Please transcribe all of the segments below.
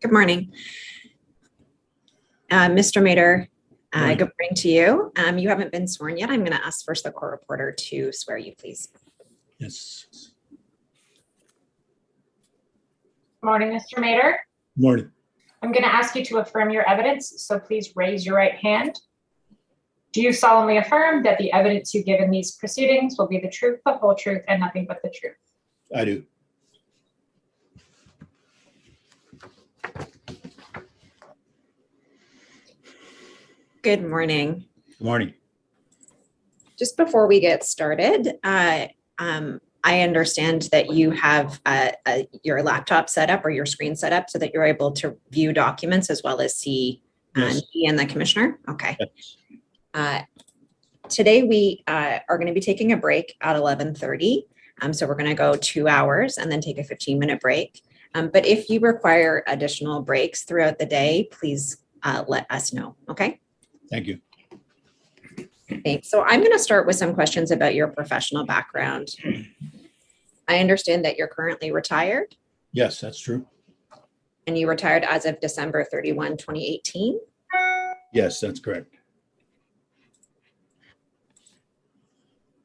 Good morning. Mr. Mater, Morning. good morning to you. You haven't been sworn yet. I'm going to ask first the court reporter to swear you, please. Yes. Morning, Mr. Mater. Morning. I'm going to ask you to affirm your evidence, so please raise your right hand. Do you solemnly affirm that the evidence you give in these proceedings will be the truth, the whole truth, and nothing but the truth? I do. Good morning. Good morning. Just before we get started, I understand that you have your laptop set up or your screen set up so that you're able to view documents as well as see Yes. me and the commissioner. Okay. Yes. Today we are going to be taking a break at 11:30. So we're going to go 2 hours and then take a 15-minute break. But if you require additional breaks throughout the day, please let us know. Okay. Thank you. Thanks. So I'm going to start with some questions about your professional background. I understand that you're currently retired Yes, that's true. and you retired as of December 31, 2018. Yes, that's correct.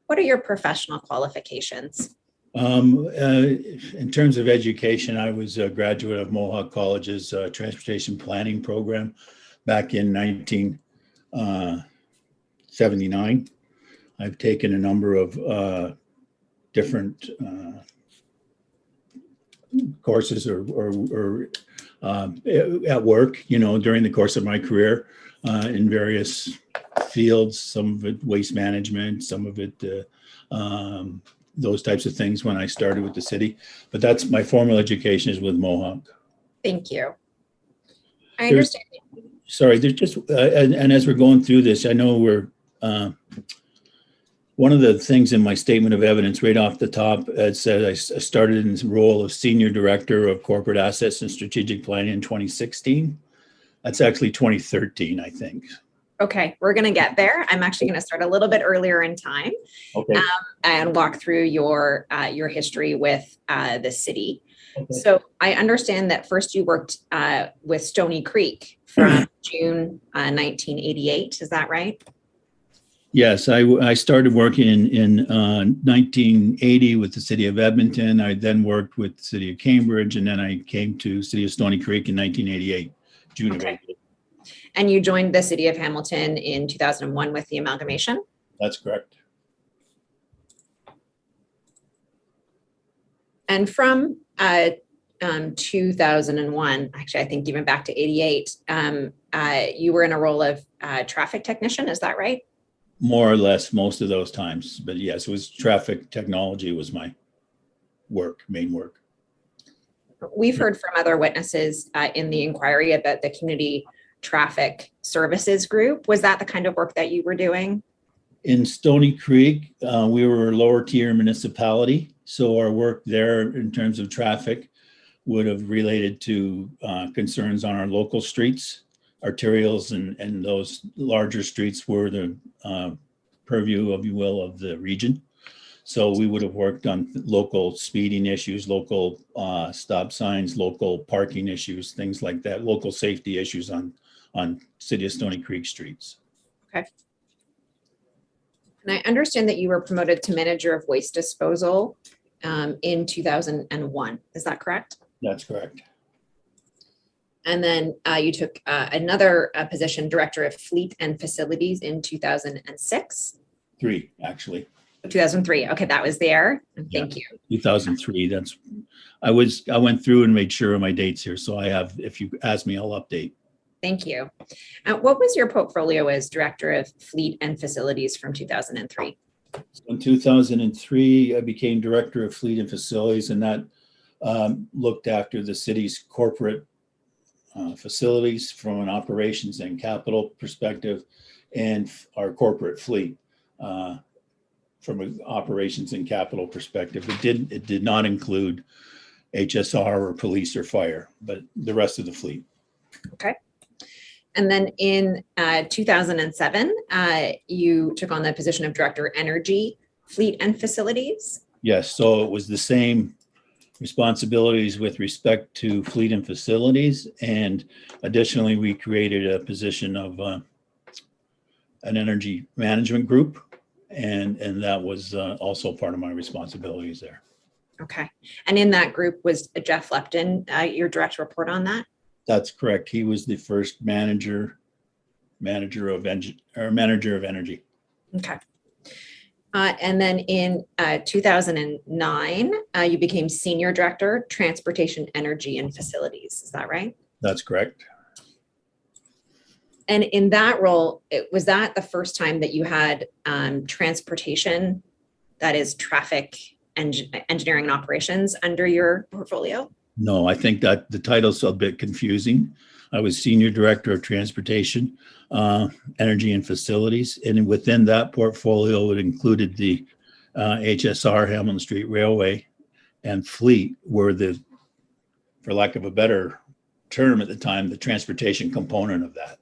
What are your professional qualifications? In terms of education, I was a graduate of Mohawk College's transportation planning program back in 1979. I've taken a number of different courses or at work, during the course of my career in various fields, some of it waste management, some of it those types of things when I started with the city. But that's my formal education is with Mohawk. Thank you. I There's- understand. Sorry, there's just, and as we're going through this, I know we're, one of the things in my statement of evidence right off the top, it said I started in the role of Senior Director of Corporate Assets and Strategic Planning in 2016. That's actually 2013, I think. Okay, we're going to get there. I'm actually going to start a little bit earlier in time Okay. and walk through your history with the city. Okay. So I understand that first you worked with Stony Creek from June 1988. Is that right? Yes, I started working in 1980 with the city of Edmonton. I then worked with the city of Cambridge, and then I came to city of Stony Creek in 1988, June of Okay. 88. And you joined the city of Hamilton in 2001 with the amalgamation? That's correct. And from 2001, actually, I think even back to 88, you were in a role of traffic technician. Is that right? More or less most of those times. But yes, it was traffic technology was my main work. We've heard from other witnesses in the inquiry about the community traffic services group. Was that the kind of work that you were doing? In Stony Creek, we were a lower tier municipality. So our work there in terms of traffic would have related to concerns on our local streets, arterials, and those larger streets were the purview, if you will, of the region. So we would have worked on local speeding issues, local stop signs, local parking issues, things like that, local safety issues on City of Stony Creek streets. Okay. And I understand that you were promoted to manager of waste disposal in 2001. Is that correct? That's correct. And then you took another position, director of fleet and facilities in 2006. 3, actually. 2003. Okay, that was there. Thank you. 2003. I went through and made sure of my dates here. So I have, if you ask me, I'll update. Thank you. What was your portfolio as director of fleet and facilities from 2003? In 2003, I became director of fleet and facilities, and that looked after the city's corporate facilities from an operations and capital perspective, and our corporate fleet from an operations and capital perspective. It did not include HSR or police or fire, but the rest of the fleet. Okay. And then in 2007, you took on the position of director energy, fleet and facilities. Yes, so it was the same responsibilities with respect to fleet and facilities. And additionally, we created a position of an energy management group. And that was also part of my responsibilities there. Okay. And in that group was Jeff Lepton, your direct report on that? That's correct. He was the first manager of energy. Okay. And then in 2009, you became Senior Director, Transportation, Energy, and Facilities. Is that right? That's correct. And in that role, was that the first time that you had transportation, that is traffic engineering and operations, under your portfolio? No, I think that the title's a bit confusing. I was Senior Director of Transportation, Energy and Facilities. And within that portfolio, it included the HSR, Hamilton Street Railway, and Fleet were the, for lack of a better term at the time, the transportation component of that.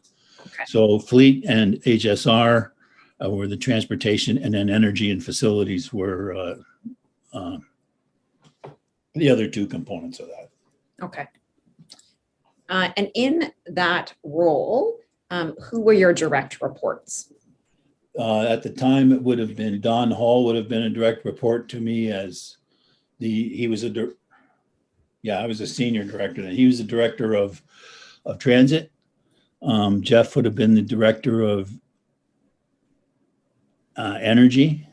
Okay. So Fleet and HSR were the transportation, and then Energy and Facilities were the other two components of that. Okay. And in that role, who were your direct reports? At the time, it would have been Don Hall would have been a direct report to me as I was a senior director. And he was the director of transit. Jeff would have been the director of energy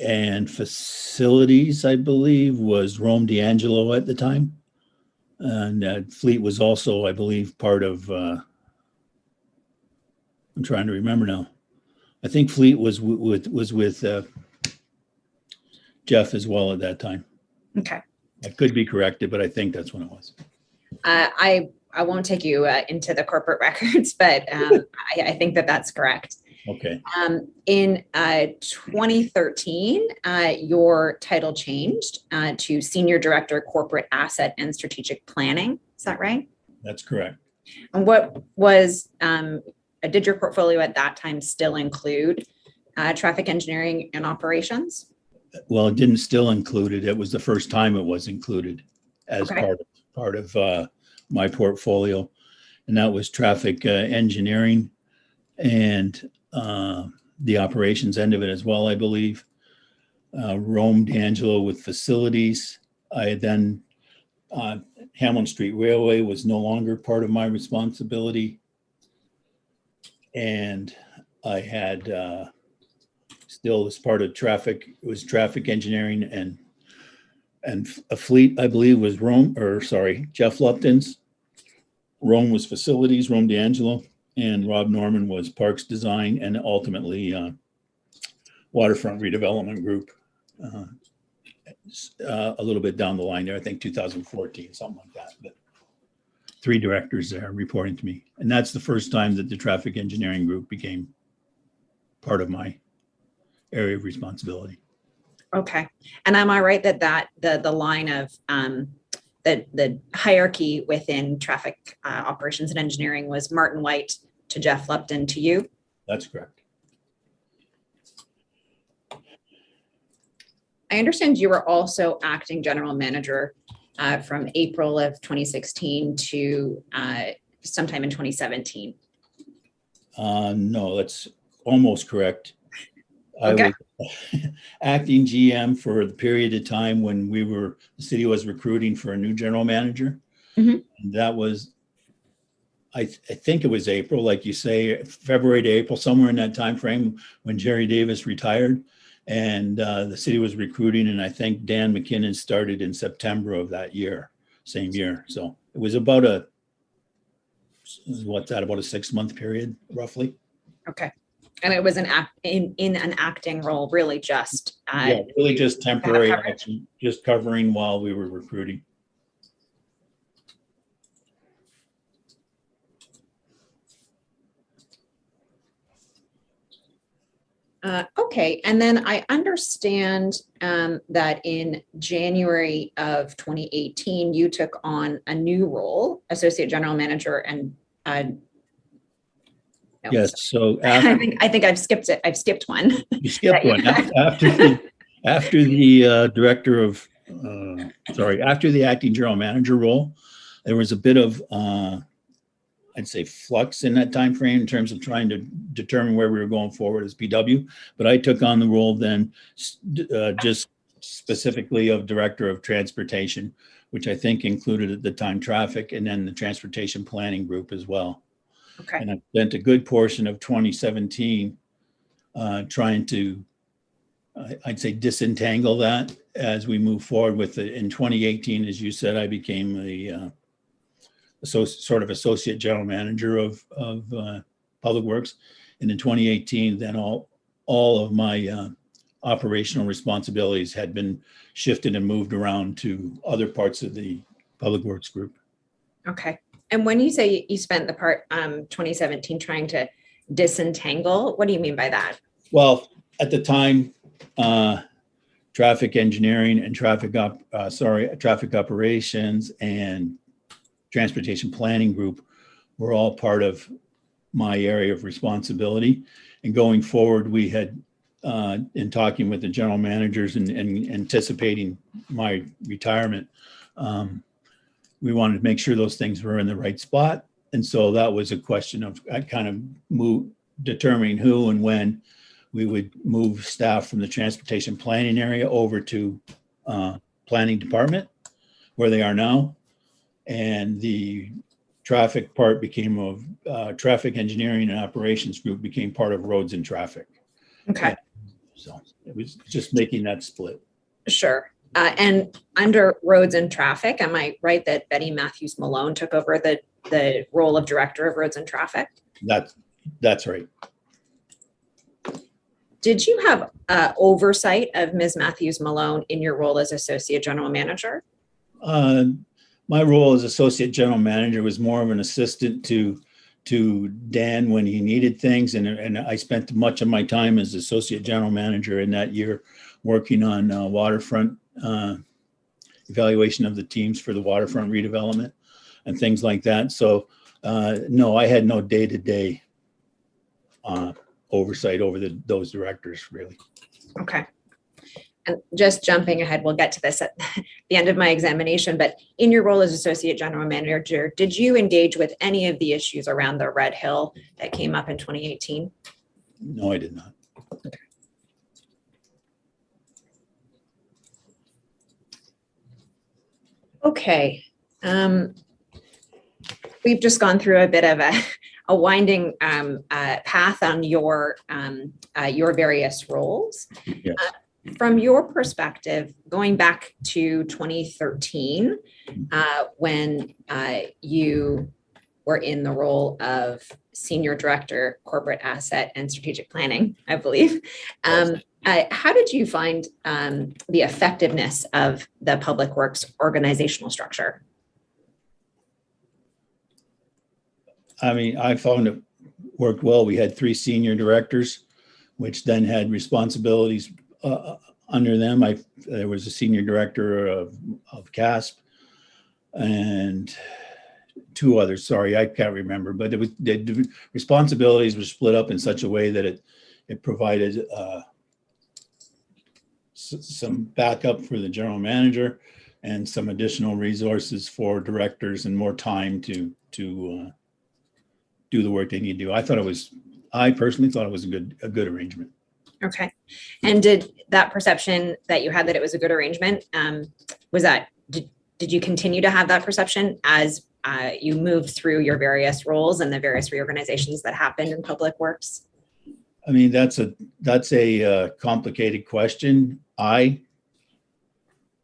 and facilities, I believe, was Rome D'Angelo at the time. And Fleet was also, I believe, part of, I'm trying to remember now. I think Fleet was with Jeff as well at that time. Okay. I could be corrected, but I think that's when it was. I won't take you into the corporate records, but I think that that's correct. Okay. In 2013, your title changed to Senior Director, Corporate Asset and Strategic Planning. Is that right? That's correct. And what was, did your portfolio at that time still include traffic engineering and operations? Well, it didn't still include it. It was the first time it was included as Okay. part of my portfolio. And that was traffic engineering and the operations end of it as well, I believe. Rome D'Angelo with facilities. Hamilton Street Railway was no longer part of my responsibility. And I had still as part of traffic, it was traffic engineering and a Fleet, I believe, was Jeff Lupton's. Rome was facilities, Rome D'Angelo, and Rob Norman was parks design, and ultimately waterfront redevelopment group. A little bit down the line there, I think 2014, something like that. But 3 directors there reporting to me. And that's the first time that the traffic engineering group became part of my area of responsibility. Okay. And am I right that the line of the hierarchy within traffic operations and engineering was Martin White to Jeff Lupton to you? That's correct. I understand you were also acting general manager from April of 2016 to sometime in 2017. No, that's almost correct. Okay. I was acting GM for the period of time when the city was recruiting for a new general manager. Mhm. And that was, I think it was April, like you say, February to April, somewhere in that time frame when Jerry Davis retired. And the city was recruiting, and I think Dan McKinnon started in September of that year, same year. So it was about about a 6-month period, roughly. Okay. And it was in an acting role, really just really just temporary coverage. action, just covering while we were recruiting. Okay. And then I understand that in January of 2018, you took on a new role, Associate General Manager, and no, Yes. So I think I've skipped it. I've skipped one. you skipped one after the director of after the acting general manager role, there was a bit of, I'd say, flux in that time frame in terms of trying to determine where we were going forward as PW. But I took on the role then just specifically of director of transportation, which I think included at the time traffic and then the transportation planning group as well. Okay. And I spent a good portion of 2017 trying to, I'd say, disentangle that as we move forward with it. In 2018, as you said, I became the sort of associate general manager of Public Works. And in 2018, then all of my operational responsibilities had been shifted and moved around to other parts of the Public Works group. Okay. And when you say you spent the part 2017 trying to disentangle, what do you mean by that? Well, at the time, traffic engineering and traffic operations and transportation planning group were all part of my area of responsibility. And going forward, we had, in talking with the general managers and anticipating my retirement, we wanted to make sure those things were in the right spot. And so that was a question of kind of determining who and when we would move staff from the transportation planning area over to planning department, where they are now. And the traffic part became traffic engineering and operations group became part of roads and traffic. Okay. And so it was just making that split. Sure. And under roads and traffic, am I right that Betty Matthews Malone took over the role of director of roads and traffic? That's right. Did you have oversight of Ms. Matthews Malone in your role as associate general manager? My role as associate general manager was more of an assistant to Dan when he needed things. And I spent much of my time as associate general manager in that year working on waterfront evaluation of the teams for the waterfront redevelopment and things like that. So no, I had no day-to-day oversight over those directors, really. Okay. And just jumping ahead, we'll get to this at the end of my examination, but in your role as associate general manager, did you engage with any of the issues around the Red Hill that came up in 2018? No, I did not. Okay. We've just gone through a bit of a winding path on your various roles. Yes. From your perspective, going back to 2013, when you were in the role of Senior Director, Corporate Asset and Strategic Planning, I believe, how did you find the effectiveness of the Public Works organizational structure? I mean, I found it worked well. We had 3 senior directors, which then had responsibilities under them. There was a senior director of CASP and 2 others. Sorry, I can't remember, but the responsibilities were split up in such a way that it provided some backup for the general manager and some additional resources for directors and more time to do the work they need to do. I personally thought it was a good arrangement. Okay. And did that perception that you had that it was a good arrangement, did you continue to have that perception as you moved through your various roles and the various reorganizations that happened in Public Works? I mean, that's a complicated question. I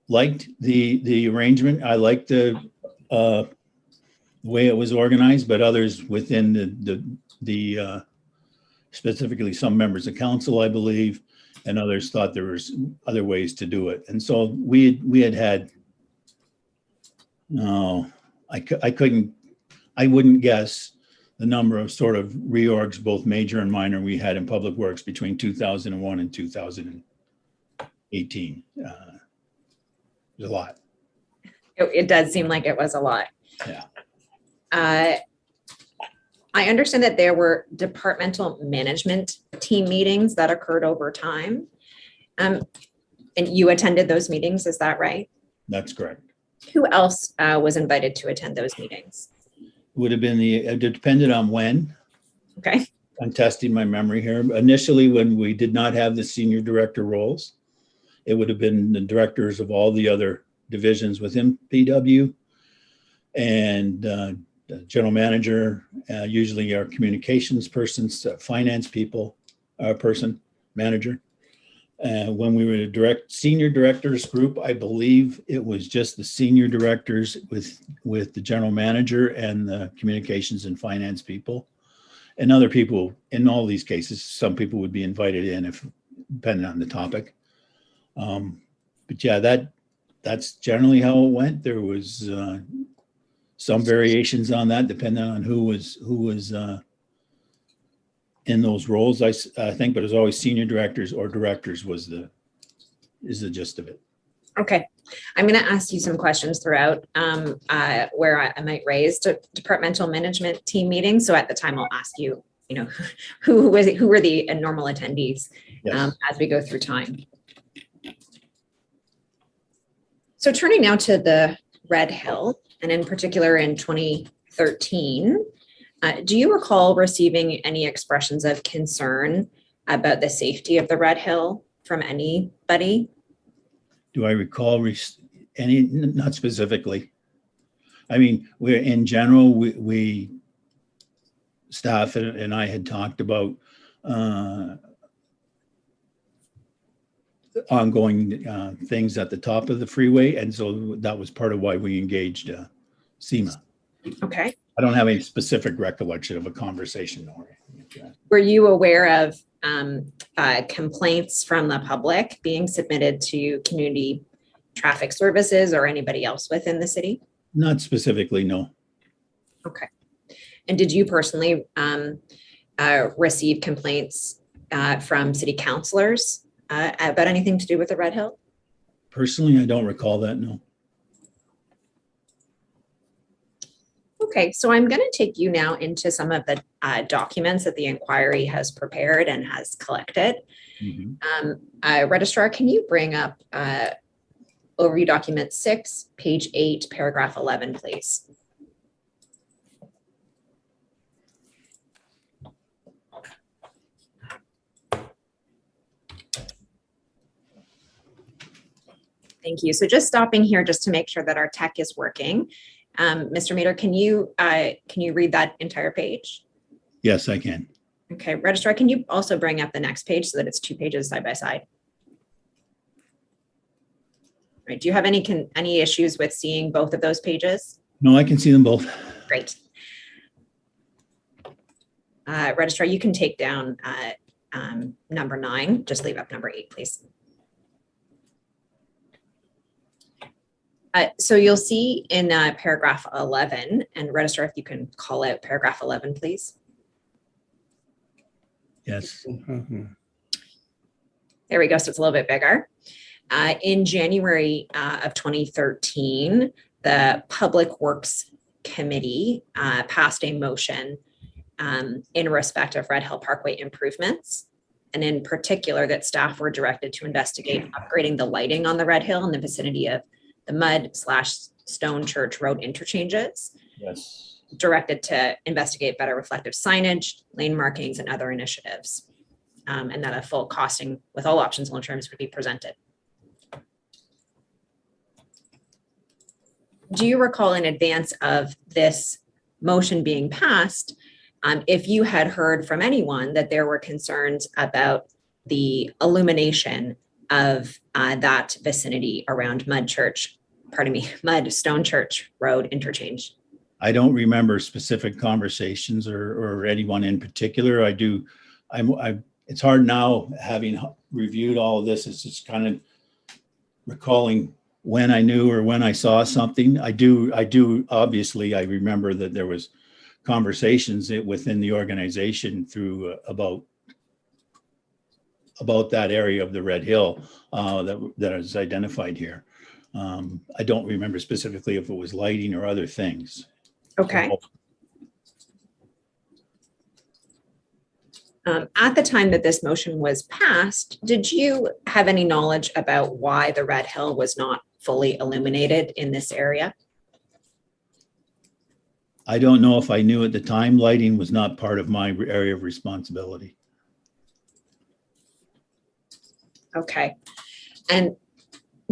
liked the arrangement. I liked the way it was organized, but others within the specifically some members of council, I believe, and others thought there was other ways to do it. And so we had I wouldn't guess the number of sort of reorgs, both major and minor, we had in Public Works between 2001 and 2018. It was a lot. It does seem like it was a lot. Yeah. I understand that there were departmental management team meetings that occurred over time. And you attended those meetings, is that right? That's correct. Who else was invited to attend those meetings? Would have been it depended on when. Okay. I'm testing my memory here. Initially, when we did not have the senior director roles, it would have been the directors of all the other divisions within PW and the general manager, usually our communications persons, finance people, manager. When we were a senior directors group, I believe it was just the senior directors with the general manager and the communications and finance people. And other people, in all these cases, some people would be invited in if depending on the topic. But yeah, that's generally how it went. There was some variations on that depending on who was in those roles, I think, but it was always senior directors or directors is the gist of it. Okay. I'm going to ask you some questions throughout where I might raise departmental management team meetings. So at the time, I'll ask you, who were the normal attendees Yes. as we go through time. So turning now to the Red Hill, and in particular in 2013, do you recall receiving any expressions of concern about the safety of the Red Hill from anybody? Do I recall any? Not specifically. I mean, we're in general, we staff and I had talked about ongoing things at the top of the freeway, and so that was part of why we engaged SEMA. Okay. I don't have any specific recollection of a conversation. Were you aware of complaints from the public being submitted to community traffic services or anybody else within the city? Not specifically, no. Okay. And did you personally receive complaints from city councilors about anything to do with the Red Hill? Personally, I don't recall that, no. Okay, so I'm going to take you now into some of the documents that the inquiry has prepared and has collected. Mm-hmm. Registrar, can you bring up overview document 6, page 8, paragraph 11, please? Thank you. So just stopping here just to make sure that our tech is working. Mr. Mader, can you read that entire page? Yes, I can. Okay, Registrar, can you also bring up the next page so that it's 2 pages side by side? Right. Do you have any issues with seeing both of those pages? No, I can see them both. Great. Registrar, you can take down number 9. Just leave up number 8, please. So you'll see in paragraph 11, and Registrar, if you can call out paragraph 11, please. Yes. Mm-hmm. There we go. So it's a little bit bigger. In January of 2013, the Public Works Committee passed a motion in respect of Red Hill Parkway improvements. And in particular, that staff were directed to investigate upgrading the lighting on the Red Hill in the vicinity of the Mud/Stone Church Road interchanges. Yes. Directed to investigate better reflective signage, lane markings, and other initiatives. And that a full costing with all options and terms would be presented. Do you recall in advance of this motion being passed, if you had heard from anyone that there were concerns about the illumination of that vicinity around Mud/Stone Church Road interchange? I don't remember specific conversations or anyone in particular. It's hard now, having reviewed all of this, it's just kind of recalling when I knew or when I saw something. I do obviously, I remember that there was conversations within the organization through about that area of the Red Hill that is identified here. I don't remember specifically if it was lighting or other things. Okay. At the time that this motion was passed, did you have any knowledge about why the Red Hill was not fully illuminated in this area? I don't know if I knew at the time. Lighting was not part of my area of responsibility. Okay. And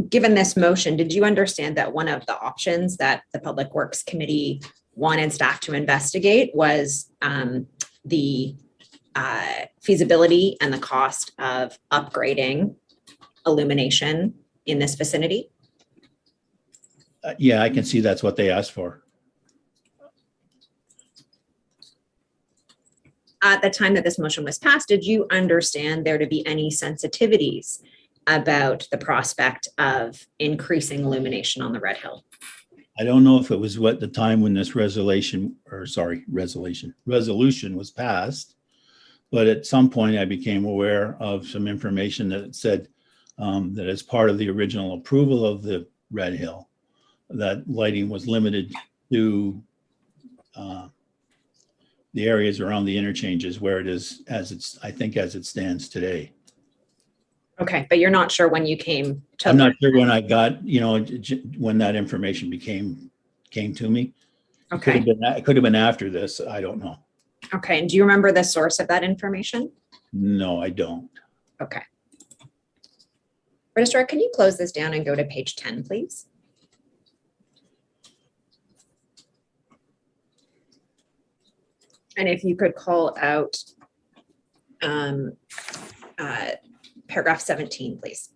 given this motion, did you understand that one of the options that the Public Works Committee wanted staff to investigate was the feasibility and the cost of upgrading illumination in this vicinity? Yeah, I can see that's what they asked for. At the time that this motion was passed, did you understand there to be any sensitivities about the prospect of increasing illumination on the Red Hill? I don't know if it was what the time when this resolution was passed, but at some point I became aware of some information that said that as part of the original approval of the Red Hill, that lighting was limited to the areas around the interchanges where it is as it stands today. Okay, but you're not sure when you came to. I'm not sure when I got, when that information came to me. Okay. It could have been after this. I don't know. Okay, and do you remember the source of that information? No, I don't. Okay. Registrar, can you close this down and go to page 10, please? And if you could call out paragraph 17, please.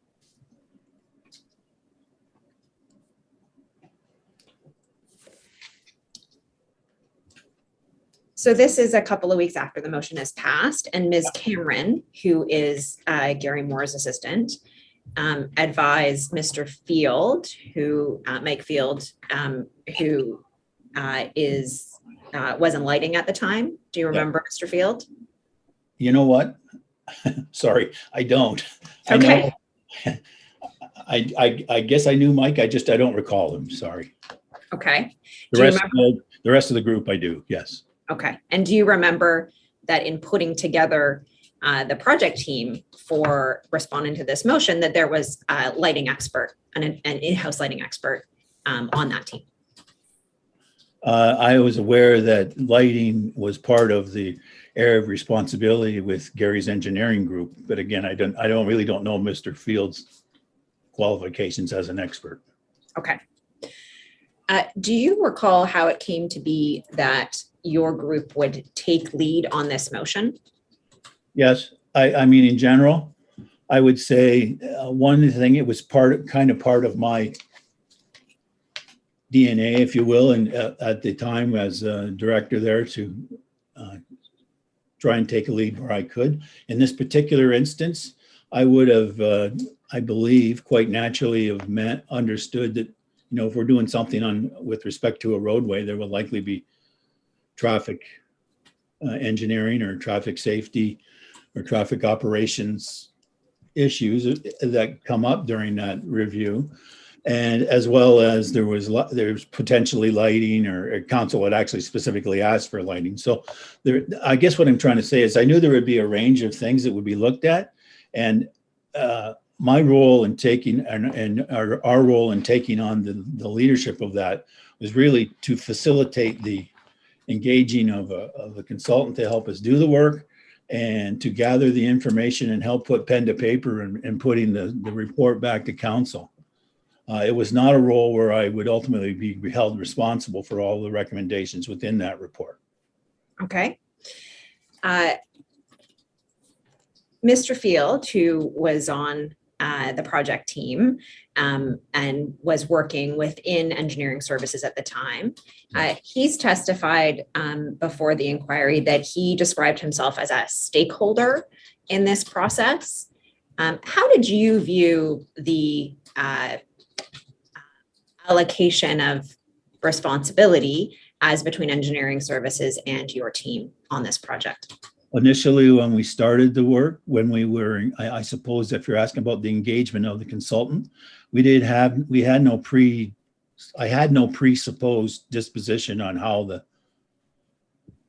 So this is a couple of weeks after the motion is passed, and Ms. Cameron, who is Gary Moore's assistant, advised Mr. Field, Mike Field, who was in lighting at the time. Do you remember Mr. Field? You know what? Sorry, I don't. Okay. I guess I knew Mike. I don't recall him. Sorry. Okay. The rest of the group I do. Yes. Okay. And do you remember that in putting together the project team for responding to this motion, that there was a lighting expert, an in-house lighting expert on that team? I was aware that lighting was part of the area of responsibility with Gary's engineering group, but again, I don't know Mr. Field's qualifications as an expert. Okay. Do you recall how it came to be that your group would take lead on this motion? Yes, I mean, in general, I would say one thing, it was part of my DNA, if you will, and at the time as a director there to try and take a lead where I could. In this particular instance, I would have, I believe, quite naturally have understood that, if we're doing something with respect to a roadway, there will likely be traffic engineering or traffic safety or traffic operations issues that come up during that review. And as well as there's potentially lighting, or council had actually specifically asked for lighting. So I guess what I'm trying to say is I knew there would be a range of things that would be looked at. And my role in taking our role in taking on the leadership of that was really to facilitate the engaging of a consultant to help us do the work and to gather the information and help put pen to paper and putting the report back to council. It was not a role where I would ultimately be held responsible for all the recommendations within that report. Okay. Mr. Field, who was on the project team and was working within engineering services at the time, he's testified before the inquiry that he described himself as a stakeholder in this process. How did you view the allocation of responsibility as between engineering services and your team on this project? Initially, when we started the work, I suppose if you're asking about the engagement of the consultant, I had no presupposed disposition on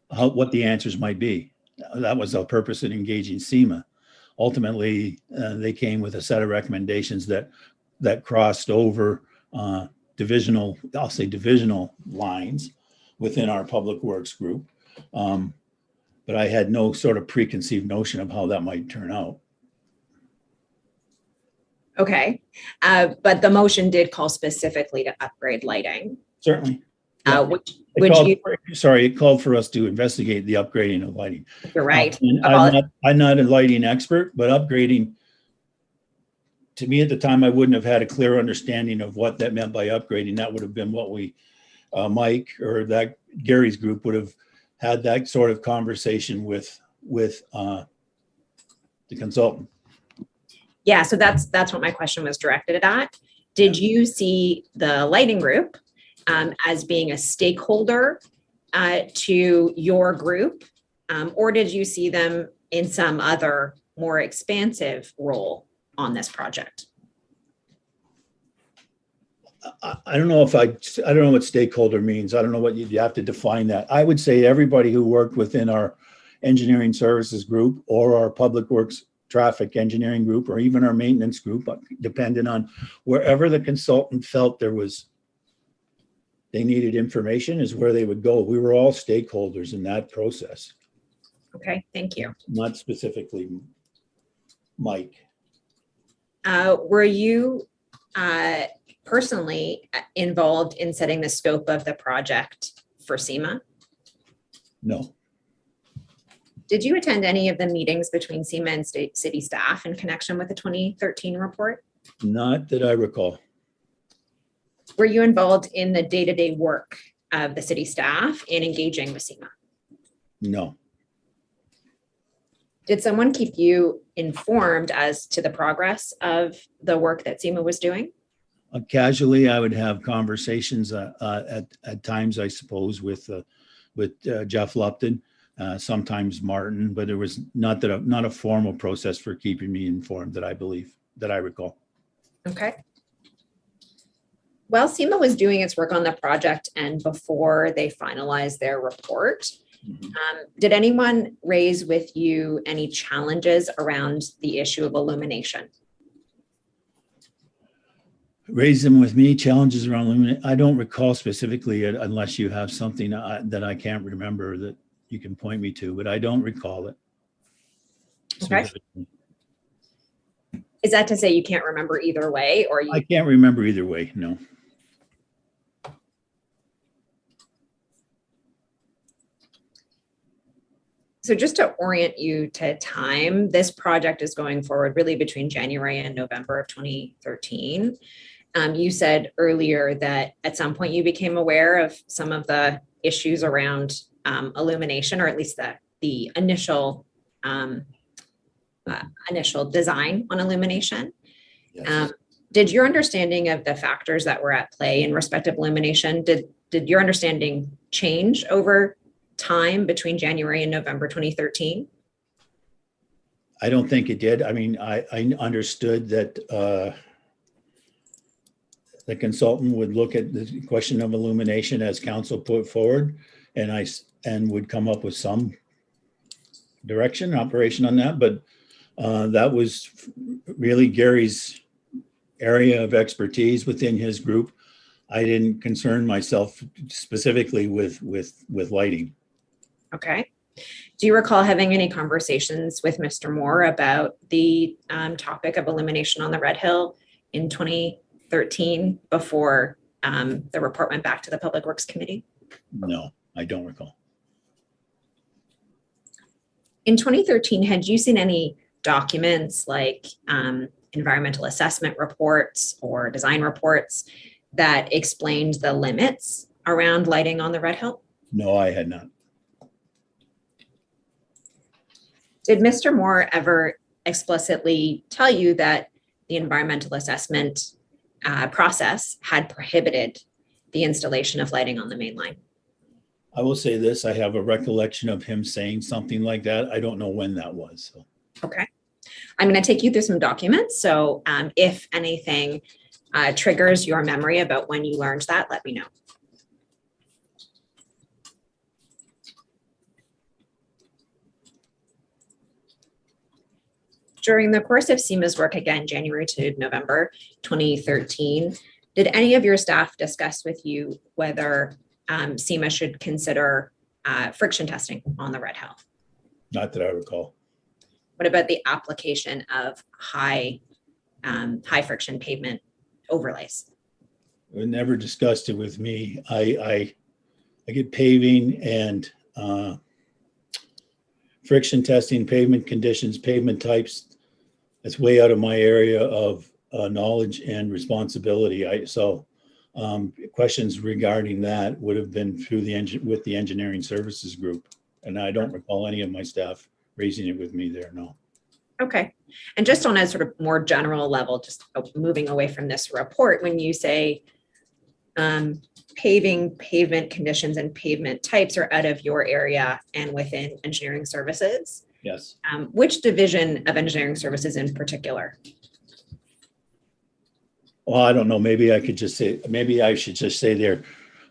what the answers might be. That was the purpose of engaging SEMA. Ultimately, they came with a set of recommendations that crossed over divisional lines within our public works group. But I had no sort of preconceived notion of how that might turn out. Okay. But the motion did call specifically to upgrade lighting. Certainly. Yeah. It called for us to investigate the upgrading of lighting. You're right. I'm not a lighting expert, but upgrading, to me at the time, I wouldn't have had a clear understanding of what that meant by upgrading. That would have been what Mike or that Gary's group would have had that sort of conversation with the consultant. Yeah, so that's what my question was directed at. Did you see the lighting group as being a stakeholder to your group, or did you see them in some other more expansive role on this project? I don't know what stakeholder means. I don't know what you have to define that. I would say everybody who worked within our engineering services group or our public works traffic engineering group or even our maintenance group, depending on wherever the consultant felt they needed information, is where they would go. We were all stakeholders in that process. Okay, thank you. Not specifically Mike. Were you personally involved in setting the scope of the project for SEMA? No. Did you attend any of the meetings between SEMA and city staff in connection with the 2013 report? Not that I recall. Were you involved in the day-to-day work of the city staff in engaging with SEMA? No. Did someone keep you informed as to the progress of the work that SEMA was doing? Casually, I would have conversations at times, I suppose, with Jeff Lupton, sometimes Martin, but it was not a formal process for keeping me informed that I recall. Okay. While SEMA was doing its work on the project and before they finalized their report, did anyone raise with you any challenges around the issue of illumination? Raise them with me, challenges around illumination. I don't recall specifically, unless you have something that I can't remember that you can point me to, but I don't recall it. Okay. Is that to say you can't remember either way, or I can't remember either way, no. So just to orient you to time, this project is going forward really between January and November of 2013. You said earlier that at some point you became aware of some of the issues around illumination, or at least the initial design on illumination. Yes. Did your understanding of the factors that were at play in respect of illumination, did your understanding change over time between January and November 2013? I don't think it did. I mean, I understood that the consultant would look at the question of illumination as council put forward, and would come up with some direction, operation on that. But that was really Gary's area of expertise within his group. I didn't concern myself specifically with lighting. Okay. Do you recall having any conversations with Mr. Moore about the topic of illumination on the Red Hill in 2013 before the report went back to the Public Works Committee? No, I don't recall. In 2013, had you seen any documents like environmental assessment reports or design reports that explained the limits around lighting on the Red Hill? No, I had not. Did Mr. Moore ever explicitly tell you that the environmental assessment process had prohibited the installation of lighting on the main line? I will say this, I have a recollection of him saying something like that. I don't know when that was. So. Okay. I'm going to take you through some documents. So if anything triggers your memory about when you learned that, let me know. During the course of SEMA's work, again, January to November 2013, did any of your staff discuss with you whether SEMA should consider friction testing on the Red Hill? Not that I recall. What about the application of high friction pavement overlays? We never discussed it with me. I get paving and friction testing, pavement conditions, pavement types. That's way out of my area of knowledge and responsibility. Questions regarding that would have been through with the engineering services group. And I don't recall any of my staff raising it with me there, no. Okay. And just on a sort of more general level, just moving away from this report, when you say paving, pavement conditions, and pavement types are out of your area and within engineering services, Yes. which division of engineering services in particular? Well, I don't know. Maybe I should just say they're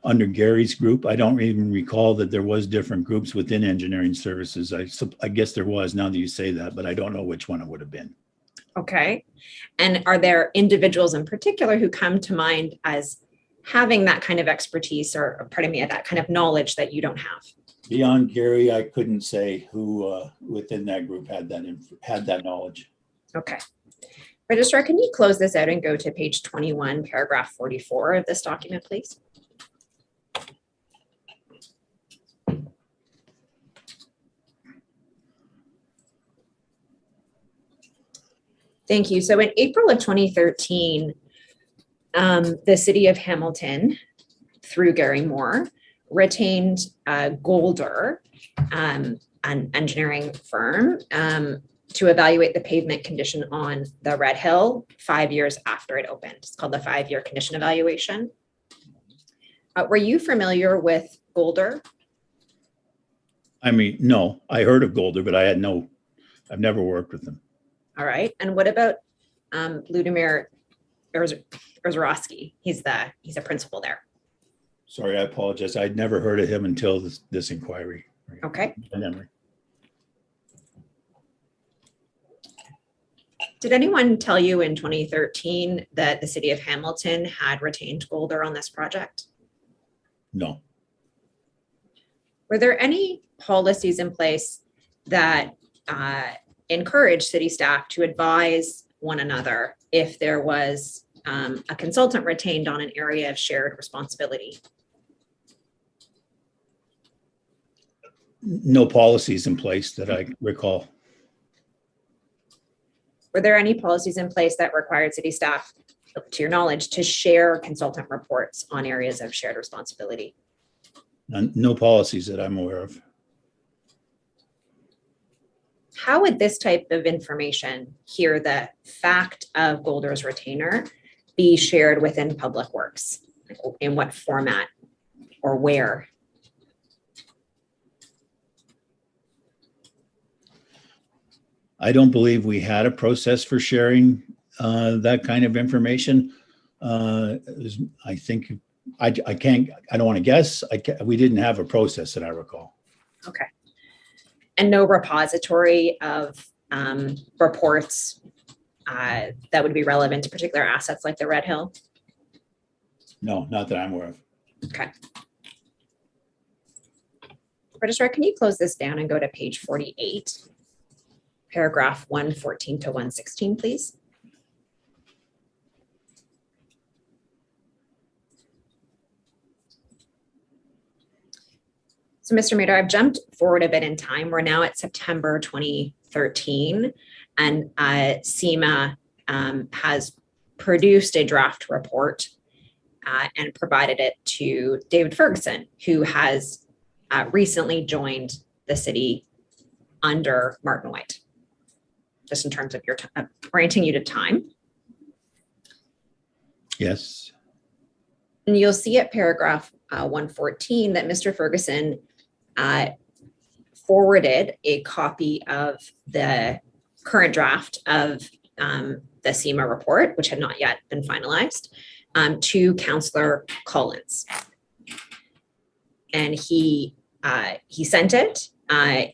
under Gary's group. I don't even recall that there was different groups within engineering services. I guess there was, now that you say that, but I don't know which one it would have been. Okay. And are there individuals in particular who come to mind as having that kind of expertise or pardon me, that kind of knowledge that you don't have? Beyond Gary, I couldn't say who within that group had that knowledge. Okay. Registrar, can you close this out and go to page 21, paragraph 44 of this document, please? Thank you. So in April of 2013, the city of Hamilton, through Gary Moore, retained Golder, an engineering firm, to evaluate the pavement condition on the Red Hill 5 years after it opened. It's called the 5-year condition evaluation. Were you familiar with Golder? I mean, no, I heard of Golder, but I've never worked with them. All right. And what about Ludimir Ozorowski? He's a principal there. Sorry, I apologize. I'd never heard of him until this inquiry. Okay. Memory. Did anyone tell you in 2013 that the city of Hamilton had retained Golder on this project? No. Were there any policies in place that encourage city staff to advise one another if there was a consultant retained on an area of shared responsibility? No policies in place that I recall. Were there any policies in place that required city staff, to your knowledge, to share consultant reports on areas of shared responsibility? No policies that I'm aware of. How would this type of information, here the fact of Golder's retainer, be shared within Public Works? In what format or where? I don't believe we had a process for sharing that kind of information. I think I don't want to guess. We didn't have a process that I recall. Okay. And no repository of reports that would be relevant to particular assets like the Red Hill? No, not that I'm aware of. Okay. Registrar, can you close this down and go to page 48, paragraph 114 to 116, please? So, Mr. Mader, I've jumped forward a bit in time. We're now at September 2013, and SEMA has produced a draft report and provided it to David Ferguson, who has recently joined the city under Martin White. Just in terms of your orienting you to time. Yes. And you'll see at paragraph 114 that Mr. Ferguson forwarded a copy of the current draft of the SEMA report, which had not yet been finalized, to Councillor Collins. And he sent it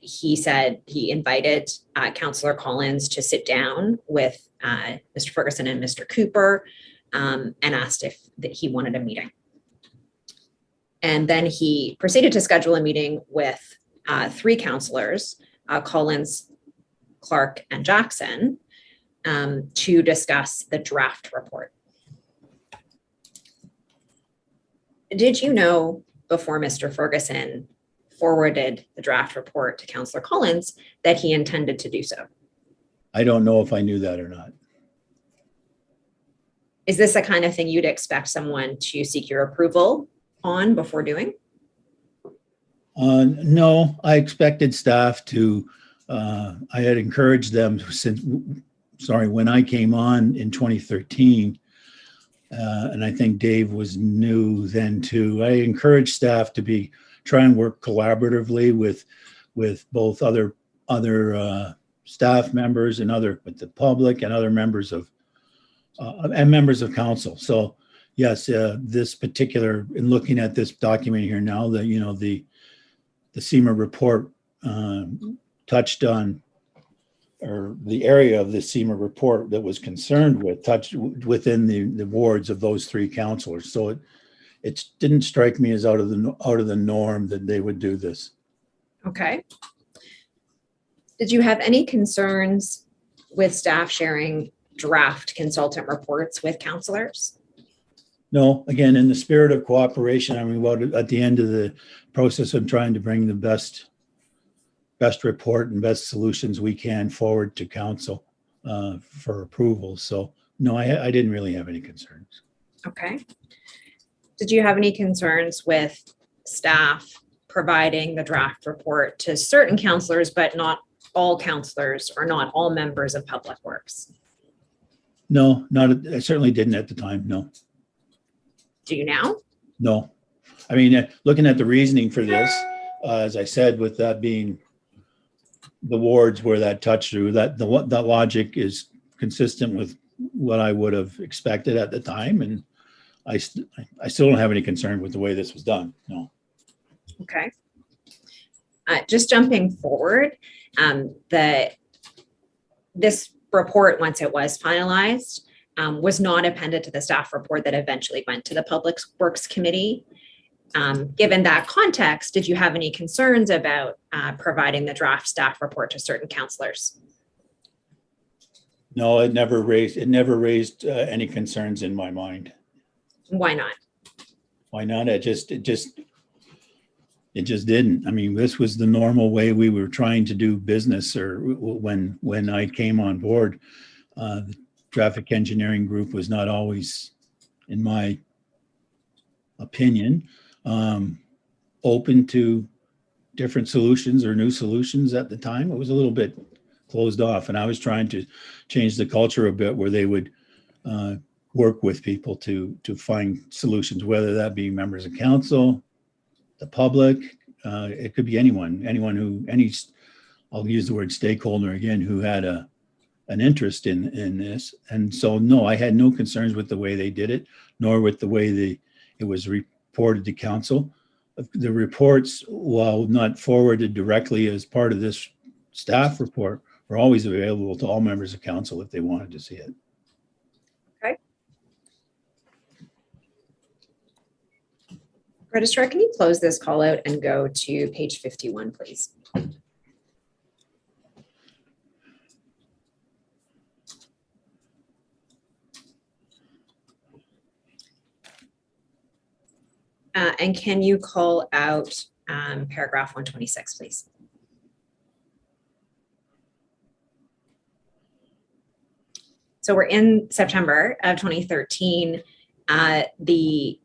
he said he invited Councillor Collins to sit down with Mr. Ferguson and Mr. Cooper and asked if that he wanted a meeting. And then he proceeded to schedule a meeting with three councillors, Collins, Clark, and Jackson, to discuss the draft report. Did you know before Mr. Ferguson forwarded the draft report to Councillor Collins that he intended to do so? I don't know if I knew that or not. Is this the kind of thing you'd expect someone to seek your approval on before doing? No, I expected staff to, I had encouraged them since, when I came on in 2013, and I think Dave was new then too. I encouraged staff to try and work collaboratively with both other staff members and with the public and other members of council. So yes, this particular, in looking at this document here now, that the SEMA report touched on, or the area of the SEMA report that was concerned with touched within the wards of those three councillors. So it didn't strike me as out of the norm that they would do this. Okay. Did you have any concerns with staff sharing draft consultant reports with councillors? No, again, in the spirit of cooperation, I mean, at the end of the process of trying to bring the best report and best solutions we can forward to council for approval. So no, I didn't really have any concerns. Okay. Did you have any concerns with staff providing the draft report to certain councillors, but not all councillors or not all members of Public Works? No, I certainly didn't at the time, no. Do you now? No. I mean, looking at the reasoning for this, as I said, with that being the wards where that touched through, that logic is consistent with what I would have expected at the time. And I still don't have any concern with the way this was done, no. Okay. Just jumping forward, this report, once it was finalized, was not appended to the staff report that eventually went to the Public Works Committee. Given that context, did you have any concerns about providing the draft staff report to certain councillors? No, it never raised any concerns in my mind. Why not? Why not? It just didn't. I mean, this was the normal way we were trying to do business, or when I came on board. The traffic engineering group was not always, in my opinion, open to different solutions or new solutions at the time. It was a little bit closed off, and I was trying to change the culture a bit where they would work with people to find solutions, whether that be members of council, the public, it could be anyone I'll use the word stakeholder again, who had an interest in this. And so, no, I had no concerns with the way they did it, nor with the way it was reported to council. The reports, while not forwarded directly as part of this staff report, were always available to all members of council if they wanted to see it. Okay. Registrar, can you close this call out and go to page 51, please? And can you call out paragraph 126, please? So we're in September of 2013. The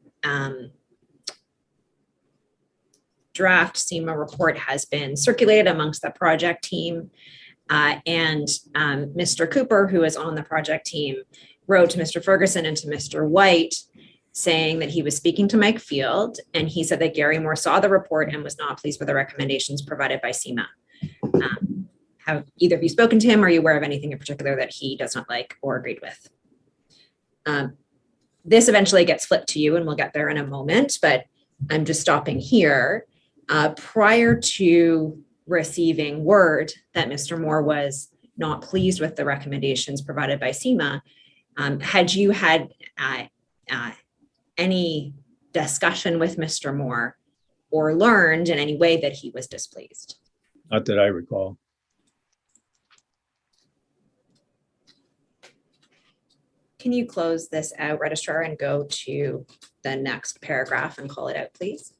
draft SEMA report has been circulated amongst the project team, and Mr. Cooper, who is on the project team, wrote to Mr. Ferguson and to Mr. White saying that he was speaking to Mike Field, and he said that Gary Moore saw the report and was not pleased with the recommendations provided by SEMA. Have either of you spoken to him? Or are you aware of anything in particular that he does not like or agreed with? This eventually gets flipped to you, and we'll get there in a moment, but I'm just stopping here. Prior to receiving word that Mr. Moore was not pleased with the recommendations provided by SEMA, had you had any discussion with Mr. Moore or learned in any way that he was displeased? Not that I recall. Can you close this out, Registrar, and go to the next paragraph and call it out, please?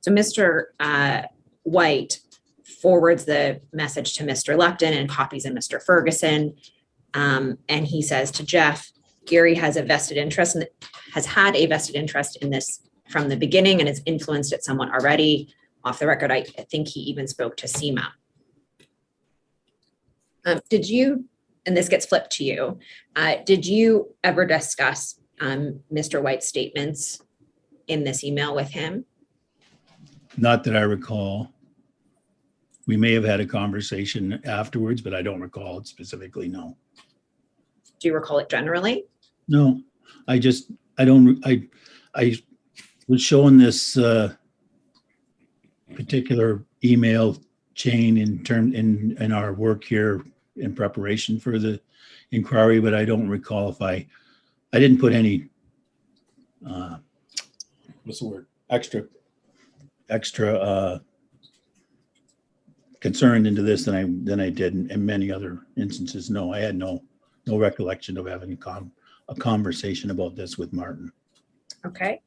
So Mr. White forwards the message to Mr. Lepton and copies in Mr. Ferguson. And he says to Jeff, Gary has a vested interest and has had a vested interest in this from the beginning and has influenced it somewhat already. Off the record, I think he even spoke to SEMA. Did you, and this gets flipped to you, did you ever discuss Mr. White's statements in this email with him? Not that I recall. We may have had a conversation afterwards, but I don't recall it specifically, no. Do you recall it generally? No, I was showing this particular email chain in our work here in preparation for the inquiry, but I don't recall if I didn't put any what's the word, extra concern into this than I did in many other instances. No, I had no recollection of having a conversation about this with Martin. Okay.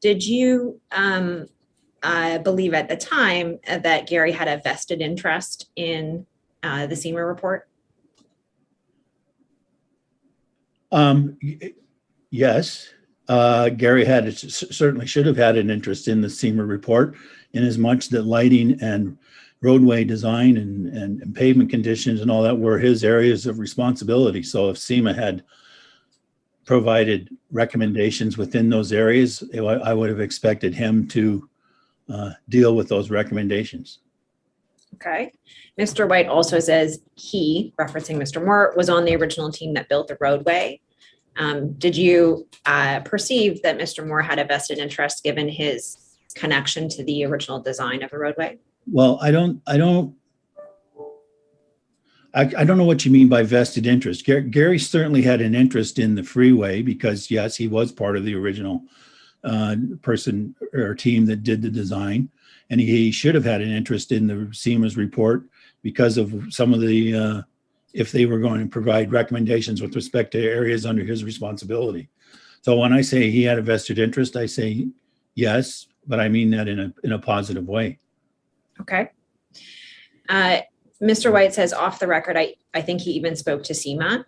Did you believe at the time that Gary had a vested interest in the SEMA report? Yes. Gary certainly should have had an interest in the SEMA report, in as much that lighting and roadway design and pavement conditions and all that were his areas of responsibility. So if SEMA had provided recommendations within those areas, I would have expected him to deal with those recommendations. Okay. Mr. White also says he, referencing Mr. Moore, was on the original team that built the roadway. Did you perceive that Mr. Moore had a vested interest given his connection to the original design of the roadway? Well, I don't know what you mean by vested interest. Gary certainly had an interest in the freeway because, yes, he was part of the original person or team that did the design. And he should have had an interest in the SEMA's report because of some of the, if they were going to provide recommendations with respect to areas under his responsibility. So when I say he had a vested interest, I say yes, but I mean that in a positive way. Okay. Mr. White says off the record, I think he even spoke to SEMA.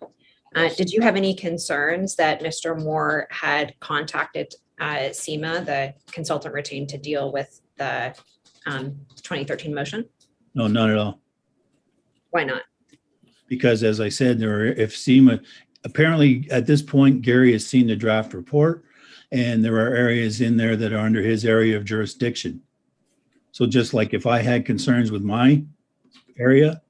Did you have any concerns that Mr. Moore had contacted SEMA, the consultant retained to deal with the 2013 motion? No, not at all. Why not? Because as I said, if SEMA, apparently at this point, Gary has seen the draft report and there are areas in there that are under his area of jurisdiction. So just like if I had concerns with my area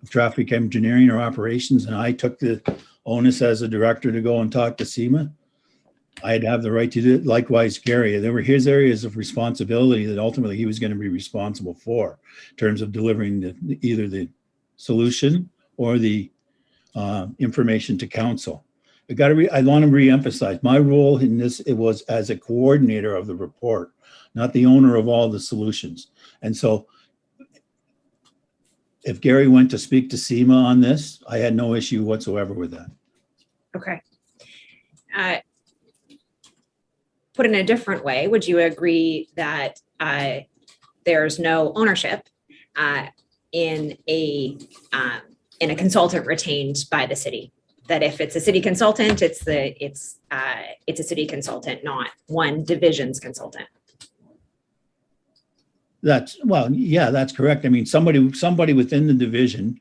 of traffic engineering or operations and I took the onus as a director to go and talk to SEMA, I'd have the right to do it. Likewise, Gary, there were his areas of responsibility that ultimately he was going to be responsible for in terms of delivering either the solution or the information to council. I want to reemphasize my role in this. It was as a coordinator of the report, not the owner of all the solutions. And so if Gary went to speak to SEMA on this, I had no issue whatsoever with that. Okay. Put in a different way, would you agree that there's no ownership in a consultant retained by the city? That if it's a city consultant, it's a city consultant, not one division's consultant. That's correct. I mean, somebody within the division,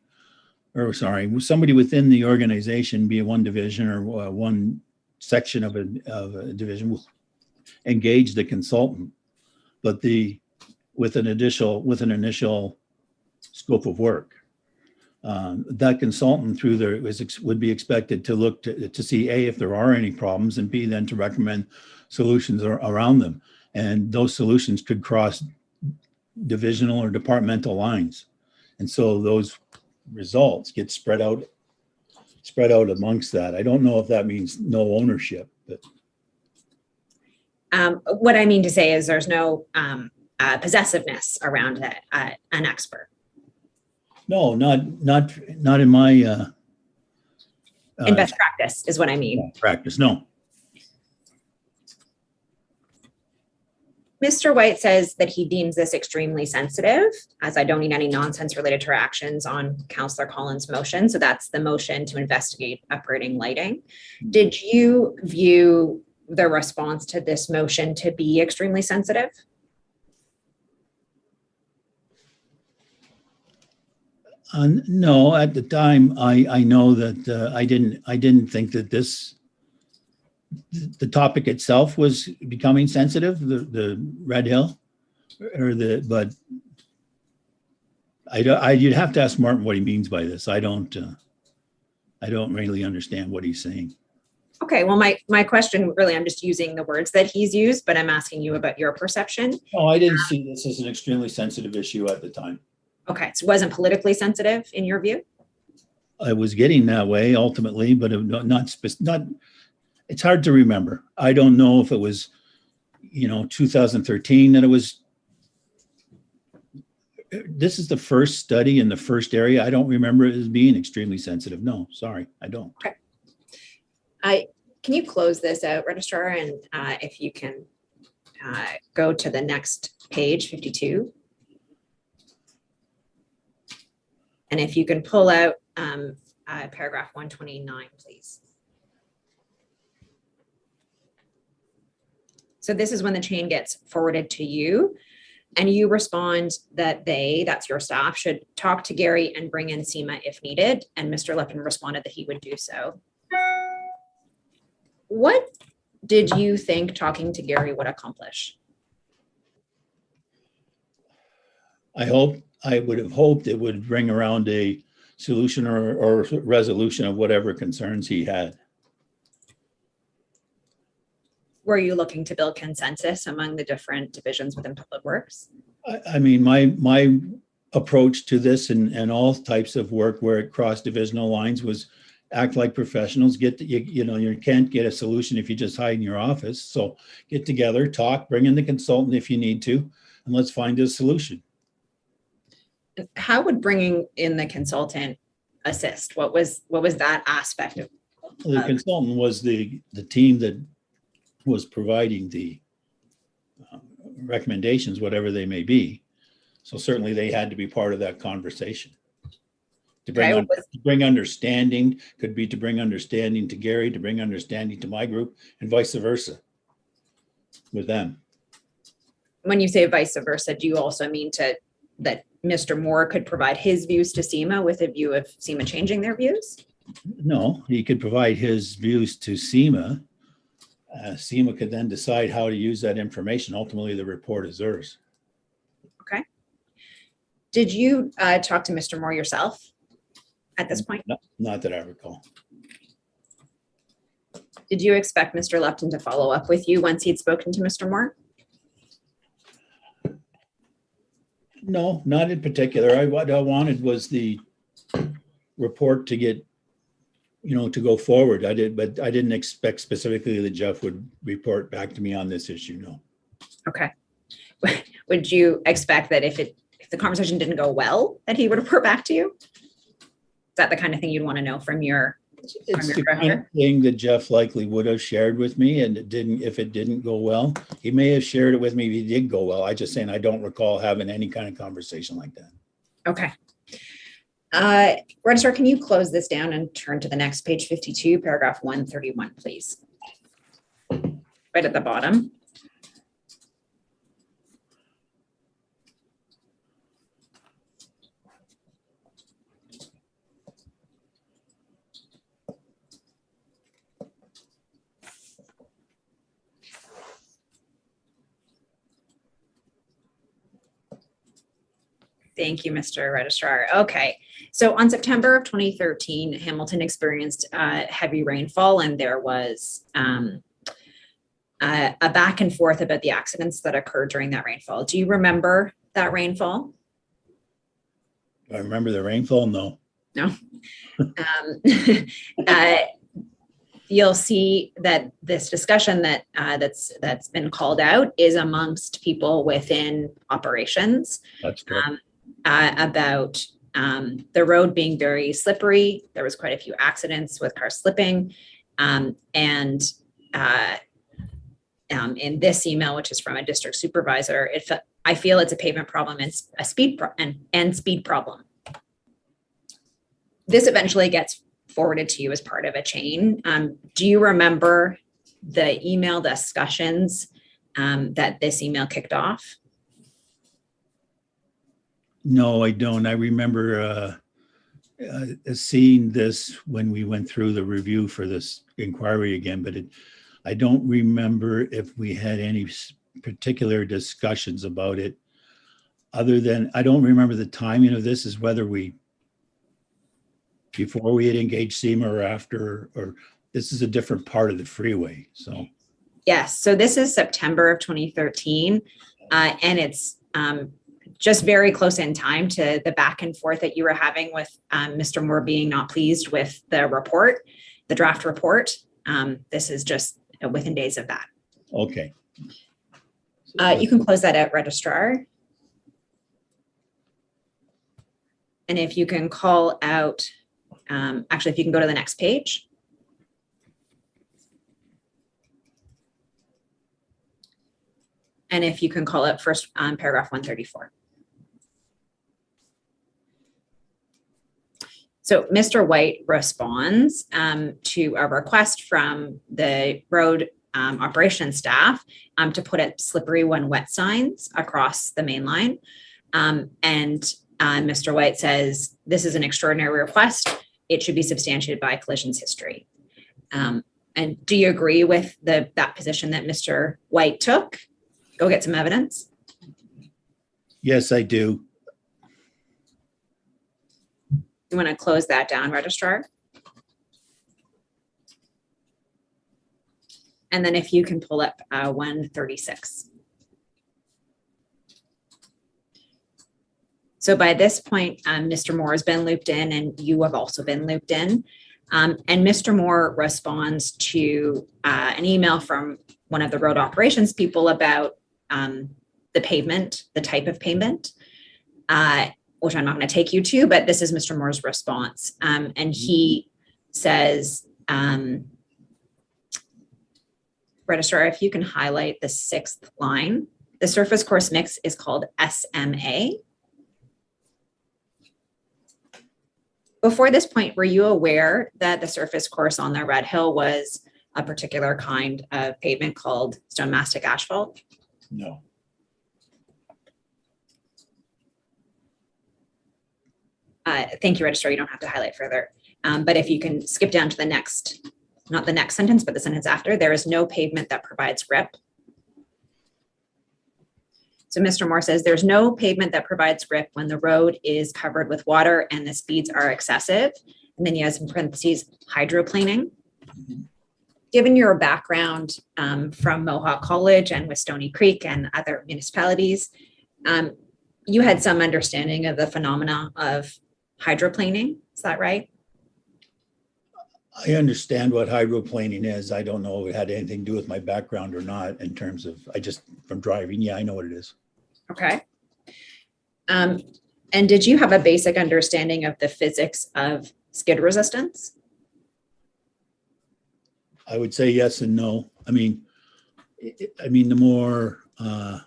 somebody within the organization, be it one division or one section of a division, will engage the consultant, but with an initial scope of work. That consultant would be expected to look to see A, if there are any problems, and B, then to recommend solutions around them. And those solutions could cross divisional or departmental lines. And so those results get spread out amongst that. I don't know if that means no ownership, but what I mean to say is there's no possessiveness around an expert. no, not in my In best practice is what I mean. practice. No. Mr. White says that he deems this extremely sensitive, as I don't need any nonsense related to actions on Councillor Collins' motion. So that's the motion to investigate uprating lighting. Did you view the response to this motion to be extremely sensitive? No, at the time, I know that I didn't think that the topic itself was becoming sensitive, the Red Hill, but you'd have to ask Martin what he means by this. I don't really understand what he's saying. Okay, well, my question really, I'm just using the words that he's used, but I'm asking you about your perception. No, I didn't see this as an extremely sensitive issue at the time. Okay, so it wasn't politically sensitive in your view? I was getting that way ultimately, but not. It's hard to remember. I don't know if it was, 2013 that it was. This is the first study in the first area. I don't remember it as being extremely sensitive. No, sorry, I don't. Okay. Can you close this out, Registrar, and if you can go to the next page, 52. And if you can pull out paragraph 129, please. So this is when the chain gets forwarded to you and you respond that that's your staff, should talk to Gary and bring in SEMA if needed. And Mr. Lipton responded that he would do so. What did you think talking to Gary would accomplish? I would have hoped it would bring around a solution or resolution of whatever concerns he had. Were you looking to build consensus among the different divisions within Public Works? I mean, my approach to this and all types of work where it crossed divisional lines was act like professionals. You can't get a solution if you just hide in your office. So get together, talk, bring in the consultant if you need to, and let's find a solution. How would bringing in the consultant assist? What was that aspect of? The consultant was the team that was providing the recommendations, whatever they may be. So certainly they had to be part of that conversation. To bring understanding, could be to bring understanding to Gary, to bring understanding to my group, and vice versa with them. When you say vice versa, do you also mean that Mr. Moore could provide his views to SEMA with a view of SEMA changing their views? No, he could provide his views to SEMA. SEMA could then decide how to use that information. Ultimately, the report is theirs. Okay. Did you talk to Mr. Moore yourself at this point? No, not that I recall. Did you expect Mr. Lupton to follow up with you once he'd spoken to Mr. Moore? No, not in particular. What I wanted was the report to get, to go forward. But I didn't expect specifically that Jeff would report back to me on this issue. No. Okay. Would you expect that if the conversation didn't go well, that he would report back to you? Is that the kind of thing you'd want to know from your? It's the kind of thing that Jeff likely would have shared with me, and if it didn't go well. He may have shared it with me if he did go well. I just saying I don't recall having any kind of conversation like that. Okay. Registrar, can you close this down and turn to the next page, 52, paragraph 131, please? Right at the bottom. Thank you, Mr. Registrar. Okay, so on September of 2013, Hamilton experienced heavy rainfall, and there was a back and forth about the accidents that occurred during that rainfall. Do you remember that rainfall? I remember the rainfall. No. No. uh, you'll see that this discussion that's been called out is amongst people within operations. That's correct. About the road being very slippery. There was quite a few accidents with cars slipping, and in this email, which is from a district supervisor, I feel it's a pavement problem and a speed problem. This eventually gets forwarded to you as part of a chain. Do you remember the email discussions that this email kicked off? No, I don't. I remember seeing this when we went through the review for this inquiry again, but I don't remember if we had any particular discussions about it, other than I don't remember the timing of this, is whether before we had engaged SEMA or after, or this is a different part of the freeway. So yes, so this is September of 2013, and it's just very close in time to the back and forth that you were having with Mr. Moore being not pleased with the report, the draft report. This is just within days of that. Okay. You can close that out, Registrar. And if you can call out, actually, if you can go to the next page. And if you can call it first on paragraph 134. So Mr. White responds to a request from the road operations staff to put up slippery when wet signs across the main line. And Mr. White says, this is an extraordinary request. It should be substantiated by collisions history. And do you agree with that position that Mr. White took? Go get some evidence. Yes, I do. You want to close that down, Registrar? And then if you can pull up 136. So by this point, Mr. Moore has been looped in and you have also been looped in. And Mr. Moore responds to an email from one of the road operations people about the pavement, the type of pavement, which I'm not going to take you to, but this is Mr. Moore's response. And he says, Registrar, if you can highlight the 6th line, the surface course mix is called SMA. Before this point, were you aware that the surface course on the Red Hill was a particular kind of pavement called stone mastic asphalt? No. Thank you, Registrar. You don't have to highlight further. But if you can skip down to the next, not the next sentence, but the sentence after, there is no pavement that provides grip. So Mr. Moore says there's no pavement that provides grip when the road is covered with water and the speeds are excessive. And then he has in parentheses hydroplaning. Mm-hmm. Given your background from Mohawk College and with Stony Creek and other municipalities, you had some understanding of the phenomena of hydroplaning. Is that right? I understand what hydroplaning is. I don't know if it had anything to do with my background or not in terms of, from driving. Yeah, I know what it is. Okay. And did you have a basic understanding of the physics of skid resistance? I would say yes and no. I mean, the more, the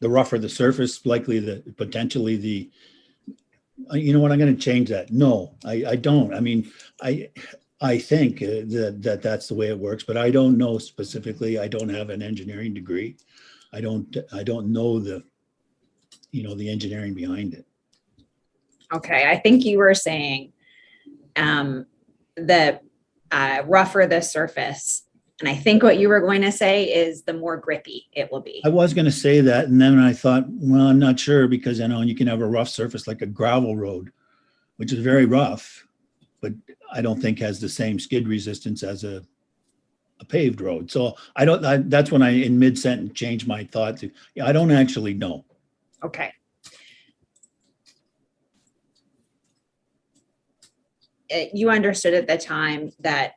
rougher the surface, likely potentially the, you know what, I'm going to change that. No, I don't. I mean, I think that's the way it works, but I don't know specifically. I don't have an engineering degree. I don't know the engineering behind it. Okay, I think you were saying the rougher the surface, and I think what you were going to say is the more grippy it will be. I was going to say that, and then I thought, well, I'm not sure, because I know you can have a rough surface like a gravel road, which is very rough, but I don't think has the same skid resistance as a a paved road. So that's when I, in mid-sentence, changed my thought to, yeah, I don't actually know. Okay. You understood at the time that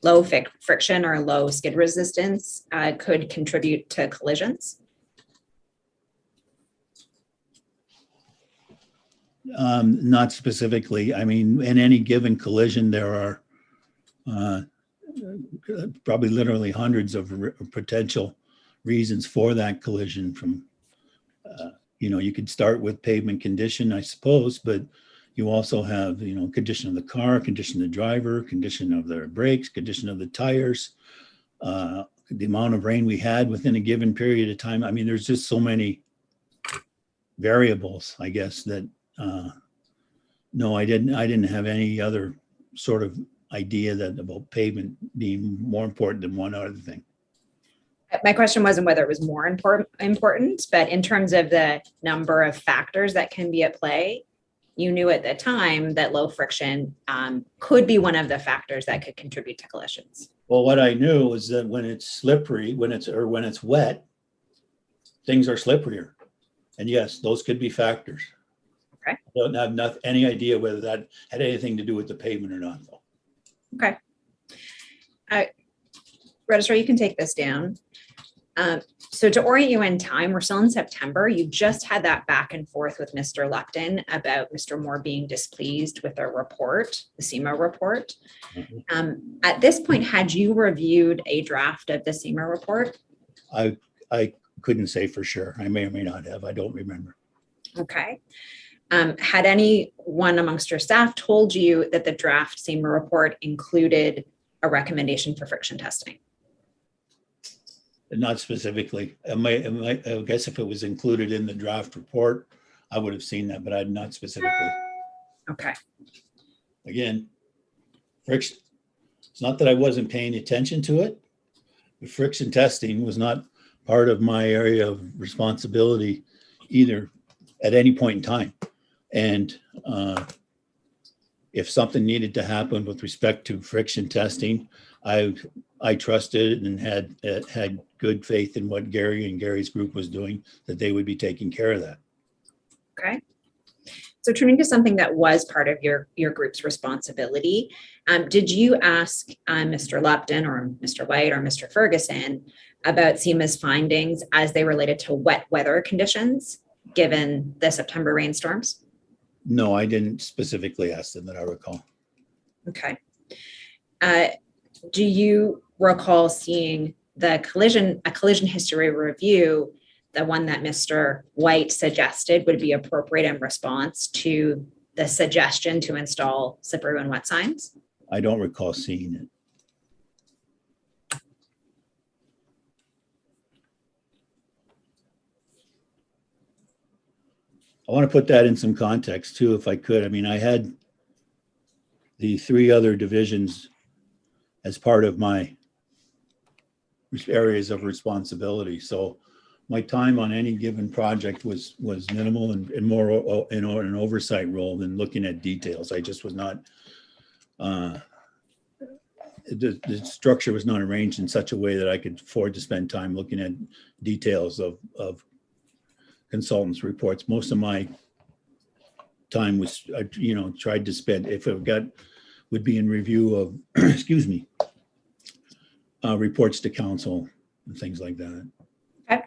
low friction or low skid resistance could contribute to collisions? Not specifically. I mean, in any given collision, there are probably literally hundreds of potential reasons for that collision. From, you could start with pavement condition, I suppose, but you also have, condition of the car, condition of the driver, condition of their brakes, condition of the tires, the amount of rain we had within a given period of time. I mean, there's just so many variables, I guess, that no, I didn't have any other sort of idea that about pavement being more important than one other thing. My question wasn't whether it was more important, but in terms of the number of factors that can be at play, you knew at the time that low friction could be one of the factors that could contribute to collisions. Well, what I knew was that when it's slippery, when it's wet, things are slipperier. And yes, those could be factors. Okay. I don't have any idea whether that had anything to do with the pavement or not, though. Okay. Registrar, you can take this down. So to orient you in time, we're still in September. You just had that back and forth with Mr. Lupton about Mr. Moore being displeased with their report, the SEMA report. Mm-hmm. At this point, had you reviewed a draft of the SEMA report? I couldn't say for sure. I may or may not have. I don't remember. Okay. Had anyone amongst your staff told you that the draft SEMA report included a recommendation for friction testing? Not specifically. I guess if it was included in the draft report, I would have seen that, but I not specifically. Okay. Again, friction. It's not that I wasn't paying attention to it, but friction testing was not part of my area of responsibility either at any point in time. And if something needed to happen with respect to friction testing, I trusted and had good faith in what Gary and Gary's group was doing, that they would be taking care of that. Okay. So turning to something that was part of your group's responsibility, did you ask Mr. Lupton or Mr. White or Mr. Ferguson about SEMA's findings as they related to wet weather conditions given the September rainstorms? No, I didn't specifically ask them, that I recall. Okay. Do you recall seeing a collision history review, the one that Mr. White suggested would be appropriate in response to the suggestion to install slippery when wet signs? I don't recall seeing it. I want to put that in some context too, if I could. I mean, I had the 3 other divisions as part of my areas of responsibility. So my time on any given project was minimal and more in an oversight role than looking at details. I just was not, the structure was not arranged in such a way that I could afford to spend time looking at details of consultants' reports. Most of my time was, tried to spend, if it would be in review of, excuse me, reports to council and things like that. Okay.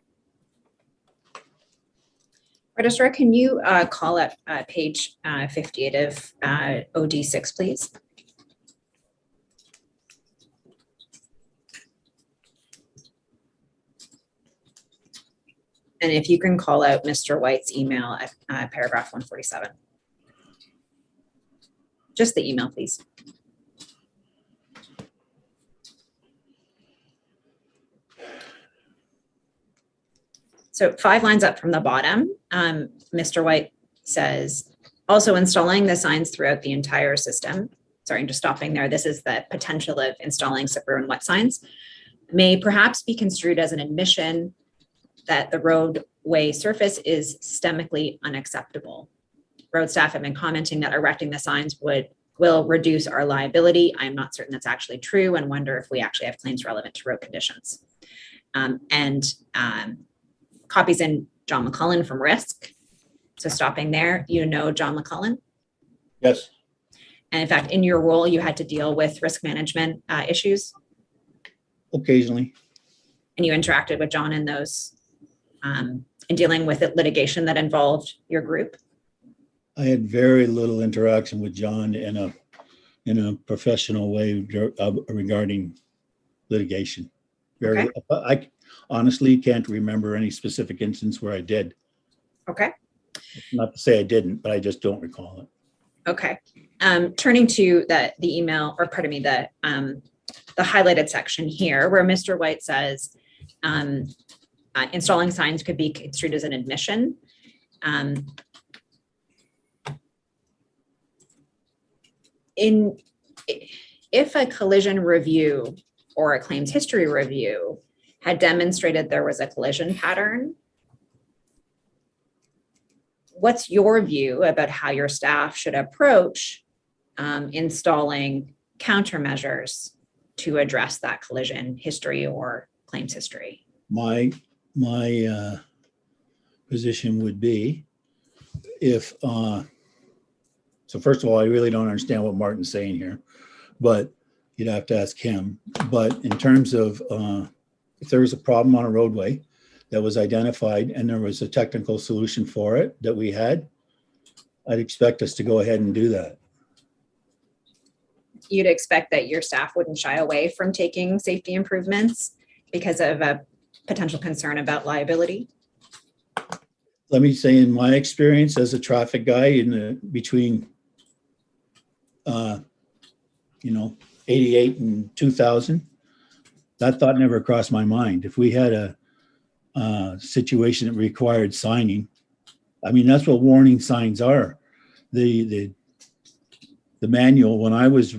Registrar, can you call up page 58 of OD6, please? And if you can call out Mr. White's email at paragraph 147. Just the email, please. So 5 lines up from the bottom, Mr. White says, also installing the signs throughout the entire system. Sorry, I'm just stopping there. This is the potential of installing slippery and wet signs. May perhaps be construed as an admission that the roadway surface is systemically unacceptable. Road staff have been commenting that erecting the signs would will reduce our liability. I'm not certain that's actually true and wonder if we actually have claims relevant to road conditions. Copies in John McCullen from Risk. So stopping there, you know John McCullen. Yes. And in fact, in your role, you had to deal with risk management issues. Occasionally. And you interacted with John in those, in dealing with litigation that involved your group. I had very little interaction with John in a professional way regarding litigation. Okay. I honestly can't remember any specific instance where I did. Okay. Not to say I didn't, but I just don't recall it. Okay. Turning to the email, or pardon me, the highlighted section here where Mr. White says installing signs could be construed as an admission. If a collision review or a claims history review had demonstrated there was a collision pattern, what's your view about how your staff should approach installing countermeasures to address that collision history or claims history? My position would be if, so first of all, I really don't understand what Martin's saying here, but you'd have to ask him. But in terms of if there was a problem on a roadway that was identified and there was a technical solution for it that we had, I'd expect us to go ahead and do that. You'd expect that your staff wouldn't shy away from taking safety improvements because of a potential concern about liability? Let me say, in my experience as a traffic guy between 88 and 2000, that thought never crossed my mind. If we had a situation that required signing, I mean, that's what warning signs are. The manual, when I was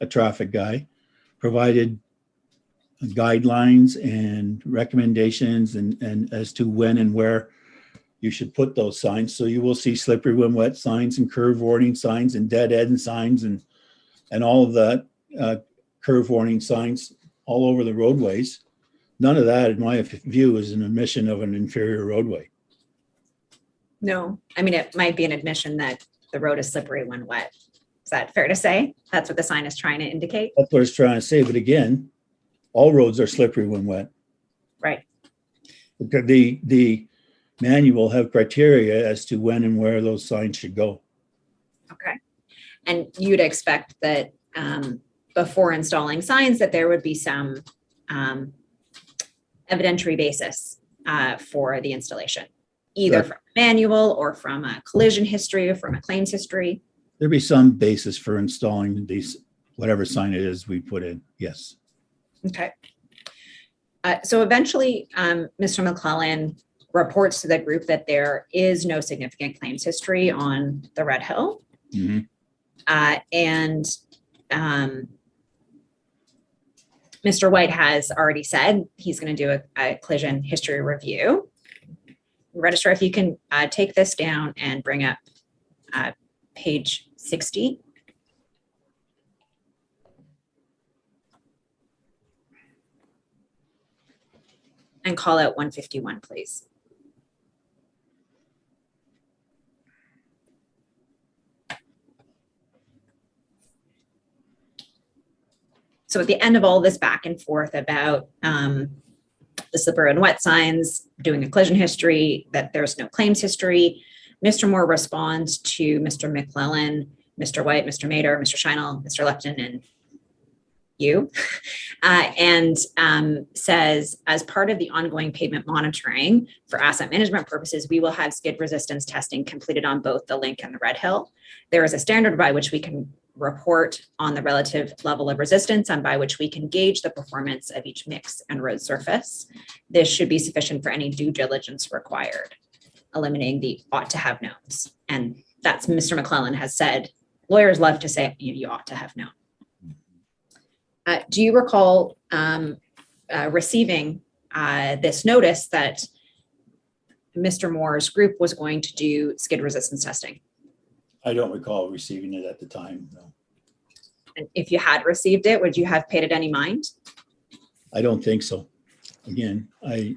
a traffic guy, provided guidelines and recommendations and as to when and where you should put those signs. So you will see slippery when wet signs and curve warning signs and dead end signs and all of that, curve warning signs all over the roadways. None of that, in my view, is an admission of an inferior roadway. No, I mean, it might be an admission that the road is slippery when wet. Is that fair to say? That's what the sign is trying to indicate? That's what it's trying to say. But again, all roads are slippery when wet. Right. The manual have criteria as to when and where those signs should go. Okay. And you'd expect that before installing signs that there would be some evidentiary basis for the installation, either from a manual or from a collision history or from a claims history. There'd be some basis for installing these, whatever sign it is we put in. Yes. Okay. So eventually, Mr. McClellan reports to the group that there is no significant claims history on the Red Hill. Mm-hmm. Mr. White has already said he's going to do a collision history review. Registrar, if you can take this down and bring up page 60. And call out 151, please. So at the end of all this back and forth about the slippery and wet signs, doing a collision history, that there's no claims history, Mr. Moore responds to Mr. McClellan, Mr. White, Mr. Mader, Mr. Scheinel, Mr. Lepton, and you, and says, as part of the ongoing pavement monitoring for asset management purposes, we will have skid resistance testing completed on both the Link and the Red Hill. There is a standard by which we can report on the relative level of resistance and by which we can gauge the performance of each mix and road surface. This should be sufficient for any due diligence required, eliminating the ought to have knowns. And that's Mr. McClellan has said, lawyers love to say you ought to have known. Do you recall receiving this notice that Mr. Moore's group was going to do skid resistance testing? I don't recall receiving it at the time, no. And if you had received it, would you have paid it any mind? I don't think so. Again, I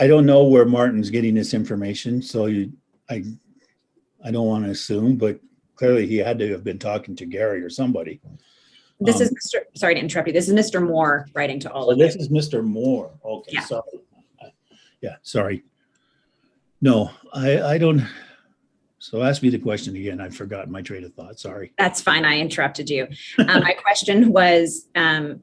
don't know where Martin's getting this information, so I don't want to assume, but clearly he had to have been talking to Gary or somebody. This is Mr. Sorry to interrupt you. This is Mr. Moore writing to all Oh, of you. this is Mr. Moore. Okay, Yeah. sorry. Yeah, sorry. No, I don't. So ask me the question again. I've forgotten my train of thought. Sorry. That's fine. I interrupted you. My question was, when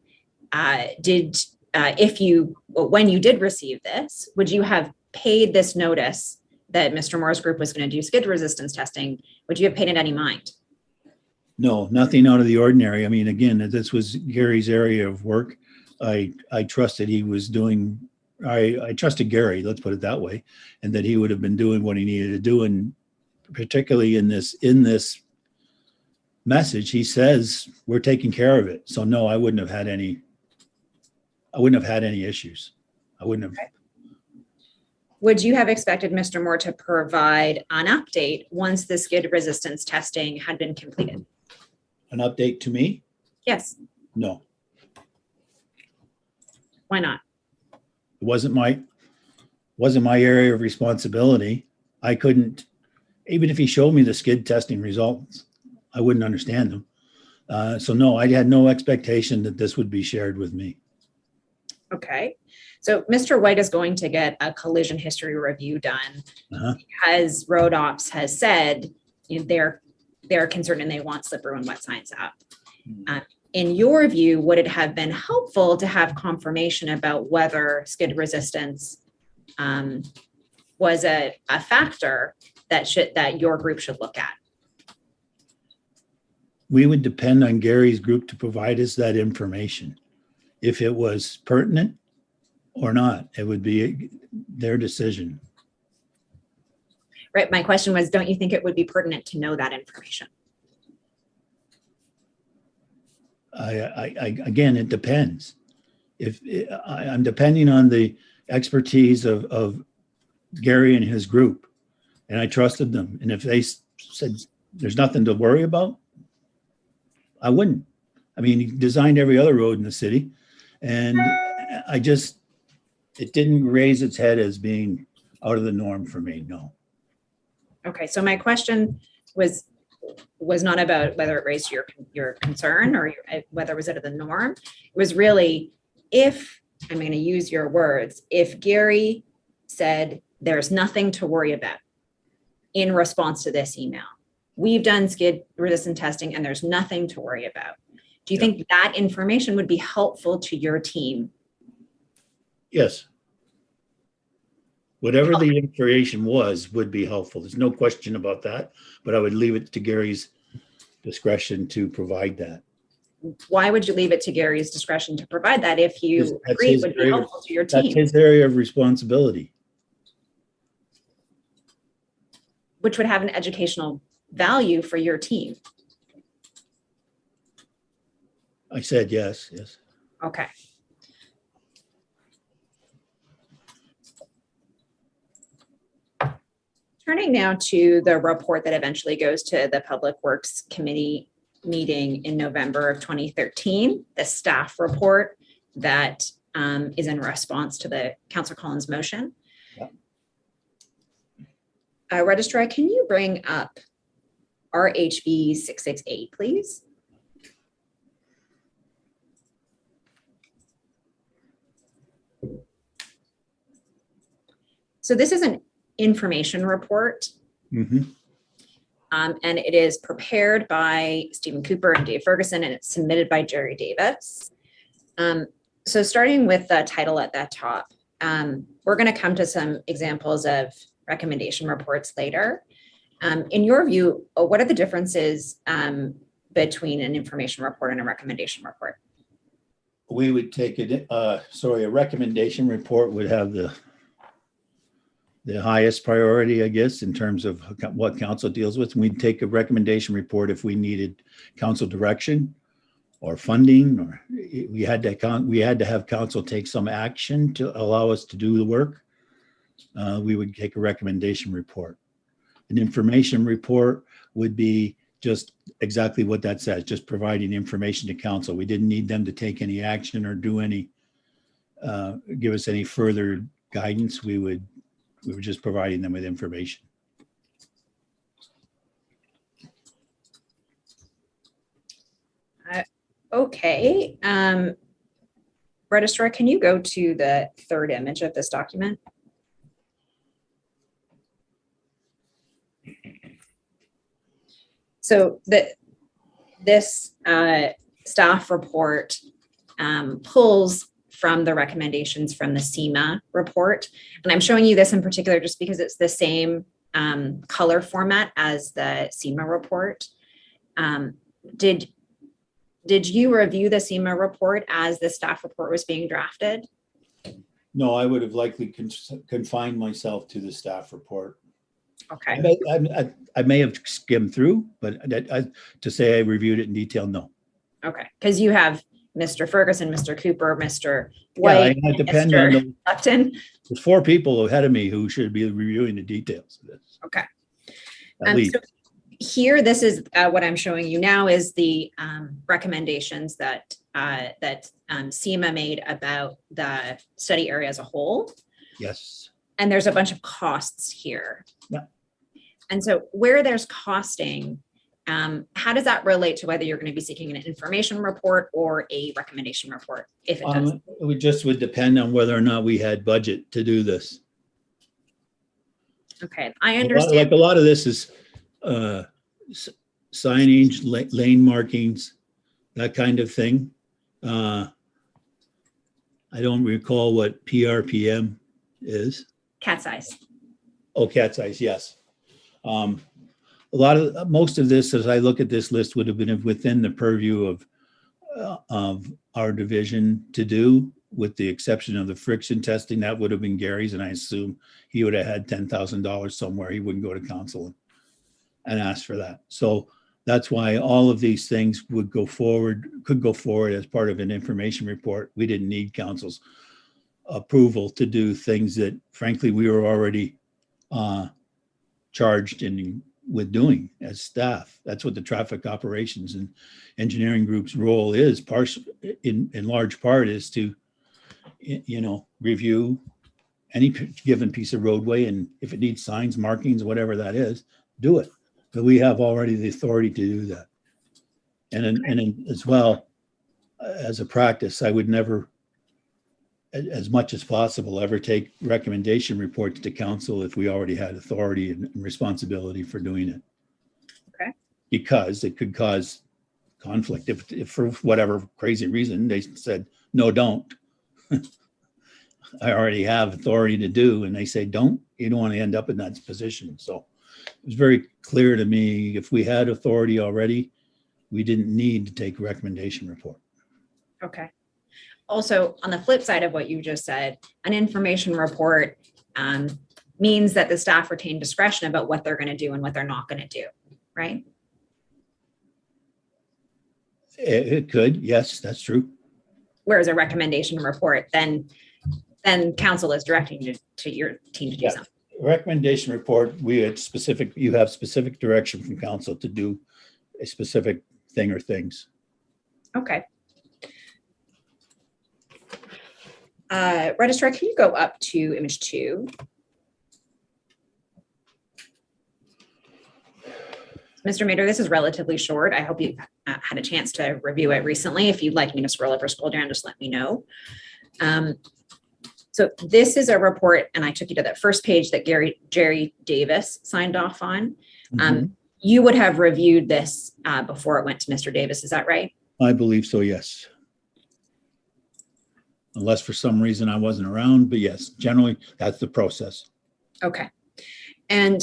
you did receive this, would you have paid this notice that Mr. Moore's group was going to do skid resistance testing? Would you have paid it any mind? No, nothing out of the ordinary. I mean, again, this was Gary's area of work. I trusted he was doing, I trusted Gary, let's put it that way, and that he would have been doing what he needed to do. And particularly in this message, he says, we're taking care of it. So no, I wouldn't have had any issues. I wouldn't have. Okay. Would you have expected Mr. Moore to provide an update once the skid resistance testing had been completed? An update to me? Yes. No, Why not? it wasn't my area of responsibility. I couldn't, even if he showed me the skid testing results, I wouldn't understand them. So no, I had no expectation that this would be shared with me. Okay. So Mr. White is going to get a collision history review done because Road Ops has said they're concerned and they want slippery and wet signs up. In your view, would it have been helpful to have confirmation about whether skid resistance was a factor that your group should look at? We would depend on Gary's group to provide us that information. If it was pertinent or not, it would be their decision. Right. My question was, don't you think it would be pertinent to know that information? Again, it depends. If I'm depending on the expertise of Gary and his group, and I trusted them. And if they said there's nothing to worry about, I wouldn't. I mean, he designed every other road in the city, and it didn't raise its head as being out of the norm for me. No. Okay. So my question was not about whether it raised your concern or whether it was out of the norm. It was really, if I'm going to use your words, if Gary said there's nothing to worry about in response to this email, we've done skid resistant testing and there's nothing to worry about. Do you think that information would be helpful to your team? Yes. Whatever the information would be helpful. There's no question about that, but I would leave it to Gary's discretion to provide that. Why would you leave it to Gary's discretion to provide that if you agree it would be helpful to your team? That's his area of responsibility. Which would have an educational value for your team. I said yes. Okay. Turning now to the report that eventually goes to the Public Works Committee meeting in November of 2013, the staff report that is in response to the Councillor Collins motion. Yeah. Registrar, can you bring up RHB 668, please? So this is an information report. Mm-hmm. And it is prepared by Stephen Cooper and Dave Ferguson, and it's submitted by Jerry Davis. So starting with the title at that top, we're going to come to some examples of recommendation reports later. In your view, what are the differences between an information report and a recommendation report? We would take it, a recommendation report would have the highest priority, I guess, in terms of what council deals with. We'd take a recommendation report if we needed council direction or funding, or we had to have council take some action to allow us to do the work. We would take a recommendation report. An information report would be just exactly what that says, just providing information to council. We didn't need them to take any action or do any, give us any further guidance. We were just providing them with information. Okay. Registrar, can you go to the third image of this document? So this staff report pulls from the recommendations from the SEMA report. And I'm showing you this in particular just because it's the same color format as the SEMA report. Did you review the SEMA report as the staff report was being drafted? No, I would have likely confined myself to the staff report. Okay. I may have skimmed through, but to say I reviewed it in detail, no. Okay, because you have Mr. Ferguson, Mr. Cooper, Mr. Yeah, White, I depend on Mr. Upton. there's 4 people ahead of me who should be reviewing the details of this. Okay. At least. So here, this is what I'm showing you now is the recommendations that SEMA made about the study area as a whole. Yes. And there's a bunch of costs here. Yeah. And so where there's costing, how does that relate to whether you're going to be seeking an information report or a recommendation report, if it does? It would depend on whether or not we had budget to do this. Okay, I understand. Like a lot of this is signage, lane markings, that kind of thing. I don't recall what PRPM is. Cat's eyes. Oh, cat's eyes, yes. Most of this, as I look at this list, would have been within the purview of our division to do, with the exception of the friction testing. That would have been Gary's, and I assume he would have had $10,000 somewhere. He wouldn't go to council and ask for that. So that's why all of these things could go forward as part of an information report. We didn't need council's approval to do things that, frankly, we were already charged with doing as staff. That's what the traffic operations and engineering group's role is. In large part is to, review any given piece of roadway, and if it needs signs, markings, whatever that is, do it. But we have already the authority to do that. And as well, as a practice, I would never, as much as possible, ever take recommendation reports to council if we already had authority and responsibility for doing it. Okay. Because it could cause conflict. If for whatever crazy reason they said, no, don't. I already have authority to do, and they say, don't, you don't want to end up in that position. So it was very clear to me, if we had authority already, we didn't need to take a recommendation report. Okay. Also, on the flip side of what you just said, an information report means that the staff retain discretion about what they're going to do and what they're not going to do, right? It could, yes, that's true. Whereas a recommendation report, then council is directing you to your team to do something. Recommendation report, you have specific direction from council to do a specific thing or things. Okay. Registrar, can you go up to image 2? Mr. Mader, this is relatively short. I hope you had a chance to review it recently. If you'd like me to scroll up or scroll down, just let me know. So this is a report, and I took you to that first page that Jerry Davis signed off on. You would have reviewed this before it went to Mr. Davis, is that right? I believe so, yes. Unless for some reason I wasn't around, but yes, generally that's the process. Okay. And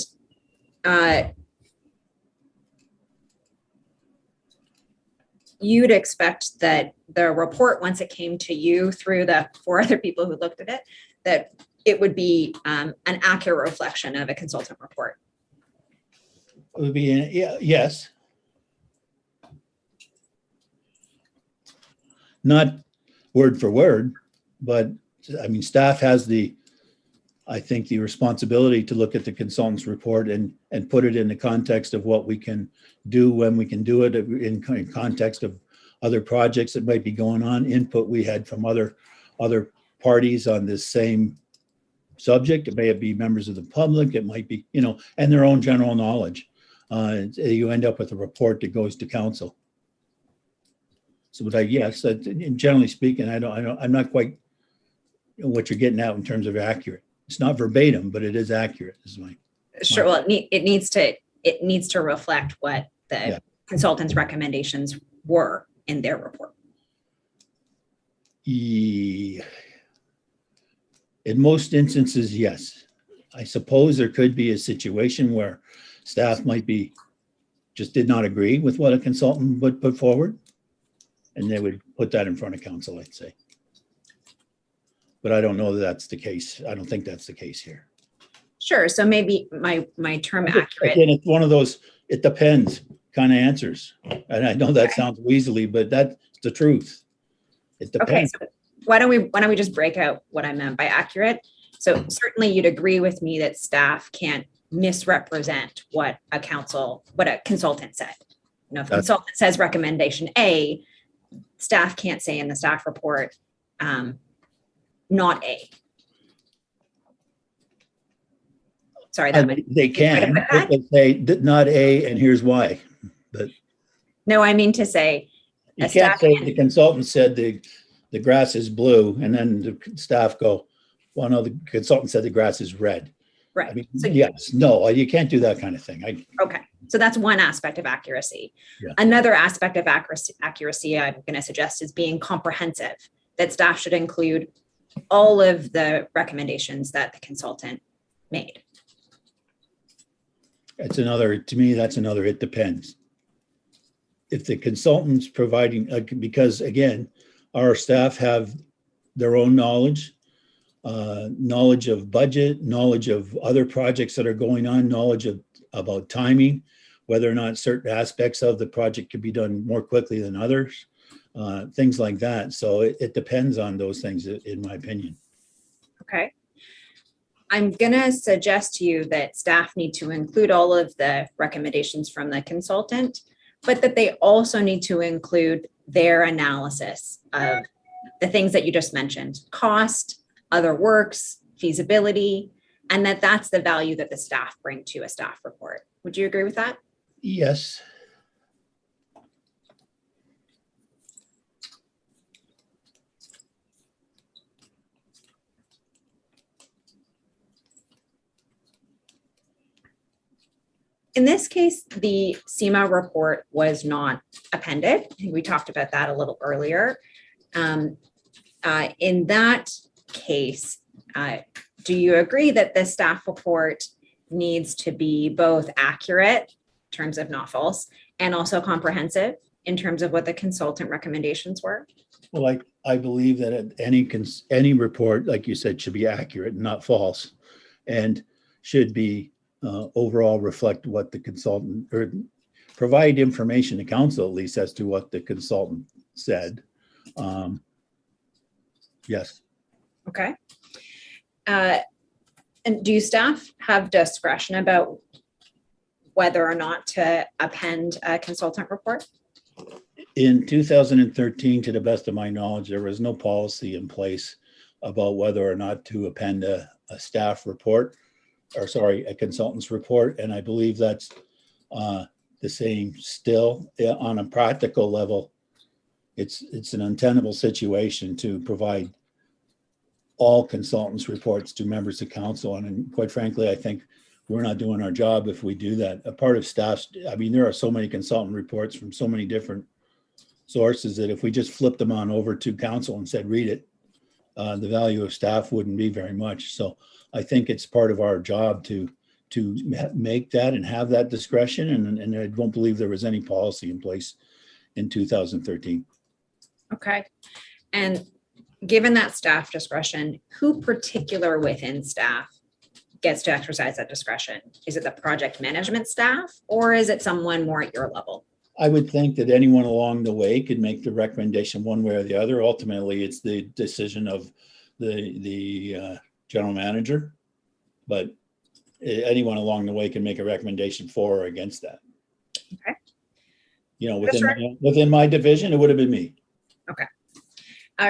you'd expect that the report, once it came to you through the 4 other people who looked at it, that it would be an accurate reflection of a consultant report. It would be, yes. Not word for word, but I mean, staff has the I think the responsibility to look at the consultant's report and put it in the context of what we can do when we can do it in context of other projects that might be going on, input we had from other parties on this same subject. It may be members of the public, it might be, and their own general knowledge. You end up with a report that goes to council. So, but yes, generally speaking, I'm not quite what you're getting at in terms of accurate. It's not verbatim, but it is accurate. Sure. Well, it needs to reflect what the consultant's recommendations were in their report. In most instances, yes. I suppose there could be a situation where staff might just did not agree with what a consultant would put forward, and they would put that in front of council, I'd say. But I don't know that that's the case. I don't think that's the case here. Sure. So maybe my term accurate. Again, it's one of those, it depends kind of answers. And I know that sounds weaselly, but that's the truth. It depends. Okay, so why don't we just break out what I meant by accurate? So certainly you'd agree with me that staff can't misrepresent what a consultant said. If a consultant says recommendation A, staff can't say in the staff report, not A. Sorry, they can. They say not A, and here's why. But no, I mean to say, you can't say the consultant said the grass is blue, and then the staff go, well, no, the consultant said the grass is red. Right. I mean, so yes, no, you can't do that kind of thing. Okay. So that's one aspect of accuracy. Yeah. Another aspect of accuracy I'm going to suggest is being comprehensive, that staff should include all of the recommendations that the consultant made. To me, that's another, it depends. If the consultant's providing, because again, our staff have their own knowledge of budget, knowledge of other projects that are going on, knowledge about timing, whether or not certain aspects of the project could be done more quickly than others, things like that. So it depends on those things, in my opinion. Okay. I'm going to suggest to you that staff need to include all of the recommendations from the consultant, but that they also need to include their analysis of the things that you just mentioned, cost, other works, feasibility, and that's the value that the staff bring to a staff report. Would you agree with that? Yes. In this case, the SEMA report was not appended. We talked about that a little earlier. In that case, do you agree that the staff report needs to be both accurate in terms of not false and also comprehensive in terms of what the consultant recommendations were? Well, I believe that any report, like you said, should be accurate, not false, and should be overall reflect what the consultant, or provide information to council at least as to what the consultant said. Yes. Okay. And do staff have discretion about whether or not to append a consultant report? In 2013, to the best of my knowledge, there was no policy in place about whether or not to append a staff report, a consultant's report. And I believe that's the same still. On a practical level, it's an untenable situation to provide all consultants' reports to members of council. And quite frankly, I think we're not doing our job if we do that. A part of staff, I mean, there are so many consultant reports from so many different sources that if we just flipped them on over to council and said, read it, the value of staff wouldn't be very much. So I think it's part of our job to make that and have that discretion. And I don't believe there was any policy in place in 2013. Okay. And given that staff discretion, who particular within staff gets to exercise that discretion? Is it the project management staff or is it someone more at your level? I would think that anyone along the way could make the recommendation one way or the other. Ultimately, it's the decision of the general manager. but anyone along the way can make a recommendation for or against that. Okay. You know, Registrar? within my division, it would have been me. Okay.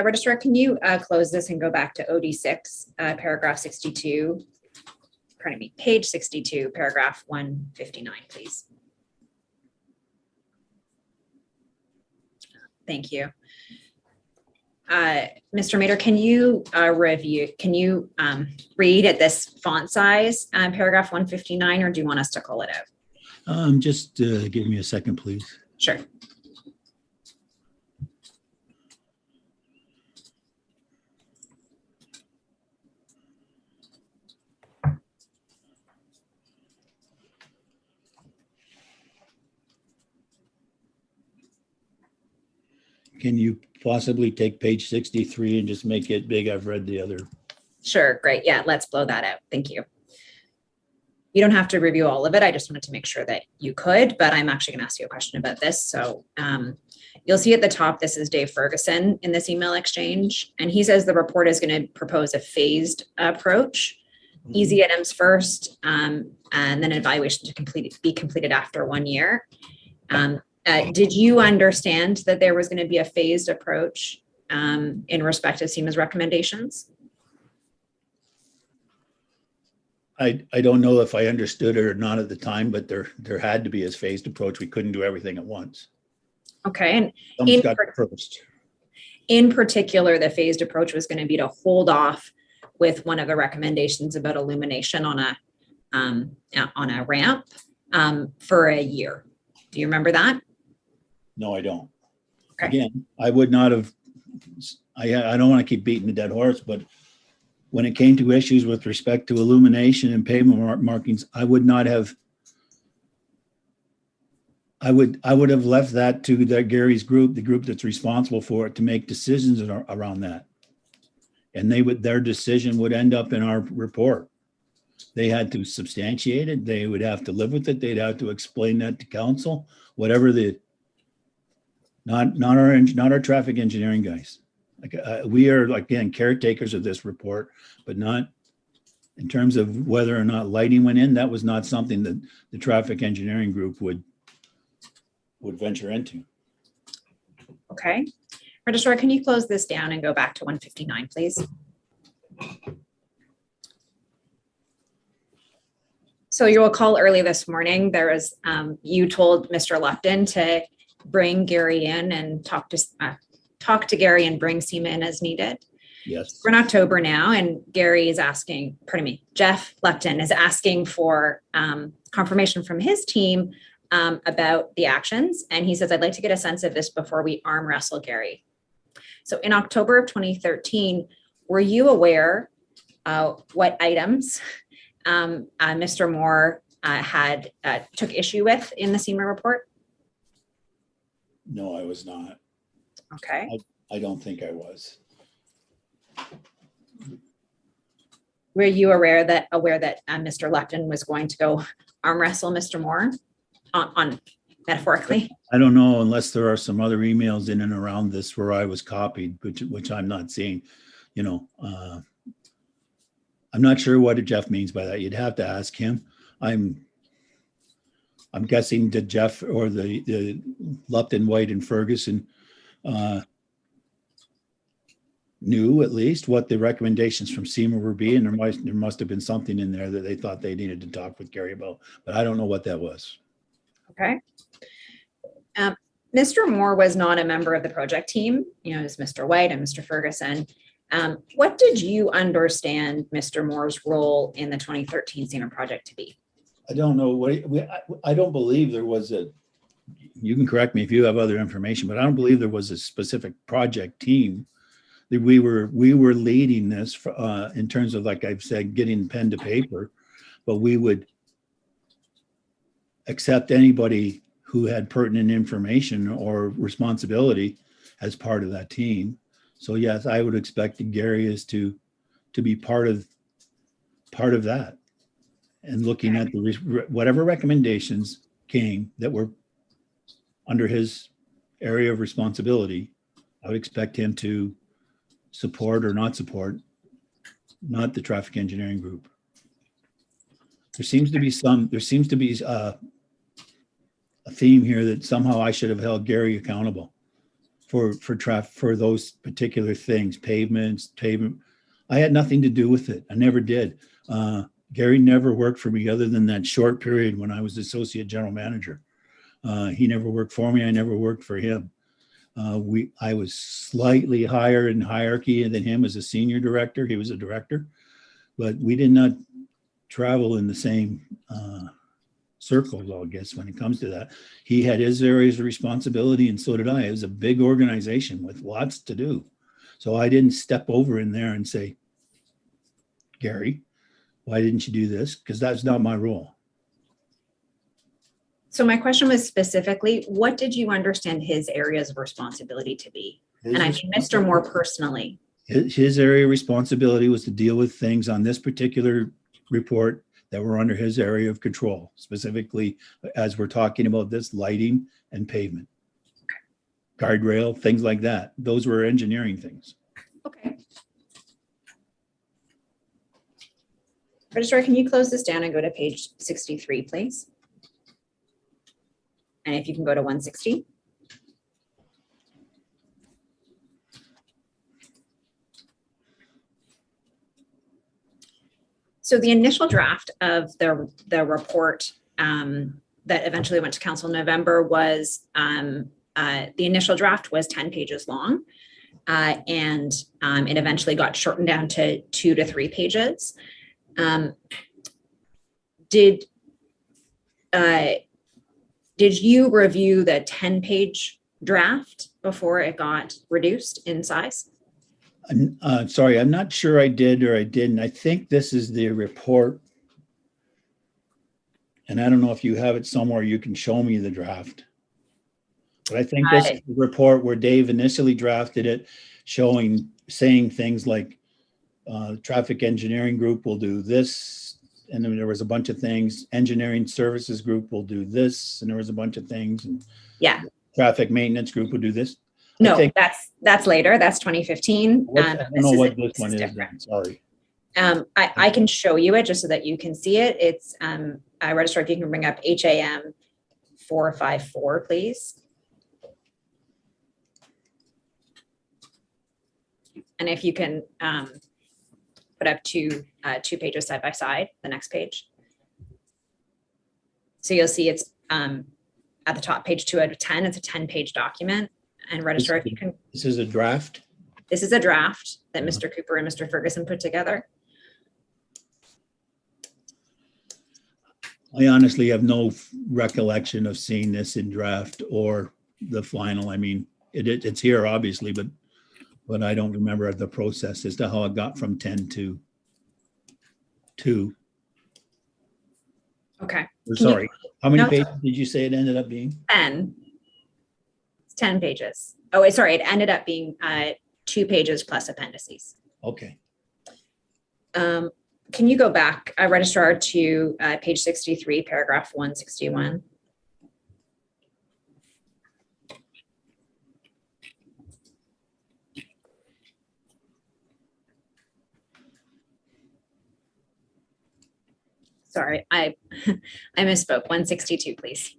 Registrar, can you close this and go back to OD6, paragraph 62, pardon me, page 62, paragraph 159, please? Thank you. Mr. Mater, can you read at this font size, paragraph 159, or do you want us to call it out? Just give me a second, please. Sure. Can you possibly take page 63 and just make it big? I've read the other. Sure, great. Yeah, let's blow that out. Thank you. You don't have to review all of it. I just wanted to make sure that you could, but I'm actually gonna ask you a question about this. So you'll see at the top, this is Dave Ferguson in this email exchange. And he says the report is gonna propose a phased approach, easy items first, and then evaluation to be completed after 1 year. Did you understand that there was gonna be a phased approach in respect of SEMA's recommendations? I don't know if I understood it or not at the time, but there had to be a phased approach. We couldn't do everything at once. Okay, and Someone's got it first. in particular, the phased approach was going to be to hold off with one of the recommendations about illumination on a ramp for a year. Do you remember that? No, I don't. Okay. Again, I would not have, I don't want to keep beating the dead horse, but when it came to issues with respect to illumination and pavement markings, I would not have, I would have left that to Gary's group, the group that's responsible for it, to make decisions around that. And their decision would end up in our report. They had to substantiate it. They would have to live with it. They'd have to explain that to council, whatever not our traffic engineering guys. Like we are, again, caretakers of this report, but not in terms of whether or not lighting went in. That was not something that the traffic engineering group would venture into. Okay. Registrar, can you close this down and go back to 159, please? So you'll recall early this morning, there was, you told Mr. Lupton to bring Gary in and talk to Gary and bring SEMA in as needed. Yes. We're in October now, and Gary is asking, pardon me, Jeff Lupton is asking for confirmation from his team about the actions. And he says, I'd like to get a sense of this before we arm wrestle Gary. So in October of 2013, were you aware what items Mr. Moore took issue with in the SEMA report? No, I was not. Okay. I don't think I was. Were you aware that Mr. Lupton was going to go arm wrestle Mr. Moore on metaphorically? I don't know, unless there are some other emails in and around this where I was copied, which I'm not seeing. You know, I'm not sure what Jeff means by that. You'd have to ask him. I'm guessing that Jeff or the Lupton, White, and Ferguson knew at least what the recommendations from SEMA were being. There must have been something in there that they thought they needed to talk with Gary about, but I don't know what that was. Okay. Mr. Moore was not a member of the project team. You know, it was Mr. White and Mr. Ferguson. What did you understand Mr. Moore's role in the 2013 SEMA project to be? I don't know. I don't believe there was you can correct me if you have other information, but I don't believe there was a specific project team. We were leading this in terms of, like I've said, getting pen to paper, but we would accept anybody who had pertinent information or responsibility as part of that team. So yes, I would expect Gary is to be part of that, and looking at whatever recommendations came that were under his area of responsibility. I would expect him to support or not support, not the traffic engineering group. There seems to be a theme here that somehow I should have held Gary accountable for those particular things, pavement. I had nothing to do with it. I never did. Gary never worked for me other than that short period when I was associate general manager. He never worked for me. I never worked for him. I was slightly higher in hierarchy than him as a senior director. He was a director, but we did not travel in the same circles, I guess, when it comes to that. He had his areas of responsibility, and so did I. It was a big organization with lots to do. So I didn't step over in there and say, Gary, why didn't you do this? Because that's not my role. So my question was specifically, what did you understand his areas of responsibility to be? And I mean, Mr. Moore personally. His area of responsibility was to deal with things on this particular report that were under his area of control, specifically as we're talking about this lighting and pavement, guardrail, things like that. Those were engineering things. Okay. Registrar, can you close this down and go to page 63, please? And if you can go to 160. So the initial draft of the report that eventually went to council in November was, the initial draft was 10 pages long. And it eventually got shortened down to 2 to 3 pages. Did you review the 10-page draft before it got reduced in size? Sorry, I'm not sure I did or I didn't. I think this is the report. And I don't know if you have it somewhere, you can show me the draft. But I think this is the report where Dave initially drafted it, saying things like traffic engineering group will do this. And then there was a bunch of things. Engineering services group will do this. And there was a bunch of things. And yeah. Traffic maintenance group will do this. No, that's later. That's 2015. I don't know what this one is. Sorry. I can show you it just so that you can see it. It's Registrar, if you can bring up HAM 454, please. And if you can put up two pages side by side, the next page. So you'll see it's at the top, page 2 out of 10. It's a 10-page document. And Registrar, if you can. This is a draft? This is a draft that Mr. Cooper and Mr. Ferguson put together. I honestly have no recollection of seeing this in draft or the final. I mean, it's here obviously, but I don't remember the process as to how it got from 10 to 2. Okay. Sorry. How many pages did you say it ended up being? 10. It's 10 pages. Oh, sorry. It ended up being 2 pages plus appendices. Okay. Can you go back, Registrar, to page 63, paragraph 161? Sorry, I misspoke. 162, please.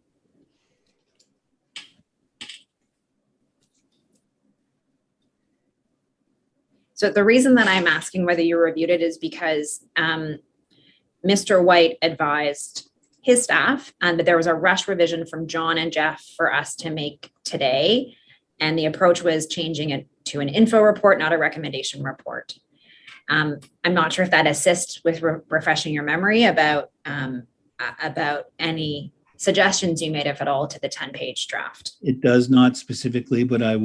So the reason that I'm asking whether you reviewed it is because Mr. White advised his staff that there was a rush revision from John and Jeff for us to make today. And the approach was changing it to an info report, not a recommendation report. I'm not sure if that assists with refreshing your memory about any suggestions you made, if at all, to the 10-page draft. It does not specifically, but I'd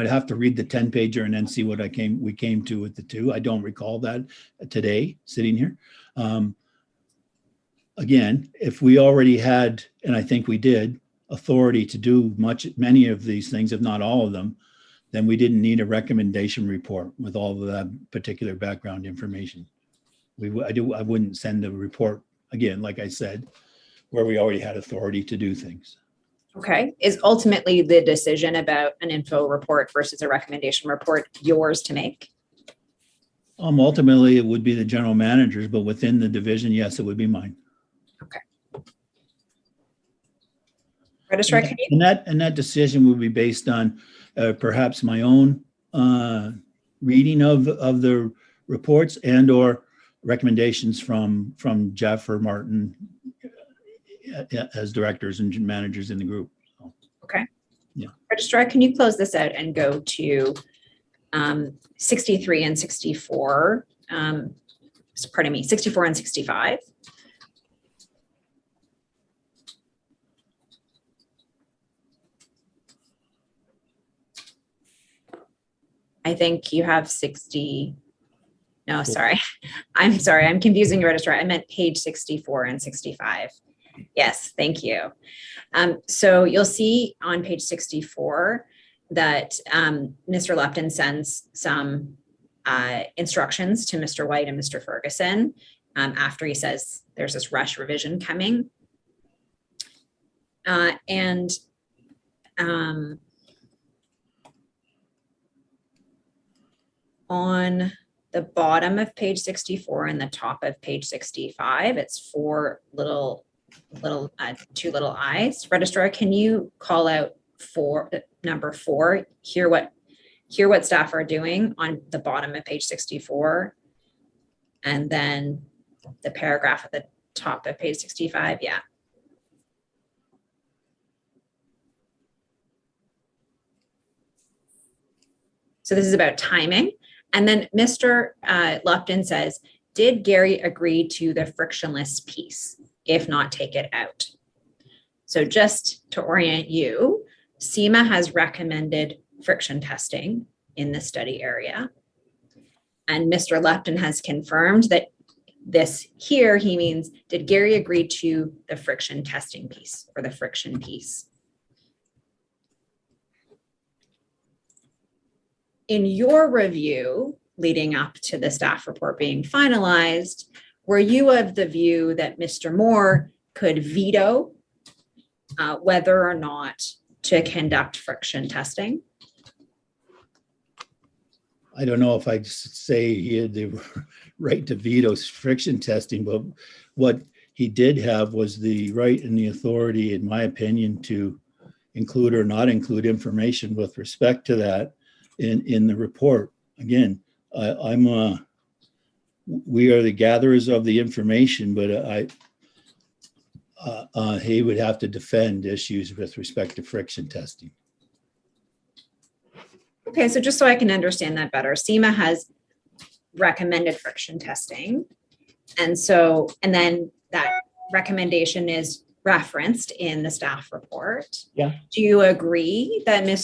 have to read the 10-pager and then see what we came to with the 2. I don't recall that today sitting here. Again, if we already had, and I think we did, authority to do many of these things, if not all of them, then we didn't need a recommendation report with all of that particular background information. I wouldn't send a report, again, like I said, where we already had authority to do things. Okay. Is ultimately the decision about an info report versus a recommendation report yours to make? Ultimately, it would be the general managers, but within the division, yes, it would be mine. Registrar, can you? And that decision would be based on perhaps my own reading of the reports and or recommendations from Jeff or Martin as directors and managers in the group. Okay. Yeah. Registrar, can you close this out and go to 63 and 64? Pardon me, 64 and 65. I think you have 60. No, sorry. I'm sorry. I'm confusing your registrar. I meant page 64 and 65. Yes, thank you. So you'll see on page 64 that Mr. Lupton sends some instructions to Mr. White and Mr. Ferguson after he says there's this rush revision coming. On the bottom of page 64 and the top of page 65, it's two little I's. Registrar, can you call out number 4? Hear what staff are doing on the bottom of page 64, and then the paragraph at the top of page 65. Yeah. So this is about timing. And then Mr. Lupton says, did Gary agree to the frictionless piece? If not, take it out. So just to orient you, SEMA has recommended friction testing in the study area. And Mr. Lupton has confirmed that this here, he means, did Gary agree to the friction testing piece or the friction piece? In your review, leading up to the staff report being finalized, were you of the view that Mr. Moore could veto whether or not to conduct friction testing? I don't know if I'd say he had the right to veto friction testing, but what he did have was the right and the authority, in my opinion, to include or not include information with respect to that in the report. Again, we are the gatherers of the information, but he would have to defend issues with respect to friction testing. Okay, so just so I can understand that better, SEMA has recommended friction testing. And then that recommendation is referenced in the staff report. Yeah. Do you agree that the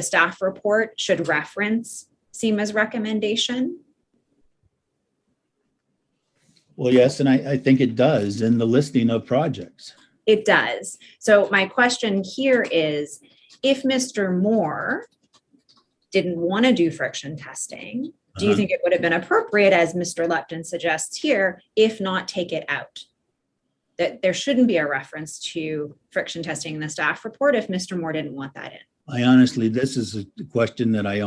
staff report should reference SEMA's recommendation? Well, yes, and I think it does in the listing of projects. It does. So my question here is, if Mr. Moore didn't want to do friction testing, do you think it would have been appropriate, as Mr. Lupton suggests here, if not, take it out? That there shouldn't be a reference to friction testing in the staff report if Mr. Moore didn't want that in. I honestly, this is a question that I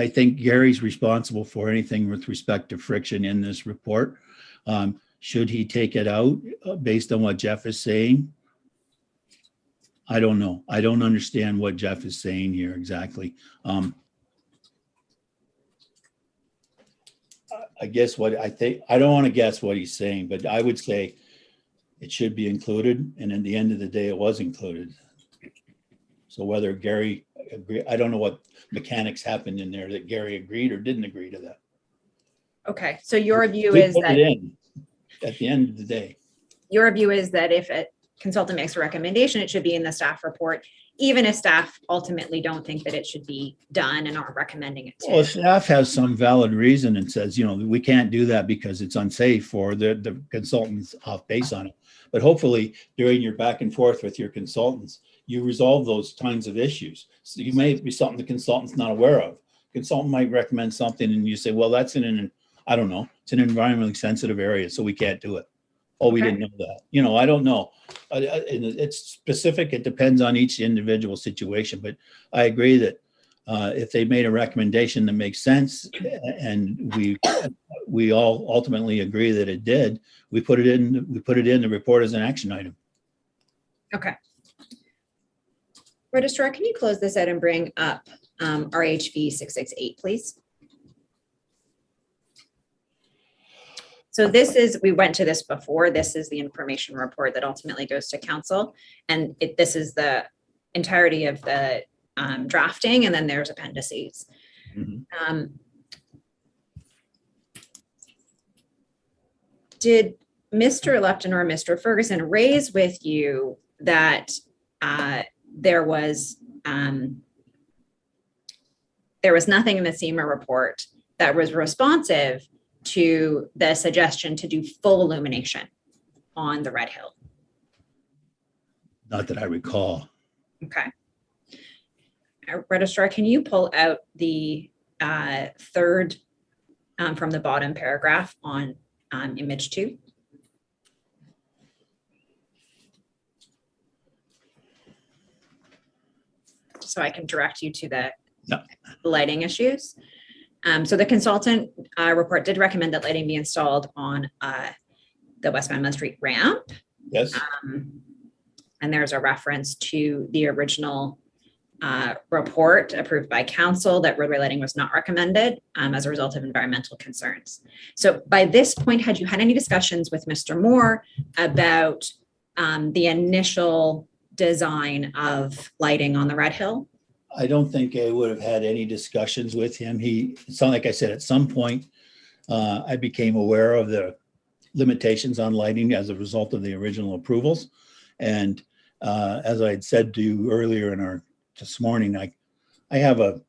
think Gary's responsible for anything with respect to friction in this report. Should he take it out based on what Jeff is saying? I don't know. I don't understand what Jeff is saying here exactly. I guess what I think, I don't want to guess what he's saying, but I would say it should be included. And at the end of the day, it was included. So whether Gary agreed, I don't know what mechanics happened in there that Gary agreed or didn't agree to that. Okay, so your view We is put that it in at the end of the day. your view is that if a consultant makes a recommendation, it should be in the staff report, even if staff ultimately don't think that it should be done and aren't recommending it to. Well, if staff has some valid reason and says, we can't do that because it's unsafe, or the consultant's off base on it. But hopefully during your back and forth with your consultants, you resolve those kinds of issues. So you may be something the consultant's not aware of. Consultant might recommend something and you say, well, that's I don't know, it's an environmentally sensitive area, so we can't do it. Oh, we didn't know that. I don't know. It's specific. It depends on each individual situation. But I agree that If they made a recommendation that makes sense and we all ultimately agree that it did, we put it in the report as an action item. Okay. Registrar, can you close this out and bring up RHV 668, please? So this is, we went to this before, this is the information report that ultimately goes to council. And this is the entirety of the drafting, and then there's appendices. Mm-hmm. Did Mr. Lupton or Mr. Ferguson raise with you that there was nothing in the SEMA report that was responsive to the suggestion to do full illumination on the Red Hill? Not that I recall. Okay. Registrar, can you pull out the third from the bottom paragraph on image 2? So I can direct you to the lighting issues. So the consultant report did recommend that lighting be installed on the West Van Street ramp. Yes. And there's a reference to the original report approved by council that roadway lighting was not recommended as a result of environmental concerns. So by this point, had you had any discussions with Mr. Moore about the initial design of lighting on the Red Hill? I don't think I would have had any discussions with him. It's not like I said, at some point, I became aware of the limitations on lighting as a result of the original approvals. And as I had said to you earlier this morning, I have a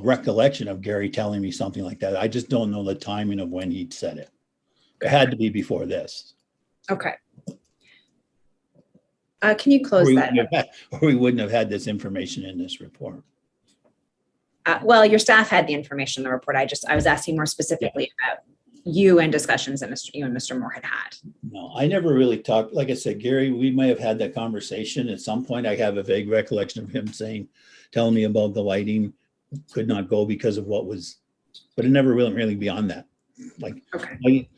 recollection of Gary telling me something like that. I just don't know the timing of when he'd said it. It had to be before this. Okay. Can you close that? Or we wouldn't have had this information in this report. Well, your staff had the information in the report. I was asking more specifically about you and discussions that you and Mr. Moore had had. No, I never really talked. Like I said, Gary, we may have had that conversation at some point. I have a vague recollection of him telling me about the lighting could not go because of what was, but it never really beyond that. Like, okay.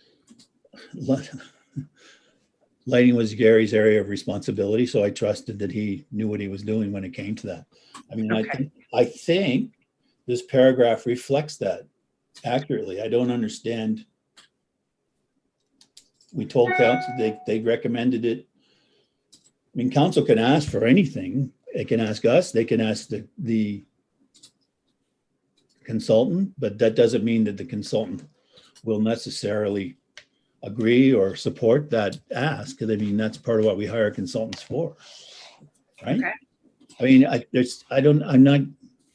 Lighting was Gary's area of responsibility, so I trusted that he knew what he was doing when it came to that. I mean, okay. I think this paragraph reflects that accurately. I don't understand. We told council they recommended it. I mean, council can ask for anything. They can ask us. They can ask the consultant, but that doesn't mean that the consultant will necessarily agree or support that ask. Because I mean, that's part of what we hire consultants for, right? Okay. I mean, I'm not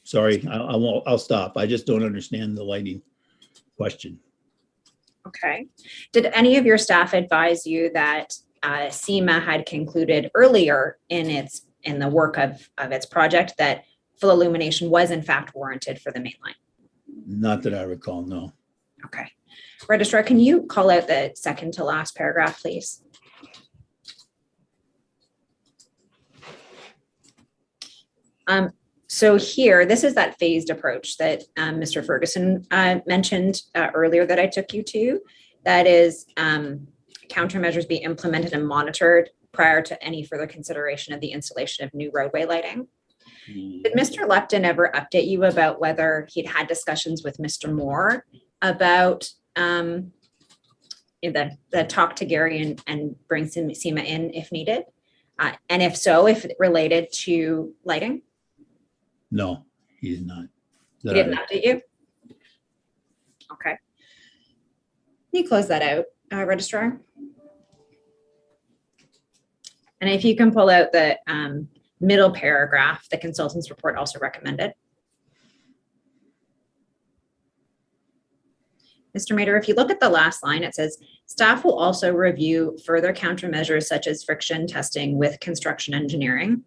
sorry. I'll stop. I just don't understand the lighting question. Okay. Did any of your staff advise you that SEMA had concluded earlier in the work of its project that full illumination was in fact warranted for the main line? Not that I recall, no. Okay. Registrar, can you call out the second to last paragraph, please? So here, this is that phased approach that Mr. Ferguson mentioned earlier that I took you to. That is countermeasures be implemented and monitored prior to any further consideration of the installation of new roadway lighting. Did Mr. Lupton ever update you about whether he'd had discussions with Mr. Moore about the talk to Gary and bring SEMA in if needed? And if so, if it related to lighting? No, he did not. He didn't update you? Okay. Can you close that out, Registrar? And if you can pull out the middle paragraph, the consultant's report also recommended. Mr. Mader, if you look at the last line, it says, staff will also review further countermeasures such as friction testing with construction engineering.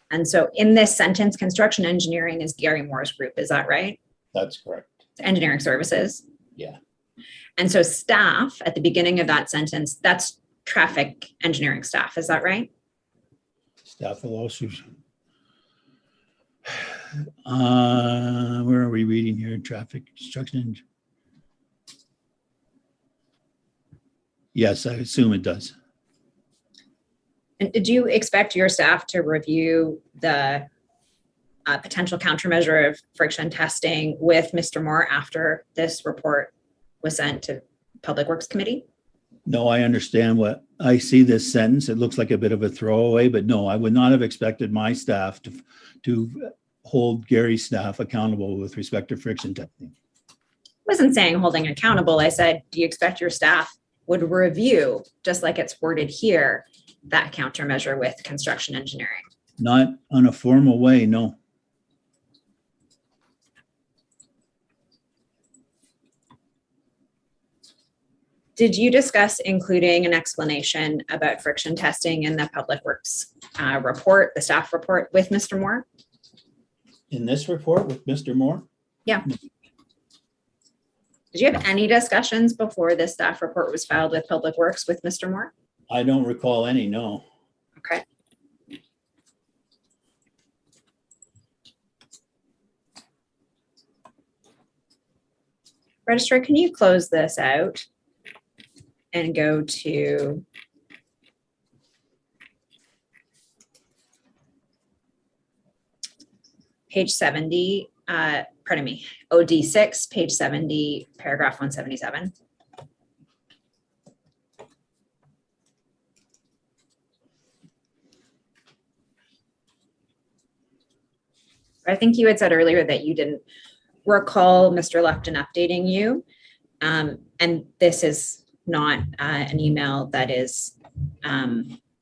And so in this sentence, construction engineering is Gary Moore's group, is that right? That's correct. Engineering services. Yeah. And so staff at the beginning of that sentence, that's traffic engineering staff, is that right? Staff will also, Where are we reading here? Traffic instruction. Yes, I assume it does. And did you expect your staff to review the potential countermeasure of friction testing with Mr. Moore after this report was sent to Public Works Committee? No, I understand what I see this sentence. It looks like a bit of a throwaway, but no, I would not have expected my staff to hold Gary's staff accountable with respect to friction testing. I wasn't saying holding accountable. I said, do you expect your staff would review, just like it's worded here, that countermeasure with construction engineering? Not on a formal way, no. Did you discuss including an explanation about friction testing in the Public Works report, the staff report with Mr. Moore? In this report with Mr. Moore? Yeah. Did you have any discussions before this staff report was filed with Public Works with Mr. Moore? I don't recall any, no. Okay. Registrar, can you close this out and go to page 70, pardon me, OD6, page 70, paragraph 177. I think you had said earlier that you didn't recall Mr. Lupton updating you. And this is not an email that is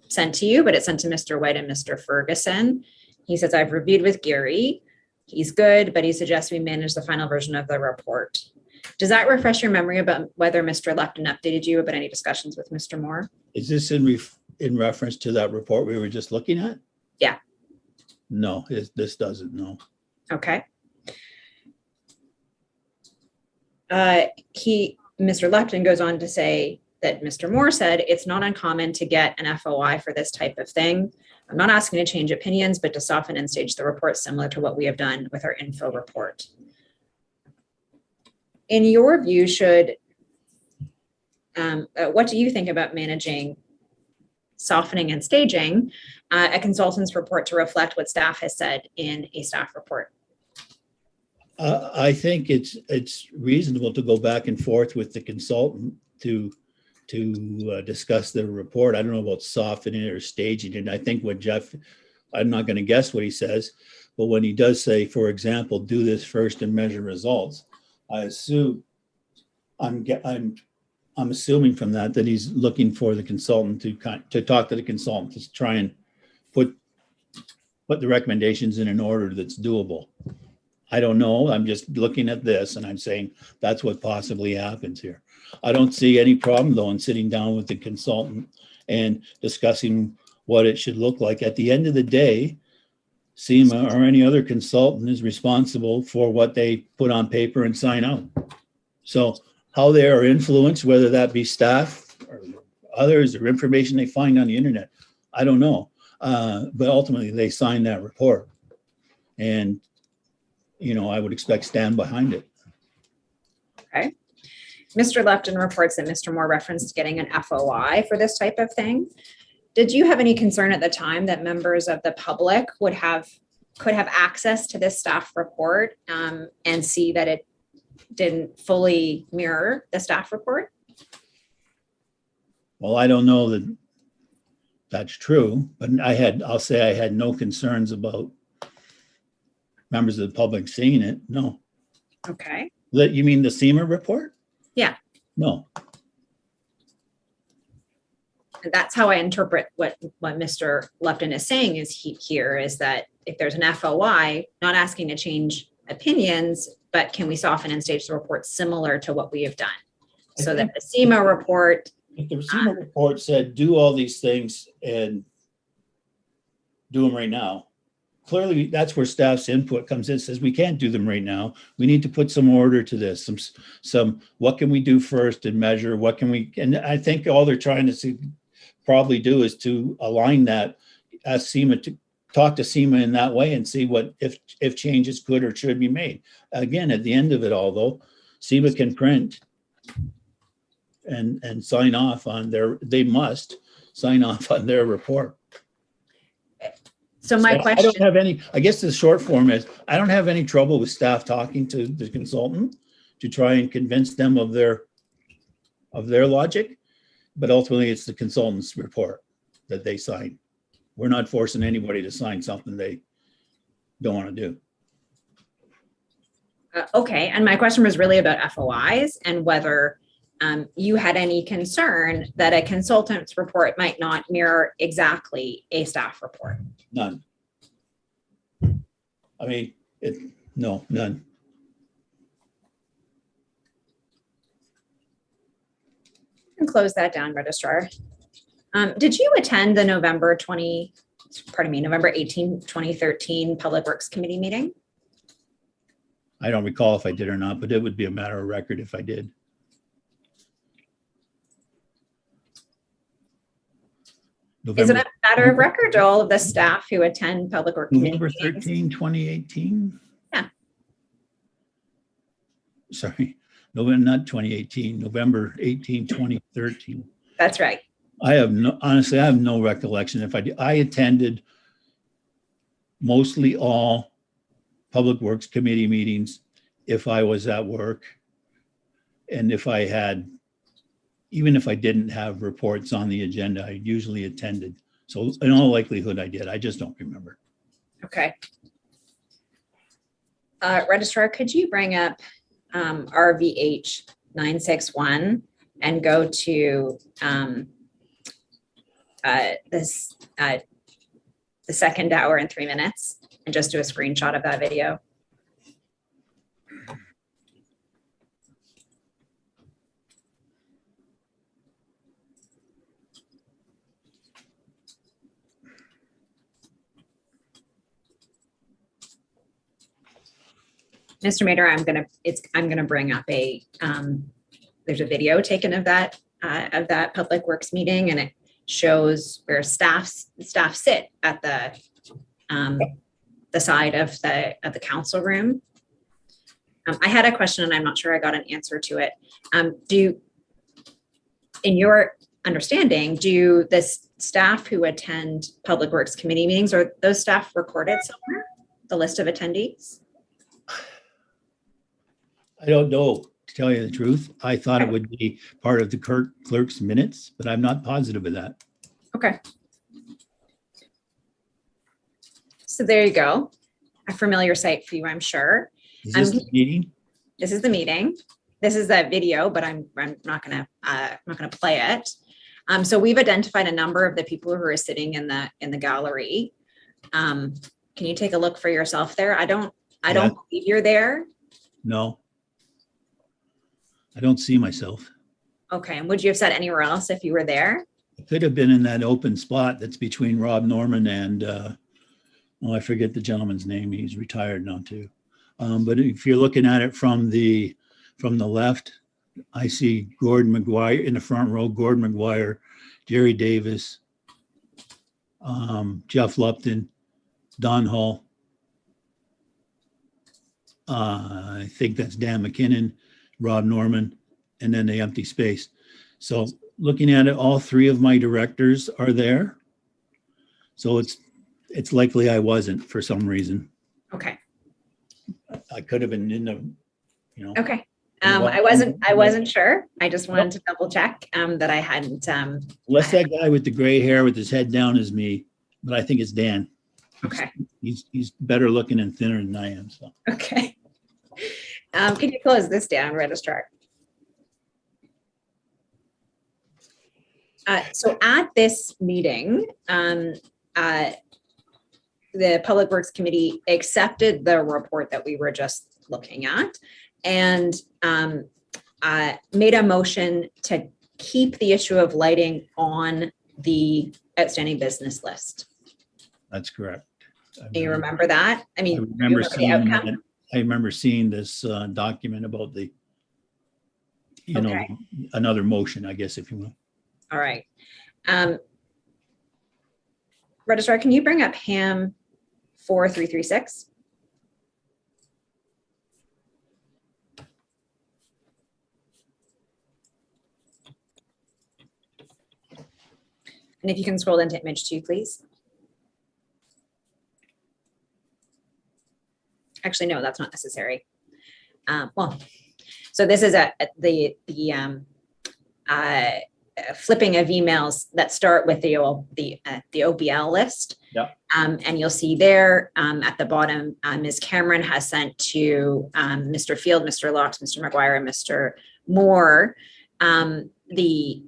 sent to you, but it's sent to Mr. White and Mr. Ferguson. He says, I've reviewed with Gary. He's good, but he suggests we manage the final version of the report. Does that refresh your memory about whether Mr. Lupton updated you about any discussions with Mr. Moore? Is this in reference to that report we were just looking at? Yeah. No, this doesn't, no. Okay. Mr. Lupton goes on to say that Mr. Moore said, it's not uncommon to get an FOI for this type of thing. I'm not asking to change opinions, but to soften and stage the report similar to what we have done with our info report. In your view, what do you think about managing softening and staging a consultant's report to reflect what staff has said in a staff report? I think it's reasonable to go back and forth with the consultant to discuss the report. I don't know about softening it or staging it. I think what Jeff, I'm not going to guess what he says, but when he does say, for example, do this first and measure results, I assume I'm assuming from that he's looking for the consultant to talk to the consultant to try and put the recommendations in an order that's doable. I don't know. I'm just looking at this and I'm saying that's what possibly happens here. I don't see any problem though in sitting down with the consultant and discussing what it should look like. At the end of the day, SEMA or any other consultant is responsible for what they put on paper and sign out. So how they are influenced, whether that be staff or others or information they find on the internet, I don't know. But ultimately they sign that report. And I would expect stand behind it. Okay. Mr. Lupton reports that Mr. Moore referenced getting an FOI for this type of thing. Did you have any concern at the time that members of the public could have access to this staff report and see that it didn't fully mirror the staff report? Well, I don't know that that's true, but I'll say I had no concerns about members of the public seeing it. No. Okay. You mean the SEMA report? Yeah. No. And that's how I interpret what Mr. Lupton is saying is that if there's an FOI, not asking to change opinions, but can we soften and stage the report similar to what we have done? So that the SEMA report. If the SEMA report said, do all these things and do them right now, clearly that's where staff's input comes in. It says we can't do them right now. We need to put some order to this. Some what can we do first and measure? What can we? And I think all they're trying to probably do is to align that, ask SEMA to talk to SEMA in that way and see what, if changes could or should be made. Again, at the end of it all though, SEMA can print and sign off on they must sign off on their report. So my I don't question, have any, I guess the short form is, I don't have any trouble with staff talking to the consultant to try and convince them of their logic, but ultimately it's the consultant's report that they sign. We're not forcing anybody to sign something they don't want to do. okay, and my question was really about FOIs and whether you had any concern that a consultant's report might not mirror exactly a staff report. None. I mean, no, none. And close that down, Registrar. Did you attend the November 18, 2013 Public Works Committee meeting? I don't recall if I did or not, but it would be a matter of record if I did. Is it a matter of record to all of the staff who attend Public Works Committee November meetings? 13, 2018? Yeah. Sorry, November, not 2018, November 18, 2013. That's right. Honestly, I have no recollection. I attended mostly all Public Works Committee meetings if I was at work. And even if I didn't have reports on the agenda, I usually attended. So in all likelihood, I did. I just don't remember. Okay. Registrar, could you bring up RVH 961 and go to the second hour and 3 minutes and just do a screenshot of that video? Mr. Mater, I'm gonna bring up there's a video taken of that Public Works meeting, and it shows where staff sit at the side of the council room. I had a question and I'm not sure I got an answer to it. In your understanding, do the staff who attend Public Works Committee meetings, are those staff recorded somewhere, the list of attendees? I don't know, to tell you the truth. I thought it would be part of the clerk's minutes, but I'm not positive of that. Okay. So there you go. A familiar sight for you, I'm sure. Is this the meeting? This is the meeting. This is that video, but I'm not gonna play it. So we've identified a number of the people who are sitting in the gallery. Can you take a look for yourself there? I don't believe you're there. No. I don't see myself. Okay, and would you have sat anywhere else if you were there? I could have been in that open spot that's between Rob Norman and, I forget the gentleman's name. He's retired now too. But if you're looking at it from the left, I see Gordon McGuire in the front row, Gordon McGuire, Jerry Davis, Jeff Lupton, Don Hall. I think that's Dan McKinnon, Rob Norman, and then the empty space. So looking at it, all three of my directors are there. So it's likely I wasn't for some reason. Okay. I could have been in the, Okay. I wasn't sure. I just wanted to double check that I hadn't. Unless that guy with the gray hair with his head down is me, but I think it's Dan. Okay. He's better looking and thinner than I am. So. Okay. Can you close this down, Registrar? So at this meeting, the Public Works Committee accepted the report that we were just looking at and made a motion to keep the issue of lighting on the outstanding business list. That's correct. Do you remember that? I mean, I remember seeing this document about the, another motion, I guess, if you will. All right. Registrar, can you bring up Ham 4336. And if you can scroll into image 2, please. Actually, no, that's not necessary. Well, so this is the flipping of emails that start with the OBL list. Yep. And you'll see there at the bottom, Ms. Cameron has sent to Mr. Field, Mr. Locks, Mr. McGuire, and Mr. Moore the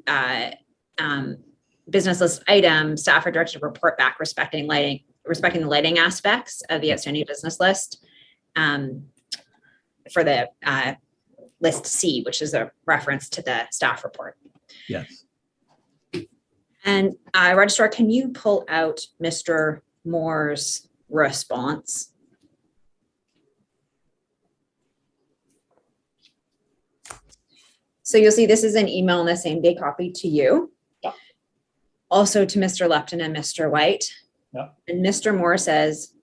business list item. Staff are directed to report back respecting the lighting aspects of the outstanding business list for the list C, which is a reference to the staff report. Yes. And Registrar, can you pull out Mr. Moore's response? So you'll see this is an email in the same day copy to you. Yeah. Also to Mr. Lupton and Mr. White. Yeah. And Mr. Moore says,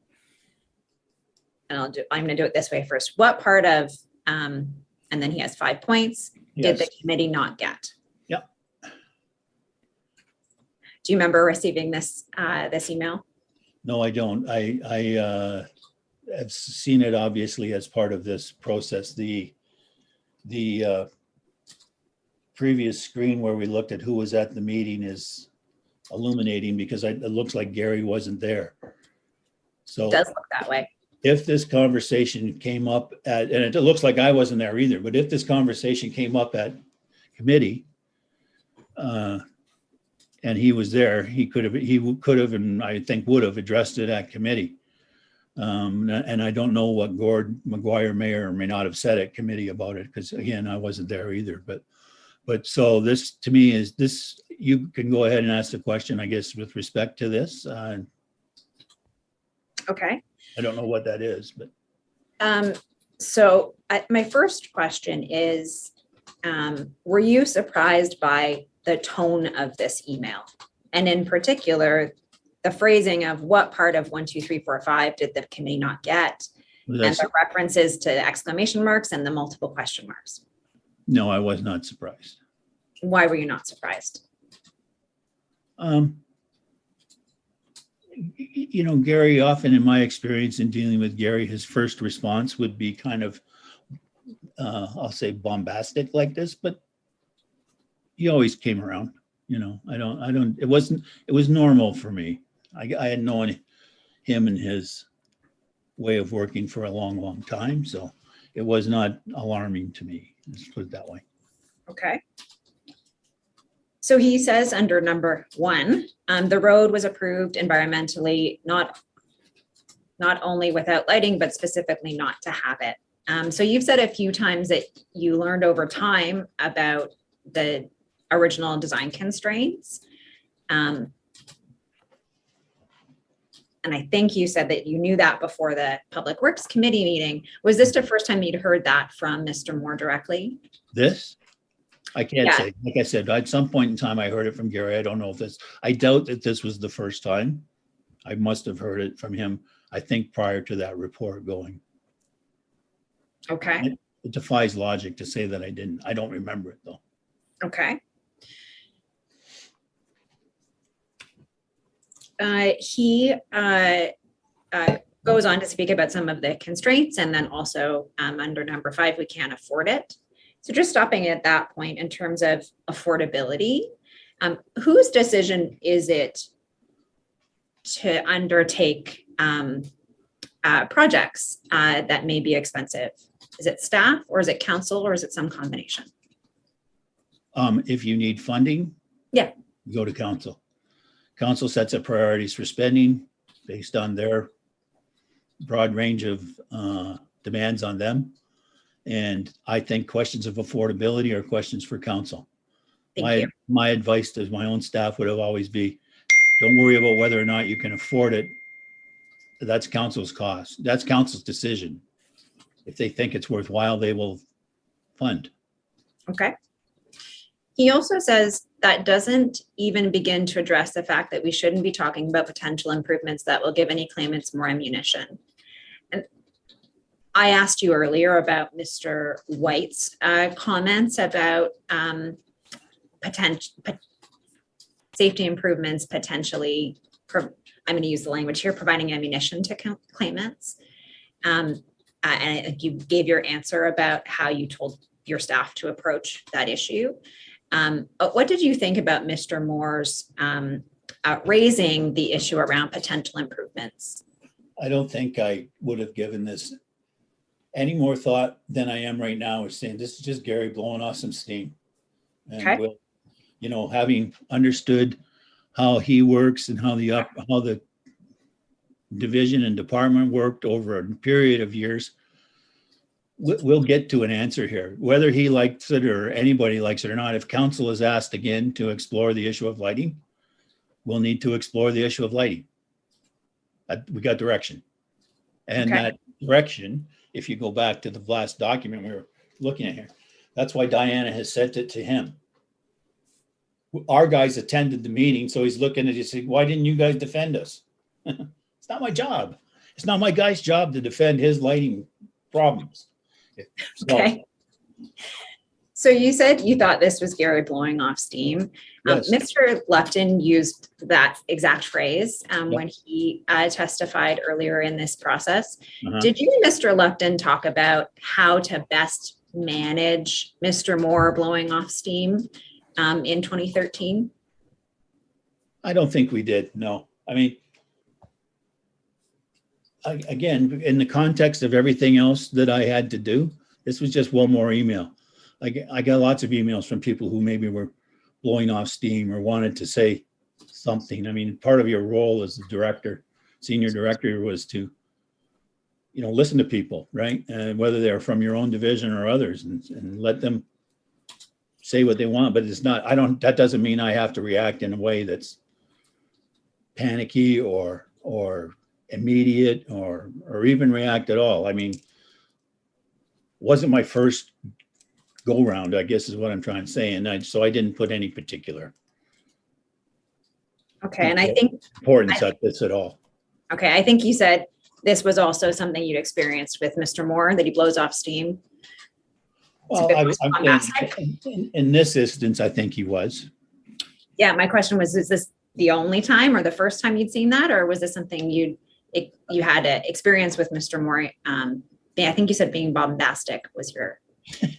and I'm going to do it this way first. What part of, and then he has 5 points, did the committee not get? Yep. Do you remember receiving this this email? No, I don't. I have seen it obviously as part of this process. The previous screen where we looked at who was at the meeting is illuminating because it looks like Gary wasn't there. So It does look that way. If this conversation came up at, and it looks like I wasn't there either, but if this conversation came up at committee, and he was there, he could have, and I think would have addressed it at committee. And I don't know what Gord McGuire may or may not have said at committee about it, because again, I wasn't there either. But so this to me is this, you can go ahead and ask the question, I guess, with respect to this. Okay. I don't know what that is, but. So my first question is, were you surprised by the tone of this email? And in particular, the phrasing of what part of 1, 2, 3, 4, 5 did the committee not get? And the references to exclamation marks and the multiple question marks. No, I was not surprised. Why were you not surprised? You know, Gary, often in my experience in dealing with Gary, his first response would be kind of, I'll say bombastic like this, but he always came around, you know, it was normal for me. I had known him and his way of working for a long, long time. So it was not alarming to me. Let's put it that way. Okay. So he says under number 1, the road was approved environmentally, not only without lighting, but specifically not to have it. So you've said a few times that you learned over time about the original design constraints. And I think you said that you knew that before the Public Works Committee meeting. Was this the first time you'd heard that from Mr. Moore directly? This? I can't say. Like I said, at some point in time, I heard it from Gary. I don't know if this, I doubt that this was the first time. I must have heard it from him, I think, prior to that report going. Okay. It defies logic to say that I didn't. I don't remember it though. Okay. He goes on to speak about some of the constraints, and then also under number 5, we can't afford it. So just stopping at that point in terms of affordability, whose decision is it to undertake projects that may be expensive? Is it staff, or is it council, or is it some combination? If you need funding, yeah, go to council. Council sets up priorities for spending based on their broad range of demands on them. And I think questions of affordability are questions for council. My advice to my own staff would have always be, don't worry about whether or not you can afford it. That's council's cost. That's council's decision. If they think it's worthwhile, they will fund. Okay. He also says that doesn't even begin to address the fact that we shouldn't be talking about potential improvements that will give any claimants more ammunition. And I asked you earlier about Mr. White's comments about safety improvements potentially, I'm going to use the language here, providing ammunition to claimants. And you gave your answer about how you told your staff to approach that issue. But what did you think about Mr. Moore's raising the issue around potential improvements? I don't think I would have given this any more thought than I am right now, is saying this is just Gary blowing off some steam. And Okay. we'll, you know, having understood how he works and how the division and department worked over a period of years, we'll get to an answer here. Whether he likes it or anybody likes it or not, if council is asked again to explore the issue of lighting, we'll need to explore the issue of lighting. We got direction. And Okay. that direction, if you go back to the last document we were looking at here, that's why Diana has sent it to him. Our guys attended the meeting, so he's looking at it, saying, why didn't you guys defend us? It's not my job. It's not my guy's job to defend his lighting problems. So, Okay. So you said you thought this was Gary blowing off steam. Yes. Mr. Lupton used that exact phrase Yep. when he testified earlier in this process. Uh-huh. Did you, Mr. Lupton, talk about how to best manage Mr. Moore blowing off steam in 2013? I don't think we did. No. I mean, again, in the context of everything else that I had to do, this was just one more email. I got lots of emails from people who maybe were blowing off steam or wanted to say something. I mean, part of your role as the director, senior director, was to, you know, listen to people, right? And whether they're from your own division or others, and let them say what they want. But it's not, that doesn't mean I have to react in a way that's panicky or immediate or even react at all. I mean, wasn't my first go round, I guess is what I'm trying to say. And so I didn't put any particular Okay, and I think importance at this at all. Okay, I think you said this was also something you'd experienced with Mr. Moore, that he blows off steam. Well, in this instance, I think he was. Yeah, my question was, is this the only time or the first time you'd seen that? Or was this something you had to experience with Mr. Moore? I think you said being bombastic was your.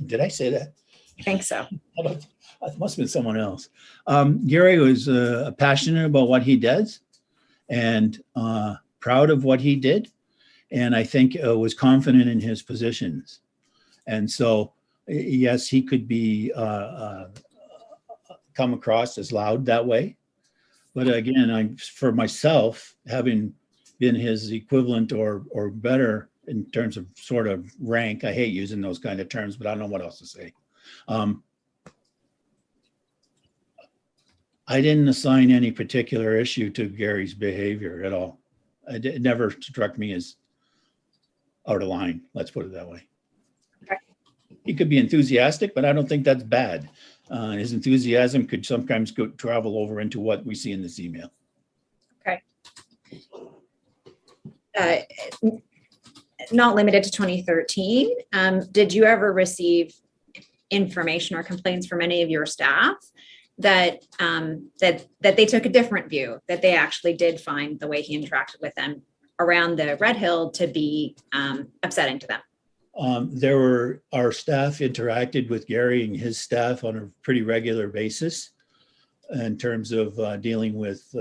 Did I say that? I think so. It must have been someone else. Gary was passionate about what he does and proud of what he did. And I think was confident in his positions. And so, yes, he could be come across as loud that way. But again, for myself, having been his equivalent or better in terms of sort of rank, I hate using those kind of terms, but I don't know what else to say. I didn't assign any particular issue to Gary's behavior at all. It never struck me as out of line. Let's put it that way. Okay. He could be enthusiastic, but I don't think that's bad. His enthusiasm could sometimes travel over into what we see in this email. Okay. Not limited to 2013. Did you ever receive information or complaints from any of your staff that they took a different view, that they actually did find the way he interacted with them around the Red Hill to be upsetting to them? Our staff interacted with Gary and his staff on a pretty regular basis in terms of dealing with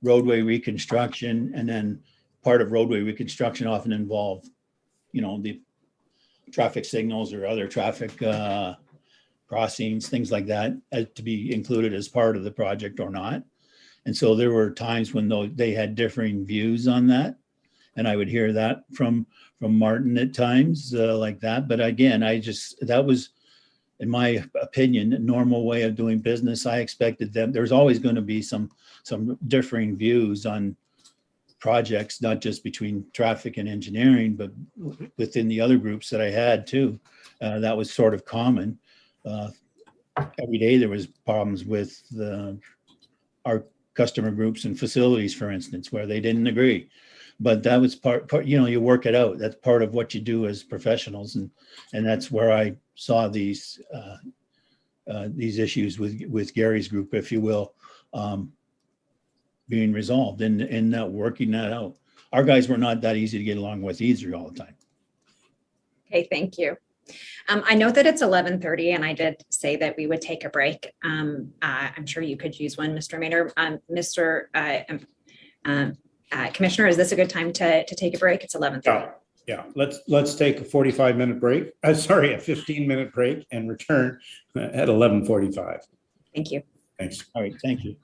roadway reconstruction, and then part of roadway reconstruction often involved, you know, the traffic signals or other traffic crossings, things like that, to be included as part of the project or not. And so there were times when they had differing views on that. And I would hear that from Martin at times like that. But again, that was, in my opinion, a normal way of doing business. I expected them, there's always going to be some differing views on projects, not just between traffic and engineering, but within the other groups that I had too. That was sort of common. every day there was problems with our customer groups and facilities, for instance, where they didn't agree. But that was part, you work it out. That's part of what you do as professionals. And that's where I saw these issues with Gary's group, if you will, being resolved and working that out. Our guys were not that easy to get along with either all the time. Okay, thank you. I know that it's 11:30 and I did say that we would take a break. I'm sure you could use one, Mr. Maynard. Commissioner, is this a good time to take a break? It's 11:30. Yeah. Let's take a 45-minute break. Sorry, a 15-minute break and return at 11:45. Thank you. Thanks. All right, thank you.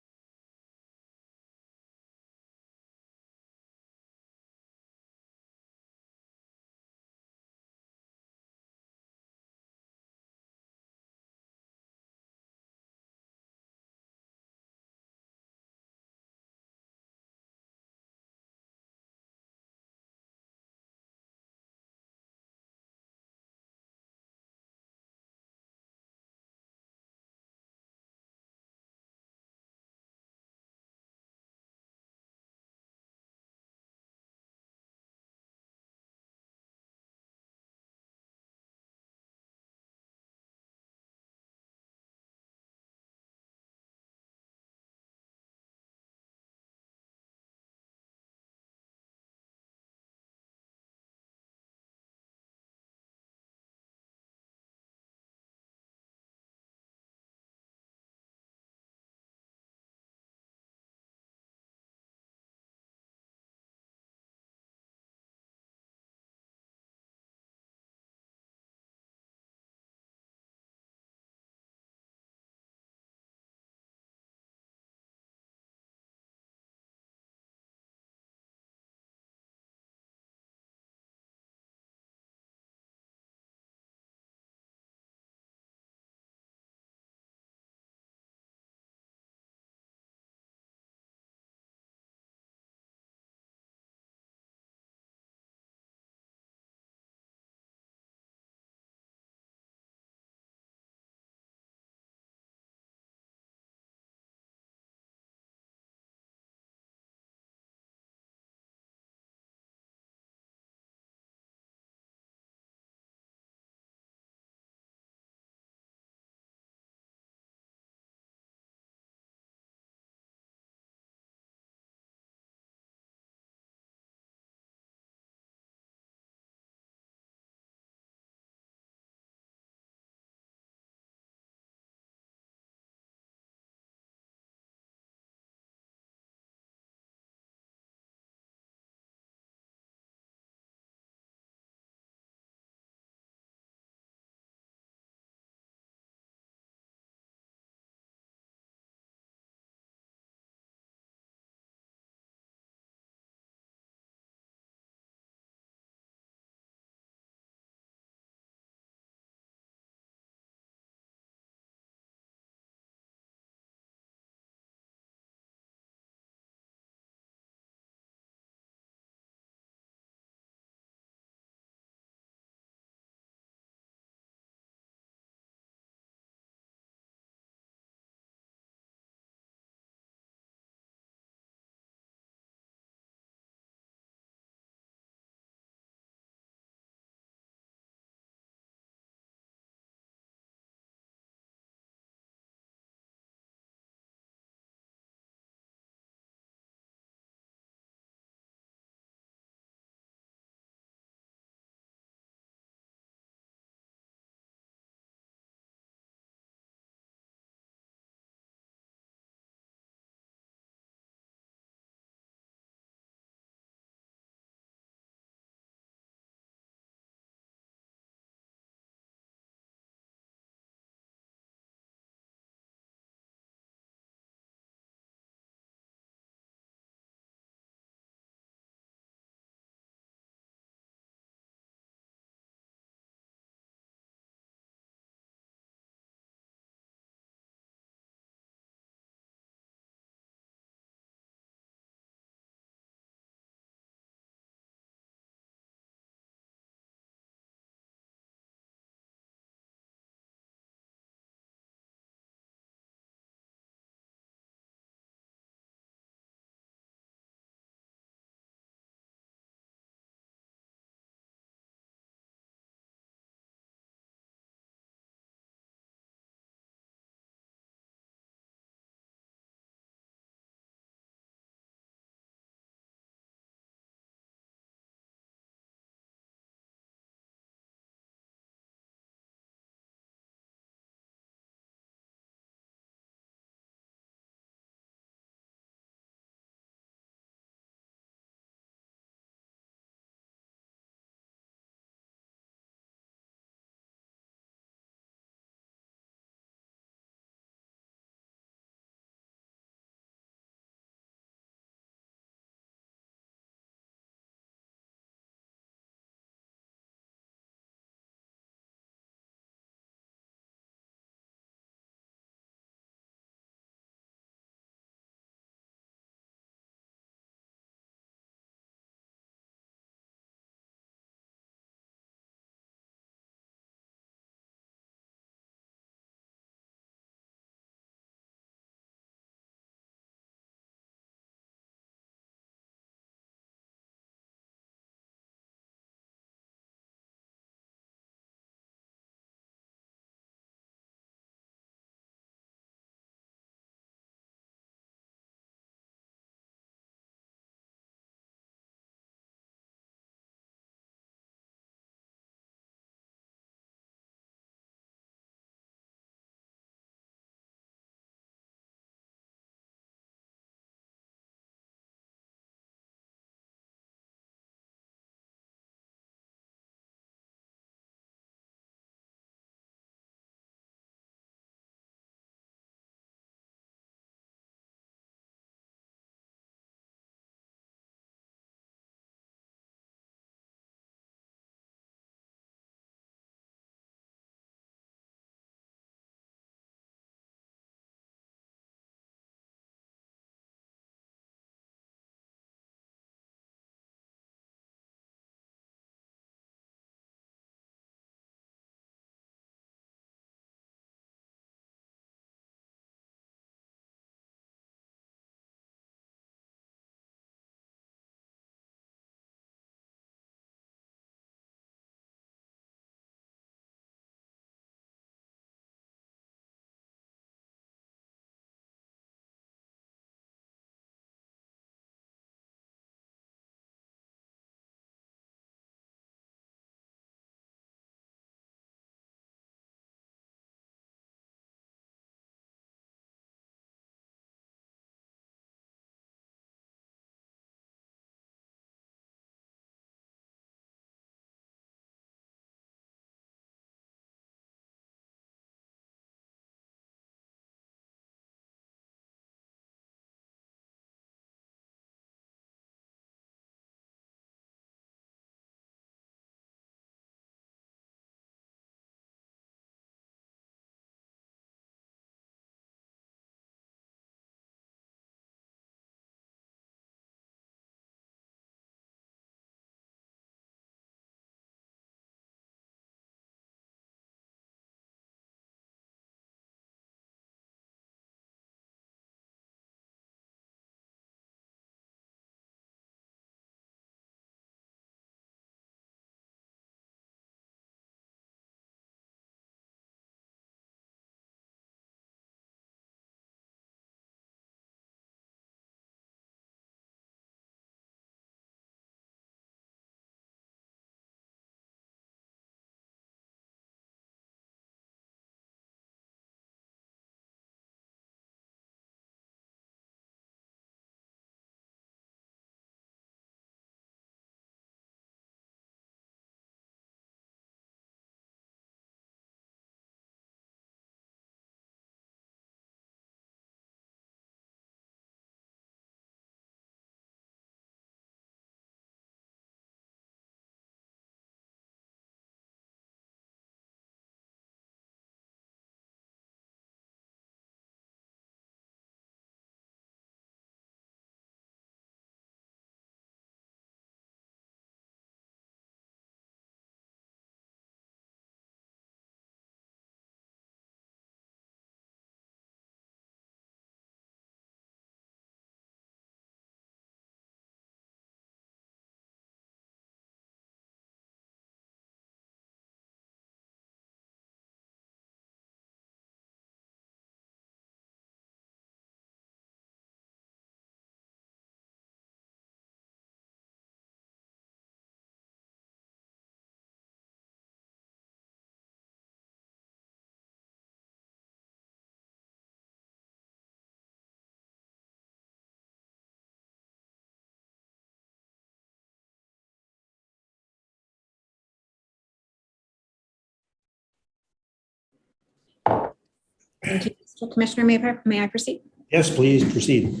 Thank you. Mr. Commissioner, may I proceed? Yes, please proceed.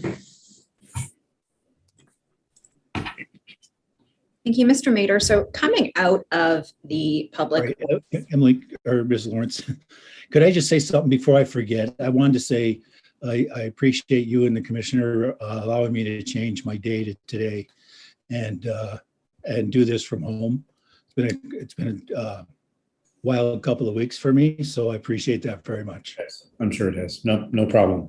Thank you, Mr. Mader. So coming out of the public, Sorry, Emily or Ms. Lawrence, could I just say something before I forget? I wanted to say I appreciate you and the commissioner allowing me to change my day to today and do this from home. It's been a wild couple of weeks for me, so I appreciate that very much. Yes, I'm sure it has. No problem.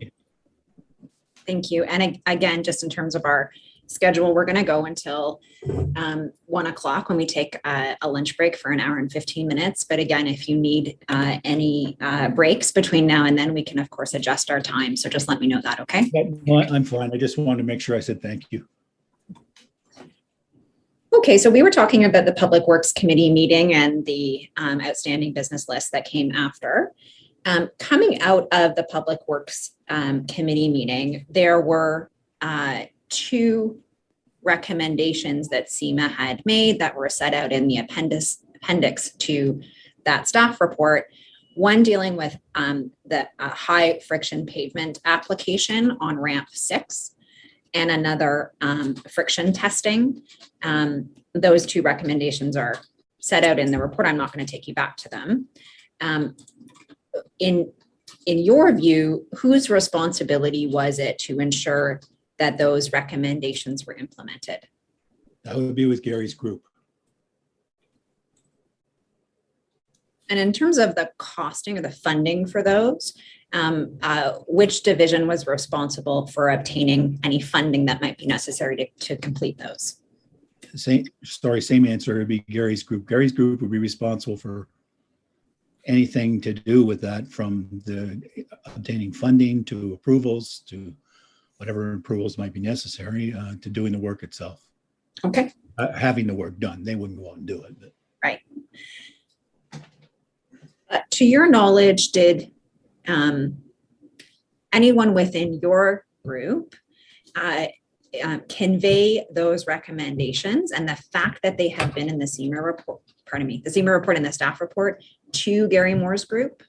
thank you. And again, just in terms of our schedule, we're going to go until 1 o'clock when we take a lunch break for an hour and 15 minutes. But again, if you need any breaks between now and then, we can of course adjust our time. So just let me know that, okay? Well, I'm fine. I just wanted to make sure I said thank you. Okay, so we were talking about the Public Works Committee meeting and the outstanding business list that came after. Coming out of the Public Works Committee meeting, there were two recommendations that SEMA had made that were set out in the appendix to that staff report. One dealing with the high friction pavement application on ramp 6, and another friction testing. Those two recommendations are set out in the report. I'm not going to take you back to them. In your view, whose responsibility was it to ensure that those recommendations were implemented? That would be with Gary's group. And in terms of the costing or the funding for those, which division was responsible for obtaining any funding that might be necessary to complete those? Same answer. It would be Gary's group. Gary's group would be responsible for anything to do with that, from the obtaining funding to approvals to whatever approvals might be necessary to doing the work itself. Okay. Having the work done. They wouldn't go out and do it. But. Right. To your knowledge, did anyone within your group convey those recommendations and the fact that they have been in the SEMA report, the SEMA report and the staff report, to Gary Moore's group?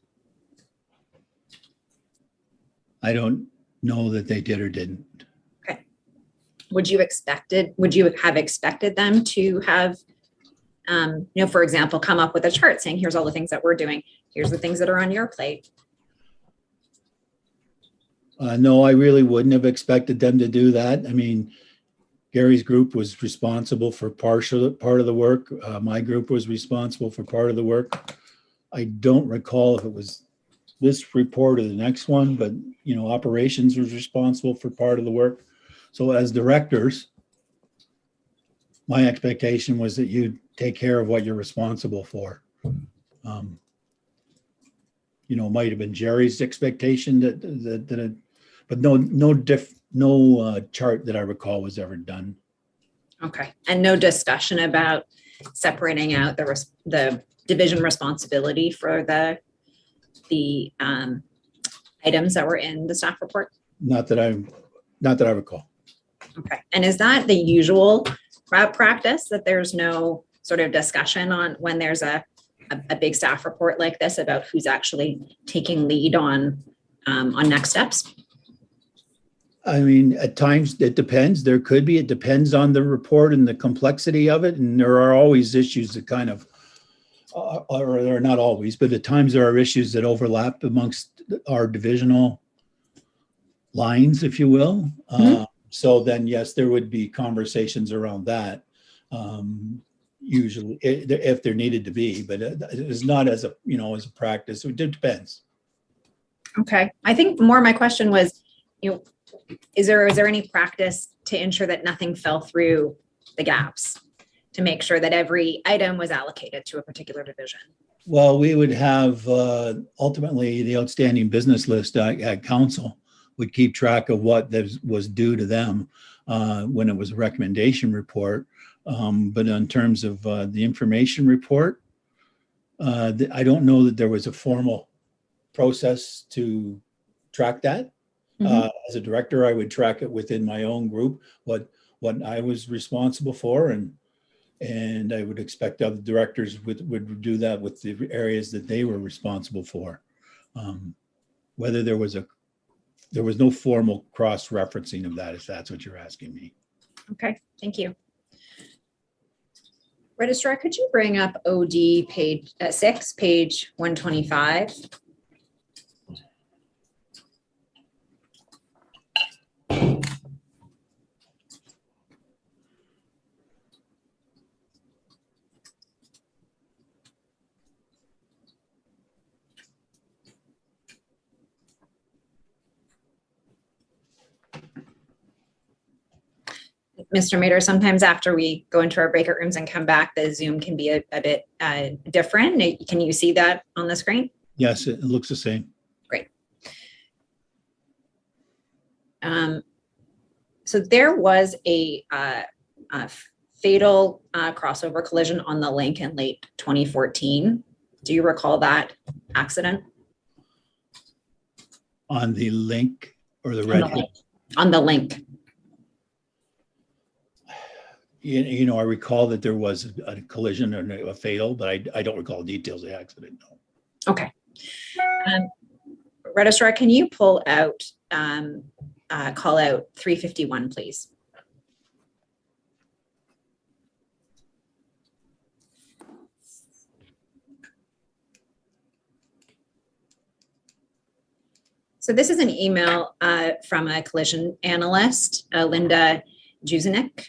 I don't know that they did or didn't. Okay. Would you have expected them to have, for example, come up with a chart saying, here's all the things that we're doing, here's the things that are on your plate? No, I really wouldn't have expected them to do that. I mean, Gary's group was responsible for part of the work. My group was responsible for part of the work. I don't recall if it was this report or the next one, but operations was responsible for part of the work. So as directors, my expectation was that you take care of what you're responsible for. Might have been Jerry's expectation but no chart that I recall was ever done. Okay. And no discussion about separating out the division responsibility for the items that were in the staff report? Not that I recall. Okay. And is that the usual practice, that there's no sort of discussion on when there's a big staff report like this about who's actually taking lead on next steps? I mean, at times it depends. There could be. It depends on the report and the complexity of it. And there are always issues that kind of, or they're not always, but at times there are issues that overlap amongst our divisional lines, if you will. Mm-hmm. So then, yes, there would be conversations around that. Usually, if there needed to be, but it's not as a practice. It depends. Okay, I think more my question was, is there any practice to ensure that nothing fell through the gaps, to make sure that every item was allocated to a particular division? Well, we would have ultimately the outstanding business list at council would keep track of what was due to them when it was a recommendation report. But in terms of the information report, I don't know that there was a formal process to track that. Mm-hmm. As a director, I would track it within my own group, what I was responsible for, and I would expect other directors would do that with the areas that they were responsible for. whether there was no formal cross-referencing of that, if that's what you're asking me. Okay, thank you. Registrar, could you bring up OD page 6, page 125? Mr. Mater, sometimes after we go into our breakout rooms and come back, the Zoom can be a bit different. Can you see that on the screen? Yes, it looks the same. Great. So there was a fatal crossover collision on the link in late 2014. Do you recall that accident? On the link or the red hill? On the link. You know, I recall that there was a collision and a fatal, but I don't recall details of the accident. No. Okay. Registrar, can you pull out, call out 351, please? So this is an email from a collision analyst, Linda Juzenick,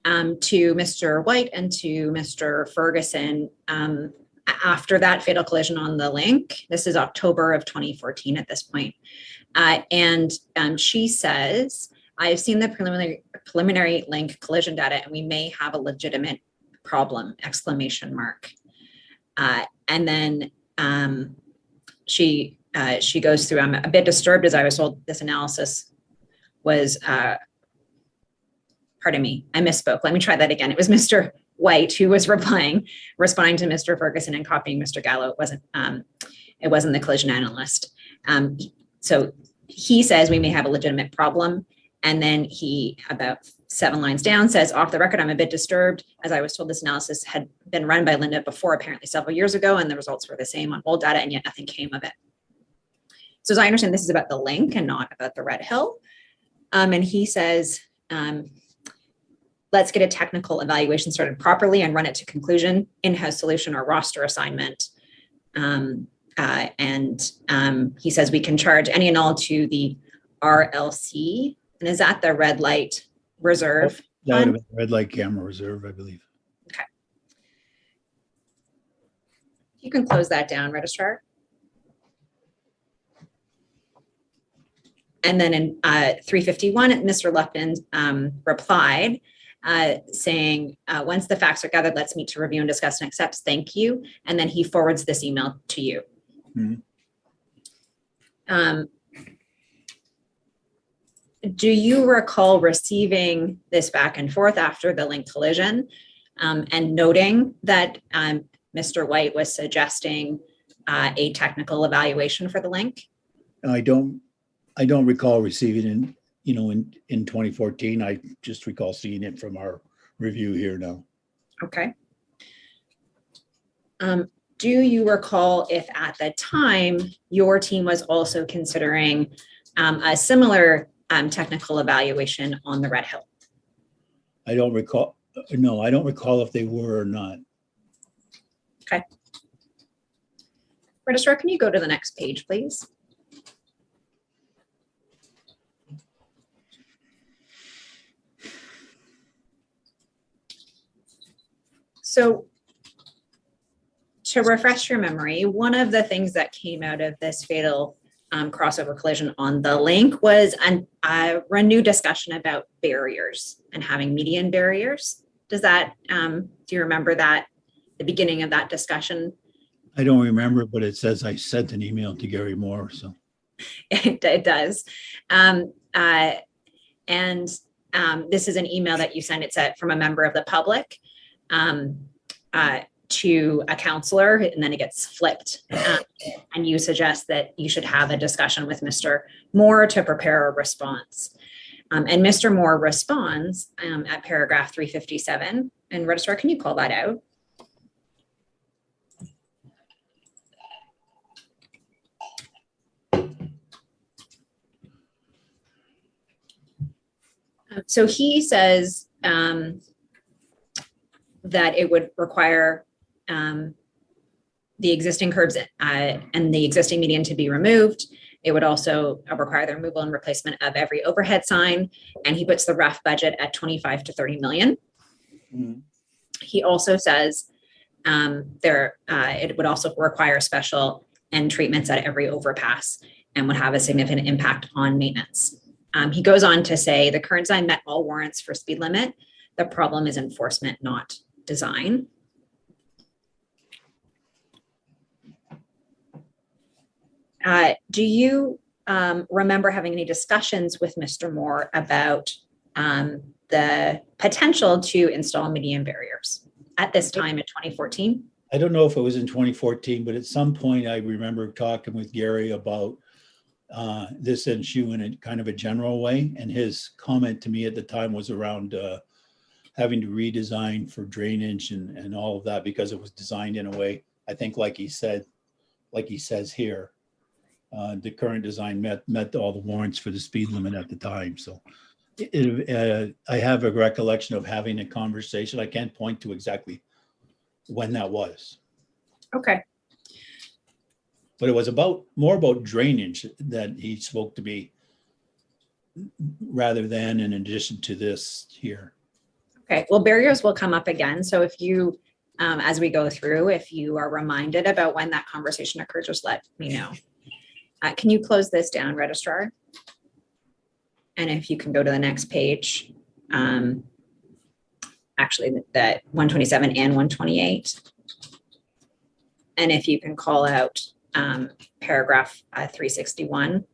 to Mr. White and to Mr. Ferguson after that fatal collision on the link. This is October of 2014 at this point. And she says, I've seen the preliminary link collision data and we may have a legitimate problem, exclamation mark. And then she goes through, I'm a bit disturbed as I was told this analysis was, pardon me, I misspoke. Let me try that again. It was Mr. White who was responding to Mr. Ferguson and copying Mr. Gallo. It wasn't the collision analyst. So he says we may have a legitimate problem. And then he, about 7 lines down, says, off the record, I'm a bit disturbed as I was told this analysis had been run by Linda before, apparently several years ago, and the results were the same on old data, and yet nothing came of it. So as I understand, this is about the link and not about the red hill. And he says, let's get a technical evaluation started properly and run it to conclusion, in-house solution or roster assignment. He says we can charge any and all to the RLC. And is that the red light reserve? That would have been red light camera reserve, I believe. Okay. You can close that down, Registrar. And then in 351, Mr. Lupton replied saying, once the facts are gathered, let's meet to review and discuss next steps. Thank you. And then he forwards this email to you. Mm-hmm. Do you recall receiving this back and forth after the link collision and noting that Mr. White was suggesting a technical evaluation for the link? I don't recall receiving it in 2014. I just recall seeing it from our review here now. Okay. Do you recall if at the time your team was also considering a similar technical evaluation on the Red Hill? I don't recall. No, I don't recall if they were or not. Okay. Registrar, can you go to the next page, please? So to refresh your memory, one of the things that came out of this fatal crossover collision on the link was a renewed discussion about barriers and having median barriers. Does that, do you remember that, the beginning of that discussion? I don't remember, but it says I sent an email to Gary Moore, so. It does. This is an email that you sent. It's from a member of the public to a counselor, and then it gets flipped. And you suggest that you should have a discussion with Mr. Moore to prepare a response. And Mr. Moore responds at paragraph 357. And Registrar, can you call that out? So he says that it would require the existing curbs and the existing median to be removed. It would also require the removal and replacement of every overhead sign. And he puts the rough budget at 25 to 30 million. Mhm. He also says it would also require special end treatments at every overpass and would have a significant impact on maintenance. He goes on to say the current design met all warrants for speed limit. The problem is enforcement, not design. Do you remember having any discussions with Mr. Moore about the potential to install median barriers at this time in 2014? I don't know if it was in 2014, but at some point I remember talking with Gary about this issue in a kind of a general way. And his comment to me at the time was around having to redesign for drainage and all of that, because it was designed in a way, I think, like he says here, the current design met all the warrants for the speed limit at the time. So I have a recollection of having a conversation. I can't point to exactly when that was. Okay. But it was more about drainage that he spoke to me rather than in addition to this here. Okay, well, barriers will come up again. So if you, as we go through, if you are reminded about when that conversation occurred, just let me know. Can you close this down, Registrar? And if you can go to the next page, actually that 127 and 128. And if you can call out paragraph 361.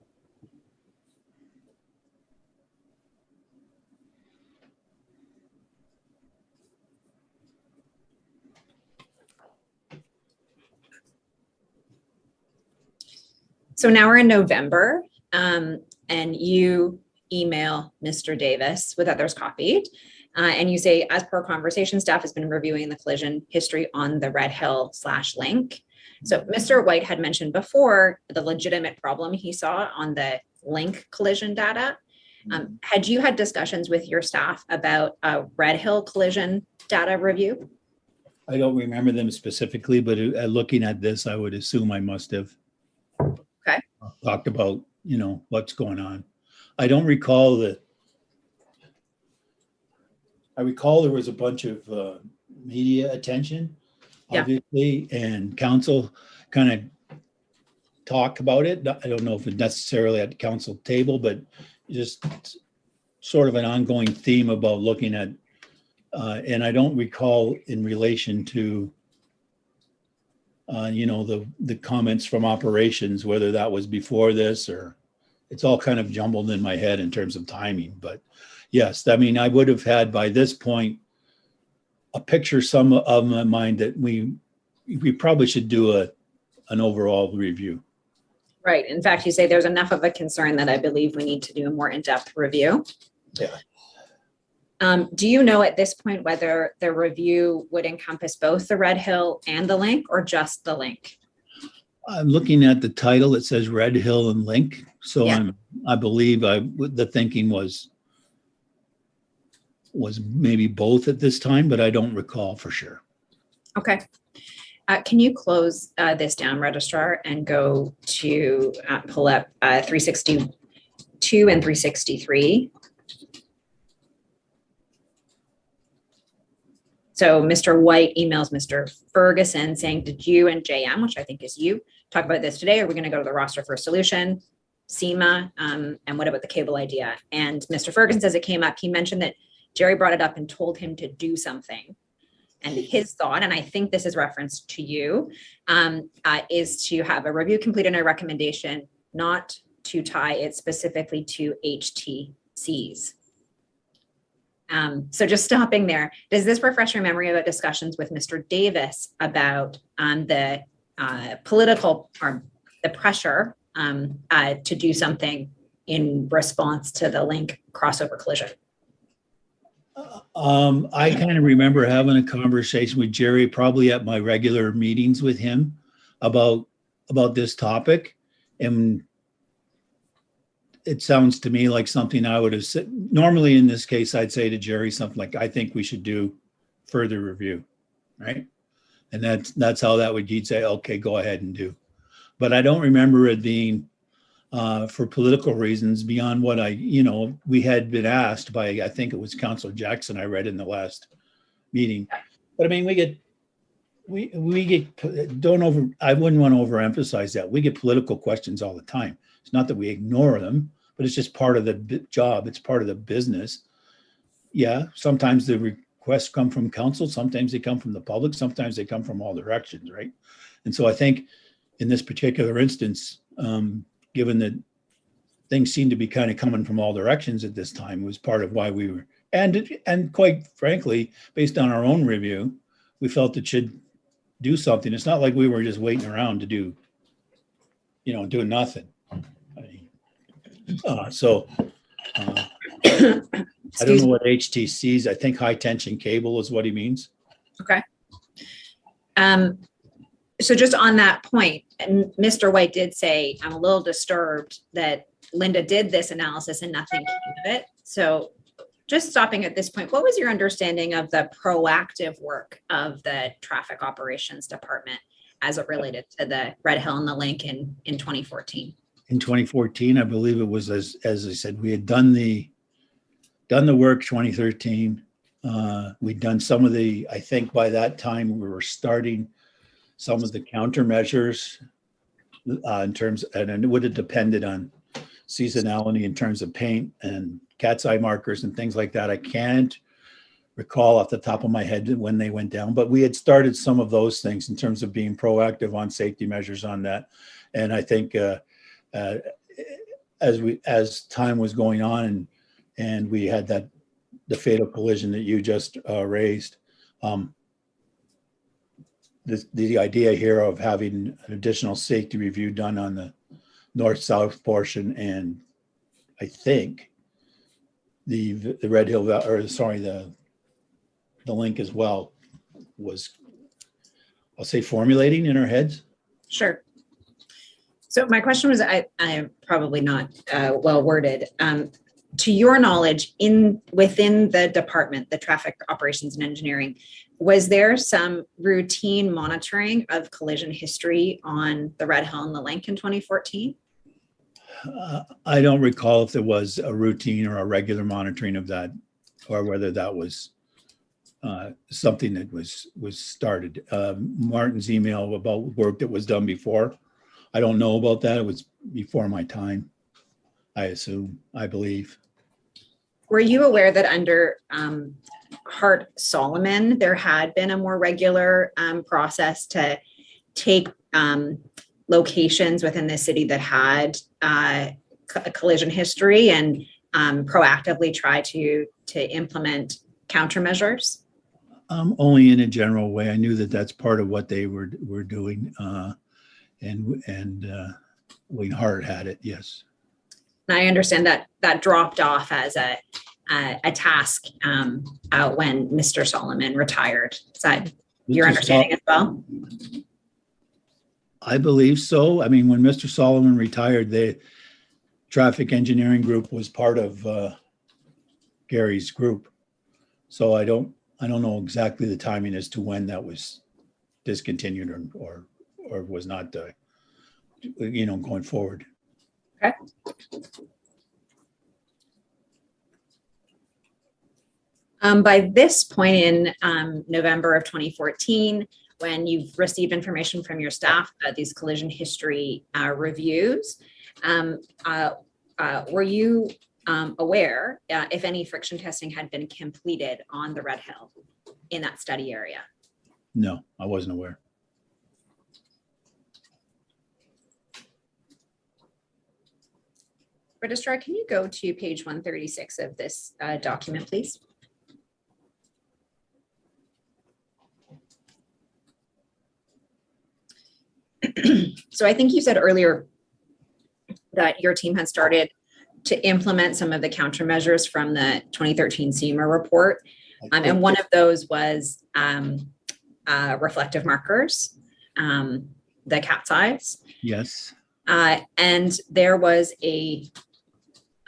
So now we're in November, and you email Mr. Davis with others copied, and you say, as per conversation, staff has been reviewing the collision history on the Red Hill /link. So Mr. White had mentioned before the legitimate problem he saw on the link collision data. Had you had discussions with your staff about a Red Hill collision data review? I don't remember them specifically, but looking at this, I would assume I must have. Okay. Talked about, what's going on. I don't recall that. I recall there was a bunch of media attention, obviously, and council kind of talk about it. I don't know if it's necessarily at the council table, but just sort of an ongoing theme about looking at, and I don't recall in relation to the comments from operations, whether that was before this or it's all kind of jumbled in my head in terms of timing. But yes, I mean, I would have had by this point a picture some of my mind that we probably should do an overall review. Right. In fact, you say there's enough of a concern that I believe we need to do a more in-depth review. Yeah. Do you know at this point whether the review would encompass both the Red Hill and the link or just the link? I'm looking at the title. It says Red Hill and Link. So Yeah. I believe the thinking was maybe both at this time, but I don't recall for sure. Okay. Can you close this down, Registrar, and go to pull up 362 and 363? So Mr. White emails Mr. Ferguson saying, did you and JM, which I think is you, talk about this today? Are we going to go to the roster for a solution? SEMA, and what about the cable idea? And Mr. Ferguson says it came up. He mentioned that Jerry brought it up and told him to do something. And his thought, and I think this is referenced to you, is to have a review complete and a recommendation, not to tie it specifically to HTCs. So just stopping there, does this refresh your memory about discussions with Mr. Davis about the political or the pressure to do something in response to the link crossover collision? I kind of remember having a conversation with Jerry, probably at my regular meetings with him about this topic. And it sounds to me like something I would have said. Normally in this case, I'd say to Jerry something like, I think we should do further review, right? And that's how that would, he'd say, okay, go ahead and do. But I don't remember it being for political reasons beyond what we had been asked by, I think it was Councilor Jackson, I read in the last meeting. But I mean, I wouldn't want to overemphasize that. We get political questions all the time. It's not that we ignore them, but it's just part of the job. It's part of the business. Yeah, sometimes the requests come from council, sometimes they come from the public, sometimes they come from all directions, right? And so I think in this particular instance, given that things seem to be kind of coming from all directions at this time, was part of why we were, and quite frankly, based on our own review, we felt it should do something. It's not like we were just waiting around to do nothing. I don't know what HTCs, I think high tension cable is what he means. Okay. So just on that point, and Mr. White did say, I'm a little disturbed that Linda did this analysis and nothing came of it. So just stopping at this point, what was your understanding of the proactive work of the traffic operations department as it related to the Red Hill and the Link in 2014? In 2014, I believe it was, as I said, we had done the work 2013. We'd done some of I think by that time we were starting some of the countermeasures in terms, and it would have depended on seasonality in terms of paint and cat's eye markers and things like that. I can't recall off the top of my head when they went down, but we had started some of those things in terms of being proactive on safety measures on that. And I think as time was going on and we had the fatal collision that you just raised, the idea here of having an additional safety review done on the north-south portion, and I think the Red Hill, the Link as well, was, I'll say, formulating in our heads. Sure. So my question was, I am probably not well worded. To your knowledge, within the department, the traffic operations and engineering, was there some routine monitoring of collision history on the Red Hill and the Link in 2014? I don't recall if there was a routine or a regular monitoring of that, or whether that was something that was started. Martin's email about work that was done before, I don't know about that. It was before my time, I assume, I believe. Were you aware that under Hart-Solomon, there had been a more regular process to take locations within the city that had a collision history and proactively try to implement countermeasures? Only in a general way. I knew that that's part of what they were doing, and Wayne Hart had it. Yes. And I understand that dropped off as a task out when Mr. Solomon retired. Is that your understanding as well? I believe so. I mean, when Mr. Solomon retired, the traffic engineering group was part of Gary's group. So I don't know exactly the timing as to when that was discontinued or was not, going forward. Okay. By this point in November of 2014, when you've received information from your staff about these collision history reviews, were you aware if any friction testing had been completed on the Red Hill in that study area? No, I wasn't aware. Registrar, can you go to page 136 of this document, please? So I think you said earlier that your team had started to implement some of the countermeasures from the 2013 SEMA report. And one of those was reflective markers, the cat's eyes. Yes. And there was a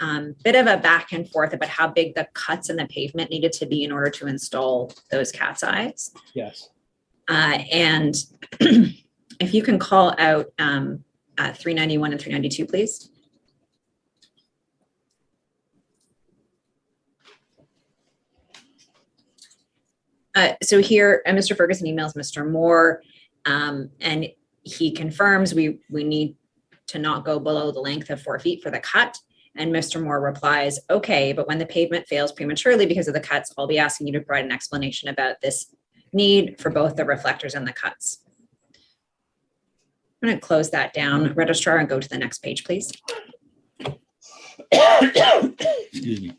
bit of a back and forth about how big the cuts in the pavement needed to be in order to install those cat's eyes. Yes. And if you can call out 391 and 392, please. So here, Mr. Ferguson emails Mr. Moore, and he confirms we need to not go below the length of 4 feet for the cut. And Mr. Moore replies, okay, but when the pavement fails prematurely because of the cuts, I'll be asking you to provide an explanation about this need for both the reflectors and the cuts. I'm going to close that down, registrar, and go to the next page, please. Excuse me.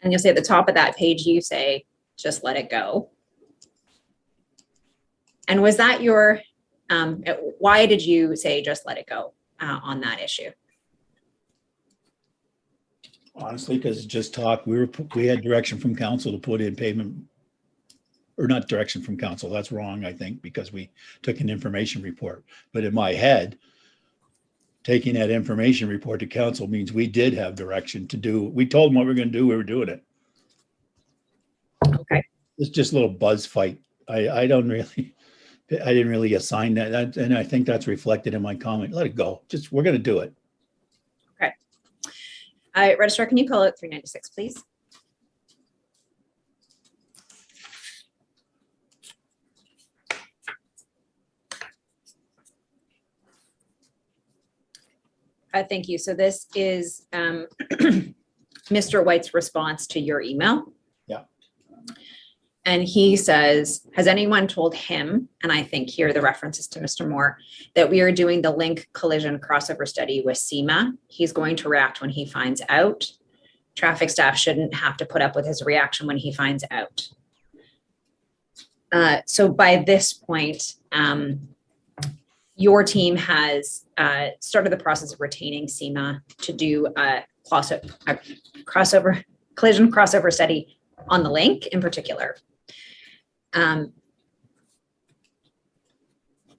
And you'll see at the top of that page, you say, just let it go. And was that your, why did you say just let it go on that issue? Honestly, because just talk, we had direction from council to put in pavement, or not direction from council, that's wrong, I think, because we took an information report. But in my head, taking that information report to council means we did have direction to do, we told them what we were going to do, we were doing it. Okay. It's just a little buzz fight. I didn't really assign that, and I think that's reflected in my comment. Let it go. Just, we're going to do it. Okay. Registrar, can you call out 396, please? Thank you. So this is Mr. White's response to your email. Yeah. And he says, has anyone told him, and I think here the references to Mr. Moore, that we are doing the link collision crossover study with SEMA? He's going to react when he finds out. Traffic staff shouldn't have to put up with his reaction when he finds out. So by this point, your team has started the process of retaining SEMA to do a collision crossover study on the link in particular.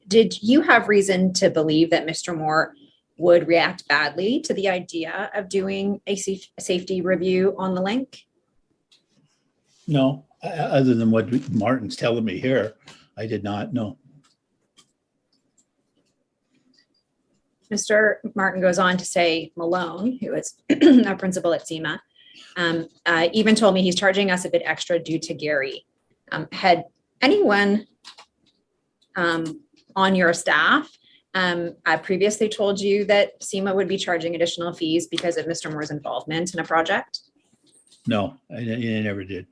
Did you have reason to believe that Mr. Moore would react badly to the idea of doing a safety review on the link? No, other than what Martin's telling me here, I did not know. Mr. Martin goes on to say Malone, who is a principal at SEMA, even told me he's charging us a bit extra due to Gary. Had anyone on your staff I previously told you that SEMA would be charging additional fees because of Mr. Moore's involvement in a project? No, I never did.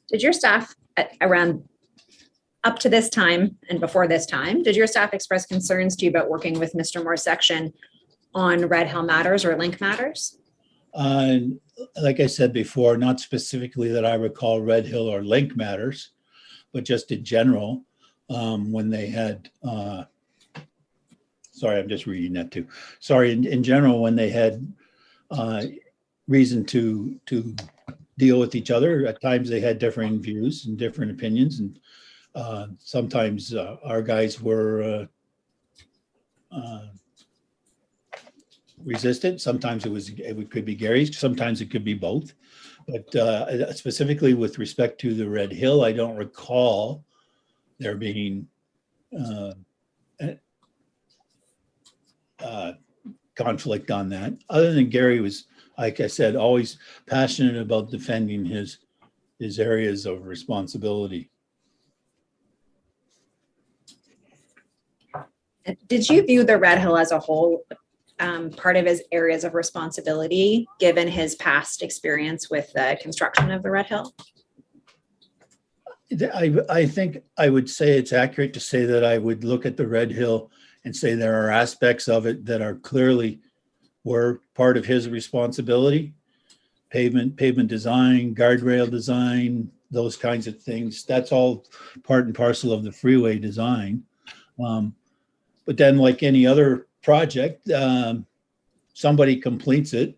Did your staff around up to this time and before this time, did your staff express concerns to you about working with Mr. Moore's section on Red Hill matters or link matters? Like I said before, not specifically that I recall Red Hill or link matters, but just in general, when they had, sorry, I'm just reading that too. Sorry, in general, when they had reason to deal with each other, at times they had differing views and different opinions, and sometimes our guys were resistant. Sometimes it could be Gary's, sometimes it could be both. But specifically with respect to the Red Hill, I don't recall there being conflict on that. Other than Gary was, like I said, always passionate about defending his areas of responsibility. Did you view the Red Hill as a whole part of his areas of responsibility, given his past experience with the construction of the Red Hill? I think I would say it's accurate to say that I would look at the Red Hill and say there are aspects of it that are clearly were part of his responsibility. Pavement design, guardrail design, those kinds of things. That's all part and parcel of the freeway design. But then, like any other project, somebody completes it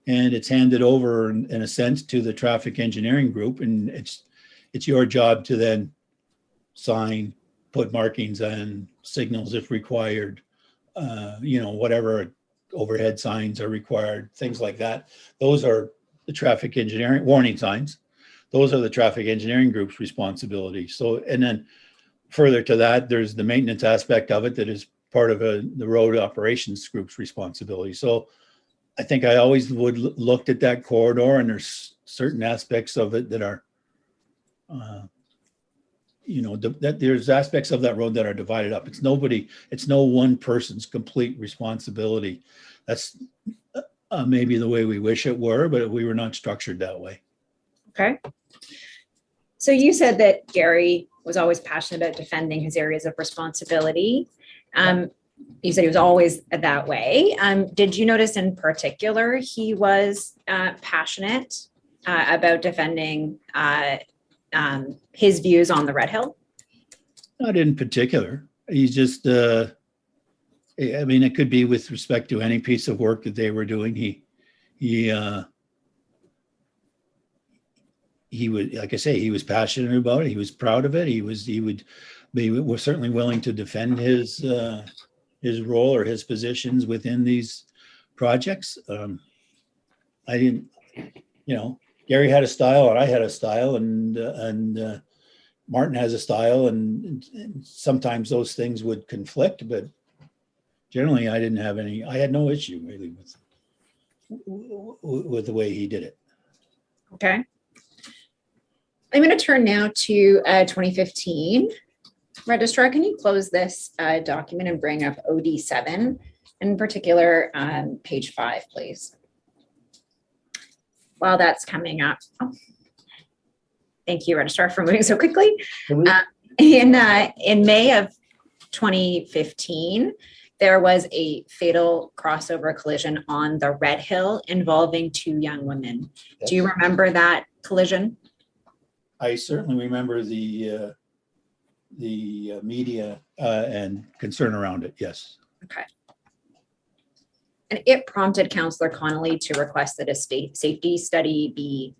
and it's handed over in a sense to the traffic engineering group, and it's your job to then sign, put markings and signals if required, whatever overhead signs are required, things like that. Those are the traffic engineering warning signs. Those are the traffic engineering group's responsibility. So, and then further to that, there's the maintenance aspect of it that is part of the road operations group's responsibility. So I think I always would looked at that corridor, and there's certain aspects of it that are, that there's aspects of that road that are divided up. It's no one person's complete responsibility. That's maybe the way we wish it were, but we were not structured that way. Okay. So you said that Gary was always passionate about defending his areas of responsibility. You said he was always that way. Did you notice in particular he was passionate about defending his views on the Red Hill? Not in particular. He's just, I mean, it could be with respect to any piece of work that they were doing. He would, like I say, he was passionate about it. He was proud of it. He was certainly willing to defend his role or his positions within these projects. I didn't, Gary had a style, and I had a style, and Martin has a style, and sometimes those things would conflict, but generally I had no issue really with the way he did it. Okay. I'm going to turn now to 2015. Registrar, can you close this document and bring up OD7, in particular, page 5, please? While that's coming up. Oh. Thank you, Registrar, for moving so quickly. In May of 2015, there was a fatal crossover collision on the Red Hill involving 2 young women. Yes. Do you remember that collision? I certainly remember the media and concern around it. Yes. Okay. And it prompted Councillor Connolly to request that a safety study be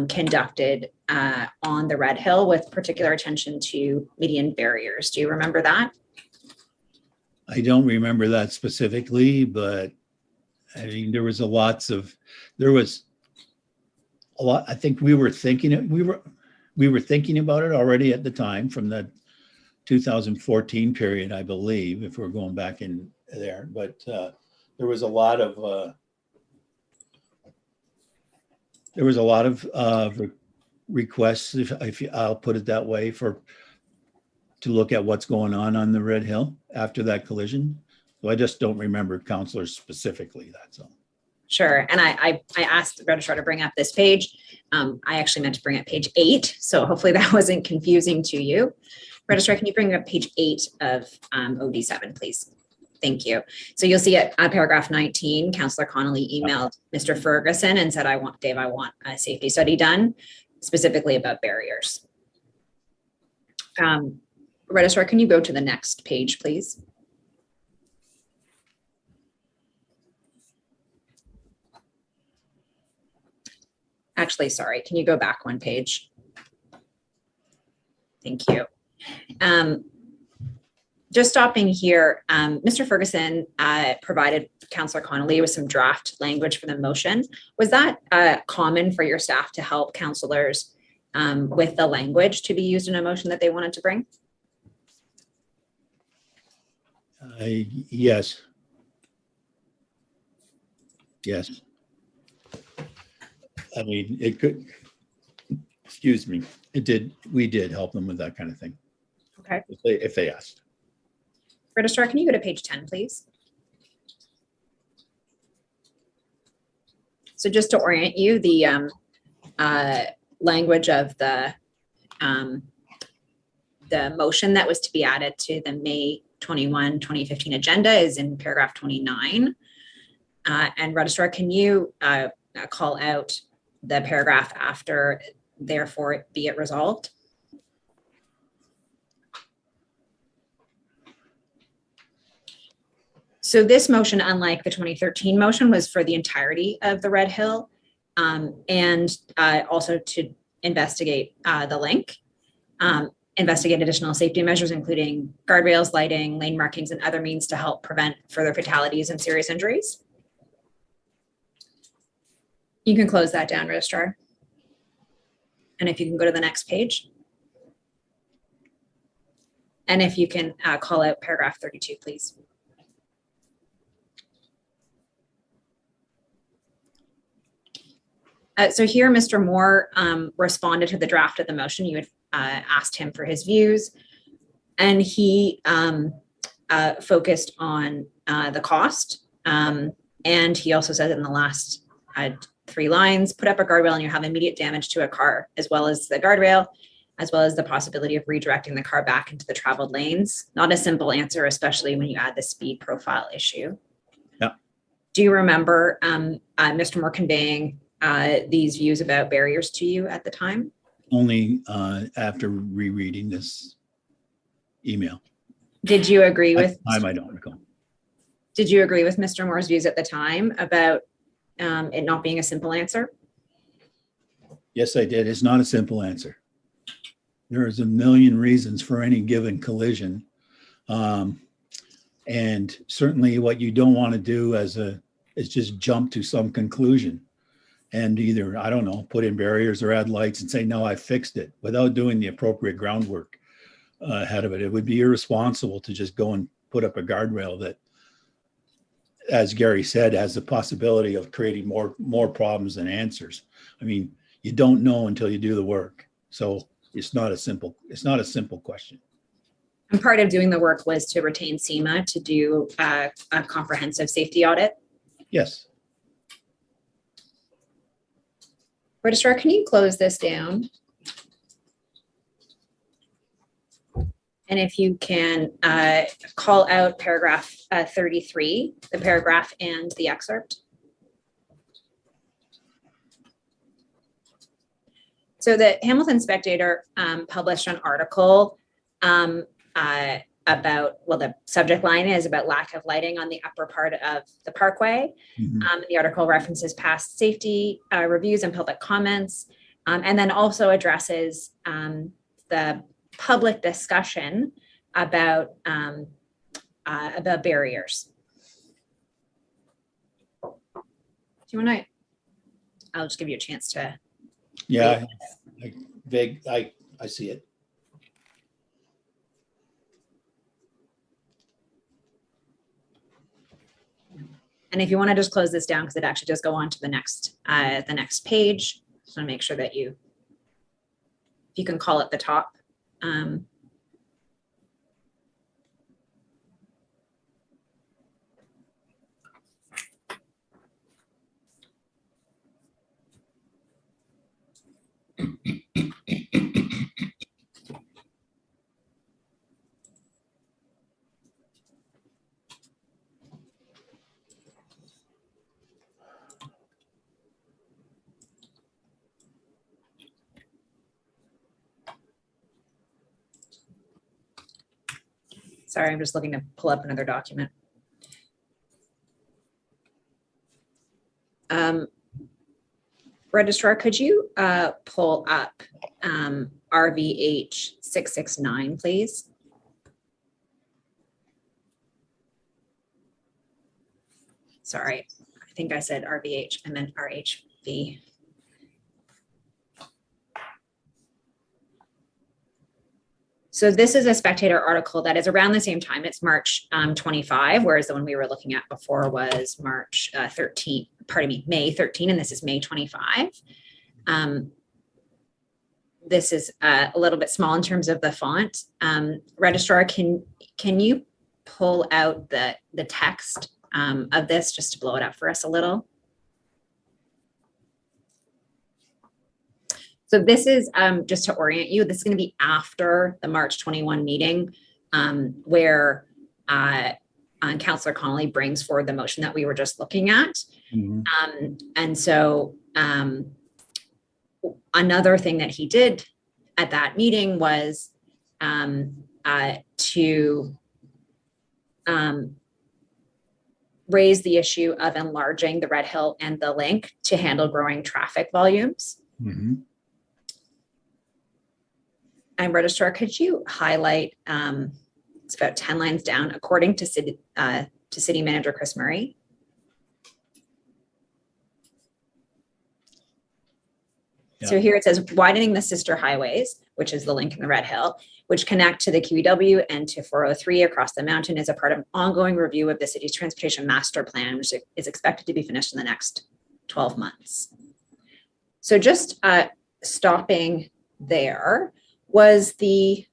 conducted on the Red Hill with particular attention to median barriers. Do you remember that? I don't remember that specifically, but I mean, there was a lot. I think we were thinking about it already at the time from the 2014 period, I believe, if we're going back in there. But there was a lot of requests, if I'll put it that way, to look at what's going on the Red Hill after that collision. So I just don't remember counselors specifically. That's all. Sure. And I asked the registrar to bring up this page. I actually meant to bring up page 8. So hopefully that wasn't confusing to you. Registrar, can you bring up page 8 of OD7, please? Thank you. So you'll see at paragraph 19, Councillor Connolly emailed Mr. Ferguson and said, Dave, I want a safety study done specifically about barriers. Registrar, can you go to the next page, please? Actually, sorry, can you go back one page? Thank you. Just stopping here, Mr. Ferguson provided Councillor Connolly with some draft language for the motion. Was that common for your staff to help councillors with the language to be used in a motion that they wanted to bring? Yes. Yes. I mean, it could, excuse me, we did help them with that kind of thing. Okay. If they asked. Registrar, can you go to page 10, please? So just to orient you, the language of the motion that was to be added to the May 21, 2015 agenda is in paragraph 29. And Registrar, can you call out the paragraph after, therefore be it resolved? So this motion, unlike the 2013 motion, was for the entirety of the Red Hill and also to investigate the link. investigate additional safety measures, including guardrails, lighting, lane markings, and other means to help prevent further fatalities and serious injuries. You can close that down, Registrar. And if you can go to the next page. And if you can call out paragraph 32, please. So here, Mr. Moore responded to the draft of the motion. You had asked him for his views, and he focused on the cost. And he also said in the last 3 lines, put up a guardrail and you have immediate damage to a car, as well as the guardrail, as well as the possibility of redirecting the car back into the traveled lanes. Not a simple answer, especially when you add the speed profile issue. Yeah. Do you remember Mr. Moore conveying these views about barriers to you at the time? Only after rereading this email. Did you agree At with? the time, I don't recall. Did you agree with Mr. Moore's views at the time about it not being a simple answer? Yes, I did. It's not a simple answer. There is a million reasons for any given collision. And certainly what you don't want to do is just jump to some conclusion and either, I don't know, put in barriers or add lights and say, no, I fixed it without doing the appropriate groundwork ahead of it. It would be irresponsible to just go and put up a guardrail that, as Gary said, has the possibility of creating more problems than answers. I mean, you don't know until you do the work. So it's not a simple question. And part of doing the work was to retain SEMA to do a comprehensive safety audit. Yes. Registrar, can you close this down? And if you can call out paragraph 33, the paragraph and the excerpt. So the Hamilton Spectator published an article about, well, the subject line is about lack of lighting on the upper part of the Parkway. Mhm. The article references past safety reviews and public comments, and then also addresses the public discussion about barriers. Do you want to? I'll just give you a chance to. Yeah, I see it. And if you want to just close this down, because it actually does go on to the next page. Just want to make sure that if you can call at the top. Sorry, I'm just looking to pull up another document. Registrar, could you pull up RVH 669, please? Sorry, I think I said RVH, I meant RHV. So this is a Spectator article that is around the same time. It's March 25, whereas the one we were looking at before was March 13, pardon me, May 13, and this is May 25. This is a little bit small in terms of the font. Registrar, can you pull out the text of this just to blow it up for us a little? So this is just to orient you, this is going to be after the March 21 meeting where Councillor Connolly brings forward the motion that we were just looking at. Mm-hmm. And so another thing that he did at that meeting was to raise the issue of enlarging the Red Hill and the link to handle growing traffic volumes. Mm-hmm. Registrar, could you highlight, it's about 10 lines down, according to City Manager Chris Murray? So Yeah. here it says widening the sister highways, which is the link in the Red Hill, which connect to the QEW and to 403 across the mountain, is a part of ongoing review of the city's transportation master plan, which is expected to be finished in the next 12 months. So just stopping there, was the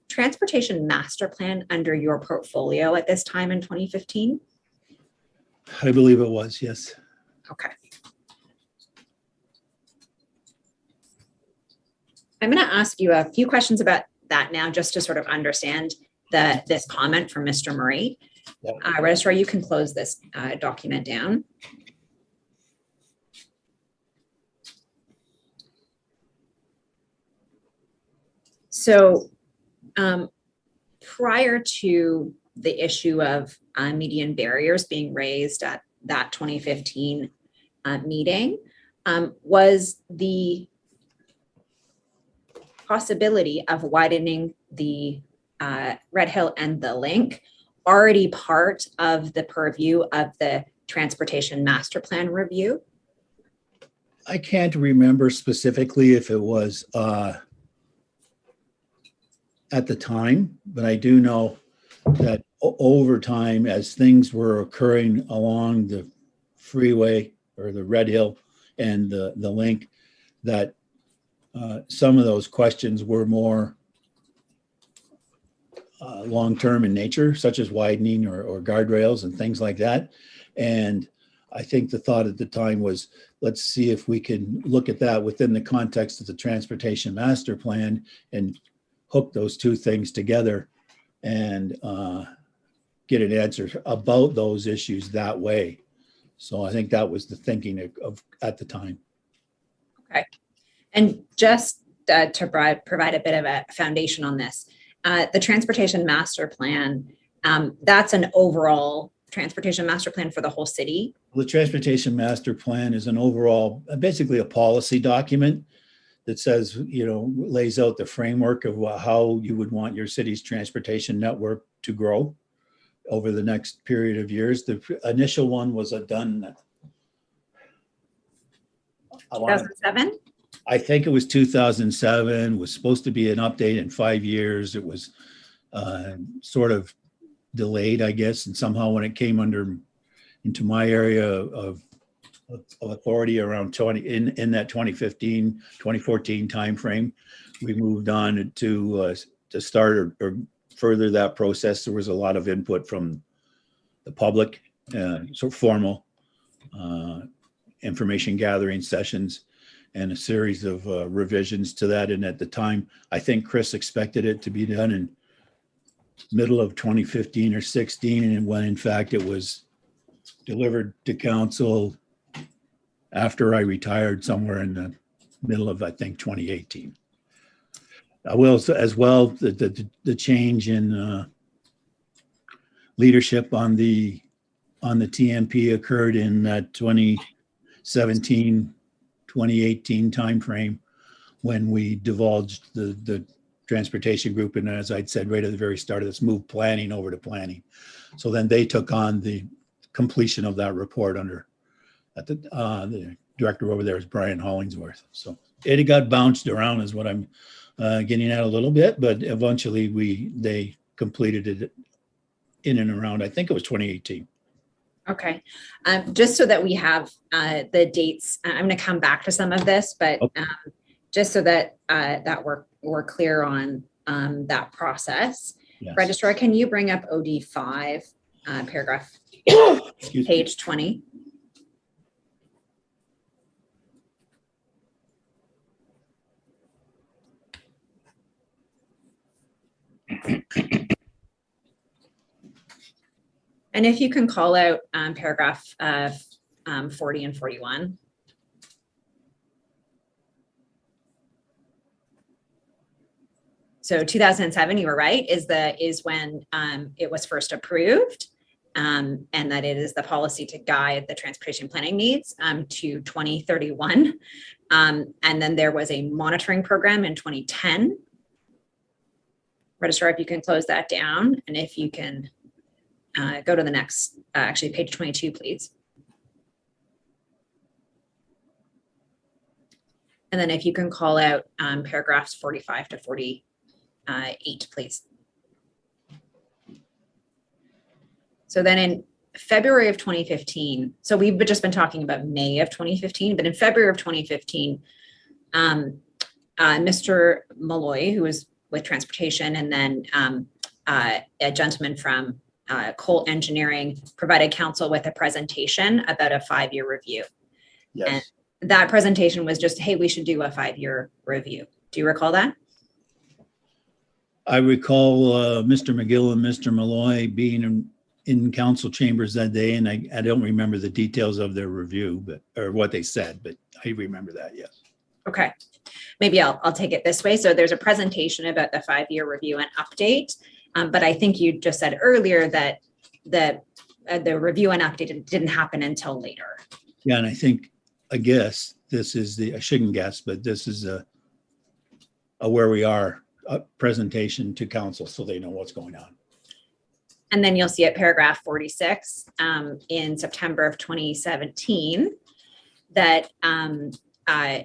transportation master plan under your portfolio at this time in 2015? I believe it was, yes. Okay. I'm going to ask you a few questions about that now, just to sort of understand this comment from Mr. Murray. Yeah. Registrar, you can close this document down. So prior to the issue of median barriers being raised at that 2015 meeting, was the possibility of widening the Red Hill and the link already part of the purview of the transportation master plan review? I can't remember specifically if it was at the time, but I do know that over time, as things were occurring along the freeway or the Red Hill and the link, that some of those questions were more long-term in nature, such as widening or guardrails and things like that. And I think the thought at the time was, let's see if we can look at that within the context of the transportation master plan and hook those two things together and get an answer about those issues that way. So I think that was the thinking of at the time. Okay. And just to provide a bit of a foundation on this, the transportation master plan, that's an overall transportation master plan for the whole city. The transportation master plan is an overall, basically a policy document that says, lays out the framework of how you would want your city's transportation network to grow over the next period of years. The initial one was done 2007? I think it was 2007, was supposed to be an update in 5 years. It was sort of delayed, I guess. And somehow when it came into my area of authority around in that 2015, 2014 timeframe, we moved on to start or further that process. There was a lot of input from the public, so formal information gathering sessions and a series of revisions to that. And at the time, I think Chris expected it to be done in middle of 2015 or 16. And when in fact it was delivered to council after I retired, somewhere in the middle of, I think, 2018. I will as well, the change in leadership on the TMP occurred in that 2017, 2018 timeframe when we divulged the transportation group. And as I'd said right at the very start of this, moved planning over to planning. So then they took on the completion of that report at the director over there is Brian Hollingsworth. So it got bounced around is what I'm getting at a little bit, but eventually they completed it in and around, I think it was 2018. Okay. Just so that we have the dates, I'm going to come back to some of this, but just so that that we're clear on that process. Yes. Registrar, can you bring up OD5 paragraph page 20? And if you can call out paragraph 40 and 41. So 2007, you were right, is when it was first approved, and that it is the policy to guide the transportation planning needs to 2031. And then there was a monitoring program in 2010 Registrar, if you can close that down, and if you can go to the next, actually page 22, please. And then if you can call out paragraphs 45 to 48, please. So then in February of 2015, so we've just been talking about May of 2015, but in February of 2015, Mr. Malloy, who was with transportation, and then a gentleman from Coal Engineering provided council with a presentation about a 5-year review. Yes. And that presentation was just, hey, we should do a 5-year review. Do you recall that? I recall Mr. McGill and Mr. Malloy being in council chambers that day, and I don't remember the details of their review, or what they said, but I remember that, yes. Okay, maybe I'll take it this way. So there's a presentation about the 5-year review and update, but I think you just said earlier that the review and update didn't happen until later. Yeah, and I guess this is I shouldn't guess, but this is a where we are presentation to council so they know what's going on. And then you'll see at paragraph 46 in September of 2017 that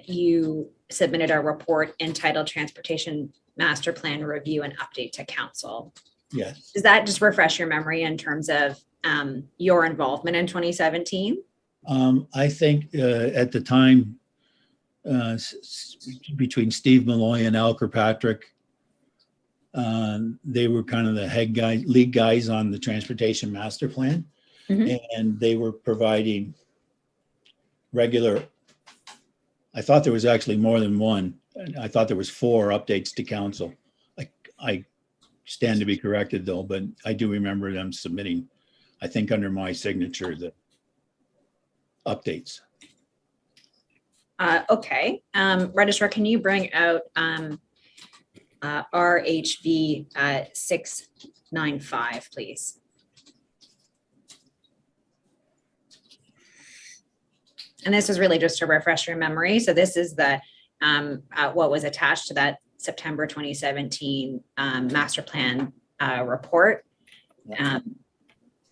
you submitted a report entitled Transportation Master Plan Review and Update to Council. Yes. Does that just refresh your memory in terms of your involvement in 2017? I think at the time, between Steve Malloy and Al Kirkpatrick, they were kind of the lead guys on the Transportation Master Plan. Mhm. And they were providing regular, I thought there was actually more than one. I thought there was 4 updates to council. I stand to be corrected though, but I do remember them submitting, I think under my signature, the updates. Okay, Registrar, can you bring out RHV 695, please? And this is really just to refresh your memory. So this is the what was attached to that September 2017 master plan report. And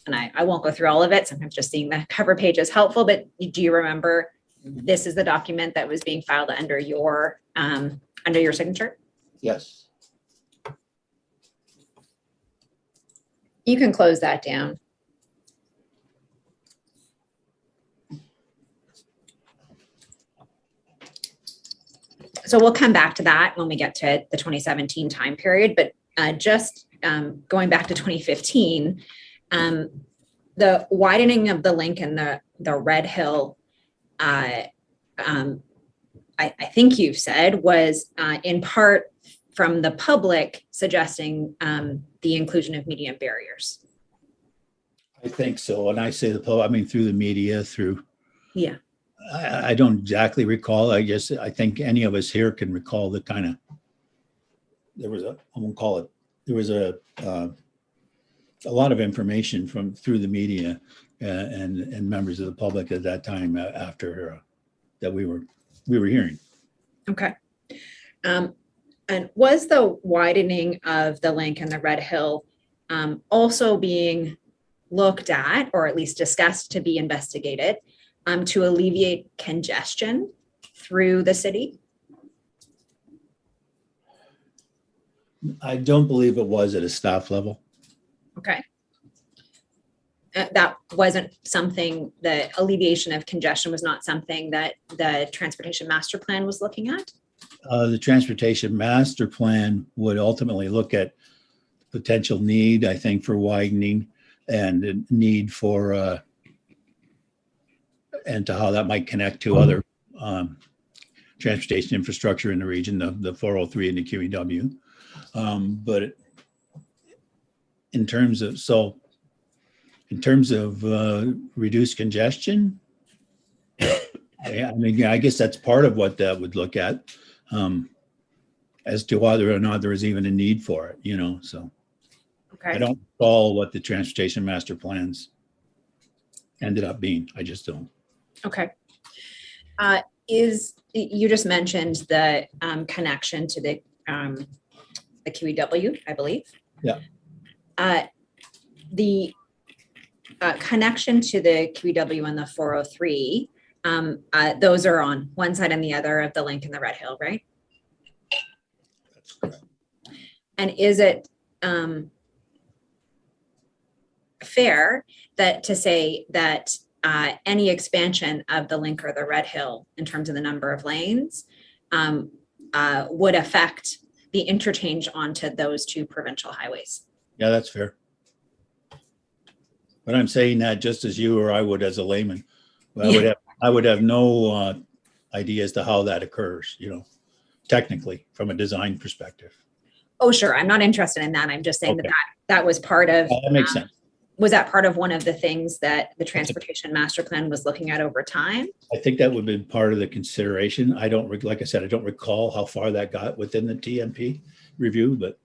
I won't go through all of it. Sometimes just seeing the cover page is helpful, but do you remember this is the document that was being filed under your signature? Yes. You can close that down. So we'll come back to that when we get to the 2017 time period, but just going back to 2015, the widening of the link in the Red Hill, I think you've said was in part from the public suggesting the inclusion of medium barriers. I think so. And I say the public, I mean, through the media, through. Yeah. I don't exactly recall. I think any of us here can recall the kind of, there was a lot of information through the media and members of the public at that time after that we were hearing. Okay. And was the widening of the link in the Red Hill also being looked at, or at least discussed to be investigated, to alleviate congestion through the city? I don't believe it was at a staff level. Okay. That wasn't something, the alleviation of congestion was not something that the Transportation Master Plan was looking at? The Transportation Master Plan would ultimately look at potential need, I think, for widening and the need for and to how that might connect to other transportation infrastructure in the region, the 403 and the QEW. But in terms of reduced congestion, I mean, I guess that's part of what that would look at, as to whether or not there is even a need for it, so. Okay. I don't recall what the Transportation Master Plans ended up being. I just don't. Okay. You just mentioned the connection to the the QEW, I believe. Yeah. The connection to the QEW and the 403, those are on one side and the other of the link in the Red Hill, right? That's correct. And is it fair that to say that any expansion of the link or the Red Hill in terms of the number of lanes would affect the interchange onto those two provincial highways? Yeah, that's fair. But I'm saying that just as you or I would as a layman. I would have no idea as to how that occurs, technically from a design perspective. Oh, sure. I'm not interested in that. I'm just saying Okay. that was part of, That makes sense. was that part of one of the things that the transportation master plan was looking at over time? I think that would be part of the consideration. Like I said, I don't recall how far that got within the TMP review, but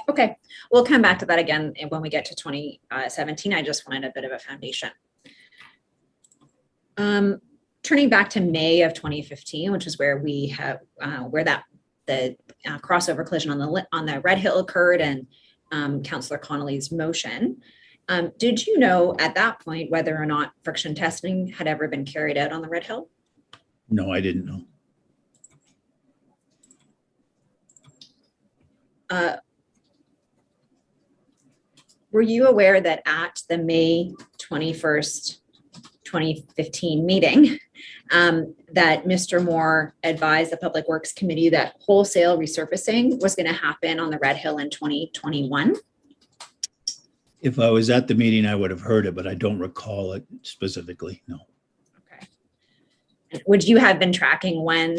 Okay, we'll come back to that again when we get to 2017. I just wanted a bit of a foundation. Turning back to May of 2015, which is where we have the crossover collision on the Red Hill occurred, and Councillor Connolly's motion. Did you know at that point whether or not friction testing had ever been carried out on the Red Hill? no, I didn't know. Were you aware that at the May 21st, 2015 meeting, that Mr. Moore advised the Public Works Committee that wholesale resurfacing was going to happen on the Red Hill in 2021? If I was at the meeting, I would have heard it, but I don't recall it specifically. No. Okay. Would you have been tracking when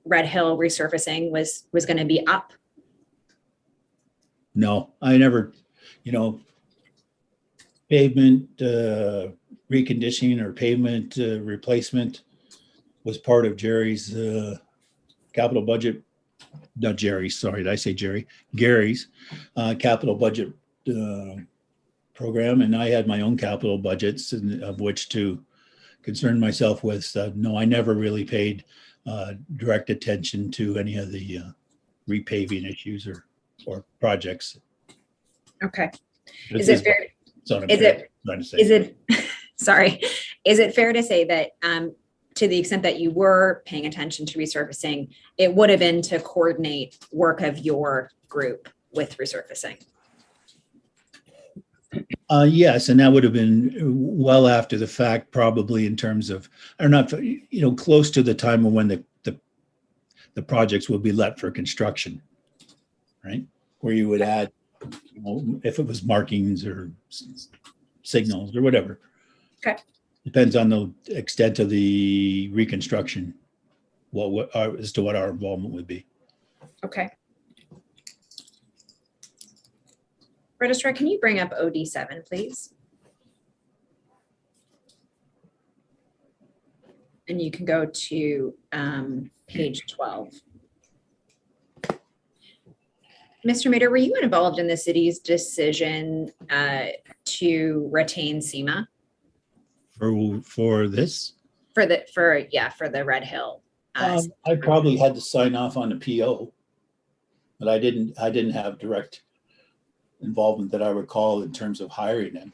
Red Hill resurfacing was going to be up? No, I never, pavement reconditioning or pavement replacement was part of Jerry's capital budget. Not Jerry's, sorry, did I say Jerry? Gary's capital budget program. And I had my own capital budgets of which to concern myself with. No, I never really paid direct attention to any of the repaving issues or projects. Okay. Is it fair? Is it fair to say that to the extent that you were paying attention to resurfacing, it would have been to coordinate work of your group with resurfacing? Yes, and that would have been well after the fact, probably in terms of, or not, close to the time of when the projects will be let for construction, right? Where you would add, if it was markings or signals or whatever. Okay. Depends on the extent of the reconstruction, as to what our involvement would be. Okay. Registrar, can you bring up OD7, please? And you can go to page 12. Mr. Mader, were you involved in the city's decision to retain SEMA? For this? For the Red Hill. I probably had to sign off on the PO, but I didn't have direct involvement that I recall in terms of hiring them.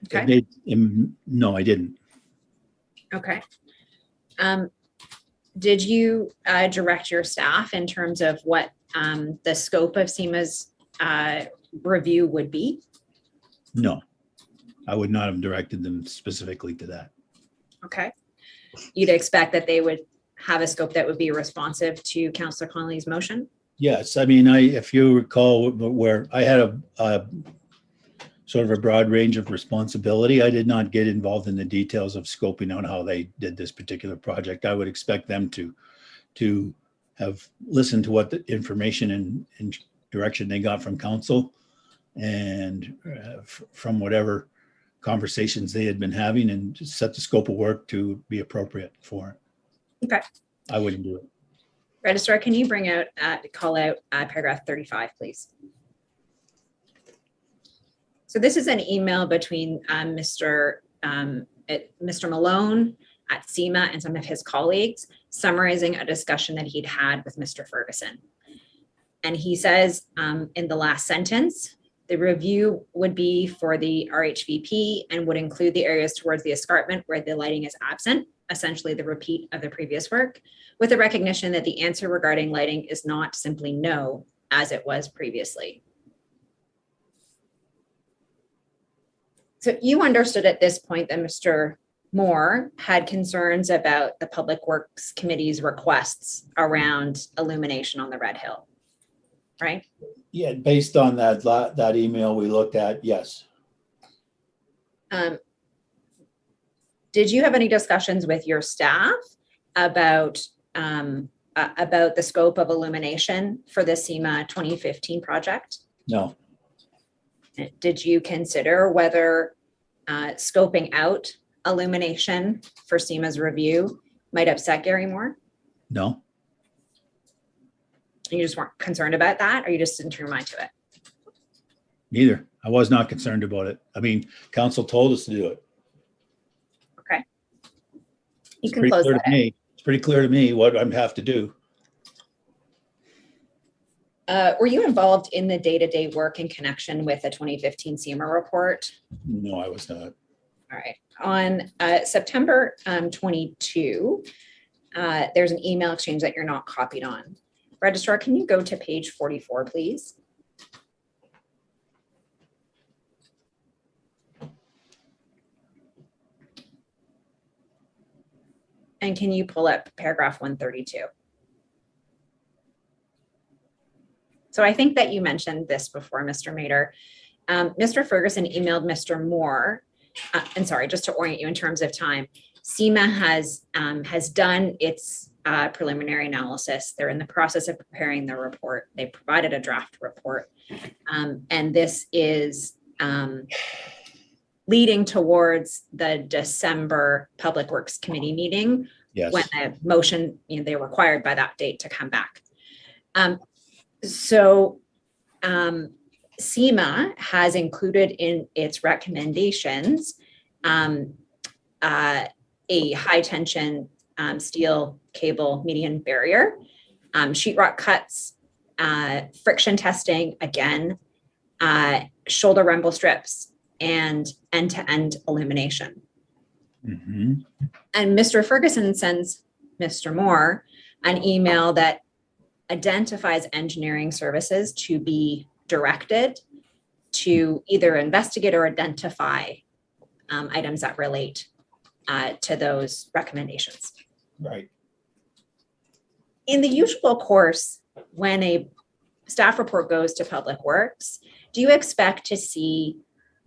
Okay. No, I didn't. Okay. Did you direct your staff in terms of what the scope of SEMA's review would be? No, I would not have directed them specifically to that. Okay. You'd expect that they would have a scope that would be responsive to Councillor Connolly's motion? Yes, I mean, if you recall where I had a sort of a broad range of responsibility, I did not get involved in the details of scoping out how they did this particular project. I would expect them to have listened to what the information and direction they got from council and from whatever conversations they had been having, and just set the scope of work to be appropriate for it. Okay. I wouldn't do it. Registrar, can you call out paragraph 35, please? So this is an email between Mr. Malone at SEMA and some of his colleagues summarizing a discussion that he'd had with Mr. Ferguson. And he says in the last sentence, the review would be for the RHVP and would include the areas towards the escarpment where the lighting is absent, essentially the repeat of the previous work, with the recognition that the answer regarding lighting is not simply no, as it was previously. So you understood at this point that Mr. Moore had concerns about the Public Works Committee's requests around illumination on the Red Hill, right? Yeah, based on that email we looked at, yes. Did you have any discussions with your staff about the scope of illumination for the SEMA 2015 project? No, Did you consider whether scoping out illumination for SEMA's review might upset Gary Moore? no. You just weren't concerned about that, or you just didn't turn your mind to it? Neither. I was not concerned about it. I mean, council told us to do it. Okay. You It's can pretty close clear that to me. It's pretty clear to me what I have to do. Were you involved in the day-to-day work in connection with the 2015 SEMA report? No, I was not. All right. On September 22, there's an email exchange that you're not copied on. Registrar, can you go to page 44, please? And can you pull up paragraph 132? So I think that you mentioned this before, Mr. Mader. Mr. Ferguson emailed Mr. Moore, and sorry, just to orient you in terms of time, SEMA has done its preliminary analysis. They're in the process of preparing the report. They provided a draft report. And this is leading towards the December Public Works Committee meeting. Yes. When the motion, they're required by that date to come back. So SEMA has included in its recommendations a high tension steel cable median barrier, sheetrock cuts, friction testing, again, shoulder rumble strips, and end-to-end illumination. Mm-hmm. And Mr. Ferguson sends Mr. Moore an email that identifies engineering services to be directed to either investigate or identify items that relate to those recommendations. Right. In the usual course, when a staff report goes to Public Works, do you expect to see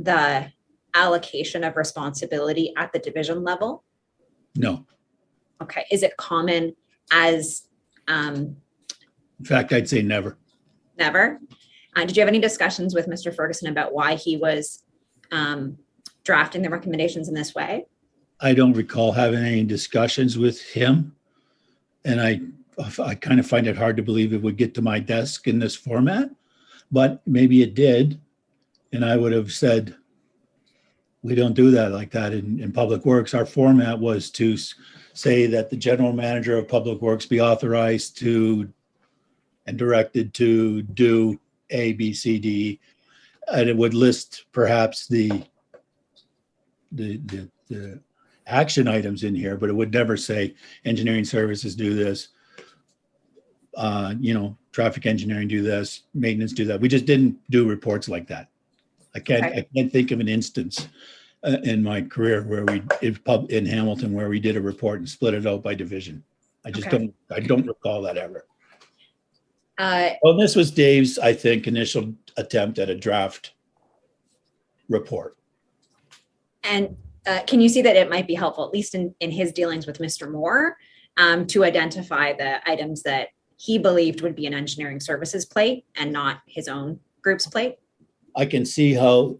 the allocation of responsibility at the division level? No. Okay. Is it common as In fact, I'd say never. never? Did you have any discussions with Mr. Ferguson about why he was drafting the recommendations in this way? I don't recall having any discussions with him. And I kind of find it hard to believe it would get to my desk in this format, but maybe it did. And I would have said, we don't do that like that in Public Works. Our format was to say that the general manager of Public Works be authorized to and directed to do A, B, C, D, and it would list perhaps the action items in here, but it would never say engineering services do this, traffic engineering do this, maintenance do that. We just didn't do reports like that. I can't think of an instance in my career where in Hamilton where we did a report and split it out by division. I don't recall that ever. Well, this was Dave's, I think, initial attempt at a draft report. And can you see that it might be helpful, at least in his dealings with Mr. Moore, to identify the items that he believed would be an engineering services plate and not his own group's plate? I can see how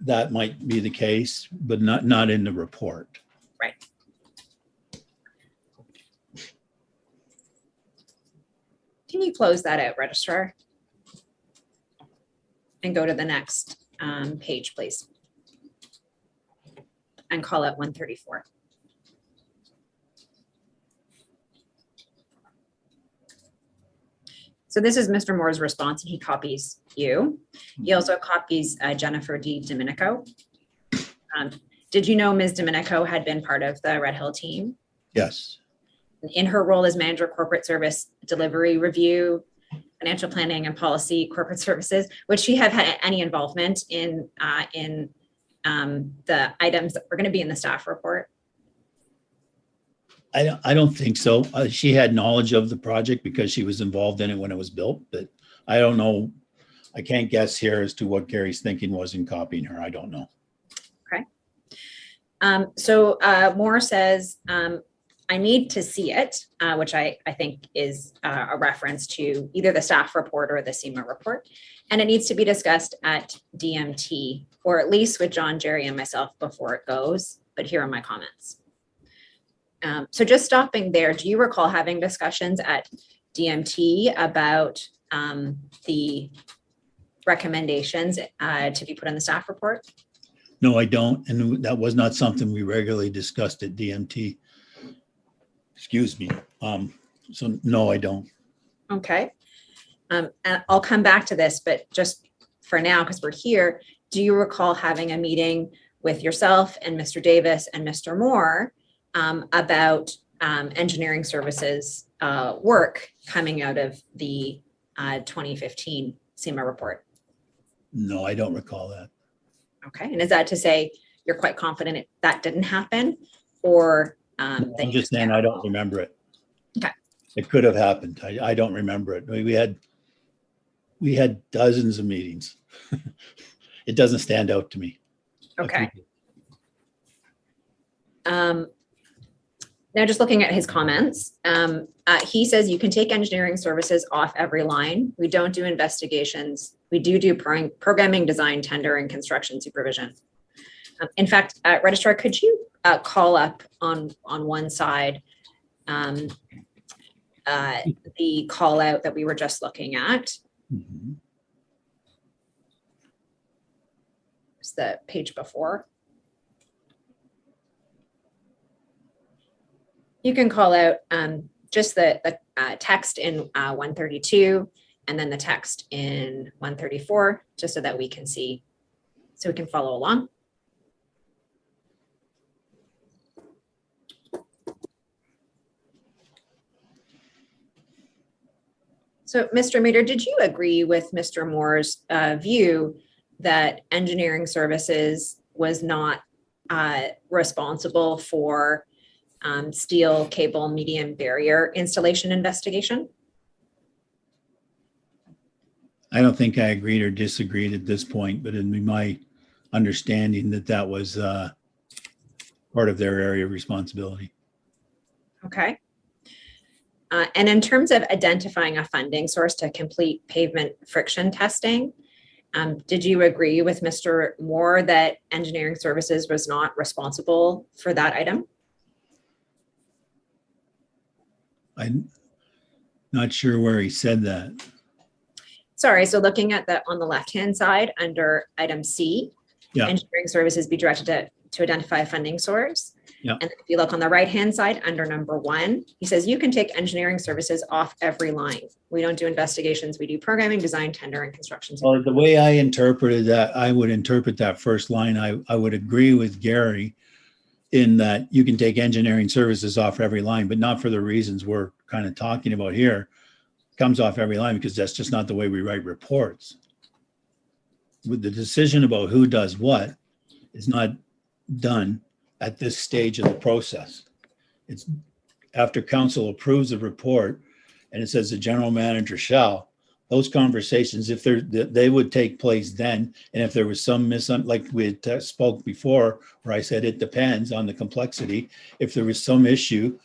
that might be the case, but not in the report. Right. Can you close that out, Registrar? And go to the next page, please. And call it 134. So this is Mr. Moore's response, and he copies you. He also copies Jennifer D. Domenico. Did you know Ms. Domenico had been part of the Red Hill team? Yes. In her role as manager, corporate service delivery review, financial planning and policy, corporate services, would she have had any involvement in the items that were going to be in the staff report? I don't think so. She had knowledge of the project because she was involved in it when it was built, but I don't know. I can't guess here as to what Gary's thinking was in copying her. I don't know. Okay. So Moore says, I need to see it, which I think is a reference to either the staff report or the SEMA report. And it needs to be discussed at DMT, or at least with John, Jerry, and myself before it goes. But here are my comments. So just stopping there, do you recall having discussions at DMT about the recommendations to be put in the staff report? No, I don't. And that was not something we regularly discussed at DMT. Excuse me. So no, I don't. Okay. And I'll come back to this, but just for now, because we're here, do you recall having a meeting with yourself and Mr. Davis and Mr. Moore about engineering services work coming out of the 2015 SEMA report? No, I don't recall that. Okay. And is that to say you're quite confident that didn't happen, or that I'm you just saying can't I don't recall? remember it. Okay. It could have happened. I don't remember it. We had dozens of meetings. It doesn't stand out to me. Okay. Now, just looking at his comments, he says you can take engineering services off every line. We don't do investigations. We do programming, design, tender, and construction supervision. In fact, Registrar, could you call up on one side the call out that we were just looking at? Mhm. It's the page before. You can call out just the text in 132 and then the text in 134, just so that we can see, so we can follow along. So, Mr. Mater, did you agree with Mr. Moore's view that engineering services was not responsible for steel cable medium barrier installation investigation? I don't think I agreed or disagreed at this point, but it'd be my understanding that that was part of their area of responsibility. Okay. And in terms of identifying a funding source to complete pavement friction testing, did you agree with Mr. Moore that engineering services was not responsible for that item? I'm not sure where he said that. Sorry, so looking at on the left-hand side under item C, Yeah. engineering services be directed to identify a funding source. Yeah. And if you look on the right-hand side under number 1, he says you can take engineering services off every line. We don't do investigations. We do programming, design, tender, and construction. Well, the way I interpreted that, I would interpret that first line. I would agree with Gary in that you can take engineering services off every line, but not for the reasons we're kind of talking about here. Comes off every line because that's just not the way we write reports. With the decision about who does what is not done at this stage of the process. It's after council approves a report and it says the general manager shall, those conversations, if they would take place then. And if there was some like we had spoke before, where I said it depends on the complexity. If there was some issue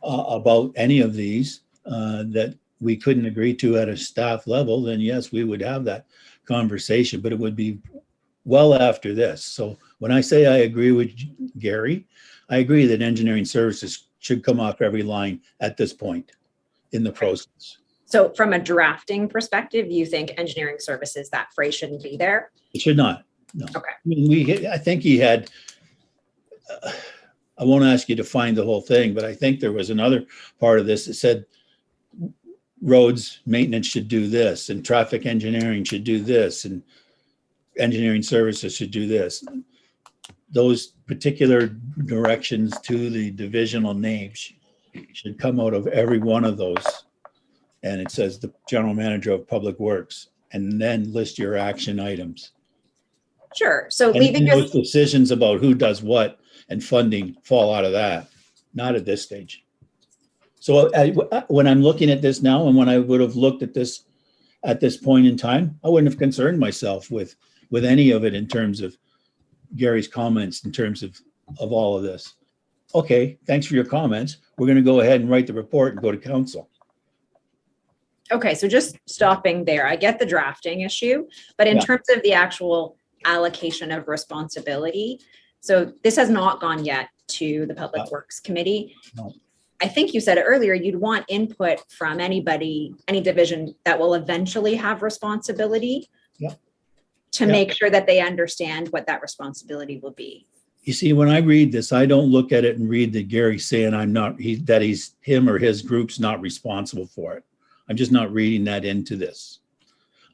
about any of these that we couldn't agree to at a staff level, then yes, we would have that conversation, but it would be well after this. So when I say I agree with Gary, I agree that engineering services should come off every line at this point in the process. So from a drafting perspective, you think engineering services, that phrase shouldn't be there? It should not, no. Okay. I mean, I think he had, I won't ask you to find the whole thing, but I think there was another part of this that said roads maintenance should do this, and traffic engineering should do this, and engineering services should do this. Those particular directions to the divisional names should come out of every one of those. And it says the general manager of public works, and then list your action items. Sure. So And leaving those us, decisions about who does what and funding fall out of that, not at this stage. So when I'm looking at this now, and when I would have looked at this point in time, I wouldn't have concerned myself with any of it in terms of Gary's comments, in terms of all of this. Okay, thanks for your comments. We're going to go ahead and write the report and go to council. okay, so just stopping there, I get the drafting issue, but in Yeah. terms of the actual allocation of responsibility, so this has not gone yet to the Public Works Committee. No. I think you said earlier, you'd want input from anybody, any division that will eventually have responsibility. Yeah. To Yeah. make sure that they understand what that responsibility will be. You see, when I read this, I don't look at it and read that Gary's saying that him or his group's not responsible for it. I'm just not reading that into this.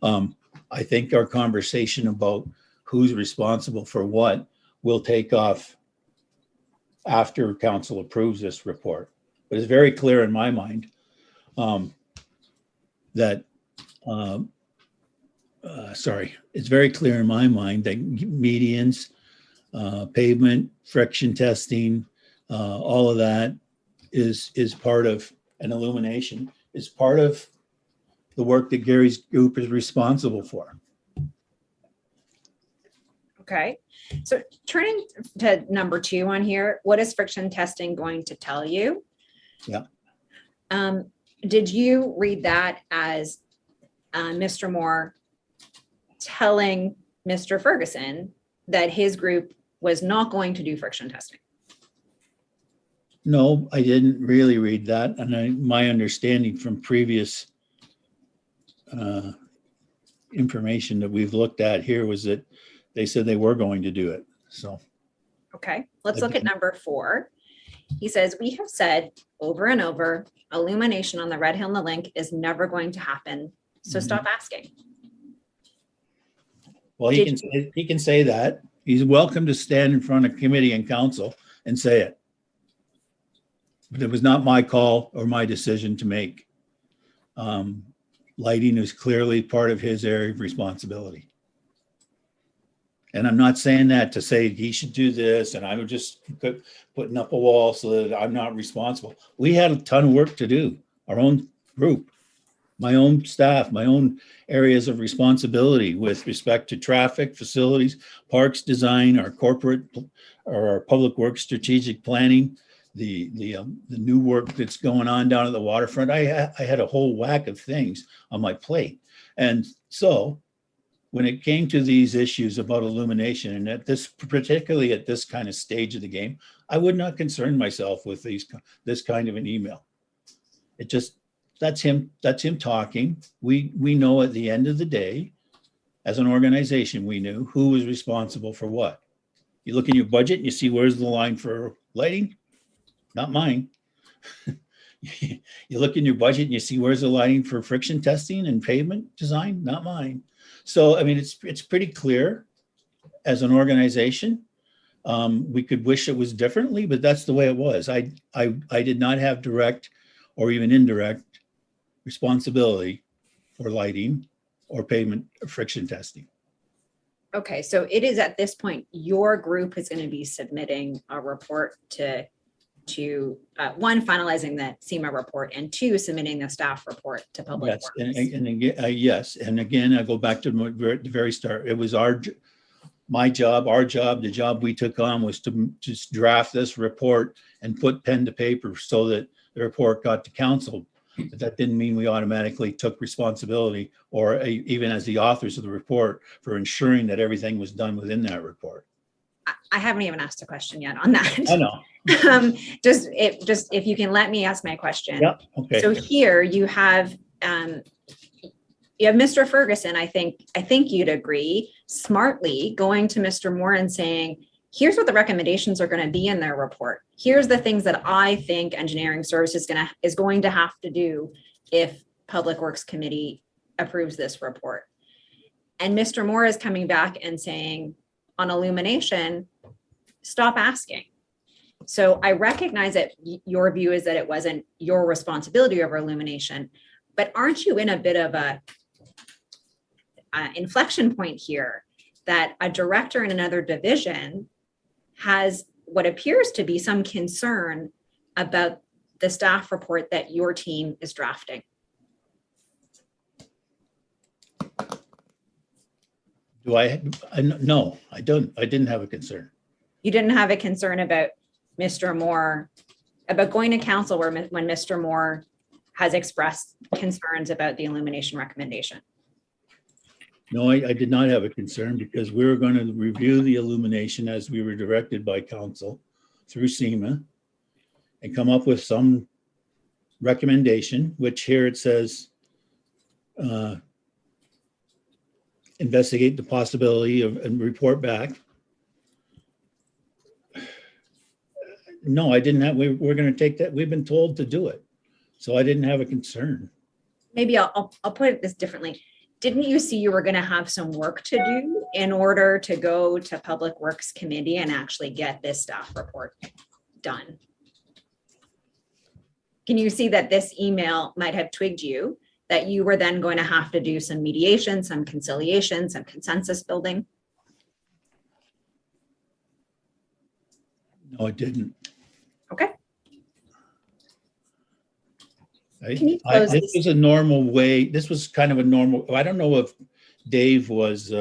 I think our conversation about who's responsible for what will take off after council approves this report. But it's very clear in my mind it's very clear in my mind that medians, pavement, friction testing, all of that is part of an illumination, is part of the work that Gary's group is responsible for. Okay, so turning to number 2 on here, what is friction testing going to tell you? Yeah. Did you read that as Mr. Moore telling Mr. Ferguson that his group was not going to do friction testing? No, I didn't really read that. And my understanding from previous information that we've looked at here was that they said they were going to do it. So. Okay, let's look at number 4. He says, we have said over and over, illumination on the Red Hill and the Link is never going to happen. So stop asking. Well, he can say that. He's welcome to stand in front of committee and council and say it. But it was not my call or my decision to make. Lighting is clearly part of his area of responsibility. And I'm not saying that to say he should do this and I'm just putting up a wall so that I'm not responsible. We had a ton of work to do, our own group, my own staff, my own areas of responsibility with respect to traffic, facilities, parks design, our corporate or our public works strategic planning, the new work that's going on down at the waterfront. I had a whole whack of things on my plate. And so when it came to these issues about illumination, and particularly at this kind of stage of the game, I would not concern myself with this kind of an email. It just, that's him talking. We know at the end of the day, as an organization, we knew who was responsible for what. You look in your budget and you see where's the line for lighting? Not mine. You look in your budget and you see where's the lighting for friction testing and pavement design? Not mine. So, I mean, it's pretty clear as an organization. We could wish it was differently, but that's the way it was. I did not have direct or even indirect responsibility for lighting or pavement or friction testing. Okay, so it is at this point, your group is going to be submitting a report to one, finalizing the SEMA report, and 2, submitting the staff report to Public Yes, Works. and again, yes, and again, I go back to the very start. It was my job, the job we took on was to just draft this report and put pen to paper so that the report got to council. But that didn't mean we automatically took responsibility or even as the authors of the report for ensuring that everything was done within that report. I haven't even asked a question yet on that. I know. Just if you can let me ask my question. Yeah. Okay. So here you have Mr. Ferguson, I think you'd agree, smartly going to Mr. Moore and saying, here's what the recommendations are going to be in their report. Here's the things that I think engineering services is going to have to do if Public Works Committee approves this report. And Mr. Moore is coming back and saying, on illumination, stop asking. So I recognize that your view is that it wasn't your responsibility over illumination, but aren't you in a bit of a inflection point here that a director in another division has what appears to be some concern about the staff report that your team is drafting? Do I no, I don't. I didn't have a concern. You didn't have a concern about Mr. Moore, about going to council when Mr. Moore has expressed concerns about the illumination recommendation? No, I did not have a concern because we were going to review the illumination as we were directed by council through SEMA and come up with some recommendation, which here it says, investigate the possibility of and report back. No, I didn't have, we're going to take that. We've been told to do it. So I didn't have a concern. Maybe I'll put it this differently. Didn't you see you were going to have some work to do in order to go to Public Works Committee and actually get this staff report done? Can you see that this email might have twigged you that you were then going to have to do some mediation, some conciliation, some consensus building? No, it didn't. Okay. Can you close This this? was a normal way. This was kind of a normal, I don't know if Dave was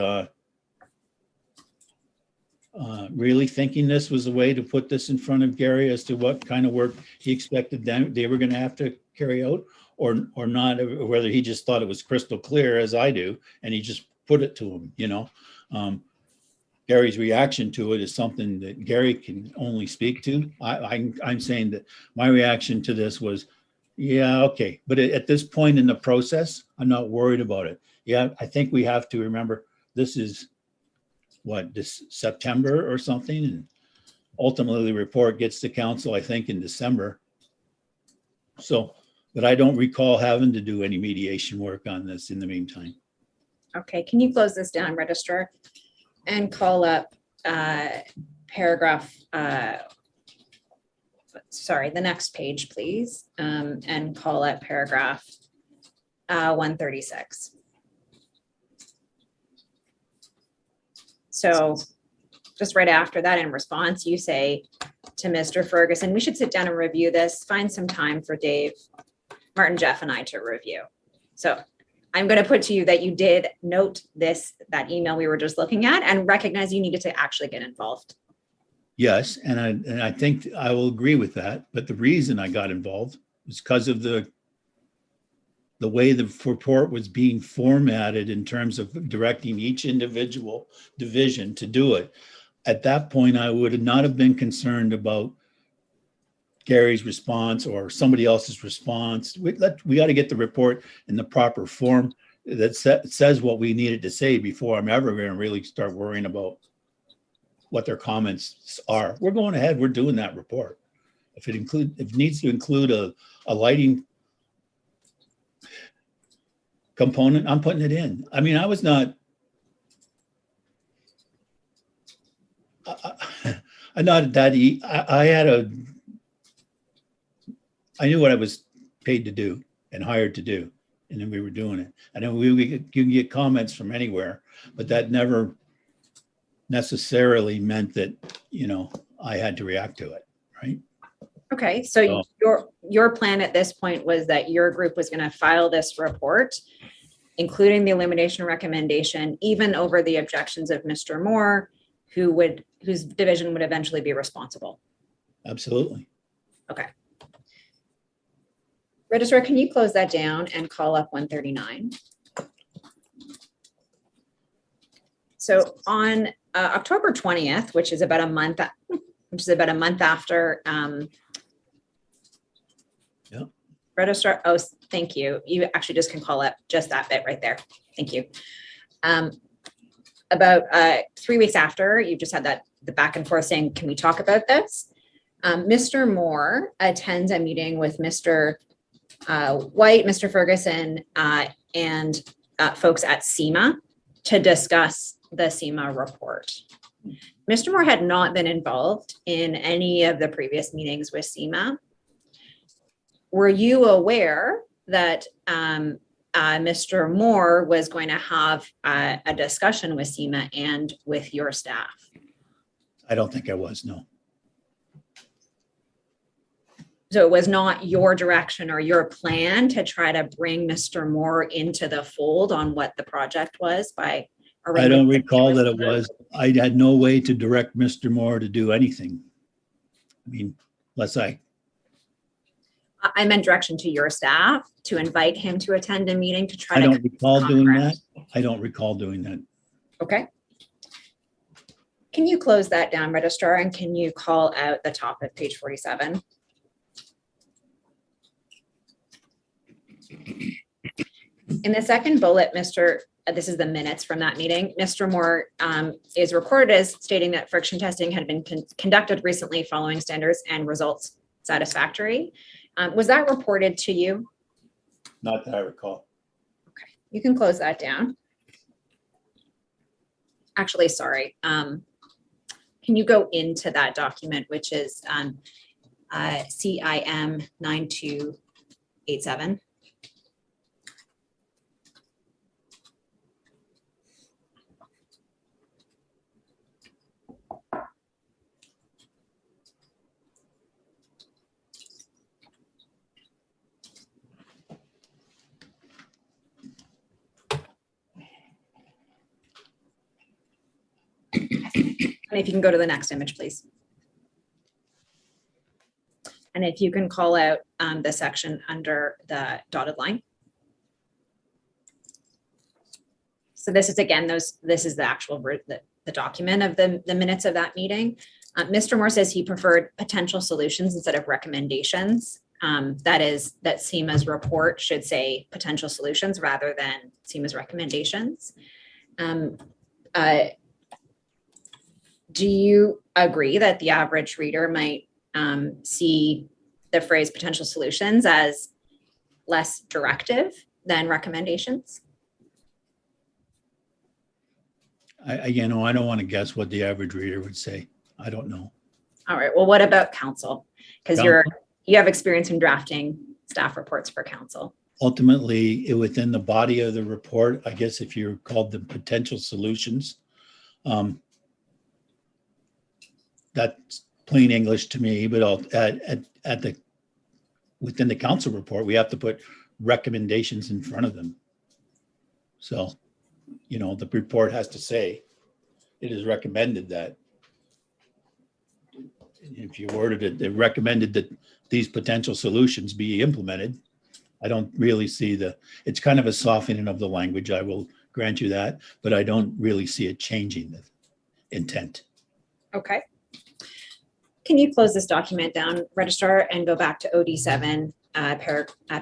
really thinking this was a way to put this in front of Gary as to what kind of work he expected them, they were going to have to carry out or not, or whether he just thought it was crystal clear as I do, and he just put it to him, you know. Gary's reaction to it is something that Gary can only speak to. I'm saying that my reaction to this was, yeah, okay. But at this point in the process, I'm not worried about it. Yeah, I think we have to remember this is what, this September or something. And ultimately the report gets to council, I think in December. So, but I don't recall having to do any mediation work on this in the meantime. Okay, can you close this down, Registrar, and call up paragraph, sorry, the next page, please, and call up paragraph 136. So just right after that, in response, you say to Mr. Ferguson, we should sit down and review this, find some time for Dave, Martin, Jeff, and I to review. So I'm going to put to you that you did note that email we were just looking at and recognize you needed to actually get involved. Yes, and I think I will agree with that. But the reason I got involved was because of the way the report was being formatted in terms of directing each individual division to do it. At that point, I would not have been concerned about Gary's response or somebody else's response. We got to get the report in the proper form that says what we needed to say before I'm ever going to really start worrying about what their comments are. We're going ahead. We're doing that report. If it needs to include a lighting component, I'm putting it in. I mean, I was not. I'm not that. I knew what I was paid to do and hired to do, and then we were doing it. I know you can get comments from anywhere, but that never necessarily meant that, you know, I had to react to it, right? Okay, so your plan at this point was that your group was going to file this report, including the illumination recommendation, even over the objections of Mr. Moore, whose division would eventually be responsible. Absolutely. Okay. Registrar, can you close that down and call up 139? So on October 20th, which is about a month after Registrar, oh, thank you. You actually just can call up just that bit right there. Thank you. About 3 weeks after, you just had the back and forth saying, can we talk about this? Mr. Moore attends a meeting with Mr. White, Mr. Ferguson, and folks at SEMA to discuss the SEMA report. Mr. Moore had not been involved in any of the previous meetings with SEMA. Were you aware that Mr. Moore was going to have a discussion with SEMA and with your staff? I don't think I was, no. So it was not your direction or your plan to try to bring Mr. Moore into the fold on what the project was by I don't recall that it was. I had no way to direct Mr. Moore to do anything. I mean, unless I meant direction to your staff to invite him to attend a meeting to try I to. don't recall doing that. I don't recall doing that. Okay. Can you close that down, Registrar, and can you call out the top of page 47? In the second bullet, this is the minutes from that meeting. Mr. Moore is recorded as stating that friction testing had been conducted recently following standards and results satisfactory. Was that reported to you? Not that I recall. Okay, you can close that down. Actually, sorry. Can you go into that document, which is CIM 9287? And if you can go to the next image, please. And if you can call out the section under the dotted line. So this is, again, this is the actual, the document of the minutes of that meeting. Mr. Moore says he preferred potential solutions instead of recommendations. That SEMA's report should say potential solutions rather than SEMA's recommendations. Do you agree that the average reader might see the phrase potential solutions as less directive than recommendations? I don't want to guess what the average reader would say. I don't know. All right. Well, what about council? Because you have experience in drafting staff reports for council. Ultimately, within the body of the report, I guess if you called them potential solutions, that's plain English to me. But within the council report, we have to put recommendations in front of them. So, the report has to say it is recommended that. If you worded it, they recommended that these potential solutions be implemented. I don't really see it's kind of a softening of the language. I will grant you that, but I don't really see it changing the intent. Okay. Can you close this document down, Registrar, and go back to OD7,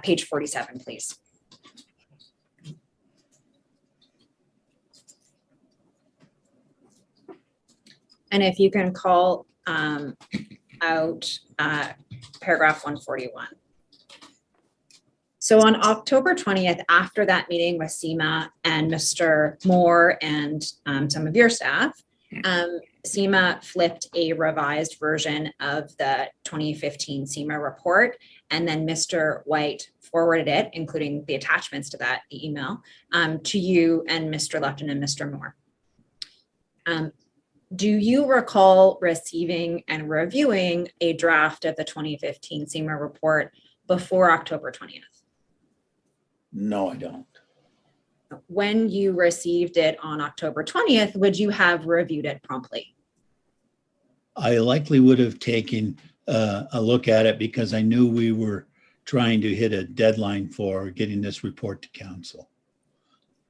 page 47, please? And if you can call out paragraph 141. So on October 20th, after that meeting with SEMA and Mr. Moore and some of your staff, SEMA flipped a revised version of the 2015 SEMA report, and then Mr. White forwarded it, including the attachments to that email, to you and Mr. Lupton and Mr. Moore. Do you recall receiving and reviewing a draft of the 2015 SEMA report before October 20th? No, I don't. When you received it on October 20th, would you have reviewed it promptly? I likely would have taken a look at it because I knew we were trying to hit a deadline for getting this report to council.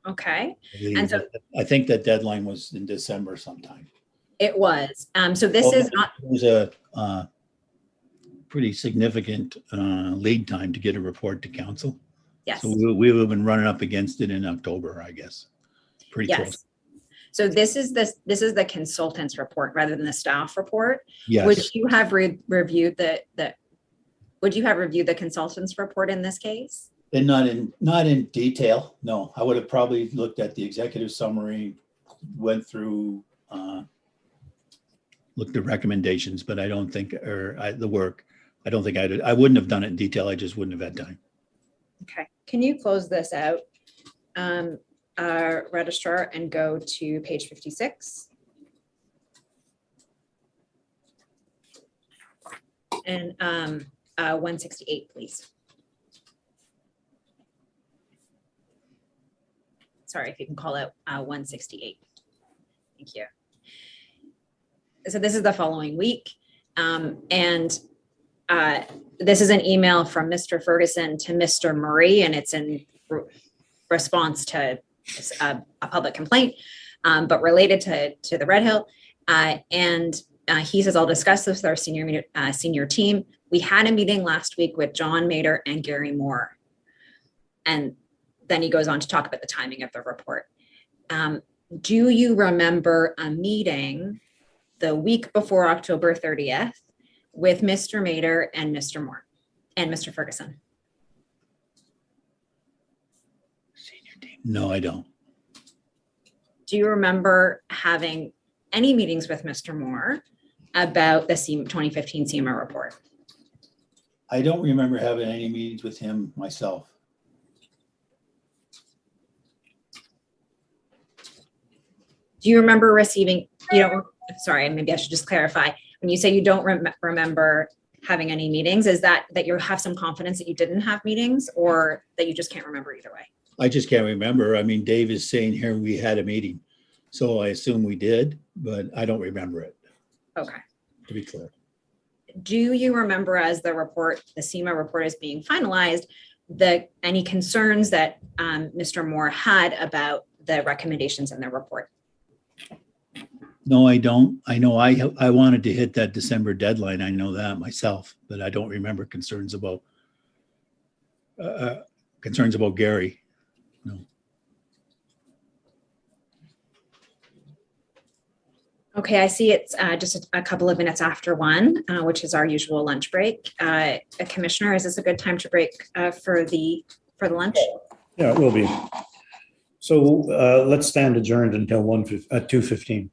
Okay. And so I think that deadline was in December sometime. It was. So this is not. It was a pretty significant lead time to get a report to council. Yes. So we would have been running up against it in October, I guess. Pretty close. So this is the consultant's report rather than the staff report. Yes. Would you have reviewed Would you have reviewed the consultant's report in this case? And not in detail, no. I would have probably looked at the executive summary, went through, looked at recommendations, but I don't think, the work, I don't think I wouldn't have done it in detail. I just wouldn't have had time. Okay, can you close this out, registrar, and go to page 56? And 168, please. Sorry, if you can call out 168. Thank you. So this is the following week. And this is an email from Mr. Ferguson to Mr. Murray, and it's in response to a public complaint, but related to the Red Hill. And he says, I'll discuss this with our senior team. We had a meeting last week with John Mader and Gary Moore. And then he goes on to talk about the timing of the report. Do you remember a meeting the week before October 30th with Mr. Mader and Mr. Moore and Mr. Ferguson? Senior team. No, I don't. Do you remember having any meetings with Mr. Moore about the 2015 SEMA report? I don't remember having any meetings with him myself. Do you remember receiving, sorry, maybe I should just clarify. When you say you don't remember having any meetings, is that you have some confidence that you didn't have meetings, or that you just can't remember either way? I just can't remember. I mean, Dave is saying here we had a meeting. So I assume we did, but I don't remember it. Okay. To be clear. Do you remember, as the SEMA report is being finalized, any concerns that Mr. Moore had about the recommendations in the report? No, I don't. I know I wanted to hit that December deadline. I know that myself, but I don't remember concerns about Gary. No. Okay, I see it's just a couple of minutes after 1, which is our usual lunch break. Commissioner, is this a good time to break for the lunch? Yeah, it will be. So let's stand adjourned until 2:15.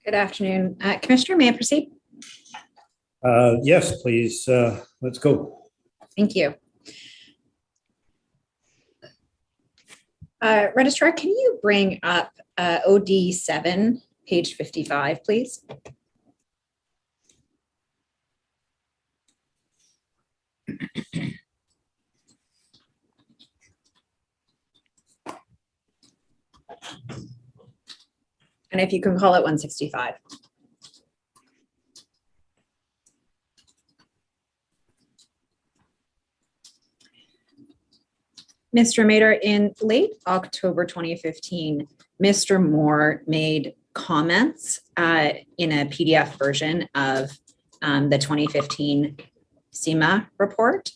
Good afternoon. Commissioner, may I proceed? Yes, please. Let's go. Thank you. Registrar, can you bring up OD 7, page 55, please? And if you can call it 165. Mr. Mader, in late October 2015, Mr. Moore made comments in a PDF version of the 2015 SEMA report.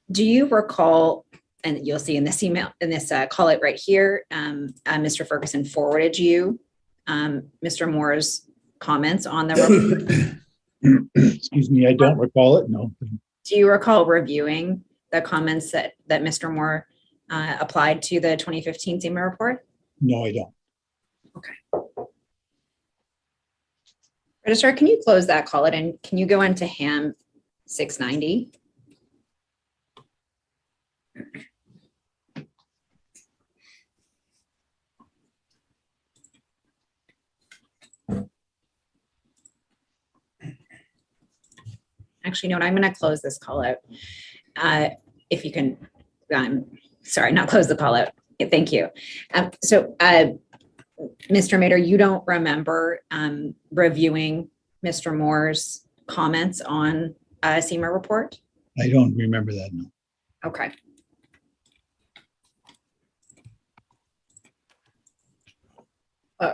Do you recall, and you'll see in this email, in this call it right here, Mr. Ferguson forwarded you Mr. Moore's comments on the report? Excuse me, I don't recall it, no. Do you recall reviewing the comments that Mr. Moore applied to the 2015 SEMA report? No, I don't. Okay. Registrar, can you close that call it and can you go into HAM 690? Actually, you know what? I'm going to close this call out. If you can, sorry, not close the call out. Thank you. Mr. Mader, you don't remember reviewing Mr. Moore's comments on a SEMA report? I don't remember that, no. Okay.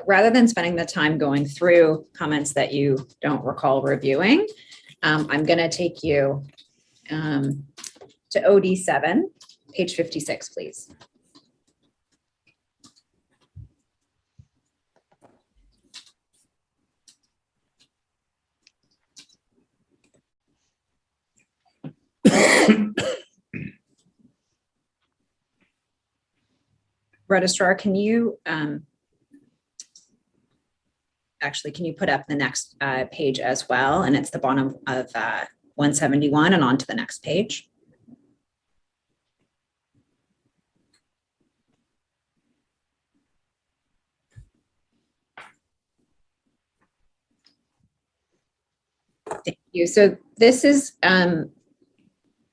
Rather than spending the time going through comments that you don't recall reviewing, I'm going to take you to OD 7, page 56, please. Registrar, can you actually, can you put up the next page as well? And it's the bottom of 171 and on to the next page. Thank you. So this is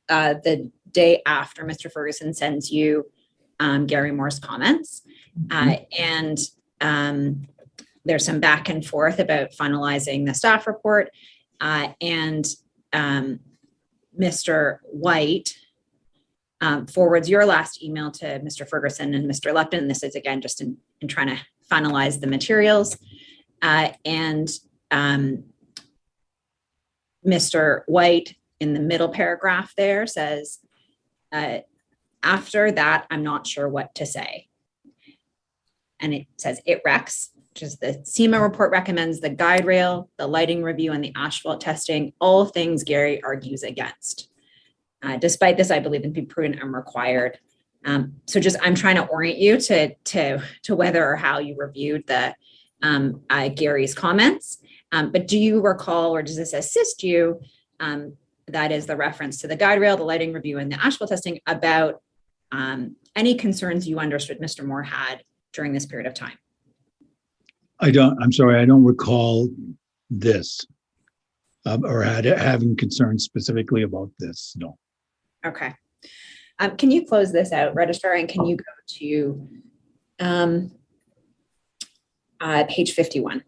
the day after Mr. Ferguson sends you Gary Moore's comments. And there's some back and forth about finalizing the staff report. And Mr. White forwards your last email to Mr. Ferguson and Mr. Lepton. This is again just in trying to finalize the materials. Mr. White in the middle paragraph there says, after that, I'm not sure what to say. And it says it recs, which is the SEMA report recommends the guide rail, the lighting review, and the asphalt testing, all things Gary argues against. Despite this, I believe in be prudent and required. So just, I'm trying to orient you to whether or how you reviewed the Gary's comments. But do you recall, or does this assist you, that is the reference to the guide rail, the lighting review, and the asphalt testing about any concerns you understood Mr. Moore had during this period of time? I'm sorry, I don't recall this or having concerns specifically about this, no. Okay. Can you close this out, Registrar, and can you go to page 51?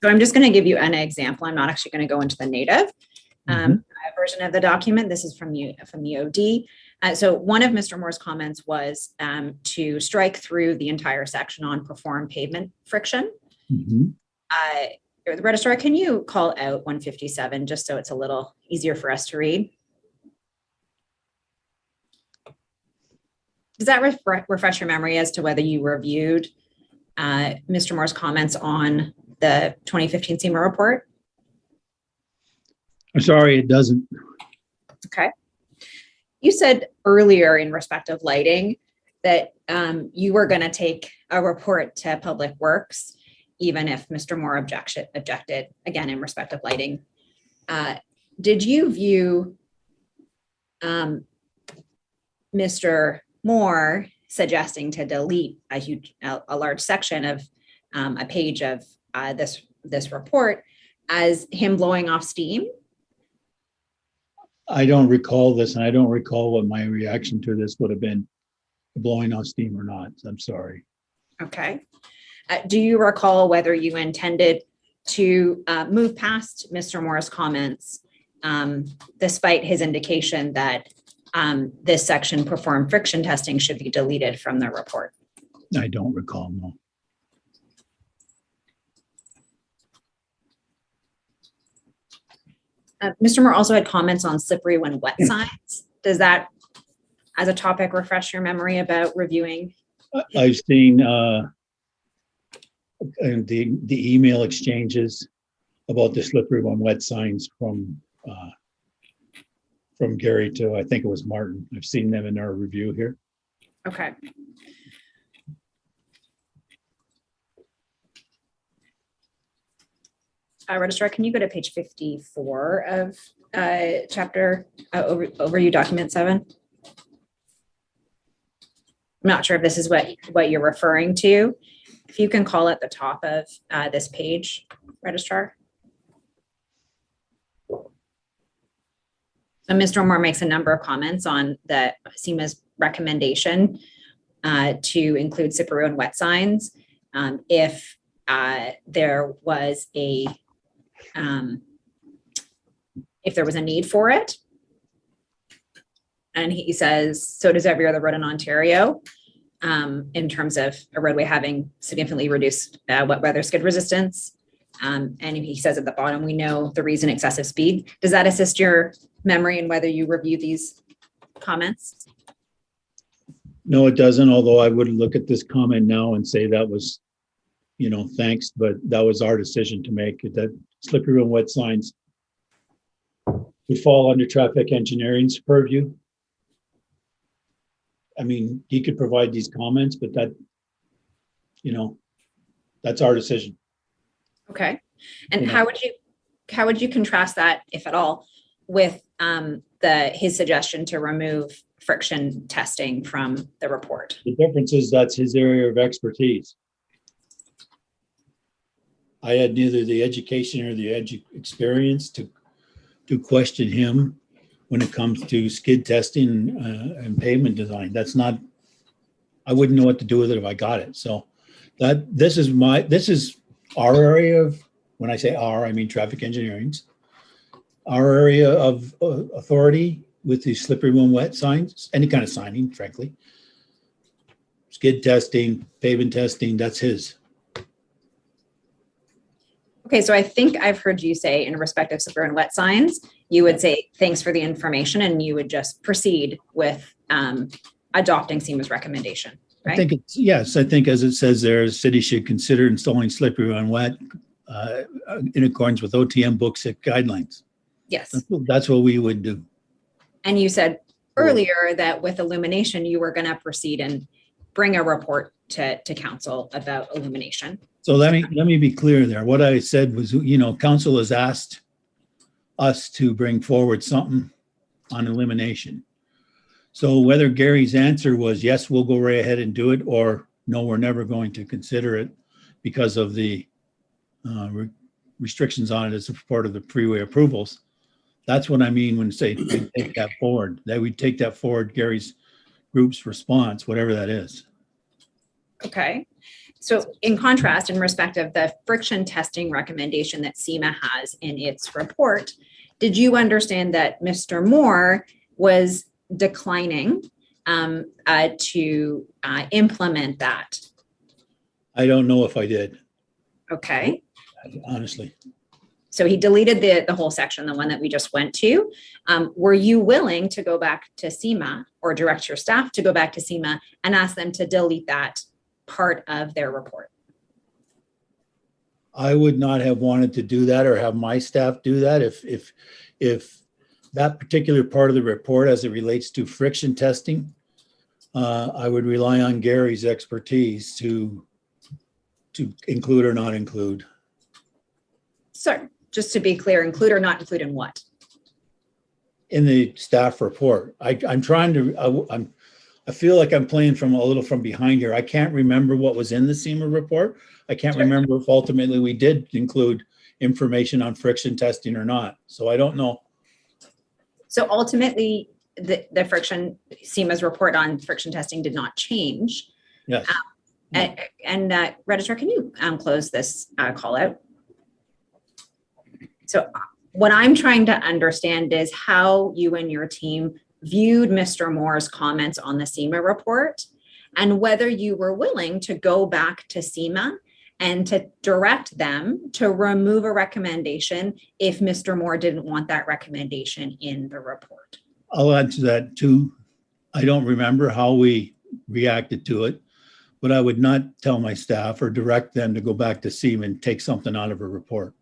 So I'm just going to give you an example. I'm not actually going to go into the native version of the document. This is from the OD. So one of Mr. Moore's comments was to strike through the entire section on perform pavement friction. The Registrar, can you call out 157 just so it's a little easier for us to read? Does that refresh your memory as to whether you reviewed Mr. Moore's comments on the 2015 SEMA report? I'm sorry, it doesn't. Okay. You said earlier in respect of lighting that you were going to take a report to Public Works, even if Mr. Moore objected, again, in respect of lighting. Did you view Mr. Moore suggesting to delete a large section of a page of this report as him blowing off steam? I don't recall this, and I don't recall what my reaction to this would have been, blowing off steam or not. I'm sorry. Okay. Do you recall whether you intended to move past Mr. Moore's comments, despite his indication that this section, perform friction testing, should be deleted from the report? I don't recall, no. Mr. Moore also had comments on slippery when wet signs. Does that, as a topic, refresh your memory about reviewing? I've seen the email exchanges about the slippery when wet signs from Gary to, I think it was Martin. I've seen them in our review here. Okay. Registrar, can you go to page 54 of chapter overview document 7? I'm not sure if this is what you're referring to. If you can call at the top of this page, Registrar. So Mr. Moore makes a number of comments on the SEMA's recommendation to include slippery and wet signs if there was a need for it. And he says, so does every other road in Ontario, in terms of a roadway having significantly reduced wet weather skid resistance. And he says at the bottom, we know the reason excessive speed. Does that assist your memory in whether you review these comments? No, it doesn't, although I would look at this comment now and say that was, thanks, but that was our decision to make. That slippery and wet signs would fall under traffic engineering's purview. I mean, he could provide these comments, but that, that's our decision. Okay. And how would you contrast that, if at all, with his suggestion to remove friction testing from the report? The difference is that's his area of expertise. I had neither the education or the experience to question him when it comes to skid testing and pavement design. That's not, I wouldn't know what to do with it if I got it. So this is our area of, when I say our, I mean traffic engineering's, our area of authority with these slippery when wet signs, any kind of signing, frankly. Skid testing, pavement testing, that's his. Okay, so I think I've heard you say, in respect of slippery and wet signs, you would say thanks for the information, and you would just proceed with adopting SEMA's recommendation, right? I think it's, yes, I think as it says there, the city should consider installing slippery and wet in accordance with OTM book 6 guidelines. Yes. That's what we would do. And you said earlier that with illumination, you were going to proceed and bring a report to council about illumination. So let me be clear there. What I said was, council has asked us to bring forward something on elimination. So whether Gary's answer was, yes, we'll go right ahead and do it, or no, we're never going to consider it because of the restrictions on it as a part of the freeway approvals. That's what I mean when I say take that forward, that we take that forward, Gary's group's response, whatever that is. Okay. So in contrast, in respect of the friction testing recommendation that SEMA has in its report, did you understand that Mr. Moore was declining to implement that? I don't know if I did. Okay. Honestly. So he deleted the whole section, the one that we just went to. Were you willing to go back to SEMA or direct your staff to go back to SEMA and ask them to delete that part of their report? I would not have wanted to do that or have my staff do that. if that particular part of the report as it relates to friction testing, I would rely on Gary's expertise to include or not include. So just to be clear, include or not include in what? In the staff report. I'm trying to, I feel like I'm playing from a little from behind here. I can't remember what was in the SEMA report. I can't remember if ultimately we did include information on friction testing or not. So I don't know. So ultimately, the friction, SEMA's report on friction testing did not change. Yes. And Registrar, can you close this call out? So what I'm trying to understand is how you and your team viewed Mr. Moore's comments on the SEMA report and whether you were willing to go back to SEMA and to direct them to remove a recommendation if Mr. Moore didn't want that recommendation in the report. I'll add to that too. I don't remember how we reacted to it, but I would not tell my staff or direct them to go back to SEMA and take something out of a report.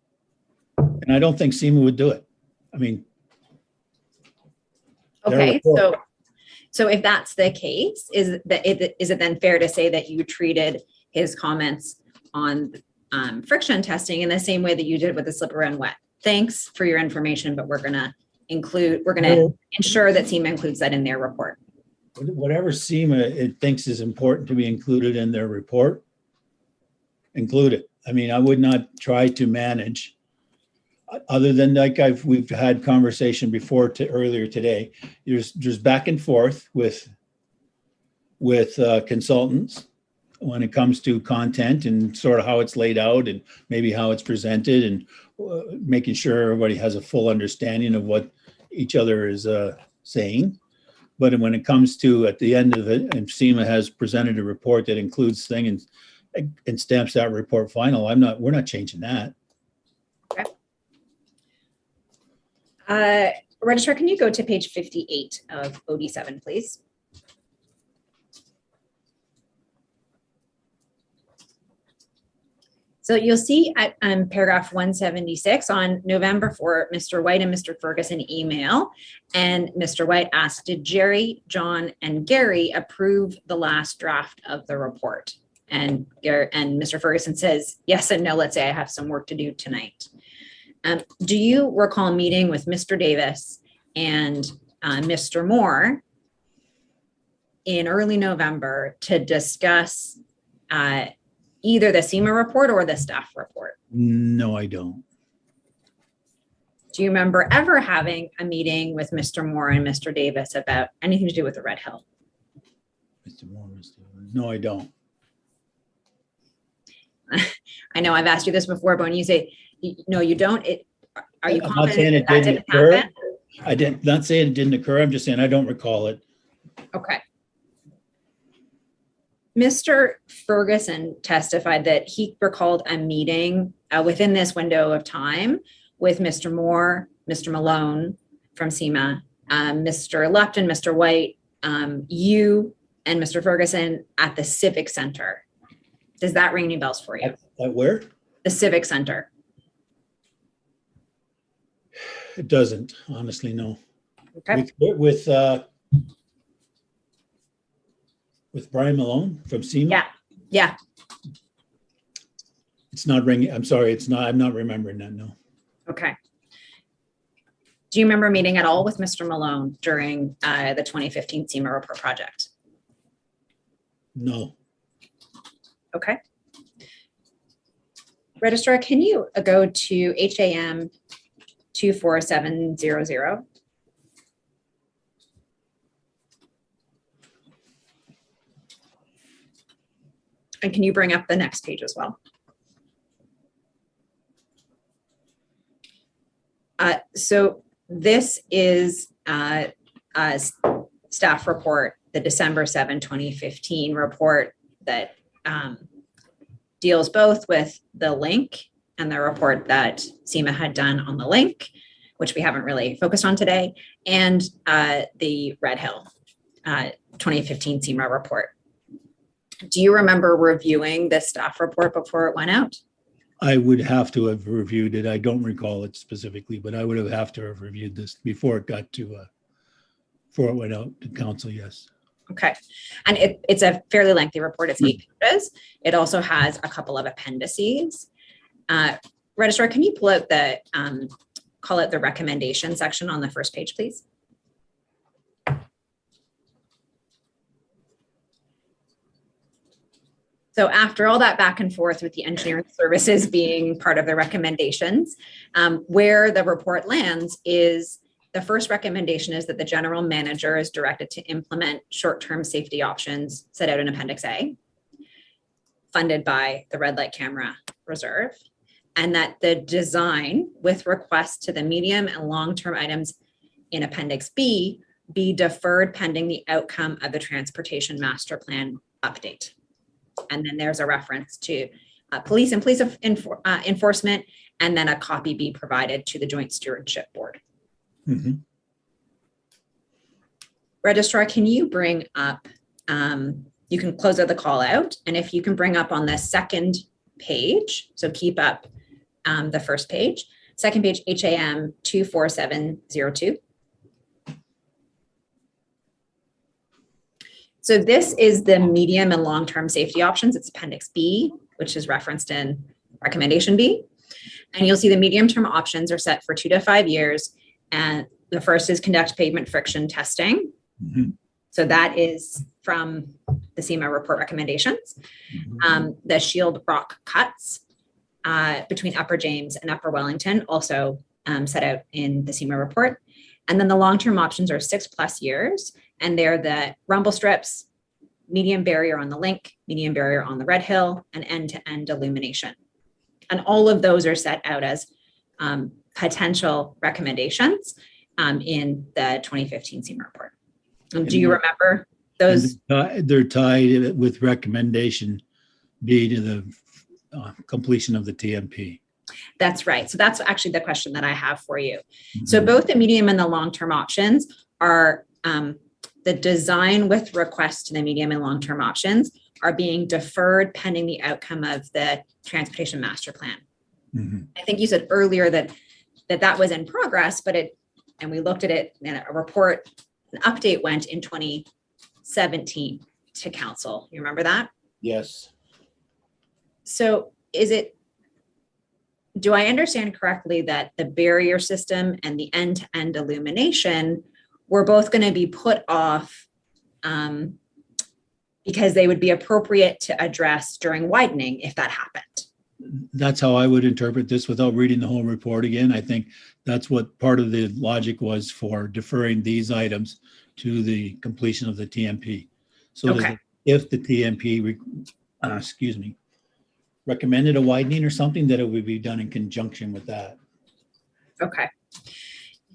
And I don't think SEMA would do it. I mean, okay, so if that's the case, is it then fair to say that you treated his comments on friction testing in the same way that you did with the slippery and wet? Thanks for your information, but we're going to ensure that SEMA includes that in their report. Whatever SEMA it thinks is important to be included in their report, include it. I mean, I would not try to manage, other than like we've had conversation before earlier today. There's back and forth with consultants when it comes to content and sort of how it's laid out and maybe how it's presented, and making sure everybody has a full understanding of what each other is saying. But when it comes to at the end of it, and SEMA has presented a report that includes things and stamps that report final, we're not changing that. Okay. Registrar, can you go to page 58 of OD7, please? So you'll see at paragraph 176 on November 4, Mr. White and Mr. Ferguson email, and Mr. White asked, did Jerry, John, and Gary approve the last draft of the report? And Mr. Ferguson says, yes and no, let's say I have some work to do tonight. Do you recall meeting with Mr. Davis and Mr. Moore in early November to discuss either the SEMA report or the staff report? No, I don't. Do you remember ever having a meeting with Mr. Moore and Mr. Davis about anything to do with the Red Hill? Mr. Moore, no, I don't. I know I've asked you this before, but when you say, no, you don't, are you I'm confident not saying that it didn't didn't occur. happen? I didn't, not saying it didn't occur. I'm just saying I don't recall it. Okay. Mr. Ferguson testified that he recalled a meeting within this window of time with Mr. Moore, Mr. Malone from SEMA, Mr. Lupton, Mr. White, you and Mr. Ferguson at the Civic Center. Does that ring any bells for you? At where? The Civic Center. It doesn't, honestly, no. Okay. With Brian Malone from SEMA? Yeah. Yeah. It's not ringing. I'm sorry. It's not. I'm not remembering that. No. Okay. Do you remember meeting at all with Mr. Malone during the 2015 SEMA report project? No. Okay. Registrar, can you go to HAM 24700? And can you bring up the next page as well? So this is a staff report, the December 7, 2015 report that deals both with the link and the report that SEMA had done on the link, which we haven't really focused on today, and the Red Hill 2015 SEMA report. Do you remember reviewing this staff report before it went out? I would have to have reviewed it. I don't recall it specifically, but I would have to have reviewed this before it got to, before it went out to council, yes. Okay. And it's a fairly lengthy report. It's 8 pages. It also has a couple of appendices. Registrar, can you pull out the, call it the recommendation section on the first page, please? So after all that back and forth with the engineering services being part of the recommendations, where the report lands is the first recommendation is that the general manager is directed to implement short-term safety options set out in Appendix A, funded by the red light camera reserve, and that the design with requests to the medium and long-term items in Appendix B be deferred pending the outcome of the transportation master plan update. And then there's a reference to police and police enforcement, and then a copy be provided to the Joint Stewardship Board. Mm-hmm. Registrar, can you bring up, you can close out the call out, and if you can bring up on the second page, so keep up the first page, second page, HAM 24702. So this is the medium and long-term safety options. It's Appendix B, which is referenced in Recommendation B. And you'll see the medium-term options are set for 2 to 5 years. And the first is conduct pavement friction testing. Mm-hmm. So that is from the SEMA report recommendations. Mm-hmm. The shield rock cuts between Upper James and Upper Wellington, also set out in the SEMA report. And then the long-term options are 6+ years. And they're the rumble strips, medium barrier on the link, medium barrier on the Red Hill, and end-to-end illumination. And all of those are set out as potential recommendations in the 2015 SEMA report. Do you remember those? They're tied with recommendation B to the completion of the TMP. That's right. So that's actually the question that I have for you. Mm-hmm. So both the medium and the long-term options are the design with request to the medium and long-term options are being deferred pending the outcome of the transportation master plan. Mm-hmm. I think you said earlier that was in progress, but and we looked at it in a report, an update went in 2017 to council. You remember that? Yes. So do I understand correctly that the barrier system and the end-to-end illumination were both going to be put off because they would be appropriate to address during widening if that happened? That's how I would interpret this without reading the whole report again. I think that's what part of the logic was for deferring these items to the completion of the TMP. So okay. If the TMP, recommended a widening or something, that it would be done in conjunction with that. Okay.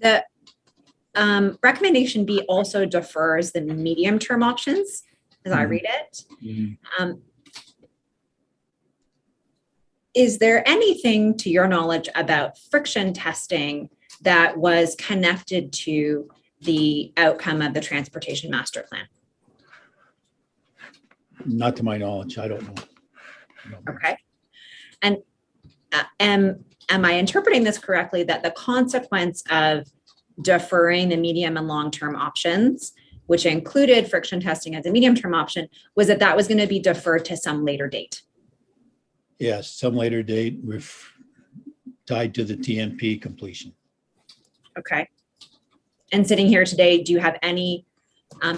The recommendation B also defers the medium-term options as I read it. Mm-hmm. Is there anything to your knowledge about friction testing that was connected to the outcome of the transportation master plan? Not to my knowledge. I don't know. No. Okay. And am I interpreting this correctly that the consequence of deferring the medium and long-term options, which included friction testing as a medium-term option, was that was going to be deferred to some later date? Yes, some later date tied to the TMP completion. Okay. And sitting here today, do you have any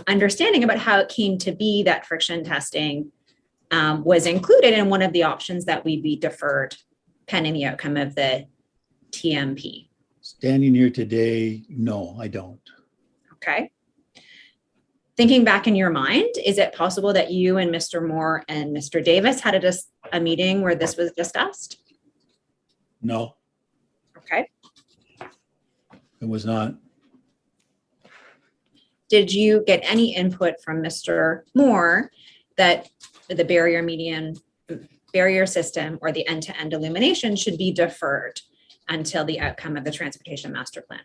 understanding about how it came to be that friction testing was included in one of the options that would be deferred pending the outcome of the TMP? Standing here today, no, I don't. Okay. Thinking back in your mind, is it possible that you and Mr. Moore and Mr. Davis had a meeting where this was discussed? No. Okay. It was not. Did you get any input from Mr. Moore that the barrier system or the end-to-end illumination should be deferred until the outcome of the transportation master plan?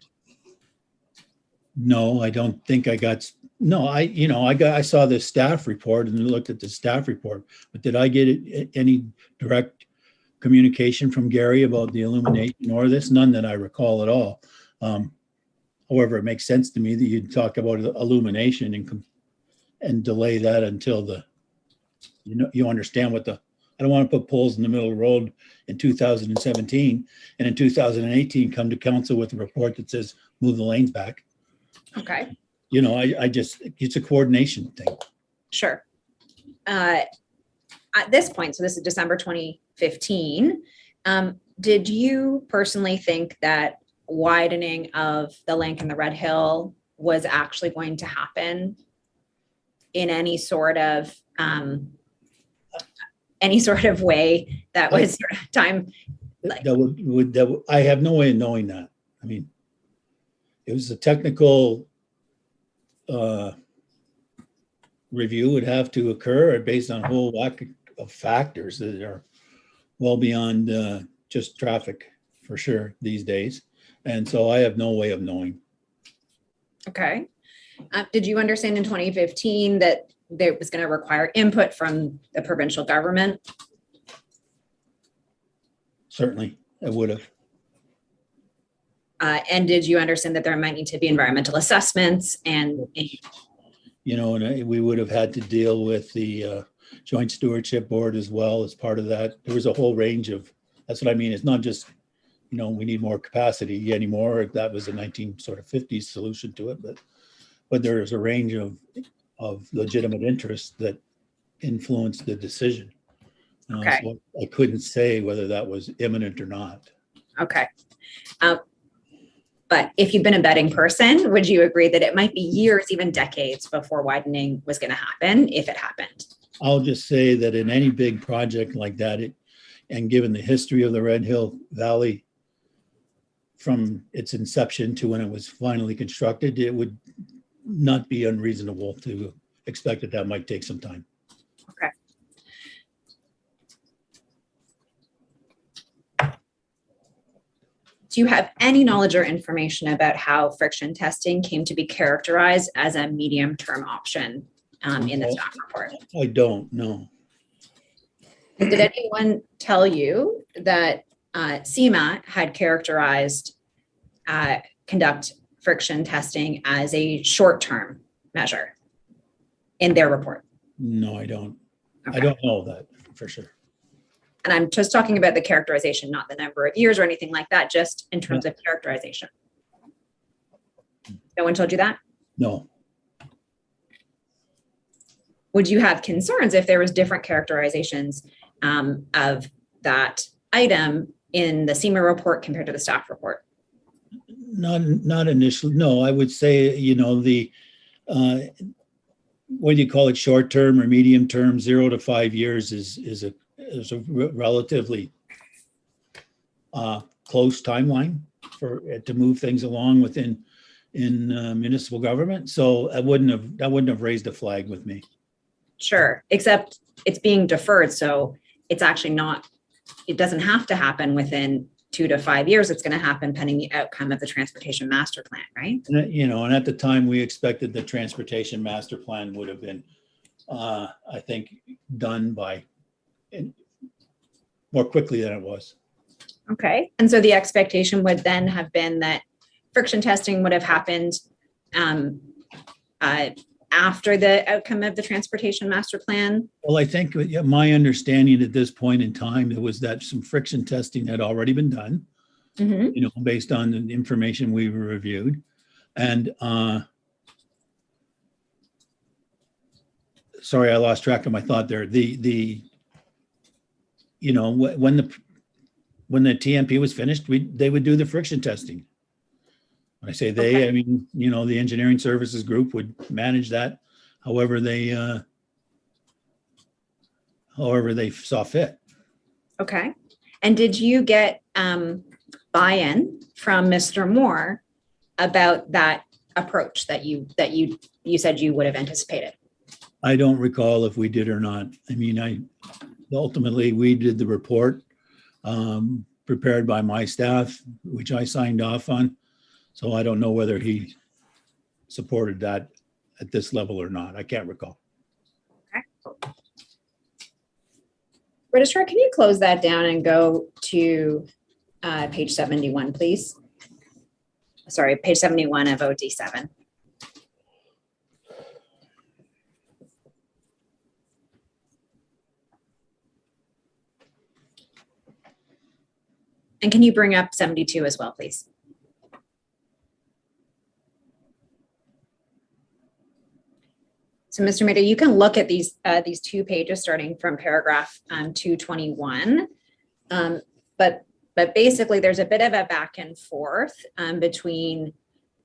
No, I don't think I got. No, I saw the staff report and looked at the staff report, but did I get any direct communication from Gary about the illumination or this, none that I recall at all. However, it makes sense to me that you'd talk about illumination and delay that until you understand what I don't want to put poles in the middle of the road in 2017 and in 2018 come to council with a report that says move the lanes back. Okay, I just, it's a coordination thing. sure. At this point, so this is December 2015, did you personally think that widening of the link in the Red Hill was actually going to happen in any sort of way that was sort of time? I have no way of knowing that. I mean, it was a technical review would have to occur based on a whole lot of factors that are well beyond just traffic for sure these days. And so I have no way of knowing. Okay. Did you understand in 2015 that there was going to require input from the provincial government? Certainly, I would have. And did you understand that there might need to be environmental assessments and and we would have had to deal with the Joint Stewardship Board as well as part of that. There was a whole range of, that's what I mean. It's not just, we need more capacity anymore. That was a 1950s solution to it, but there is a range of legitimate interests that influenced the decision. Okay. So I couldn't say whether that was imminent or not. Okay. But if you've been a betting person, would you agree that it might be years, even decades before widening was going to happen if it happened? I'll just say that in any big project like that, and given the history of the Red Hill Valley from its inception to when it was finally constructed, it would not be unreasonable to expect that might take some time. Okay. Do you have any knowledge or information about how friction testing came to be characterized as a medium-term option in the staff report? I don't know. Did anyone tell you that CMA had characterized conduct friction testing as a short-term measure in their report? No, I don't. Okay. I don't know that for sure. And I'm just talking about the characterization, not the number of years or anything like that, just in terms of characterization. No one told you that? No. Would you have concerns if there was different characterizations of that item in the CMA report compared to the staff report? Not initially. No, I would say, the what do you call it, short term or medium term, 0 to 5 years is a relatively close timeline to move things along within municipal government. So that wouldn't have raised a flag with me. Sure, except it's being deferred, so it's actually not. It doesn't have to happen within 2 to 5 years. It's going to happen pending the outcome of the transportation master plan, right? And at the time we expected the transportation master plan would have been, I think, done by more quickly than it was. Okay, and so the expectation would then have been that friction testing would have happened after the outcome of the transportation master plan? Well, I think my understanding at this point in time, it was that some friction testing had already been done, based on the information we reviewed. And sorry, I lost track of my thought there. When the TMP was finished, they would do the friction testing. When I say they, Okay. I mean, the engineering services group would manage that however they saw fit. Okay, and did you get buy-in from Mr. Moore about that approach that you said you would have anticipated? I don't recall if we did or not. I mean, ultimately we did the report prepared by my staff, which I signed off on. So I don't know whether he supported that at this level or not. I can't recall. Okay. Registrar, can you close that down and go to page 71, please? Sorry, page 71 of OD7. And can you bring up 72 as well, please? So, Mr. Maida, you can look at these 2 pages starting from paragraph 221. But basically, there's a bit of a back and forth between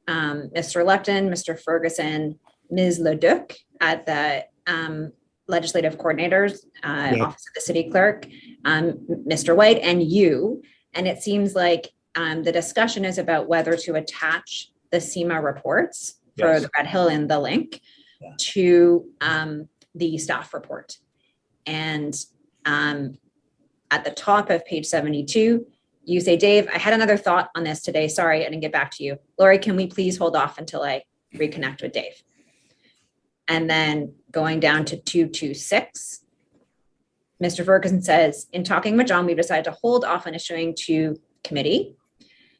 Mr. Lepton, Mr. Ferguson, Ms. Leduc at the legislative coordinator's office of the city clerk, Mr. White, and you. And it seems like the discussion is about whether to attach the SEMA reports for the Red Hill and the link to the staff report. And at the top of page 72, you say, Dave, I had another thought on this today. Sorry, I didn't get back to you. Lori, can we please hold off until I reconnect with Dave? And then going down to 226, Mr. Ferguson says, in talking with John, we've decided to hold off on issuing to committee.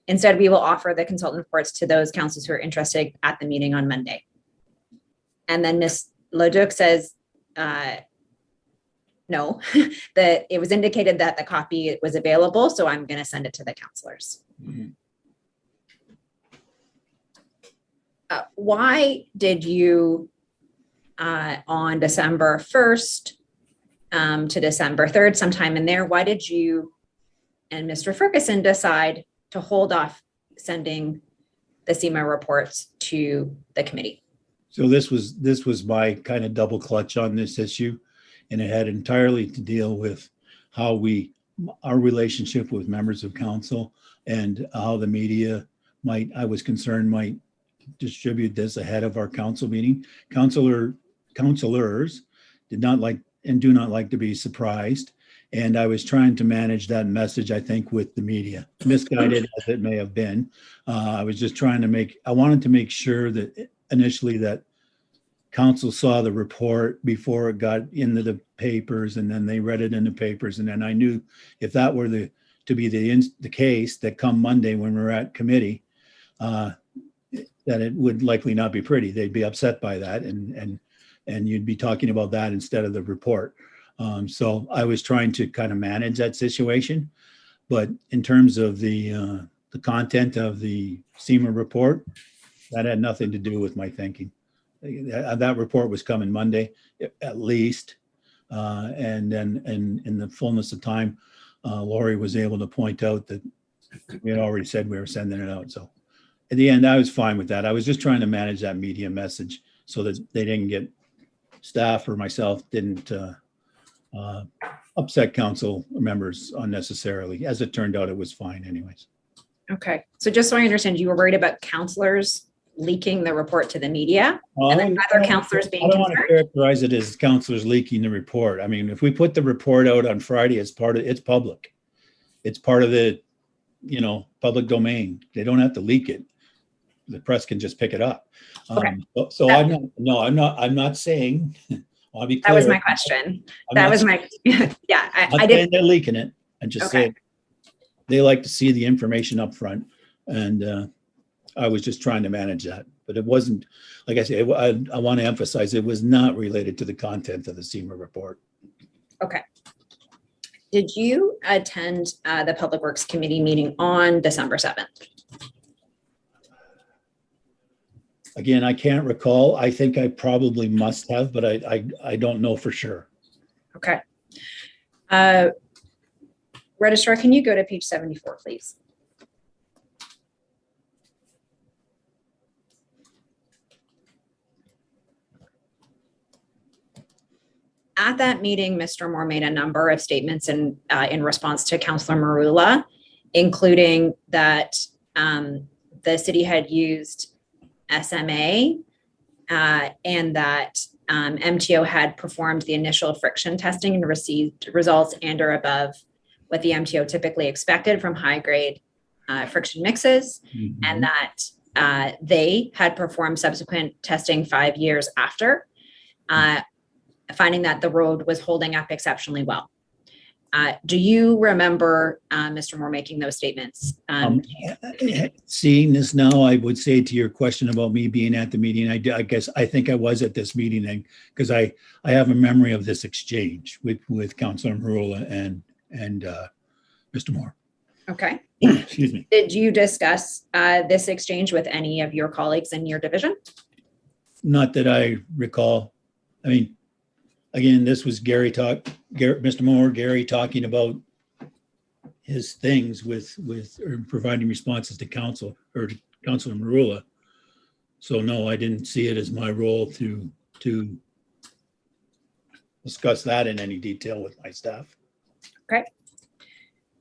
Instead, we will offer the consultant reports to those councils who are interested at the meeting on Monday. And then Ms. Leduc says, no, that it was indicated that the copy was available, so I'm going to send it to the councilors. Mhm. Why did you, on December 1st to December 3rd, sometime in there, why did you and Mr. Ferguson decide to hold off sending the SEMA reports to the committee? So this was my kind of double clutch on this issue, and it had entirely to deal with how our relationship with members of council and how the media I was concerned might distribute this ahead of our council meeting. Councilors did not like and do not like to be surprised. And I was trying to manage that message, I think, with the media, misguided as it may have been. I was just trying to I wanted to make sure that initially that council saw the report before it got into the papers, and then they read it in the papers. And then I knew if that were to be the case, that come Monday when we're at committee, that it would likely not be pretty. They'd be upset by that, and you'd be talking about that instead of the report. So I was trying to kind of manage that situation. But in terms of the content of the SEMA report, that had nothing to do with my thinking. That report was coming Monday, at least. And then in the fullness of time, Lori was able to point out that we had already said we were sending it out. So at the end, I was fine with that. I was just trying to manage that media message so that they didn't get, staff or myself didn't upset council members unnecessarily. As it turned out, it was fine anyways. Okay, so just so I understand, you were worried about councilors leaking the report to the media, and then other councilors being I don't want to concerned? characterize it as councilors leaking the report. I mean, if we put the report out on Friday, it's public. It's part of the, public domain. They don't have to leak it. The press can just pick it up. Okay. So I'm not saying, I'll be clear. That was my question. I I didn't. did. They're leaking it. I just Okay. said they like to see the information up front, and I was just trying to manage that. But it wasn't, like I say, I want to emphasize it was not related to the content of the SEMA report. Okay. Did you attend the Public Works Committee meeting on December 7th? Again, I can't recall. I think I probably must have, but I don't know for sure. Okay. Registrar, can you go to page 74, please? At that meeting, Mr. Moore made a number of statements in response to Councillor Marula, including that the city had used SMA and that MTO had performed the initial friction testing and received results and or above what the MTO typically expected from high grade friction mixes, Mhm. and that they had performed subsequent testing 5 years after, finding that the road was holding up exceptionally well. Do you remember Mr. Moore making those statements? Seeing this now, I would say to your question about me being at the meeting, I think I was at this meeting, and because I have a memory of this exchange with Councilor Marula and Mr. Moore. Okay. Excuse me. Did you discuss this exchange with any of your colleagues in your division? Not that I recall. I mean, again, this was Mr. Moore, Gary talking about his things with or providing responses to council or to Councilor Marula. So no, I didn't see it as my role to discuss that in any detail with my staff. Okay.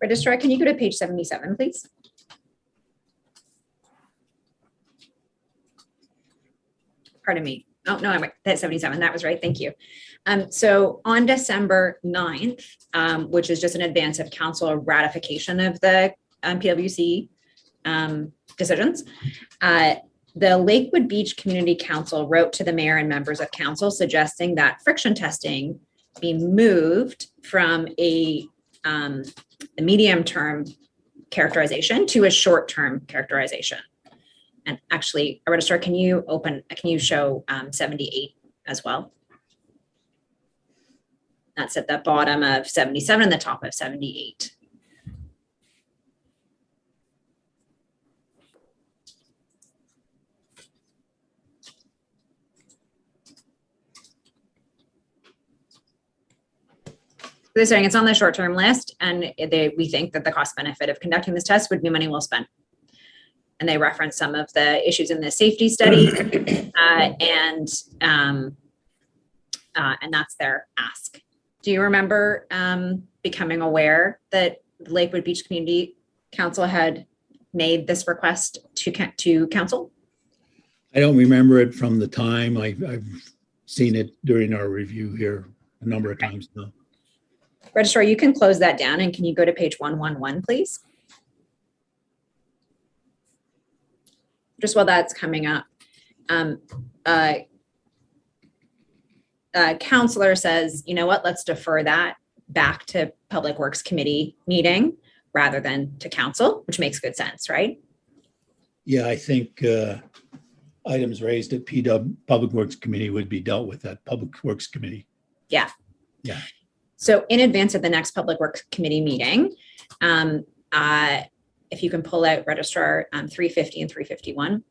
Registrar, can you go to page 77, please? Pardon me. Oh, no, I'm at 77. That was right. Thank you. So on December 9th, which is just an advance of council ratification of the PwC decisions, the Lakewood Beach Community Council wrote to the mayor and members of council suggesting that friction testing be moved from a medium-term characterization to a short-term characterization. And actually, Registrar, can you show 78 as well? That's at the bottom of 77 and the top of 78. They're saying it's on the short-term list, and we think that the cost benefit of conducting this test would be money well spent. And they reference some of the issues in the safety study, and that's their ask. Do you remember becoming aware that the Lakewood Beach Community Council had made this request to council? I don't remember it from the time. I've seen it during our review here a number of times now. Registrar, you can close that down, and can you go to page 111, please? Just while that's coming up. Counselor says, you know what, let's defer that back to Public Works Committee meeting rather than to council, which makes good sense, right? Yeah, I think items raised at Public Works Committee would be dealt with at Public Works Committee. Yeah. Yeah. So in advance of the next Public Works Committee meeting, if you can pull out Registrar 350 and 351.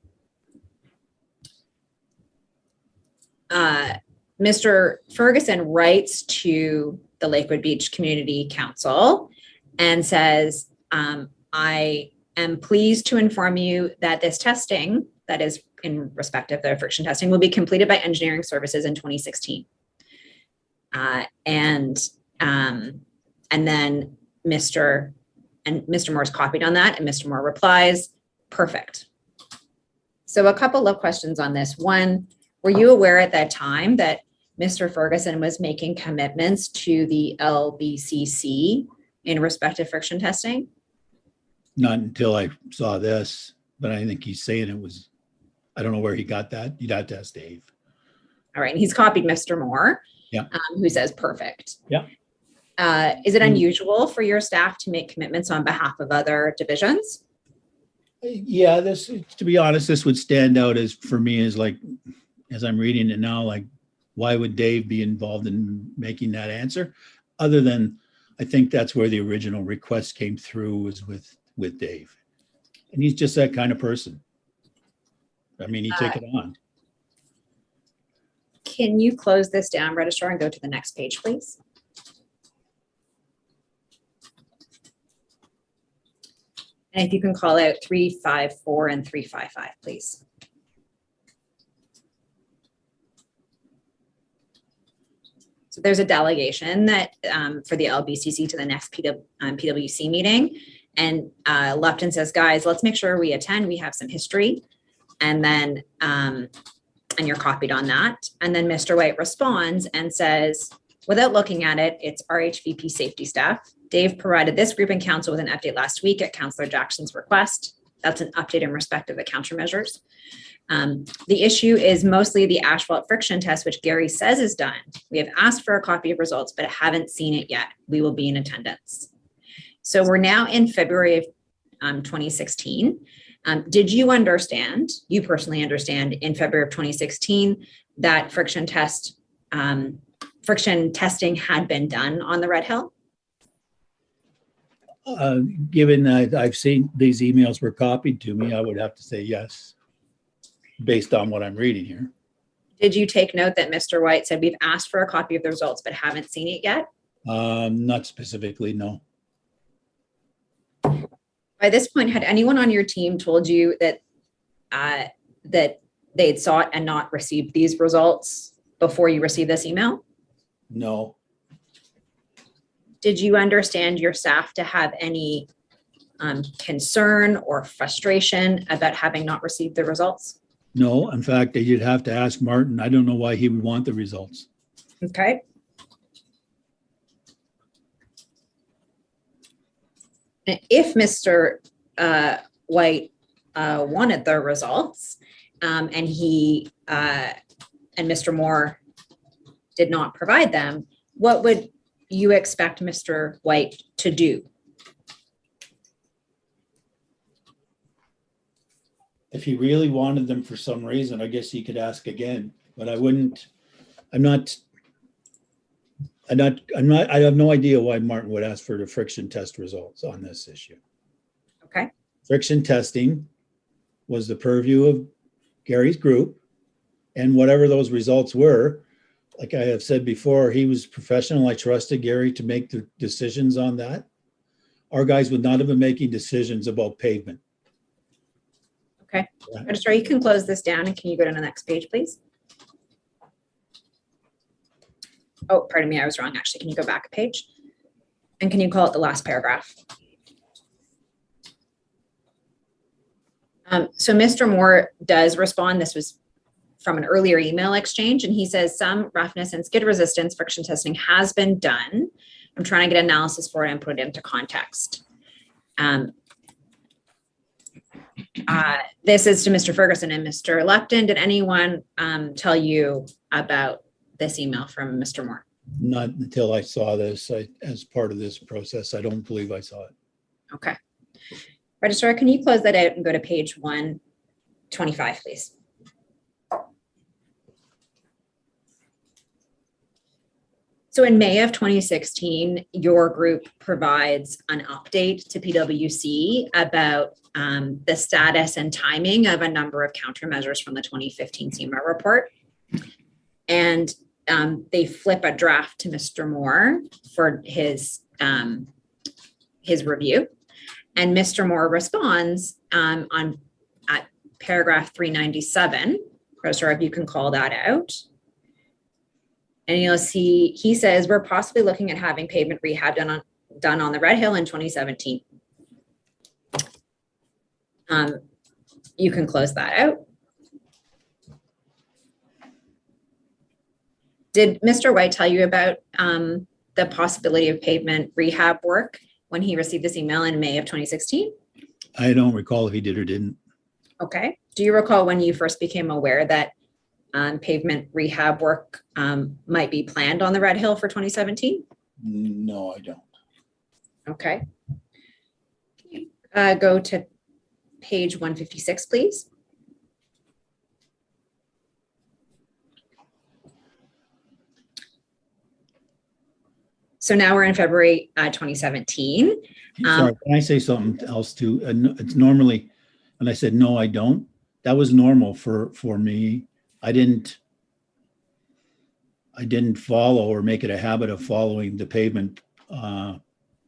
Mr. Ferguson writes to the Lakewood Beach Community Council and says, I am pleased to inform you that this testing, that is in respect of the friction testing, will be completed by engineering services in 2016. And then Mr. Moore's copied on that, and Mr. Moore replies, perfect. So a couple of questions on this. One, were you aware at that time that Mr. Ferguson was making commitments to the LBCC in respect to friction testing? Not until I saw this, but I think he's saying it was, I don't know where he got that. You'd have to ask Dave. All right, and he's copied Mr. Moore, yeah, who says perfect. Yeah. Is it unusual for your staff to make commitments on behalf of other divisions? Yeah, this, to be honest, this would stand out as for me as like, as I'm reading it now, like, why would Dave be involved in making that answer? Other than, I think that's where the original request came through, was with Dave. And he's just that kind of person. I mean, he take it on. Can you close this down, Registrar, and go to the next page, please? And if you can call out 354 and 355, please. So there's a delegation that for the LBCC to the next PwC meeting. And Lupton says, guys, let's make sure we attend. We have some history. And then, and you're copied on that. And then Mr. White responds and says, without looking at it, it's RHVP safety staff. Dave provided this group and council with an update last week at Councillor Jackson's request. That's an update in respect of the countermeasures. The issue is mostly the asphalt friction test, which Gary says is done. We have asked for a copy of results, but haven't seen it yet. We will be in attendance. So we're now in February of 2016. Did you understand, you personally understand, in February of 2016 that friction testing had been done on the Red Hill? Given that I've seen these emails were copied to me, I would have to say yes, based on what I'm reading here. Did you take note that Mr. White said we've asked for a copy of the results but haven't seen it yet? Not specifically, no. By this point, had anyone on your team told you that that they'd sought and not received these results before you received this email? No. Did you understand your staff to have any concern or frustration about having not received the results? No, in fact, you'd have to ask Martin. I don't know why he would want the results. Okay. And if Mr. White wanted the results and Mr. Moore did not provide them, what would you expect Mr. White to do? If he really wanted them for some reason, I guess he could ask again, but I wouldn't, I have no idea why Martin would ask for the friction test results on this issue. Okay. Friction testing was the purview of Gary's group, and whatever those results were, like I have said before, he was professional. I trusted Gary to make the decisions on that. Our guys would not have been making decisions about pavement. Okay. Yeah. Registrar, you can close this down, and can you go to the next page, please? Oh, pardon me, I was wrong. Actually, can you go back a page? And can you call it the last paragraph? So Mr. Moore does respond. This was from an earlier email exchange, and he says some roughness and skid resistance friction testing has been done. I'm trying to get analysis for it and put it into context. This is to Mr. Ferguson and Mr. Lepton. Did anyone tell you about this email from Mr. Moore? Not until I saw this as part of this process. I don't believe I saw it. Okay. Registrar, can you close that out and go to page 125, please? So in May of 2016, your group provides an update to PwC about the status and timing of a number of countermeasures from the 2015 SEMA report. And they flip a draft to Mr. Moore for his review. And Mr. Moore responds at paragraph 397. Registrar, if you can call that out. And you'll see, he says, we're possibly looking at having pavement rehab done on the Red Hill in 2017. You can close that out. Did Mr. White tell you about the possibility of pavement rehab work when he received this email in May of 2016? I don't recall if he did or didn't. Okay. Do you recall when you first became aware that pavement rehab work might be planned on the Red Hill for 2017? No, I don't. Okay. Can you go to page 156, please? So now we're in February 2017. Sorry, can I say something else too? It's normally, when I said no, I don't, that was normal for me. I didn't follow or make it a habit of following the pavement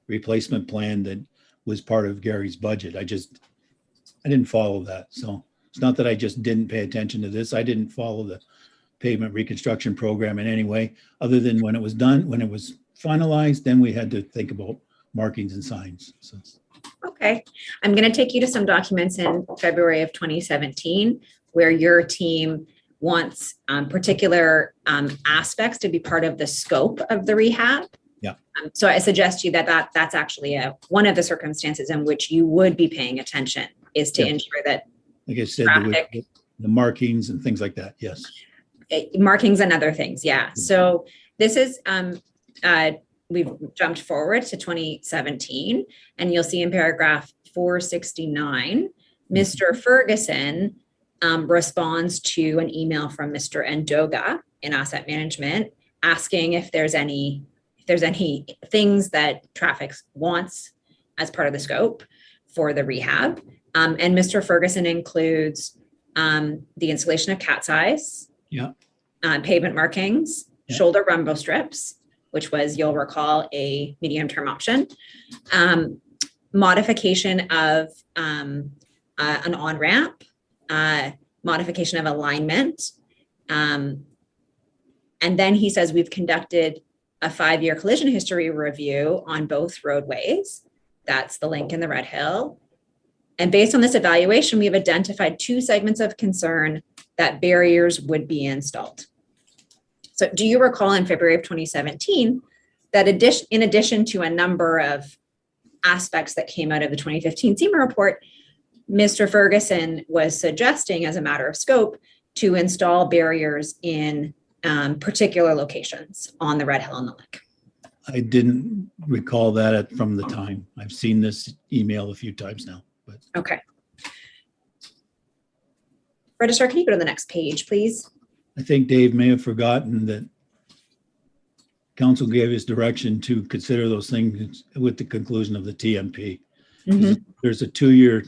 replacement plan that was part of Gary's budget. I didn't follow that. So it's not that I just didn't pay attention to this. I didn't follow the pavement reconstruction program in any way, other than when it was done, when it was finalized, then we had to think about markings and signs. So. Okay, I'm going to take you to some documents in February of 2017 where your team wants particular aspects to be part of the scope of the rehab. Yeah. So I suggest to you that that's actually one of the circumstances in which you would be paying attention is to ensure that like I said, The markings and things like that, yes. Markings and other things, yeah. So this is, we've jumped forward to 2017, and you'll see in paragraph 469, Mr. Ferguson responds to an email from Mr. Endoga in asset management, asking if there's any things that traffic wants as part of the scope for the rehab. And Mr. Ferguson includes the installation of cat's eyes, Yeah. Pavement markings, Yeah. shoulder rumble strips, which was, you'll recall, a medium-term option, modification of an on-ramp, modification of alignment. And then he says, we've conducted a 5-year collision history review on both roadways. That's the link in the Red Hill. And based on this evaluation, we've identified 2 segments of concern that barriers would be installed. So do you recall in February of 2017 that in addition to a number of aspects that came out of the 2015 SEMA report, Mr. Ferguson was suggesting, as a matter of scope, to install barriers in particular locations on the Red Hill and the lake? I didn't recall that from the time. I've seen this email a few times now, but. Okay. Registrar, can you go to the next page, please? I think Dave may have forgotten that council gave his direction to consider those things with the conclusion of the TMP. Mhm. There's a 2-year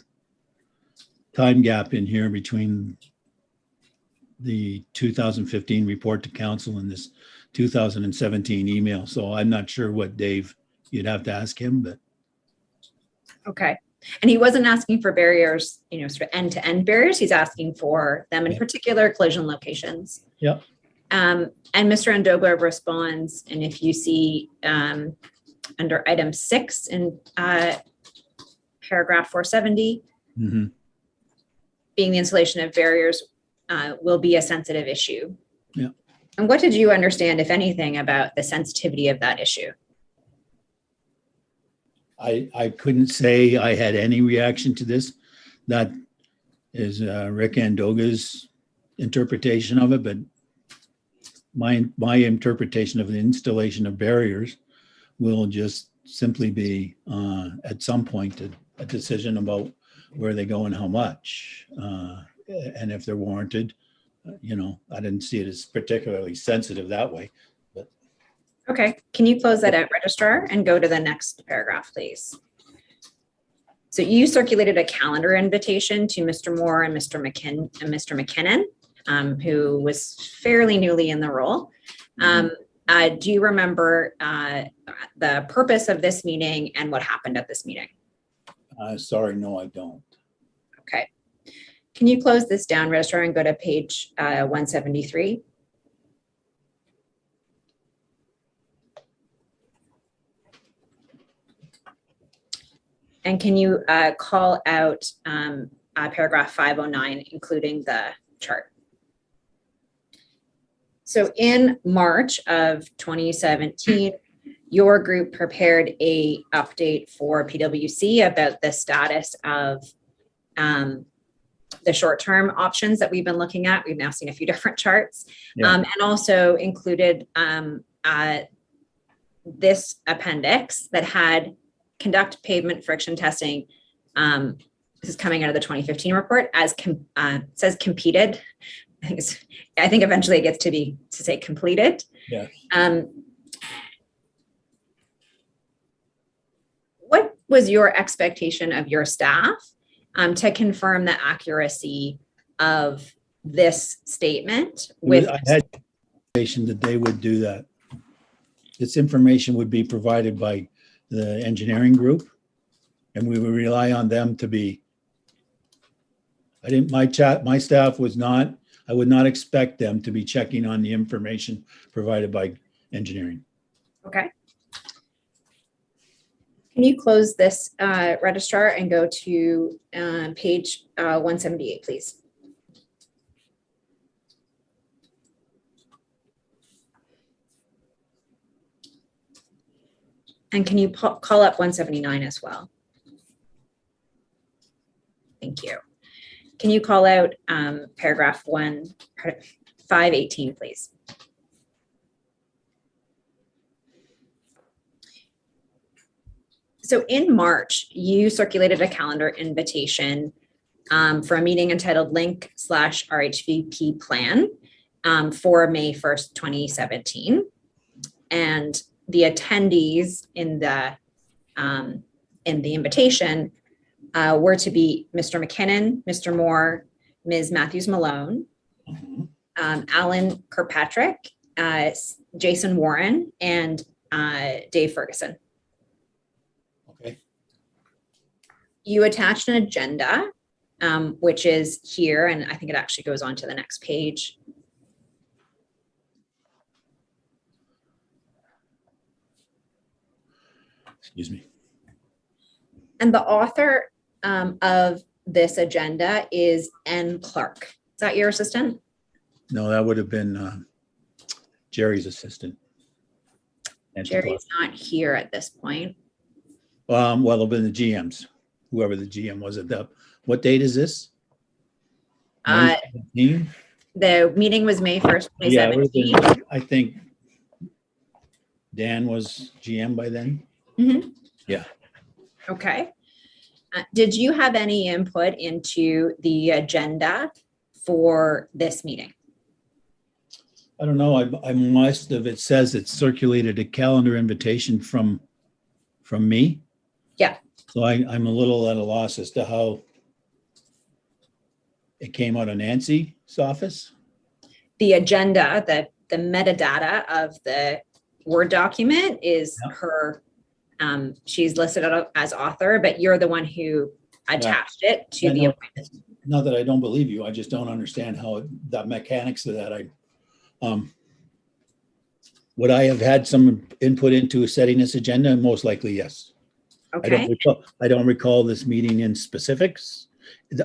time gap in here between the 2015 report to council and this 2017 email. So I'm not sure what Dave, you'd have to ask him, but. Okay. And he wasn't asking for barriers, sort of end-to-end barriers. He's asking for them in particular collision locations. Yep. And Mr. Ndogwa responds, and if you see under item 6 in paragraph 470, Mhm. being the installation of barriers will be a sensitive issue. Yeah. And what did you understand, if anything, about the sensitivity of that issue? I couldn't say I had any reaction to this. That is Rick Andoga's interpretation of it, but my interpretation of the installation of barriers will just simply be at some point a decision about where they go and how much, and if they're warranted. I didn't see it as particularly sensitive that way. Okay, can you close that out, Registrar, and go to the next paragraph, please? So you circulated a calendar invitation to Mr. Moore and Mr. McKinnon, who was fairly newly in the role. Do you remember the purpose of this meeting and what happened at this meeting? Sorry, no, I don't. Okay. Can you close this down, Registrar, and go to page 173? And can you call out paragraph 509, including the chart? So in March of 2017, your group prepared a update for PwC about the status of the short-term options that we've been looking at. We've now seen a few different charts, and also included this appendix that had conduct pavement friction testing. This is coming out of the 2015 report, as says competed. I think eventually it gets to say completed. Yeah. What was your expectation of your staff to confirm the accuracy of this statement? I had information that they would do that. This information would be provided by the engineering group, and we would rely on them to be. My staff was not. I would not expect them to be checking on the information provided by engineering. Okay. Can you close this, Registrar, and go to page 178, please? And can you call up 179 as well? Thank you. Can you call out paragraph 518, please? So in March, you circulated a calendar invitation for a meeting entitled Link/RHVP Plan for May 1st, 2017. And the attendees in the invitation were to be Mr. McKinnon, Mr. Moore, Ms. Matthews Malone, Alan Kirkpatrick, Jason Warren, and Dave Ferguson. Okay. You attached an agenda, which is here, and I think it actually goes on to the next page. Excuse me. And the author of this agenda is N. Clark. Is that your assistant? No, that would have been Jerry's assistant. Jerry's not here at this point. Well, it'll be the GMs, whoever the GM was at that. What date is this? Uh, May 17? The meeting was May 1st, Yeah, it would have 2017. been, I think Dan was GM by then. Mhm. Yeah. Okay. Did you have any input into the agenda for this meeting? I don't know. I must have, it says it circulated a calendar invitation from me. Yeah. So I'm a little at a loss as to how it came out of Nancy's office. The agenda, the metadata of the Word document is Yeah. her, she's listed as author, but you're the one who attached it to Yeah, the no. appointment. Not that I don't believe you, I just don't understand how the mechanics of that. Would I have had some input into setting this agenda? Most likely, yes. Okay. I don't recall this meeting in specifics.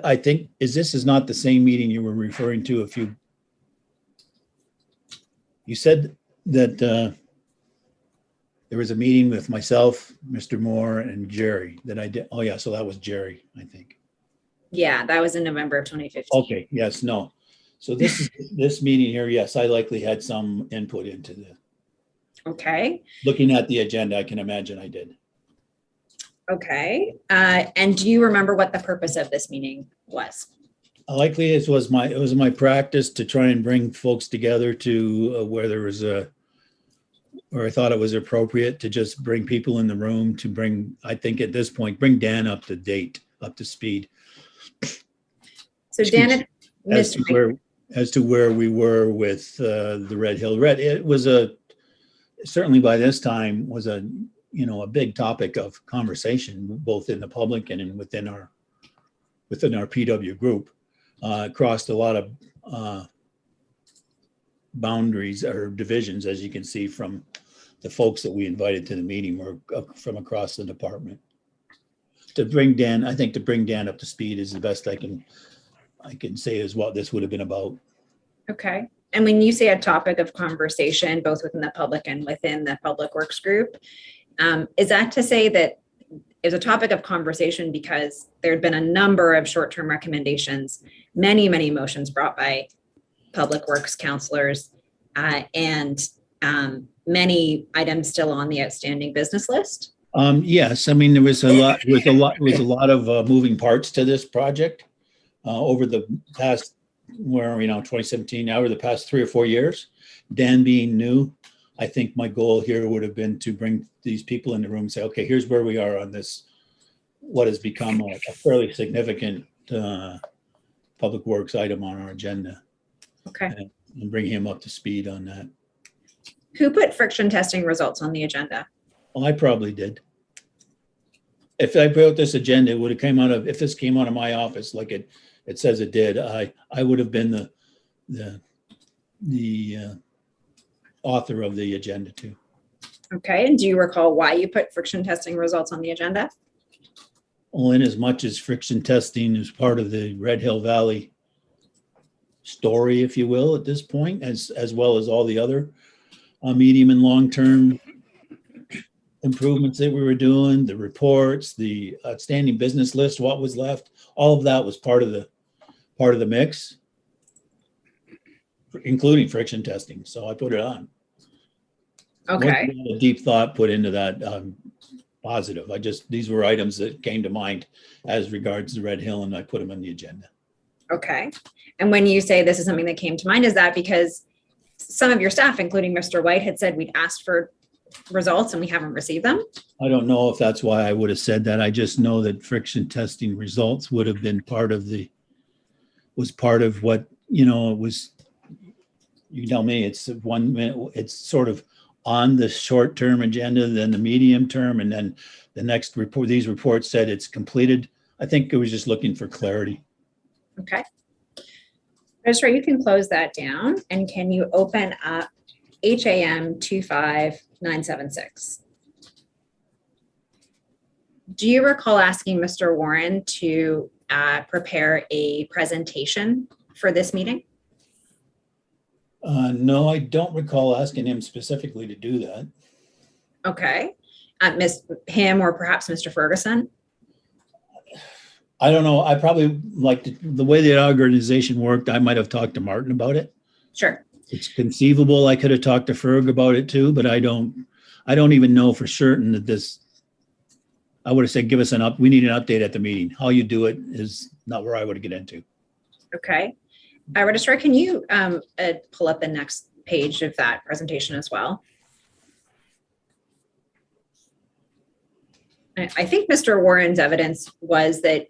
I think, this is not the same meeting you were referring to you said that there was a meeting with myself, Mr. Moore, and Jerry that I did. Oh, yeah, so that was Jerry, I think. Yeah, that was in November of 2015. Okay, yes, no. So this meeting here, yes, I likely had some input into Okay. looking at the agenda, I can imagine I did. Okay. And do you remember what the purpose of this meeting was? Likely it was my practice to try and bring folks together to where there was where I thought it was appropriate to just bring people in the room to bring, I think at this point, bring Dan up to date, up to speed. So Dan, As to where we were with the Red Hill Red, it was certainly by this time was a big topic of conversation, both in the public and within our PW group. Crossed a lot of boundaries or divisions, as you can see from the folks that we invited to the meeting were from across the department. To bring Dan up to speed is the best I can say is what this would have been about. okay. And when you say a topic of conversation, both within the public and within the public works group, is that to say that it was a topic of conversation because there had been a number of short-term recommendations, many, many motions brought by public works counselors, and many items still on the outstanding business list? Yes, I mean, there was a lot of moving parts to this project over the past, 2017, over the past 3 or 4 years. Dan being new, I think my goal here would have been to bring these people in the room and say, okay, here's where we are on this, what has become a fairly significant public works item on our agenda. Okay. And bring him up to speed on that. Who put friction testing results on the agenda? Well, I probably did. If I wrote this agenda, it would have if this came out of my office like it says it did, I would have been the author of the agenda too. Okay. And do you recall why you put friction testing results on the agenda? Well, in as much as friction testing is part of the Red Hill Valley story, if you will, at this point, as well as all the other medium and long-term improvements that we were doing, the reports, the outstanding business list, what was left, all of that was part of part of the mix, including friction testing. So I put it on. Okay. Wasn't a deep thought put into that positive. These were items that came to mind as regards to Red Hill, and I put them on the agenda. Okay. And when you say this is something that came to mind, is that because some of your staff, including Mr. White, had said we'd asked for results and we haven't received them? I don't know if that's why I would have said that. I just know that friction testing results would have been part of what, it was, you tell me, it's 1 minute, it's sort of on the short-term agenda, then the medium term, and then the next report, these reports said it's completed. I think it was just looking for clarity. Okay. Registrar, you can close that down, and can you open up HAM 25976? Do you recall asking Mr. Warren to prepare a presentation for this meeting? No, I don't recall asking him specifically to do that. Okay. Him or perhaps Mr. Ferguson? I don't know. I probably, like the way the organization worked, I might have talked to Martin about it. Sure. It's conceivable I could have talked to Ferg about it too, but I don't even know for certain that this, I would have said, give us we need an update at the meeting. How you do it is not where I would get into. Okay. Registrar, can you pull up the next page of that presentation as well? I think Mr. Warren's evidence was that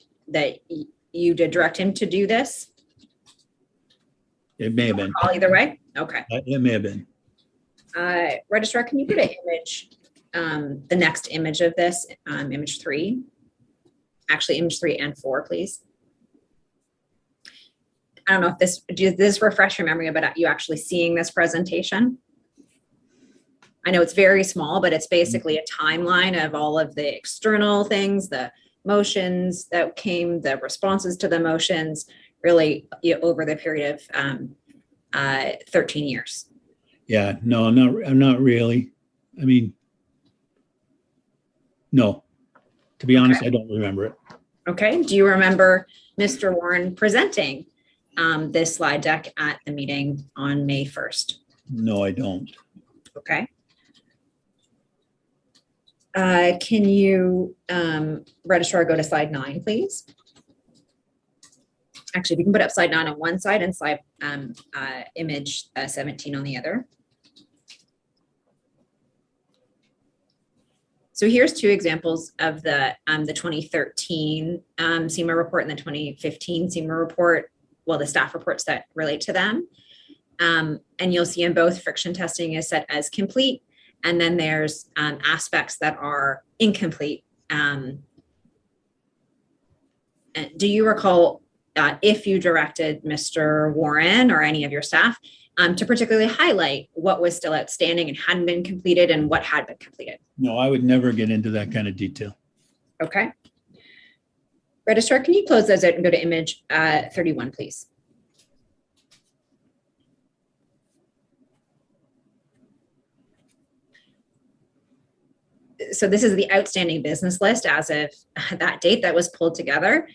you did direct him to do this. It may have been. Either way? Okay. It may have been. Registrar, can you put an image, the next image of this, image 3? Actually, image 3 and 4, please. I don't know if does this refresh your memory about you actually seeing this presentation? I know it's very small, but it's basically a timeline of all of the external things, the motions that came, the responses to the motions, really over the period of 13 years. Yeah, no, I'm not really. I mean, no, to be honest, I don't remember it. Okay. Do you remember Mr. Warren presenting this slide deck at the meeting on May 1st? No, I don't. Okay. Can you, Registrar, go to slide 9, please? Actually, we can put up slide 9 on one side and slide image 17 on the other. So here's two examples of the 2013 SEMA report and the 2015 SEMA report, well, the staff reports that relate to them. And you'll see in both friction testing is set as complete, and then there's aspects that are incomplete. And do you recall if you directed Mr. Warren or any of your staff to particularly highlight what was still outstanding and hadn't been completed and what had been completed? No, I would never get into that kind of detail. Okay. Registrar, can you close those out and go to image 31, please? So this is the outstanding business list as of that date that was pulled together.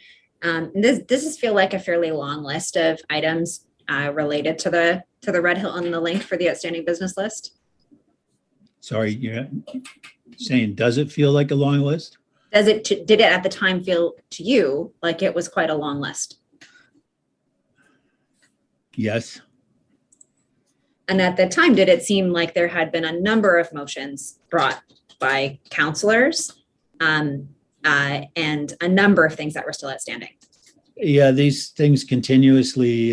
This does feel like a fairly long list of items related to the Red Hill and the link for the outstanding business list. Sorry, you're saying, does it feel like a long list? Did it at the time feel to you like it was quite a long list? Yes. And at the time, did it seem like there had been a number of motions brought by counselors and a number of things that were still outstanding? Yeah, these things continuously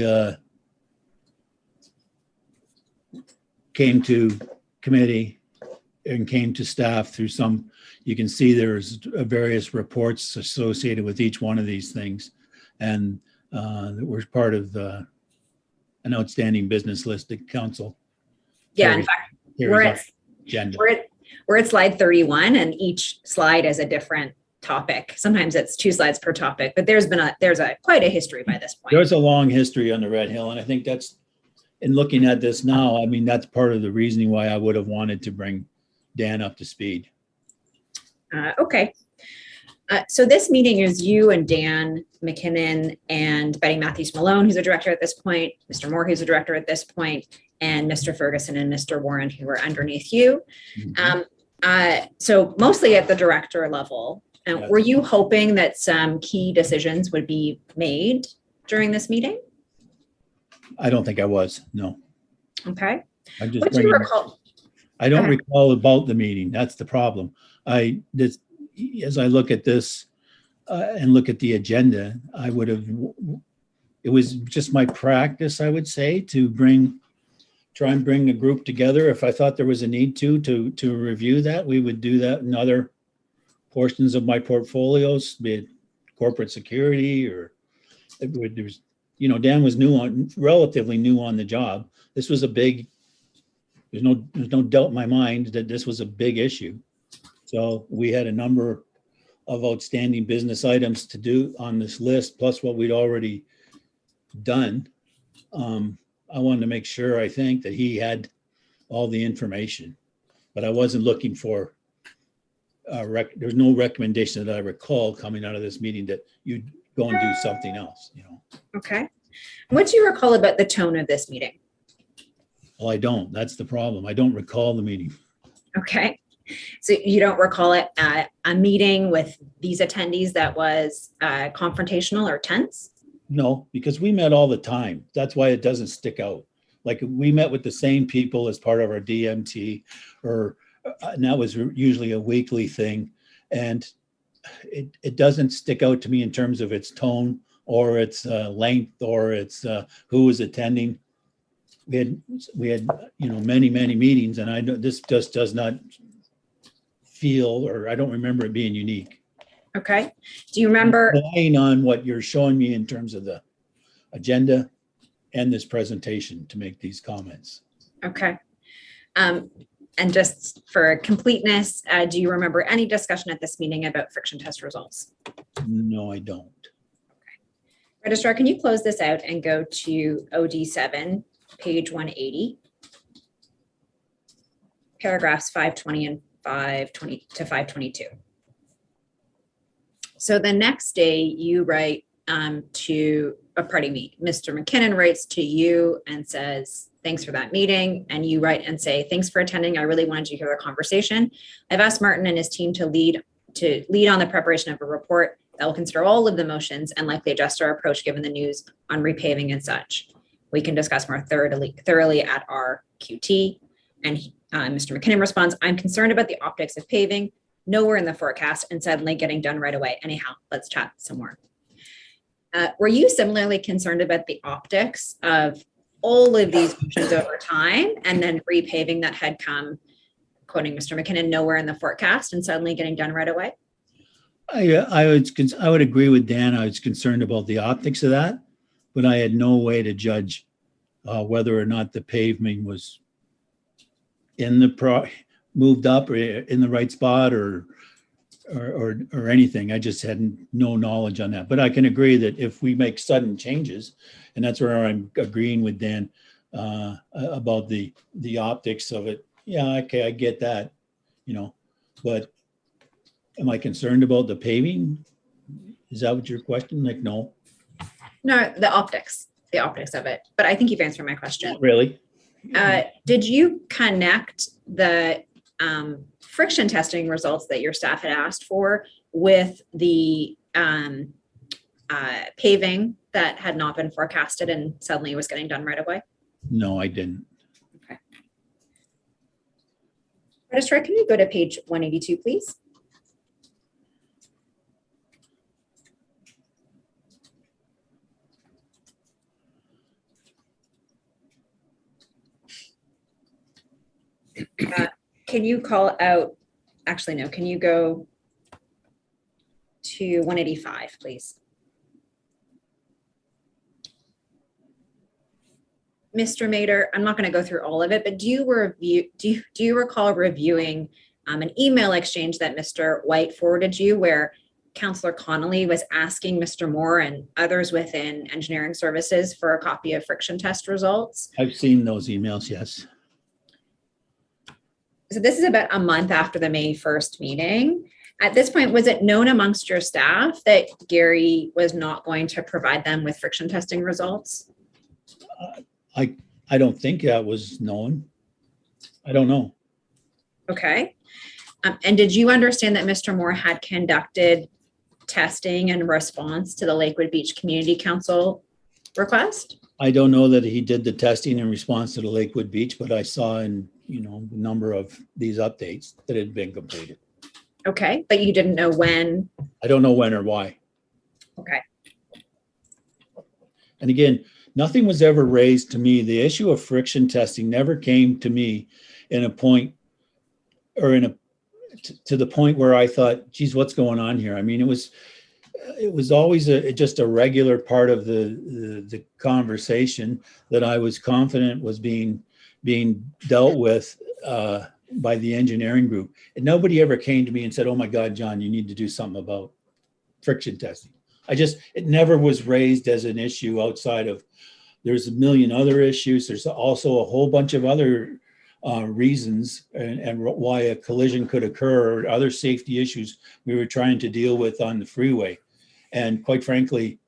came to committee and came to staff through some, you can see there's various reports associated with each one of these things. And that were part of an outstanding business list that council. Yeah, in fact, we're at slide 31, and each slide is a different topic. Sometimes it's 2 slides per topic, but there's quite a history by this point. There's a long history on the Red Hill, and I think that's, in looking at this now, I mean, that's part of the reasoning why I would have wanted to bring Dan up to speed. Okay. So this meeting is you and Dan McKinnon and Betty Matthews Malone, who's a director at this point, Mr. Moore, who's a director at this point, and Mr. Ferguson and Mr. Warren, who are underneath you. So mostly at the director level. Yeah. Were you hoping that some key decisions would be made during this meeting? I don't think I was, no. Okay. I'm just What do you bringing, recall? I don't Go ahead. recall about the meeting. That's the problem. As I look at this and look at the agenda, it was just my practice, I would say, to try and bring a group together. If I thought there was a need to review that, we would do that in other portions of my portfolios, be it corporate security or there's, Dan was relatively new on the job. This was there's no doubt in my mind that this was a big issue. So we had a number of outstanding business items to do on this list, plus what we'd already done. I wanted to make sure, I think, that he had all the information, but I wasn't looking for there's no recommendation that I recall coming out of this meeting that you'd go and do something else, Okay. What do you recall about the tone of this meeting? Well, I don't. That's the problem. I don't recall the meeting. Okay. So you don't recall it at a meeting with these attendees that was confrontational or tense? No, because we met all the time. That's why it doesn't stick out. Like we met with the same people as part of our DMT, and that was usually a weekly thing. And it doesn't stick out to me in terms of its tone or its length or its who was attending. We had many meetings, and this just does not feel, or I don't remember it being unique. Okay. Do you remember? Relying on what you're showing me in terms of the agenda and this presentation to make these comments. Okay. And just for completeness, do you remember any discussion at this meeting about friction test results? No, I don't. Okay. Registrar, can you close this out and go to OD7, page 180, paragraphs 520 and 520 to 522. So the next day you write Mr. McKinnon writes to you and says, thanks for that meeting. And you write and say, thanks for attending. I really wanted to hear the conversation. I've asked Martin and his team to lead on the preparation of a report that will consider all of the motions and likely adjust our approach given the news on repaving and such. We can discuss more thoroughly at our QT. And Mr. McKinnon responds, I'm concerned about the optics of paving, nowhere in the forecast, and suddenly getting done right away. Anyhow, let's chat some more. Were you similarly concerned about the optics of all of these motions over time and then repaving that had come, quoting Mr. McKinnon, nowhere in the forecast and suddenly getting done right away? I would agree with Dan. I was concerned about the optics of that, but I had no way to judge whether or not the pavement was moved up or in the right spot or anything. I just had no knowledge on that. But I can agree that if we make sudden changes, and that's where I'm agreeing with Dan about the optics of it. Yeah, okay, I get that, but am I concerned about the paving? Is that what your question? Like, no. No, the optics of it. But I think you've answered my question. Not really. Did you connect the friction testing results that your staff had asked for with the paving that had not been forecasted and suddenly was getting done right away? No, I didn't. Okay. Registrar, can you go to page 182, please? Can you call out, actually, no, can you go to 185, please? Mr. Mader, I'm not going to go through all of it, but do you recall reviewing an email exchange that Mr. White forwarded you where Councillor Connolly was asking Mr. Moore and others within engineering services for a copy of friction test results? I've seen those emails, yes. So this is about a month after the May 1st meeting. At this point, was it known amongst your staff that Gary was not going to provide them with friction testing results? I don't think that was known. I don't know. Okay. And did you understand that Mr. Moore had conducted testing in response to the Lakewood Beach Community Council request? I don't know that he did the testing in response to the Lakewood Beach, but I saw in, you know, the number of these updates that had been completed. Okay, but you didn't know when? I don't know when or why. Okay. And again, nothing was ever raised to me. The issue of friction testing never came to me in a point or to the point where I thought, geez, what's going on here? I mean, it was always just a regular part of the conversation that I was confident was being dealt with by the engineering group. And nobody ever came to me and said, oh my God, John, you need to do something about friction testing. It never was raised as an issue outside of, there's a million other issues. There's also a whole bunch of other reasons and why a collision could occur or other safety issues we were trying to deal with on the freeway. And quite frankly,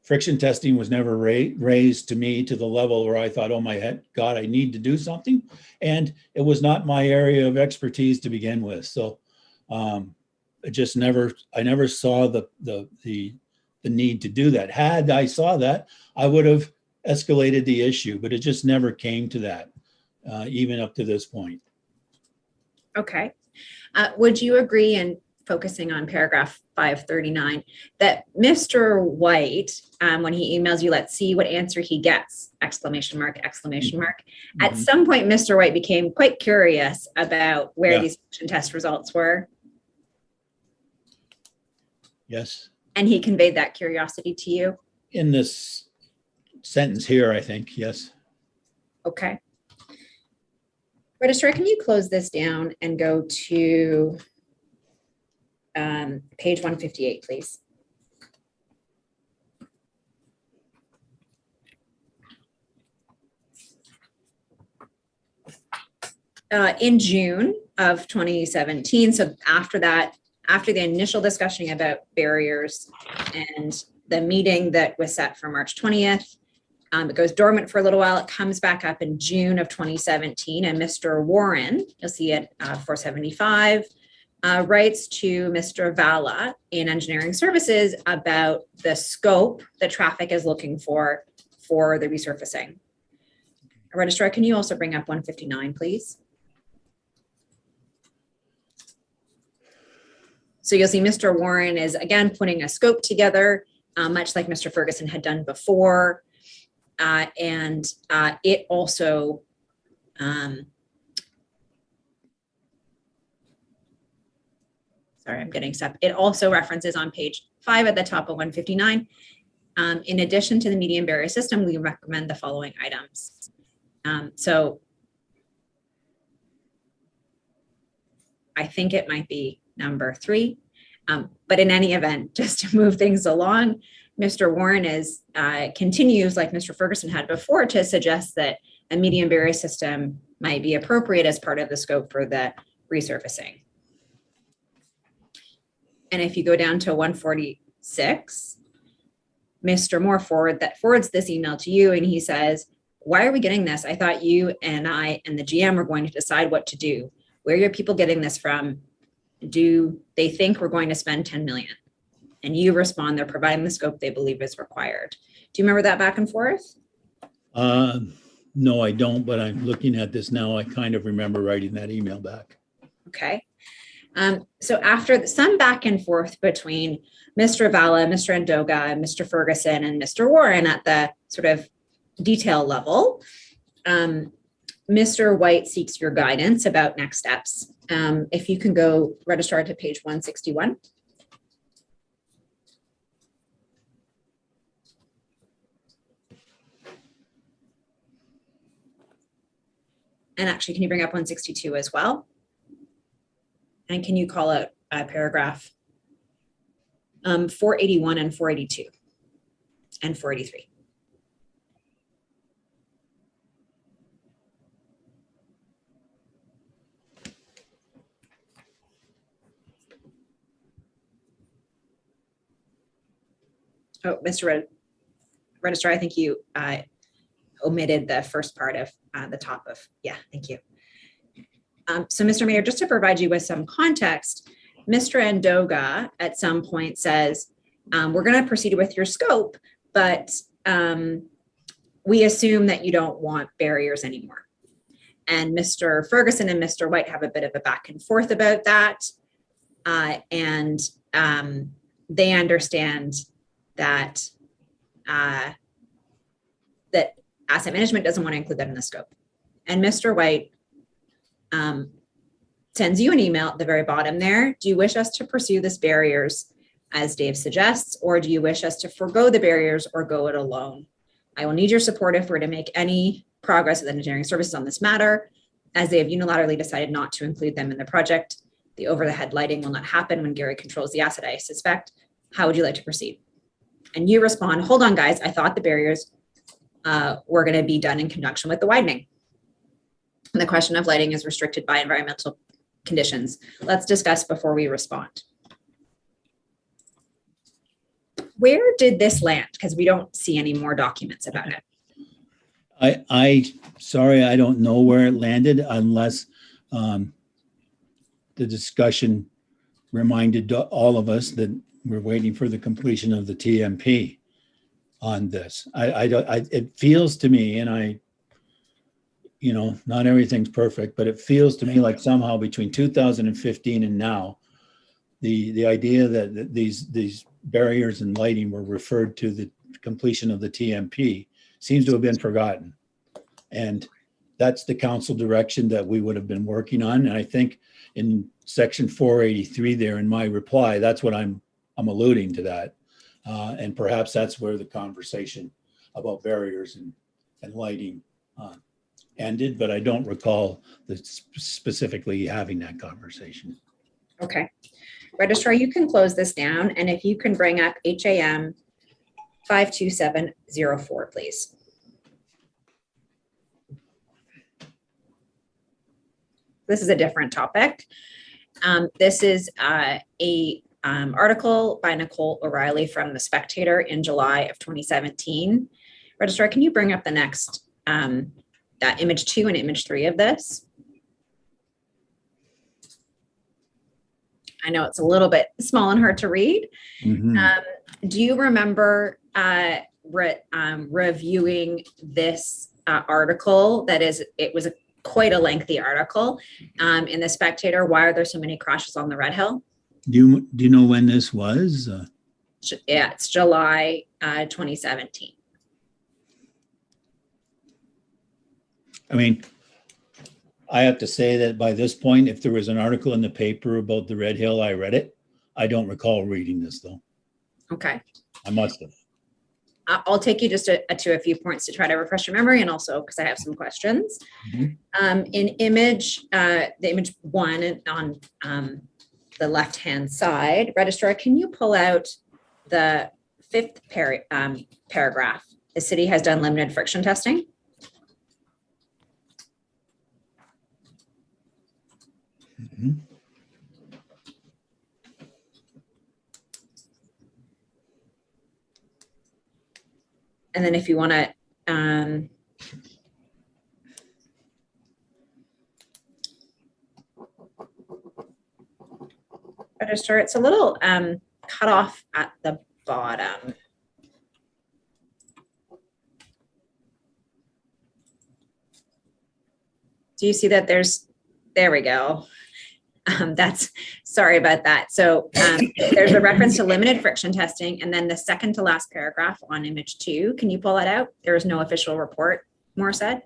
friction testing was never raised to me to the level where I thought, oh my God, I need to do something. And it was not my area of expertise to begin with. So I never saw the need to do that. Had I saw that, I would have escalated the issue, but it just never came to that, even up to this point. Okay. Would you agree, and focusing on paragraph 539, that Mr. White, when he emails you, let's see what answer he gets, exclamation mark, exclamation mark. Mm-hmm. At some point, Mr. White became quite curious about where Yeah. these friction test results were. Yes. And he conveyed that curiosity to you? In this sentence here, I think, yes. Okay. Registrar, can you close this down and go to page 158, please? In June of 2017, so after the initial discussion about barriers and the meeting that was set for March 20th, it goes dormant for a little while. It comes back up in June of 2017, and Mr. Warren, you'll see it 475, writes to Mr. Vala in Engineering Services about the scope that traffic is looking for the resurfacing. Registrar, can you also bring up 159, please? So you'll see Mr. Warren is again putting a scope together, much like Mr. Ferguson had done before. And it also, sorry, I'm getting stuck. It also references on page 5 at the top of 159. In addition to the median barrier system, we recommend the following items. So I think it might be number 3. But in any event, just to move things along, Mr. Warren continues, like Mr. Ferguson had before, to suggest that a median barrier system might be appropriate as part of the scope for the resurfacing. And if you go down to 146, Mr. Moore forwards this email to you, and he says, why are we getting this? I thought you and I and the GM were going to decide what to do. Where are your people getting this from? Do they think we're going to spend 10 million? And you respond, they're providing the scope they believe is required. Do you remember that back and forth? No, I don't, but I'm looking at this now. I kind of remember writing that email back. Okay. So after some back and forth between Mr. Vala, Mr. Andoga, Mr. Ferguson, and Mr. Warren at the sort of detail level, Mr. White seeks your guidance about next steps. If you can go, Registrar, to page 161. And actually, can you bring up 162 as well? And can you call out paragraph 481 and 482 and 483? Oh, Registrar, I think you omitted the first part of the top of, yeah, thank you. So Mr. Mayor, just to provide you with some context, Mr. Andoga at some point says, we're going to proceed with your scope, but we assume that you don't want barriers anymore. And Mr. Ferguson and Mr. White have a bit of a back and forth about that. And they understand that that asset management doesn't want to include that in the scope. And Mr. White sends you an email at the very bottom there. Do you wish us to pursue this barriers as Dave suggests, or do you wish us to forego the barriers or go it alone? I will need your support if we're to make any progress with engineering services on this matter, as they have unilaterally decided not to include them in the project. The over-the-head lighting will not happen when Gary controls the asset, I suspect. How would you like to proceed? And you respond, hold on, guys. I thought the barriers were going to be done in conjunction with the widening. And the question of lighting is restricted by environmental conditions. Let's discuss before we respond. Where did this land? Because we don't see any more documents about it. Sorry, I don't know where it landed unless the discussion reminded all of us that we're waiting for the completion of the TMP on this. It feels to me, and not everything's perfect, but it feels to me like somehow between 2015 and now, the idea that these barriers and lighting were referred to the completion of the TMP seems to have been forgotten. And that's the council direction that we would have been working on. And I think in section 483 there in my reply, that's what I'm alluding to that. And perhaps that's where the conversation about barriers and lighting ended, but I don't recall specifically having that conversation. Okay. Registrar, you can close this down, and if you can bring up HAM 52704, please. This is a different topic. This is a article by Nicole O'Reilly from The Spectator in July of 2017. Registrar, can you bring up the next, that image 2 and image 3 of this? I know it's a little bit small and hard to read. Mm-hmm. Do you remember reviewing this article? That is, it was quite a lengthy article in The Spectator. Why are there so many crashes on the Red Hill? Do you know when this was? Yeah, it's July 2017. I mean, I have to say that by this point, if there was an article in the paper about the Red Hill, I read it. I don't recall reading this though. Okay. I must have. I'll take you just to a few points to try to refresh your memory, and also because I have some questions. Mm-hmm. In image, the image 1 on the left-hand side, Registrar, can you pull out the 5th paragraph? The city has done limited friction testing. Mm-hmm. And then if you want to, register, it's a little cut off at the bottom. Do you see that there we go. Sorry about that. So there's a reference to limited friction testing, and then the second to last paragraph on image 2. Can you pull that out? There is no official report, Moore said.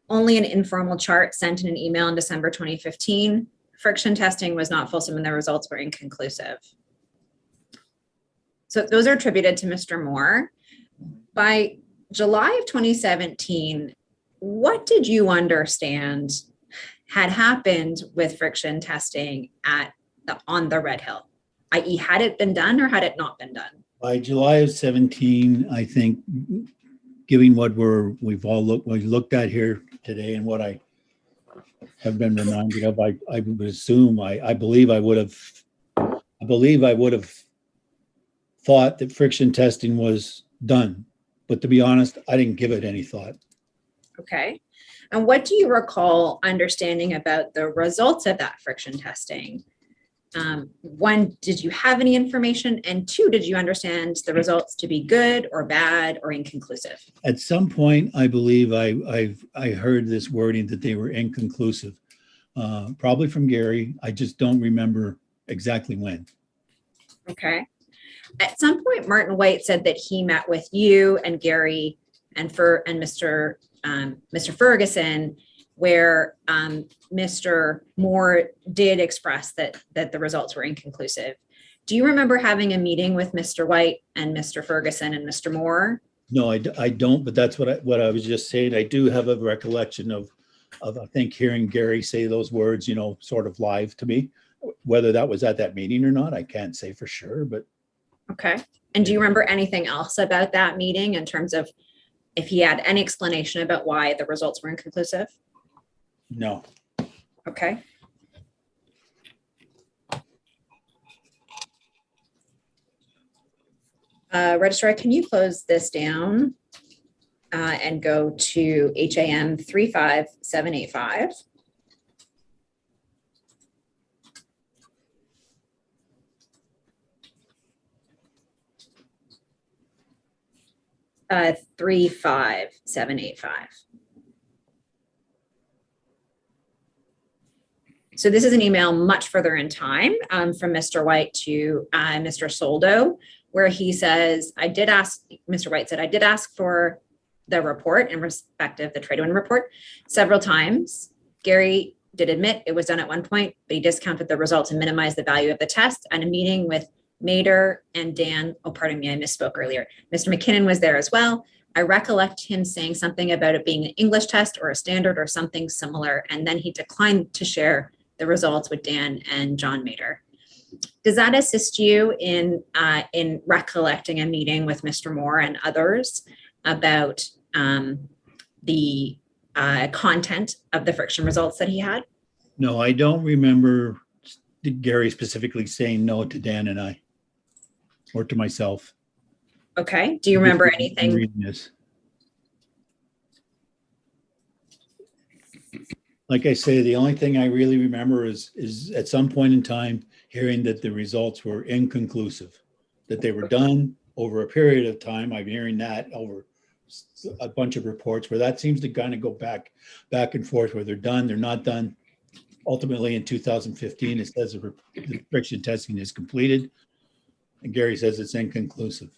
Only an informal chart sent in an email in December 2015. Friction testing was not fulsome and the results were inconclusive. So those are attributed to Mr. Moore. By July of 2017, what did you understand had happened with friction testing on the Red Hill? i.e., had it been done or had it not been done? By July of 17, I think given what we've looked at here today and what I have been reminded of, I would assume, I believe I would have thought that friction testing was done. But to be honest, I didn't give it any thought. Okay. And what do you recall understanding about the results of that friction testing? One, did you have any information? And two, did you understand the results to be good or bad or inconclusive? At some point, I believe I heard this wording that they were inconclusive, probably from Gary. I just don't remember exactly when. Okay. At some point, Martin White said that he met with you and Gary and Mr. Ferguson, where Mr. Moore did express that the results were inconclusive. Do you remember having a meeting with Mr. White and Mr. Ferguson and Mr. Moore? No, I don't, but that's what I was just saying. I do have a recollection of I think hearing Gary say those words, sort of live to me. Whether that was at that meeting or not, I can't say for sure, but. Okay. And do you remember anything else about that meeting in terms of if he had any explanation about why the results were inconclusive? No. Okay. Registrar, can you close this down and go to HAM 35785? Uh, 35785. So this is an email much further in time from Mr. White to Mr. Soldo, where he says, Mr. White said, I did ask for the report in respect of the trade wind report several times. Gary did admit it was done at one point, but he discounted the results and minimized the value of the test. And a meeting with Mader and Dan, oh, pardon me, I misspoke earlier. Mr. McKinnon was there as well. I recollect him saying something about it being an English test or a standard or something similar. And then he declined to share the results with Dan and John Mader. Does that assist you in recollecting a meeting with Mr. Moore and others about the content of the friction results that he had? No, I don't remember Gary specifically saying no to Dan and I, or to myself. Okay. Do you remember anything? Reading this. Like I say, the only thing I really remember is at some point in time hearing that the results were inconclusive, that they were done over a period of time. I'm hearing that over a bunch of reports where that seems to kind of go back and forth, where they're done, they're not done. Ultimately, in 2015, it says the friction testing is completed, and Gary says it's inconclusive.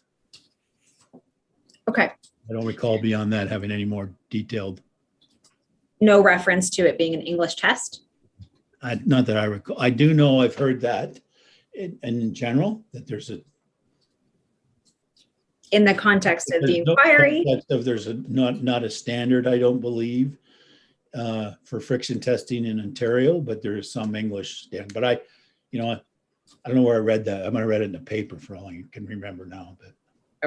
Okay. I don't recall beyond that having any more detailed. No reference to it being an English test? Not that I recall. I do know I've heard that in general, that there's a. In the context of the inquiry? There's not a standard, I don't believe, for friction testing in Ontario, but there is some English standard. But I don't know where I read that. I might have read it in the paper for all I can remember now. But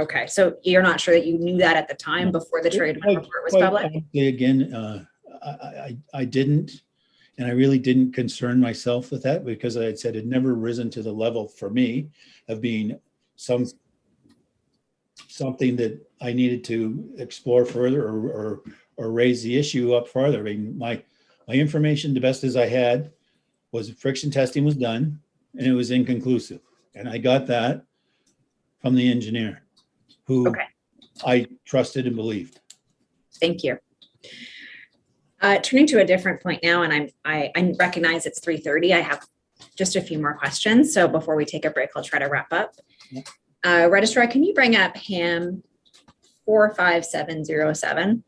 okay, so you're not sure that you knew that at the time before the trade report was public? Again, I didn't, and I really didn't concern myself with that because I had said it never risen to the level for me of being something that I needed to explore further or raise the issue up farther. I mean, my information, the best as I had, was friction testing was done and it was inconclusive. And I got that from the engineer who I trusted and believed. Thank you. Turning to a different point now, and I recognize it's 3:30. I have just a few more questions. So before we take a break, I'll try to wrap up. Registrar, can you bring up HAM 45707?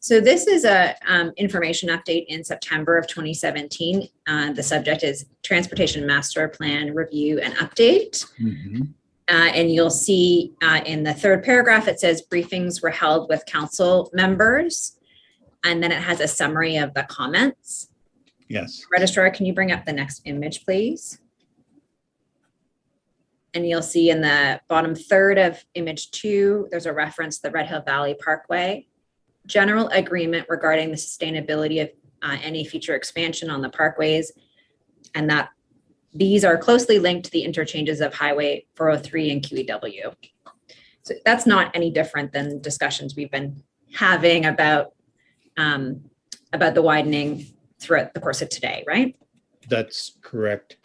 So this is a information update in September of 2017. The subject is Transportation Master Plan Review and Update. Mm-hmm. And you'll see in the third paragraph, it says briefings were held with council members. And then it has a summary of the comments. Yes. Registrar, can you bring up the next image, please? And you'll see in the bottom third of image 2, there's a reference to the Red Hill Valley Parkway. General agreement regarding the sustainability of any future expansion on the parkways, and that these are closely linked to the interchanges of Highway 403 and QEW. So that's not any different than discussions we've been having about the widening throughout the course of today, right? That's correct.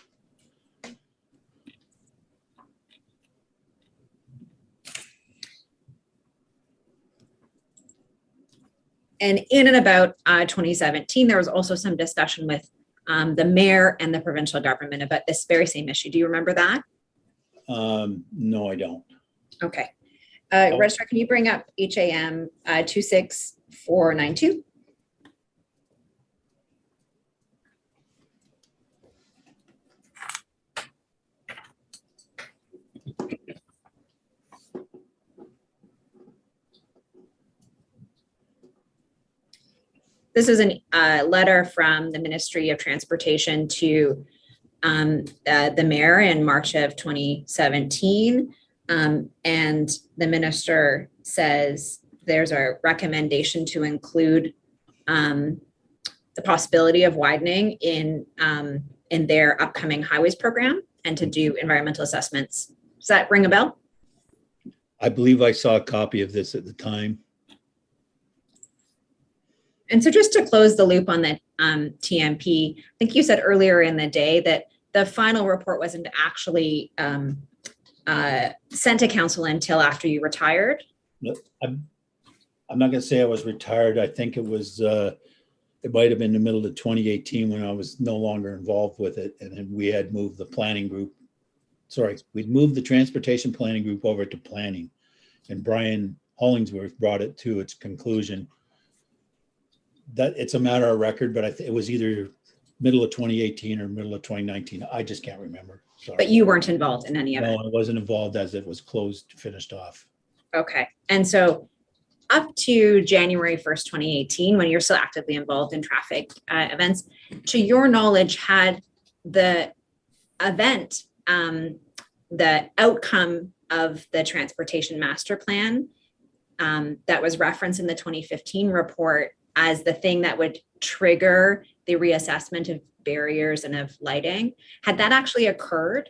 And in and about 2017, there was also some discussion with the mayor and the provincial government about this very same issue. Do you remember that? No, I don't. Okay. Registrar, can you bring up HAM 26492? This is a letter from the Ministry of Transportation to the mayor in March of 2017. And the minister says there's a recommendation to include the possibility of widening in their upcoming highways program and to do environmental assessments. Does that ring a bell? I believe I saw a copy of this at the time. And so just to close the loop on the TMP, I think you said earlier in the day that the final report wasn't actually sent to council until after you retired. I'm not going to say I was retired. I think it was, it might have been the middle of 2018 when I was no longer involved with it. And then we had moved the planning group. Sorry, we'd moved the transportation planning group over to planning. And Brian Hollingsworth brought it to its conclusion. That it's a matter of record, but it was either middle of 2018 or middle of 2019. I just can't remember. Sorry. But you weren't involved in any of it? No, I wasn't involved as it was closed, finished off. Okay. And so up to January 1st, 2018, when you're still actively involved in traffic events, to your knowledge, had the event, the outcome of the transportation master plan that was referenced in the 2015 report as the thing that would trigger the reassessment of barriers and of lighting, had that actually occurred?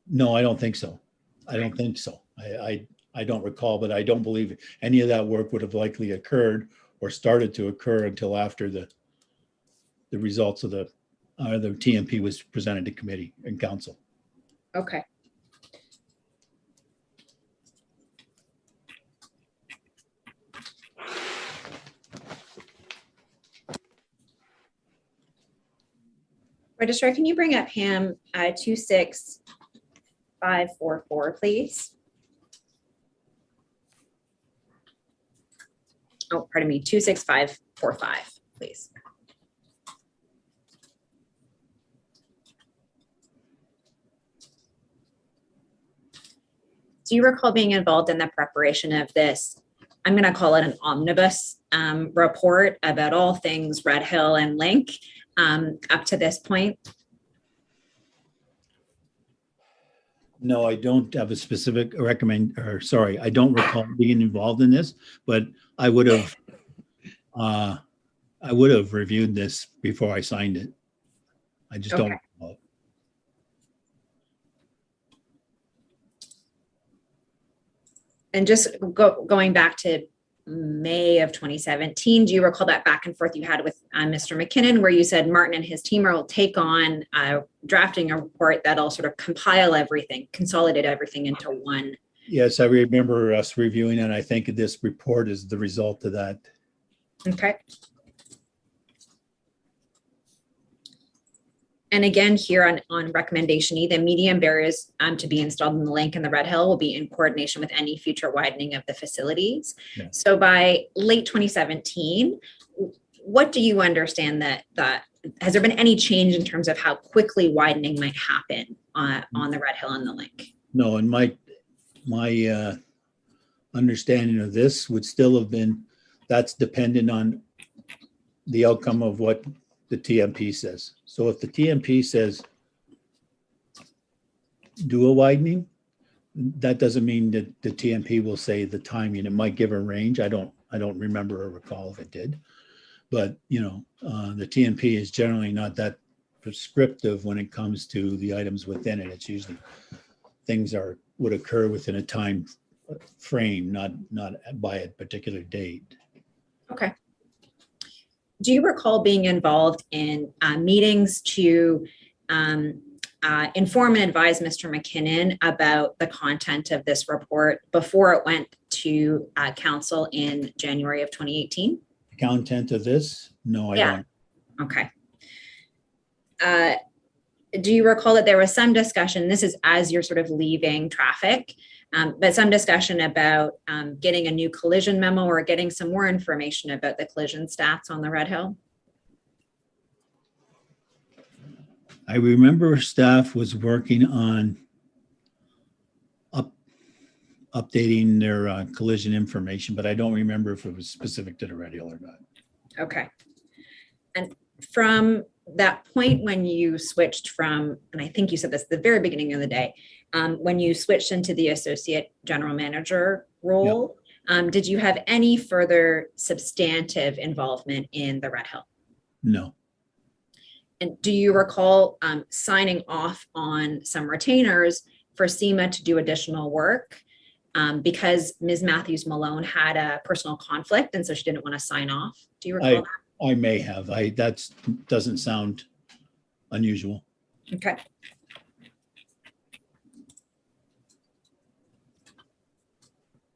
No, I don't think so. I don't think so. I don't recall, but I don't believe any of that work would have likely occurred or started to occur until after the results of the TMP was presented to committee and council. Okay. Registrar, can you bring up HAM 26544, please? Oh, pardon me, 26545, please. Do you recall being involved in the preparation of this? I'm going to call it an omnibus report about all things Red Hill and Link up to this point? No, I don't have a specific I don't recall being involved in this, but I would have reviewed this before I signed it. I just don't recall. And just going back to May of 2017, do you recall that back and forth you had with Mr. McKinnon, where you said Martin and his team will take on drafting a report that'll sort of compile everything, consolidate everything into one? Yes, I remember us reviewing it. I think this report is the result of that. Okay. And again, here on recommendation E, the medium barriers to be installed in the Link and the Red Hill will be in coordination with any future widening of the facilities. Yeah. So by late 2017, what do you understand that has there been any change in terms of how quickly widening might happen on the Red Hill and the Link? No, and my understanding of this would still have been that's dependent on the outcome of what the TMP says. So if the TMP says do a widening, that doesn't mean that the TMP will say the timing. It might give a range. I don't remember or recall if it did. But, the TMP is generally not that prescriptive when it comes to the items within it. It's usually things would occur within a time frame, not by a particular date. Okay. Do you recall being involved in meetings to inform and advise Mr. McKinnon about the content of this report before it went to council in January of 2018? The content of this? No, I don't. Okay. Do you recall that there was some discussion, this is as you're sort of leaving traffic, but some discussion about getting a new collision memo or getting some more information about the collision stats on the Red Hill? I remember staff was working on updating their collision information, but I don't remember if it was specific to the Red Hill or not. Okay. And from that point when you switched from, and I think you said this at the very beginning of the day, when you switched into the associate general manager role, did you have any further substantive involvement in the Red Hill? No. And do you recall signing off on some retainers for SEMA to do additional work because Ms. Matthews Malone had a personal conflict and so she didn't want to sign off? Do you recall that? I may have. That doesn't sound unusual. Okay.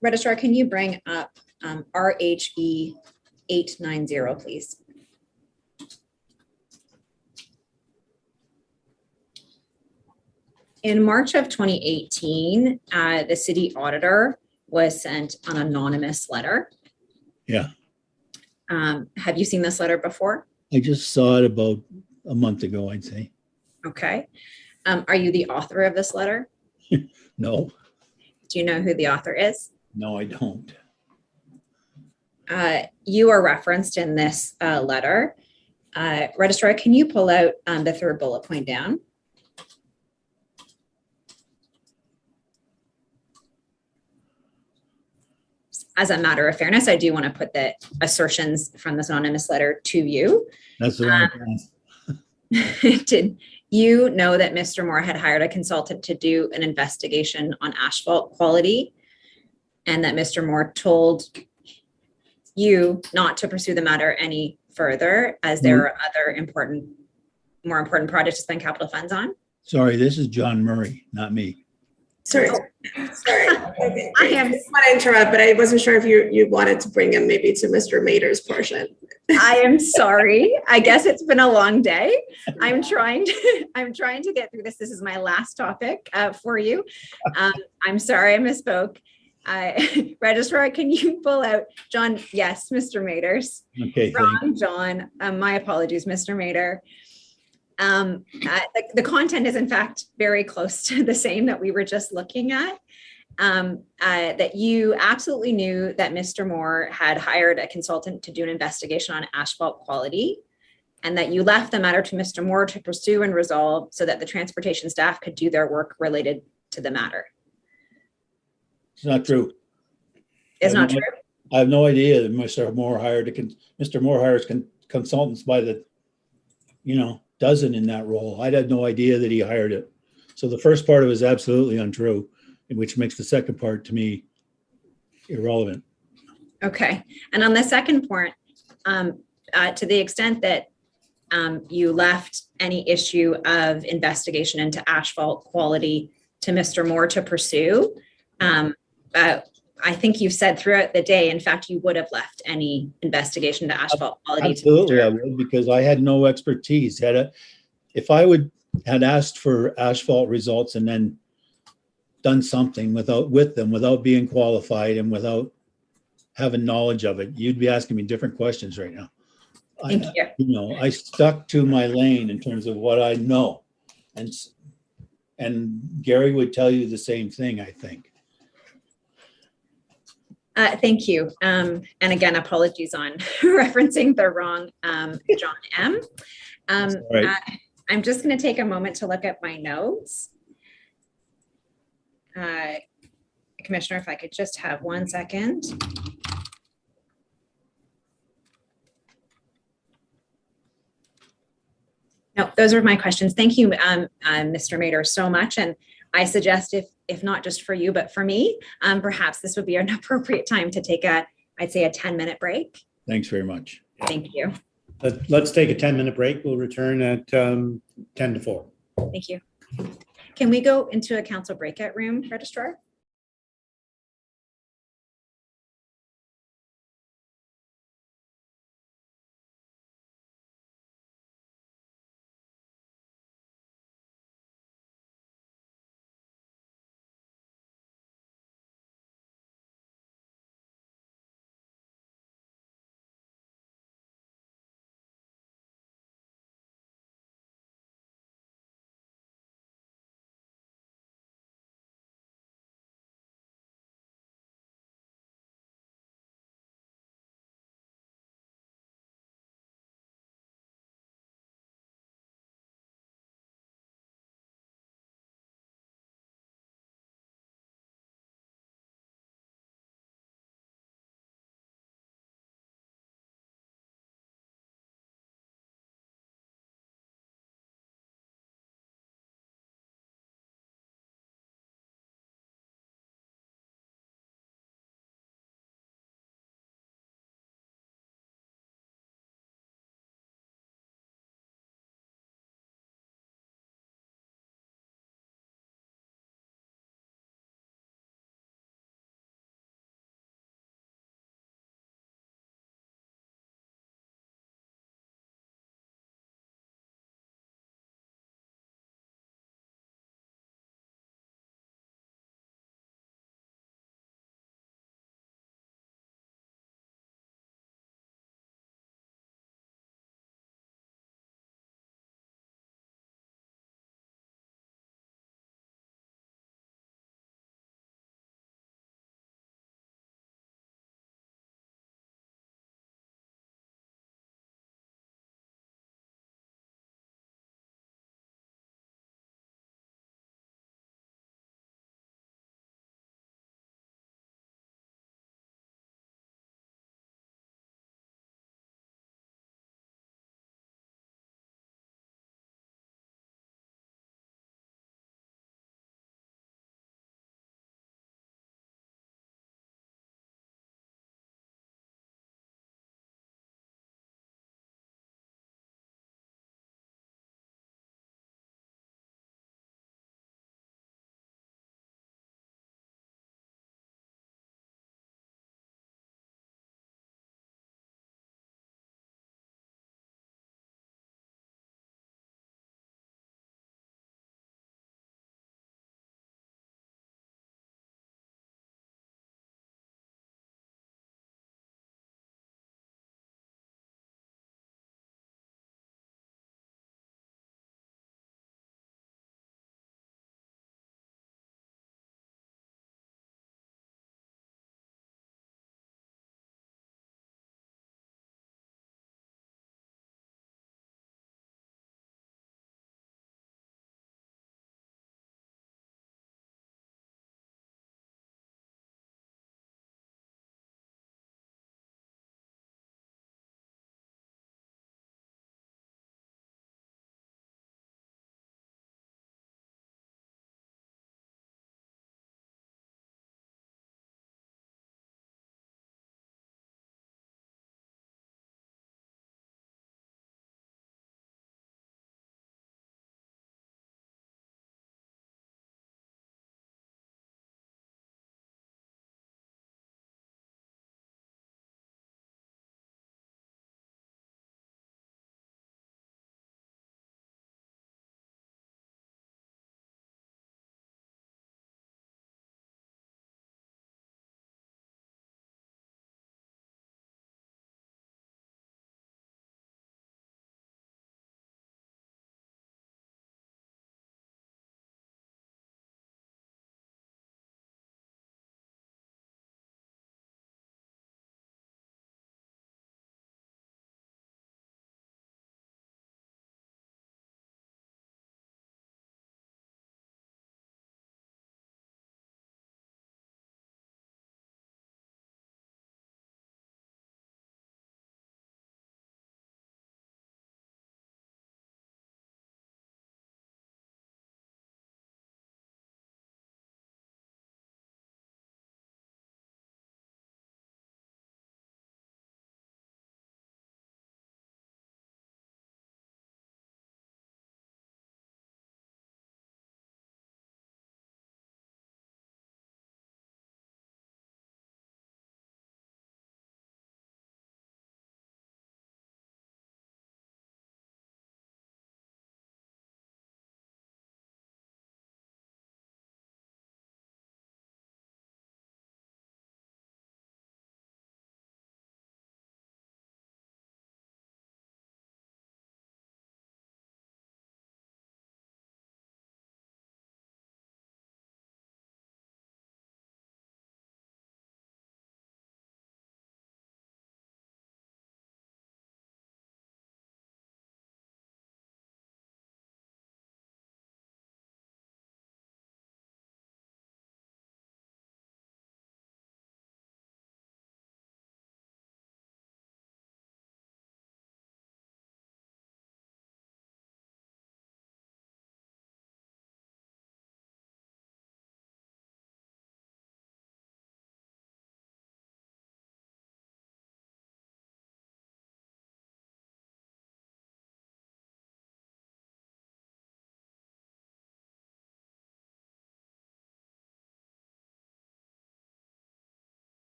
Registrar, can you bring up RHE 890, please? In March of 2018, the city auditor was sent an anonymous letter. Yeah. Have you seen this letter before? I just saw it about a month ago, I'd say. Okay. Are you the author of this letter? No. Do you know who the author is? No, I don't. You are referenced in this letter. Registrar, can you pull out the third bullet point down? As a matter of fairness, I do want to put the assertions from this anonymous letter to you. That's the one. Did you know that Mr. Moore had hired a consultant to do an investigation on asphalt quality and that Mr. Moore told you not to pursue the matter any further as there are other more important projects to spend capital funds on? Sorry, this is John Murray, not me. Sorry. I am. just want to interrupt, but I wasn't sure if you wanted to bring him maybe to Mr. Mader's portion. I am sorry. I guess it's been a long day. I'm trying to get through this. This is my last topic for you. I'm sorry I misspoke. Registrar, can you pull out John? Yes, Mr. Maders. Okay, Wrong, John. My apologies, Mr. Mader. The content is in fact very close to the same that we were just looking at. That you absolutely knew that Mr. Moore had hired a consultant to do an investigation on asphalt quality, and that you left the matter to Mr. Moore to pursue and resolve so that the transportation staff could do their work related to the matter. it's not true. It's not true. I have no idea that Mr. Moore Mr. Moore hires consultants by the, dozen in that role. I had no idea that he hired it. So the first part of it is absolutely untrue, which makes the second part to me irrelevant. Okay. And on the second point, to the extent that you left any issue of investigation into asphalt quality to Mr. Moore to pursue, I think you've said throughout the day, in fact, you would have left any investigation to asphalt quality. Absolutely, I would, because I had no expertise. If I had asked for asphalt results and then done something with them without being qualified and without having knowledge of it, you'd be asking me different questions right now. Thank you. I stuck to my lane in terms of what I know, and Gary would tell you the same thing, I think. Thank you. And again, apologies on referencing the wrong John M. Right. I'm just going to take a moment to look at my notes. Commissioner, if I could just have 1 second. No, those are my questions. Thank you, Mr. Mader, so much. And I suggest if not just for you, but for me, perhaps this would be an appropriate time to take I'd say a 10-minute break. Thanks very much. Thank you. Let's take a 10-minute break. We'll return at 10 to 4. Thank you. Can we go into a council breakout room, Registrar?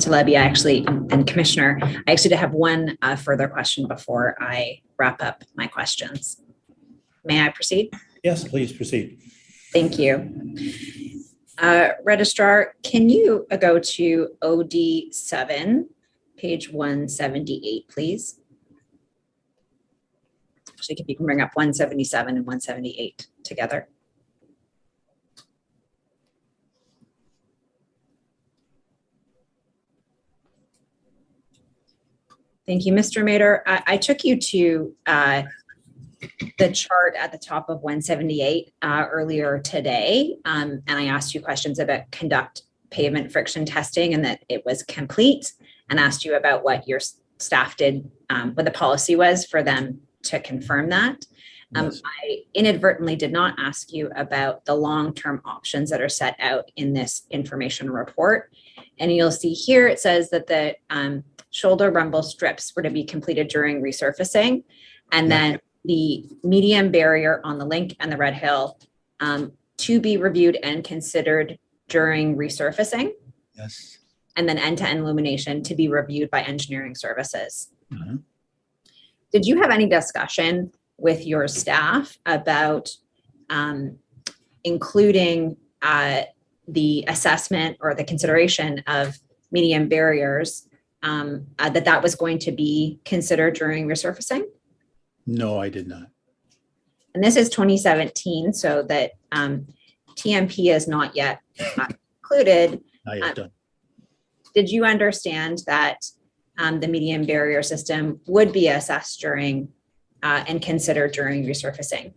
Mr. Levy, and Commissioner, I actually have one further question before I wrap up my questions. May I proceed? Yes, please proceed. Thank you. Registrar, can you go to OD7, page 178, please? Actually, if you can bring up 177 and 178 together. Thank you, Mr. Mader. I took you to the chart at the top of 178 earlier today, and I asked you questions about conduct pavement friction testing and that it was complete, and asked you about what your staff did, what the policy was for them to confirm that. Yes. I inadvertently did not ask you about the long-term options that are set out in this information report. And you'll see here it says that the shoulder rumble strips were to be completed during resurfacing, and then the medium barrier on the Link and the Red Hill to be reviewed and considered during resurfacing, Yes. and then end-to-end illumination to be reviewed by engineering services. Mhm. Did you have any discussion with your staff about including the assessment or the consideration of medium barriers, that was going to be considered during resurfacing? No, I did not. And this is 2017, so that TMP is not yet included. Not yet done. Did you understand that the medium barrier system would be assessed during and considered during resurfacing?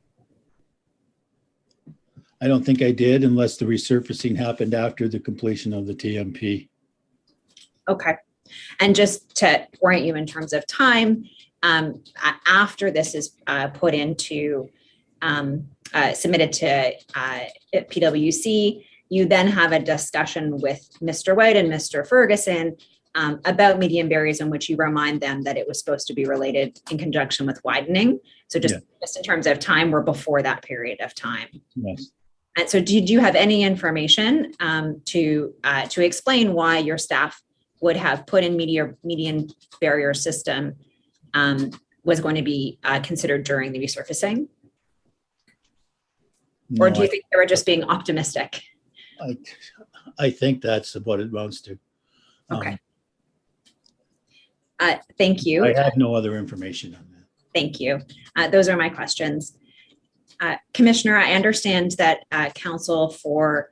I don't think I did, unless the resurfacing happened after the completion of the TMP. Okay. And just to orient you in terms of time, after this is put into, submitted to PwC, you then have a discussion with Mr. White and Mr. Ferguson about medium barriers, in which you remind them that it was supposed to be related in conjunction with widening. So just in terms of time, we're before that period of time. Yes. And so did you have any information to explain why your staff would have put in median barrier system was going to be considered during the resurfacing? Or do you think they were just being optimistic? I think that's what it amounts to. Okay. Thank you. I have no other information on that. Thank you. Those are my questions. Commissioner, I understand that counsel for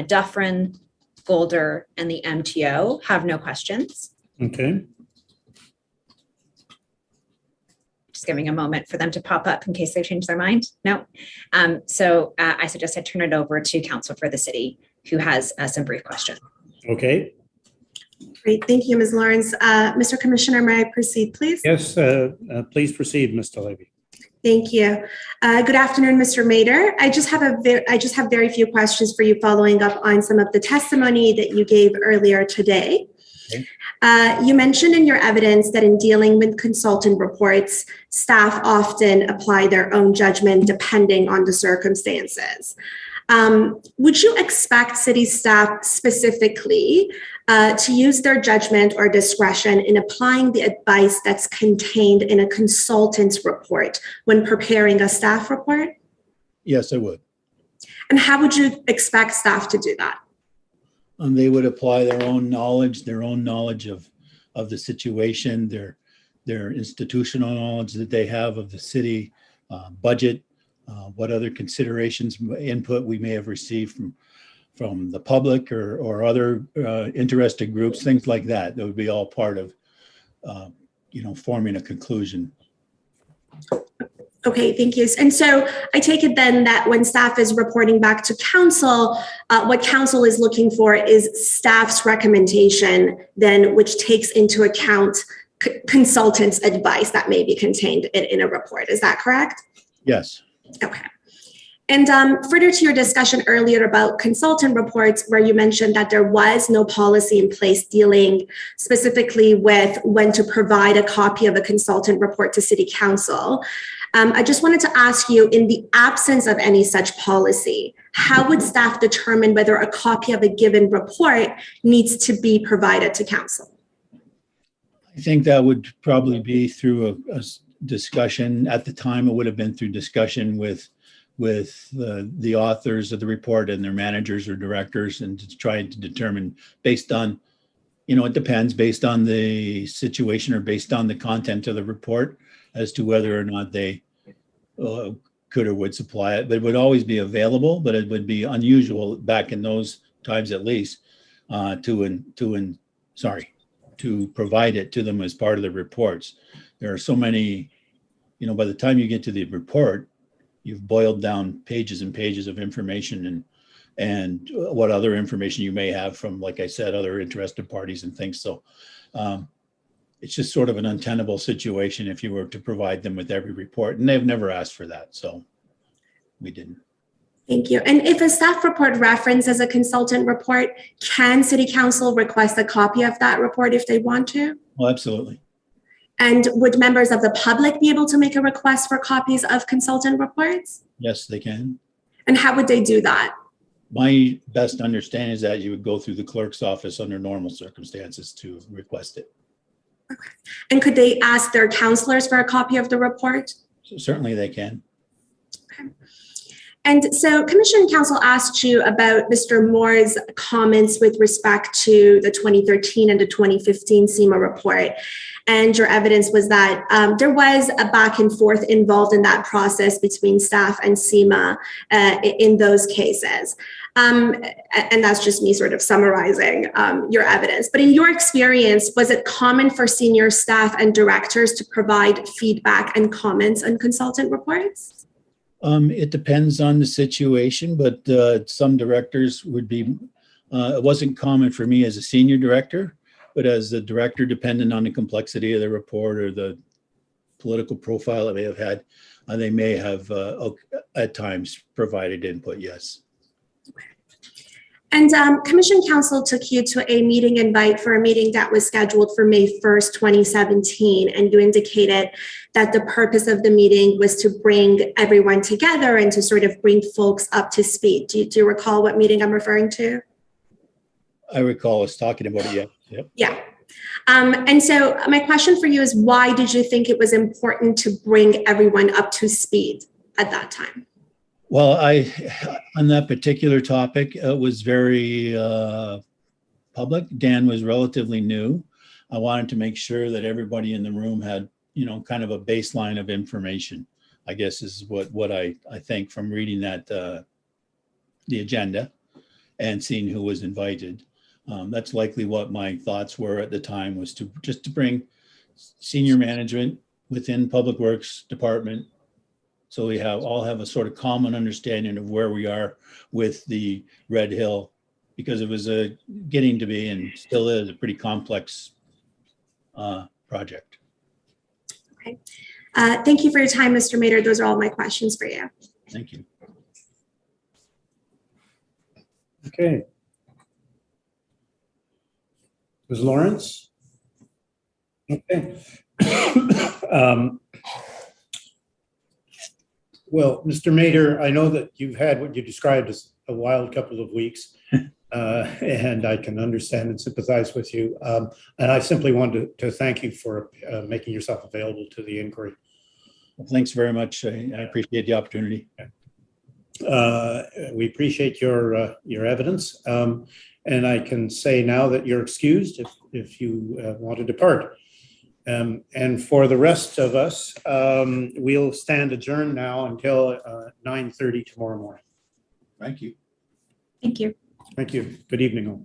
Dufferin, Golder, and the MTO have no questions. Okay. Just giving a moment for them to pop up in case they change their mind. No. So I suggest I turn it over to counsel for the city, who has some brief questions. Okay. Great, thank you, Ms. Lawrence. Mr. Commissioner, may I proceed, please? Yes, please proceed, Mr. Levy. Thank you. Good afternoon, Mr. Mader. I just have very few questions for you following up on some of the testimony that you gave earlier today. Okay. You mentioned in your evidence that in dealing with consultant reports, staff often apply their own judgment depending on the circumstances. Would you expect city staff specifically to use their judgment or discretion in applying the advice that's contained in a consultant's report when preparing a staff report? Yes, I would. And how would you expect staff to do that? They would apply their own knowledge of the situation, their institutional knowledge that they have of the city budget, what other considerations, input we may have received from the public or other interested groups, things like that. That would be all part of, forming a conclusion. Okay, thank you. And so I take it then that when staff is reporting back to council, what council is looking for is staff's recommendation, then which takes into account consultants' advice that may be contained in a report. Is that correct? Yes. Okay. And further to your discussion earlier about consultant reports, where you mentioned that there was no policy in place dealing specifically with when to provide a copy of a consultant report to City Council, I just wanted to ask you, in the absence of any such policy, how would staff determine whether a copy of a given report needs to be provided to council? I think that would probably be through a discussion. At the time, it would have been through discussion with the authors of the report and their managers or directors, and to try to determine based on, it depends based on the situation or based on the content of the report as to whether or not they could or would supply it. But it would always be available, but it would be unusual back in those times, at least, to provide it to them as part of the reports. There are so many, by the time you get to the report, you've boiled down pages and pages of information and what other information you may have from, like I said, other interested parties and things. So it's just sort of an untenable situation if you were to provide them with every report, and they've never asked for that. So we didn't. Thank you. And if a staff report references a consultant report, can City Council request a copy of that report if they want to? Well, absolutely. And would members of the public be able to make a request for copies of consultant reports? Yes, they can. And how would they do that? My best understanding is that you would go through the clerk's office under normal circumstances to request it. Okay. And could they ask their counselors for a copy of the report? So certainly they can. Okay. And so Commission Council asked you about Mr. Moore's comments with respect to the 2013 and the 2015 SEMA report. And your evidence was that there was a back and forth involved in that process between staff and SEMA in those cases. And that's just me sort of summarizing your evidence. But in your experience, was it common for senior staff and directors to provide feedback and comments on consultant reports? It depends on the situation, but some directors would be, it wasn't common for me as a senior director, but as the director, depending on the complexity of the report or the political profile that they have had, they may have at times provided input, yes. And Commission Council took you to a meeting invite for a meeting that was scheduled for May 1st, 2017. And you indicated that the purpose of the meeting was to bring everyone together and to sort of bring folks up to speed. Do you recall what meeting I'm referring to? I recall us talking about it, yeah. Yep. Yeah. And so my question for you is, why did you think it was important to bring everyone up to speed at that time? Well, on that particular topic, it was very public. Dan was relatively new. I wanted to make sure that everybody in the room had, kind of a baseline of information, I guess is what I think from reading that, the agenda and seeing who was invited. That's likely what my thoughts were at the time, was to bring senior management within Public Works Department, so we all have a sort of common understanding of where we are with the Red Hill, because it was getting to be, and still is, a pretty complex project. Okay. Thank you for your time, Mr. Mader. Those are all my questions for you. Thank you. Okay. Was Lawrence? Okay. Well, Mr. Mader, I know that you've had what you described as a wild couple of weeks, and I can understand and sympathize with you. And I simply wanted to thank you for making yourself available to the inquiry. Well, thanks very much. I appreciate the opportunity. We appreciate your evidence, and I can say now that you're excused if you want to depart. And for the rest of us, we'll stand adjourned now until 9:30 tomorrow morning. Thank you. Thank you. Thank you. Good evening all.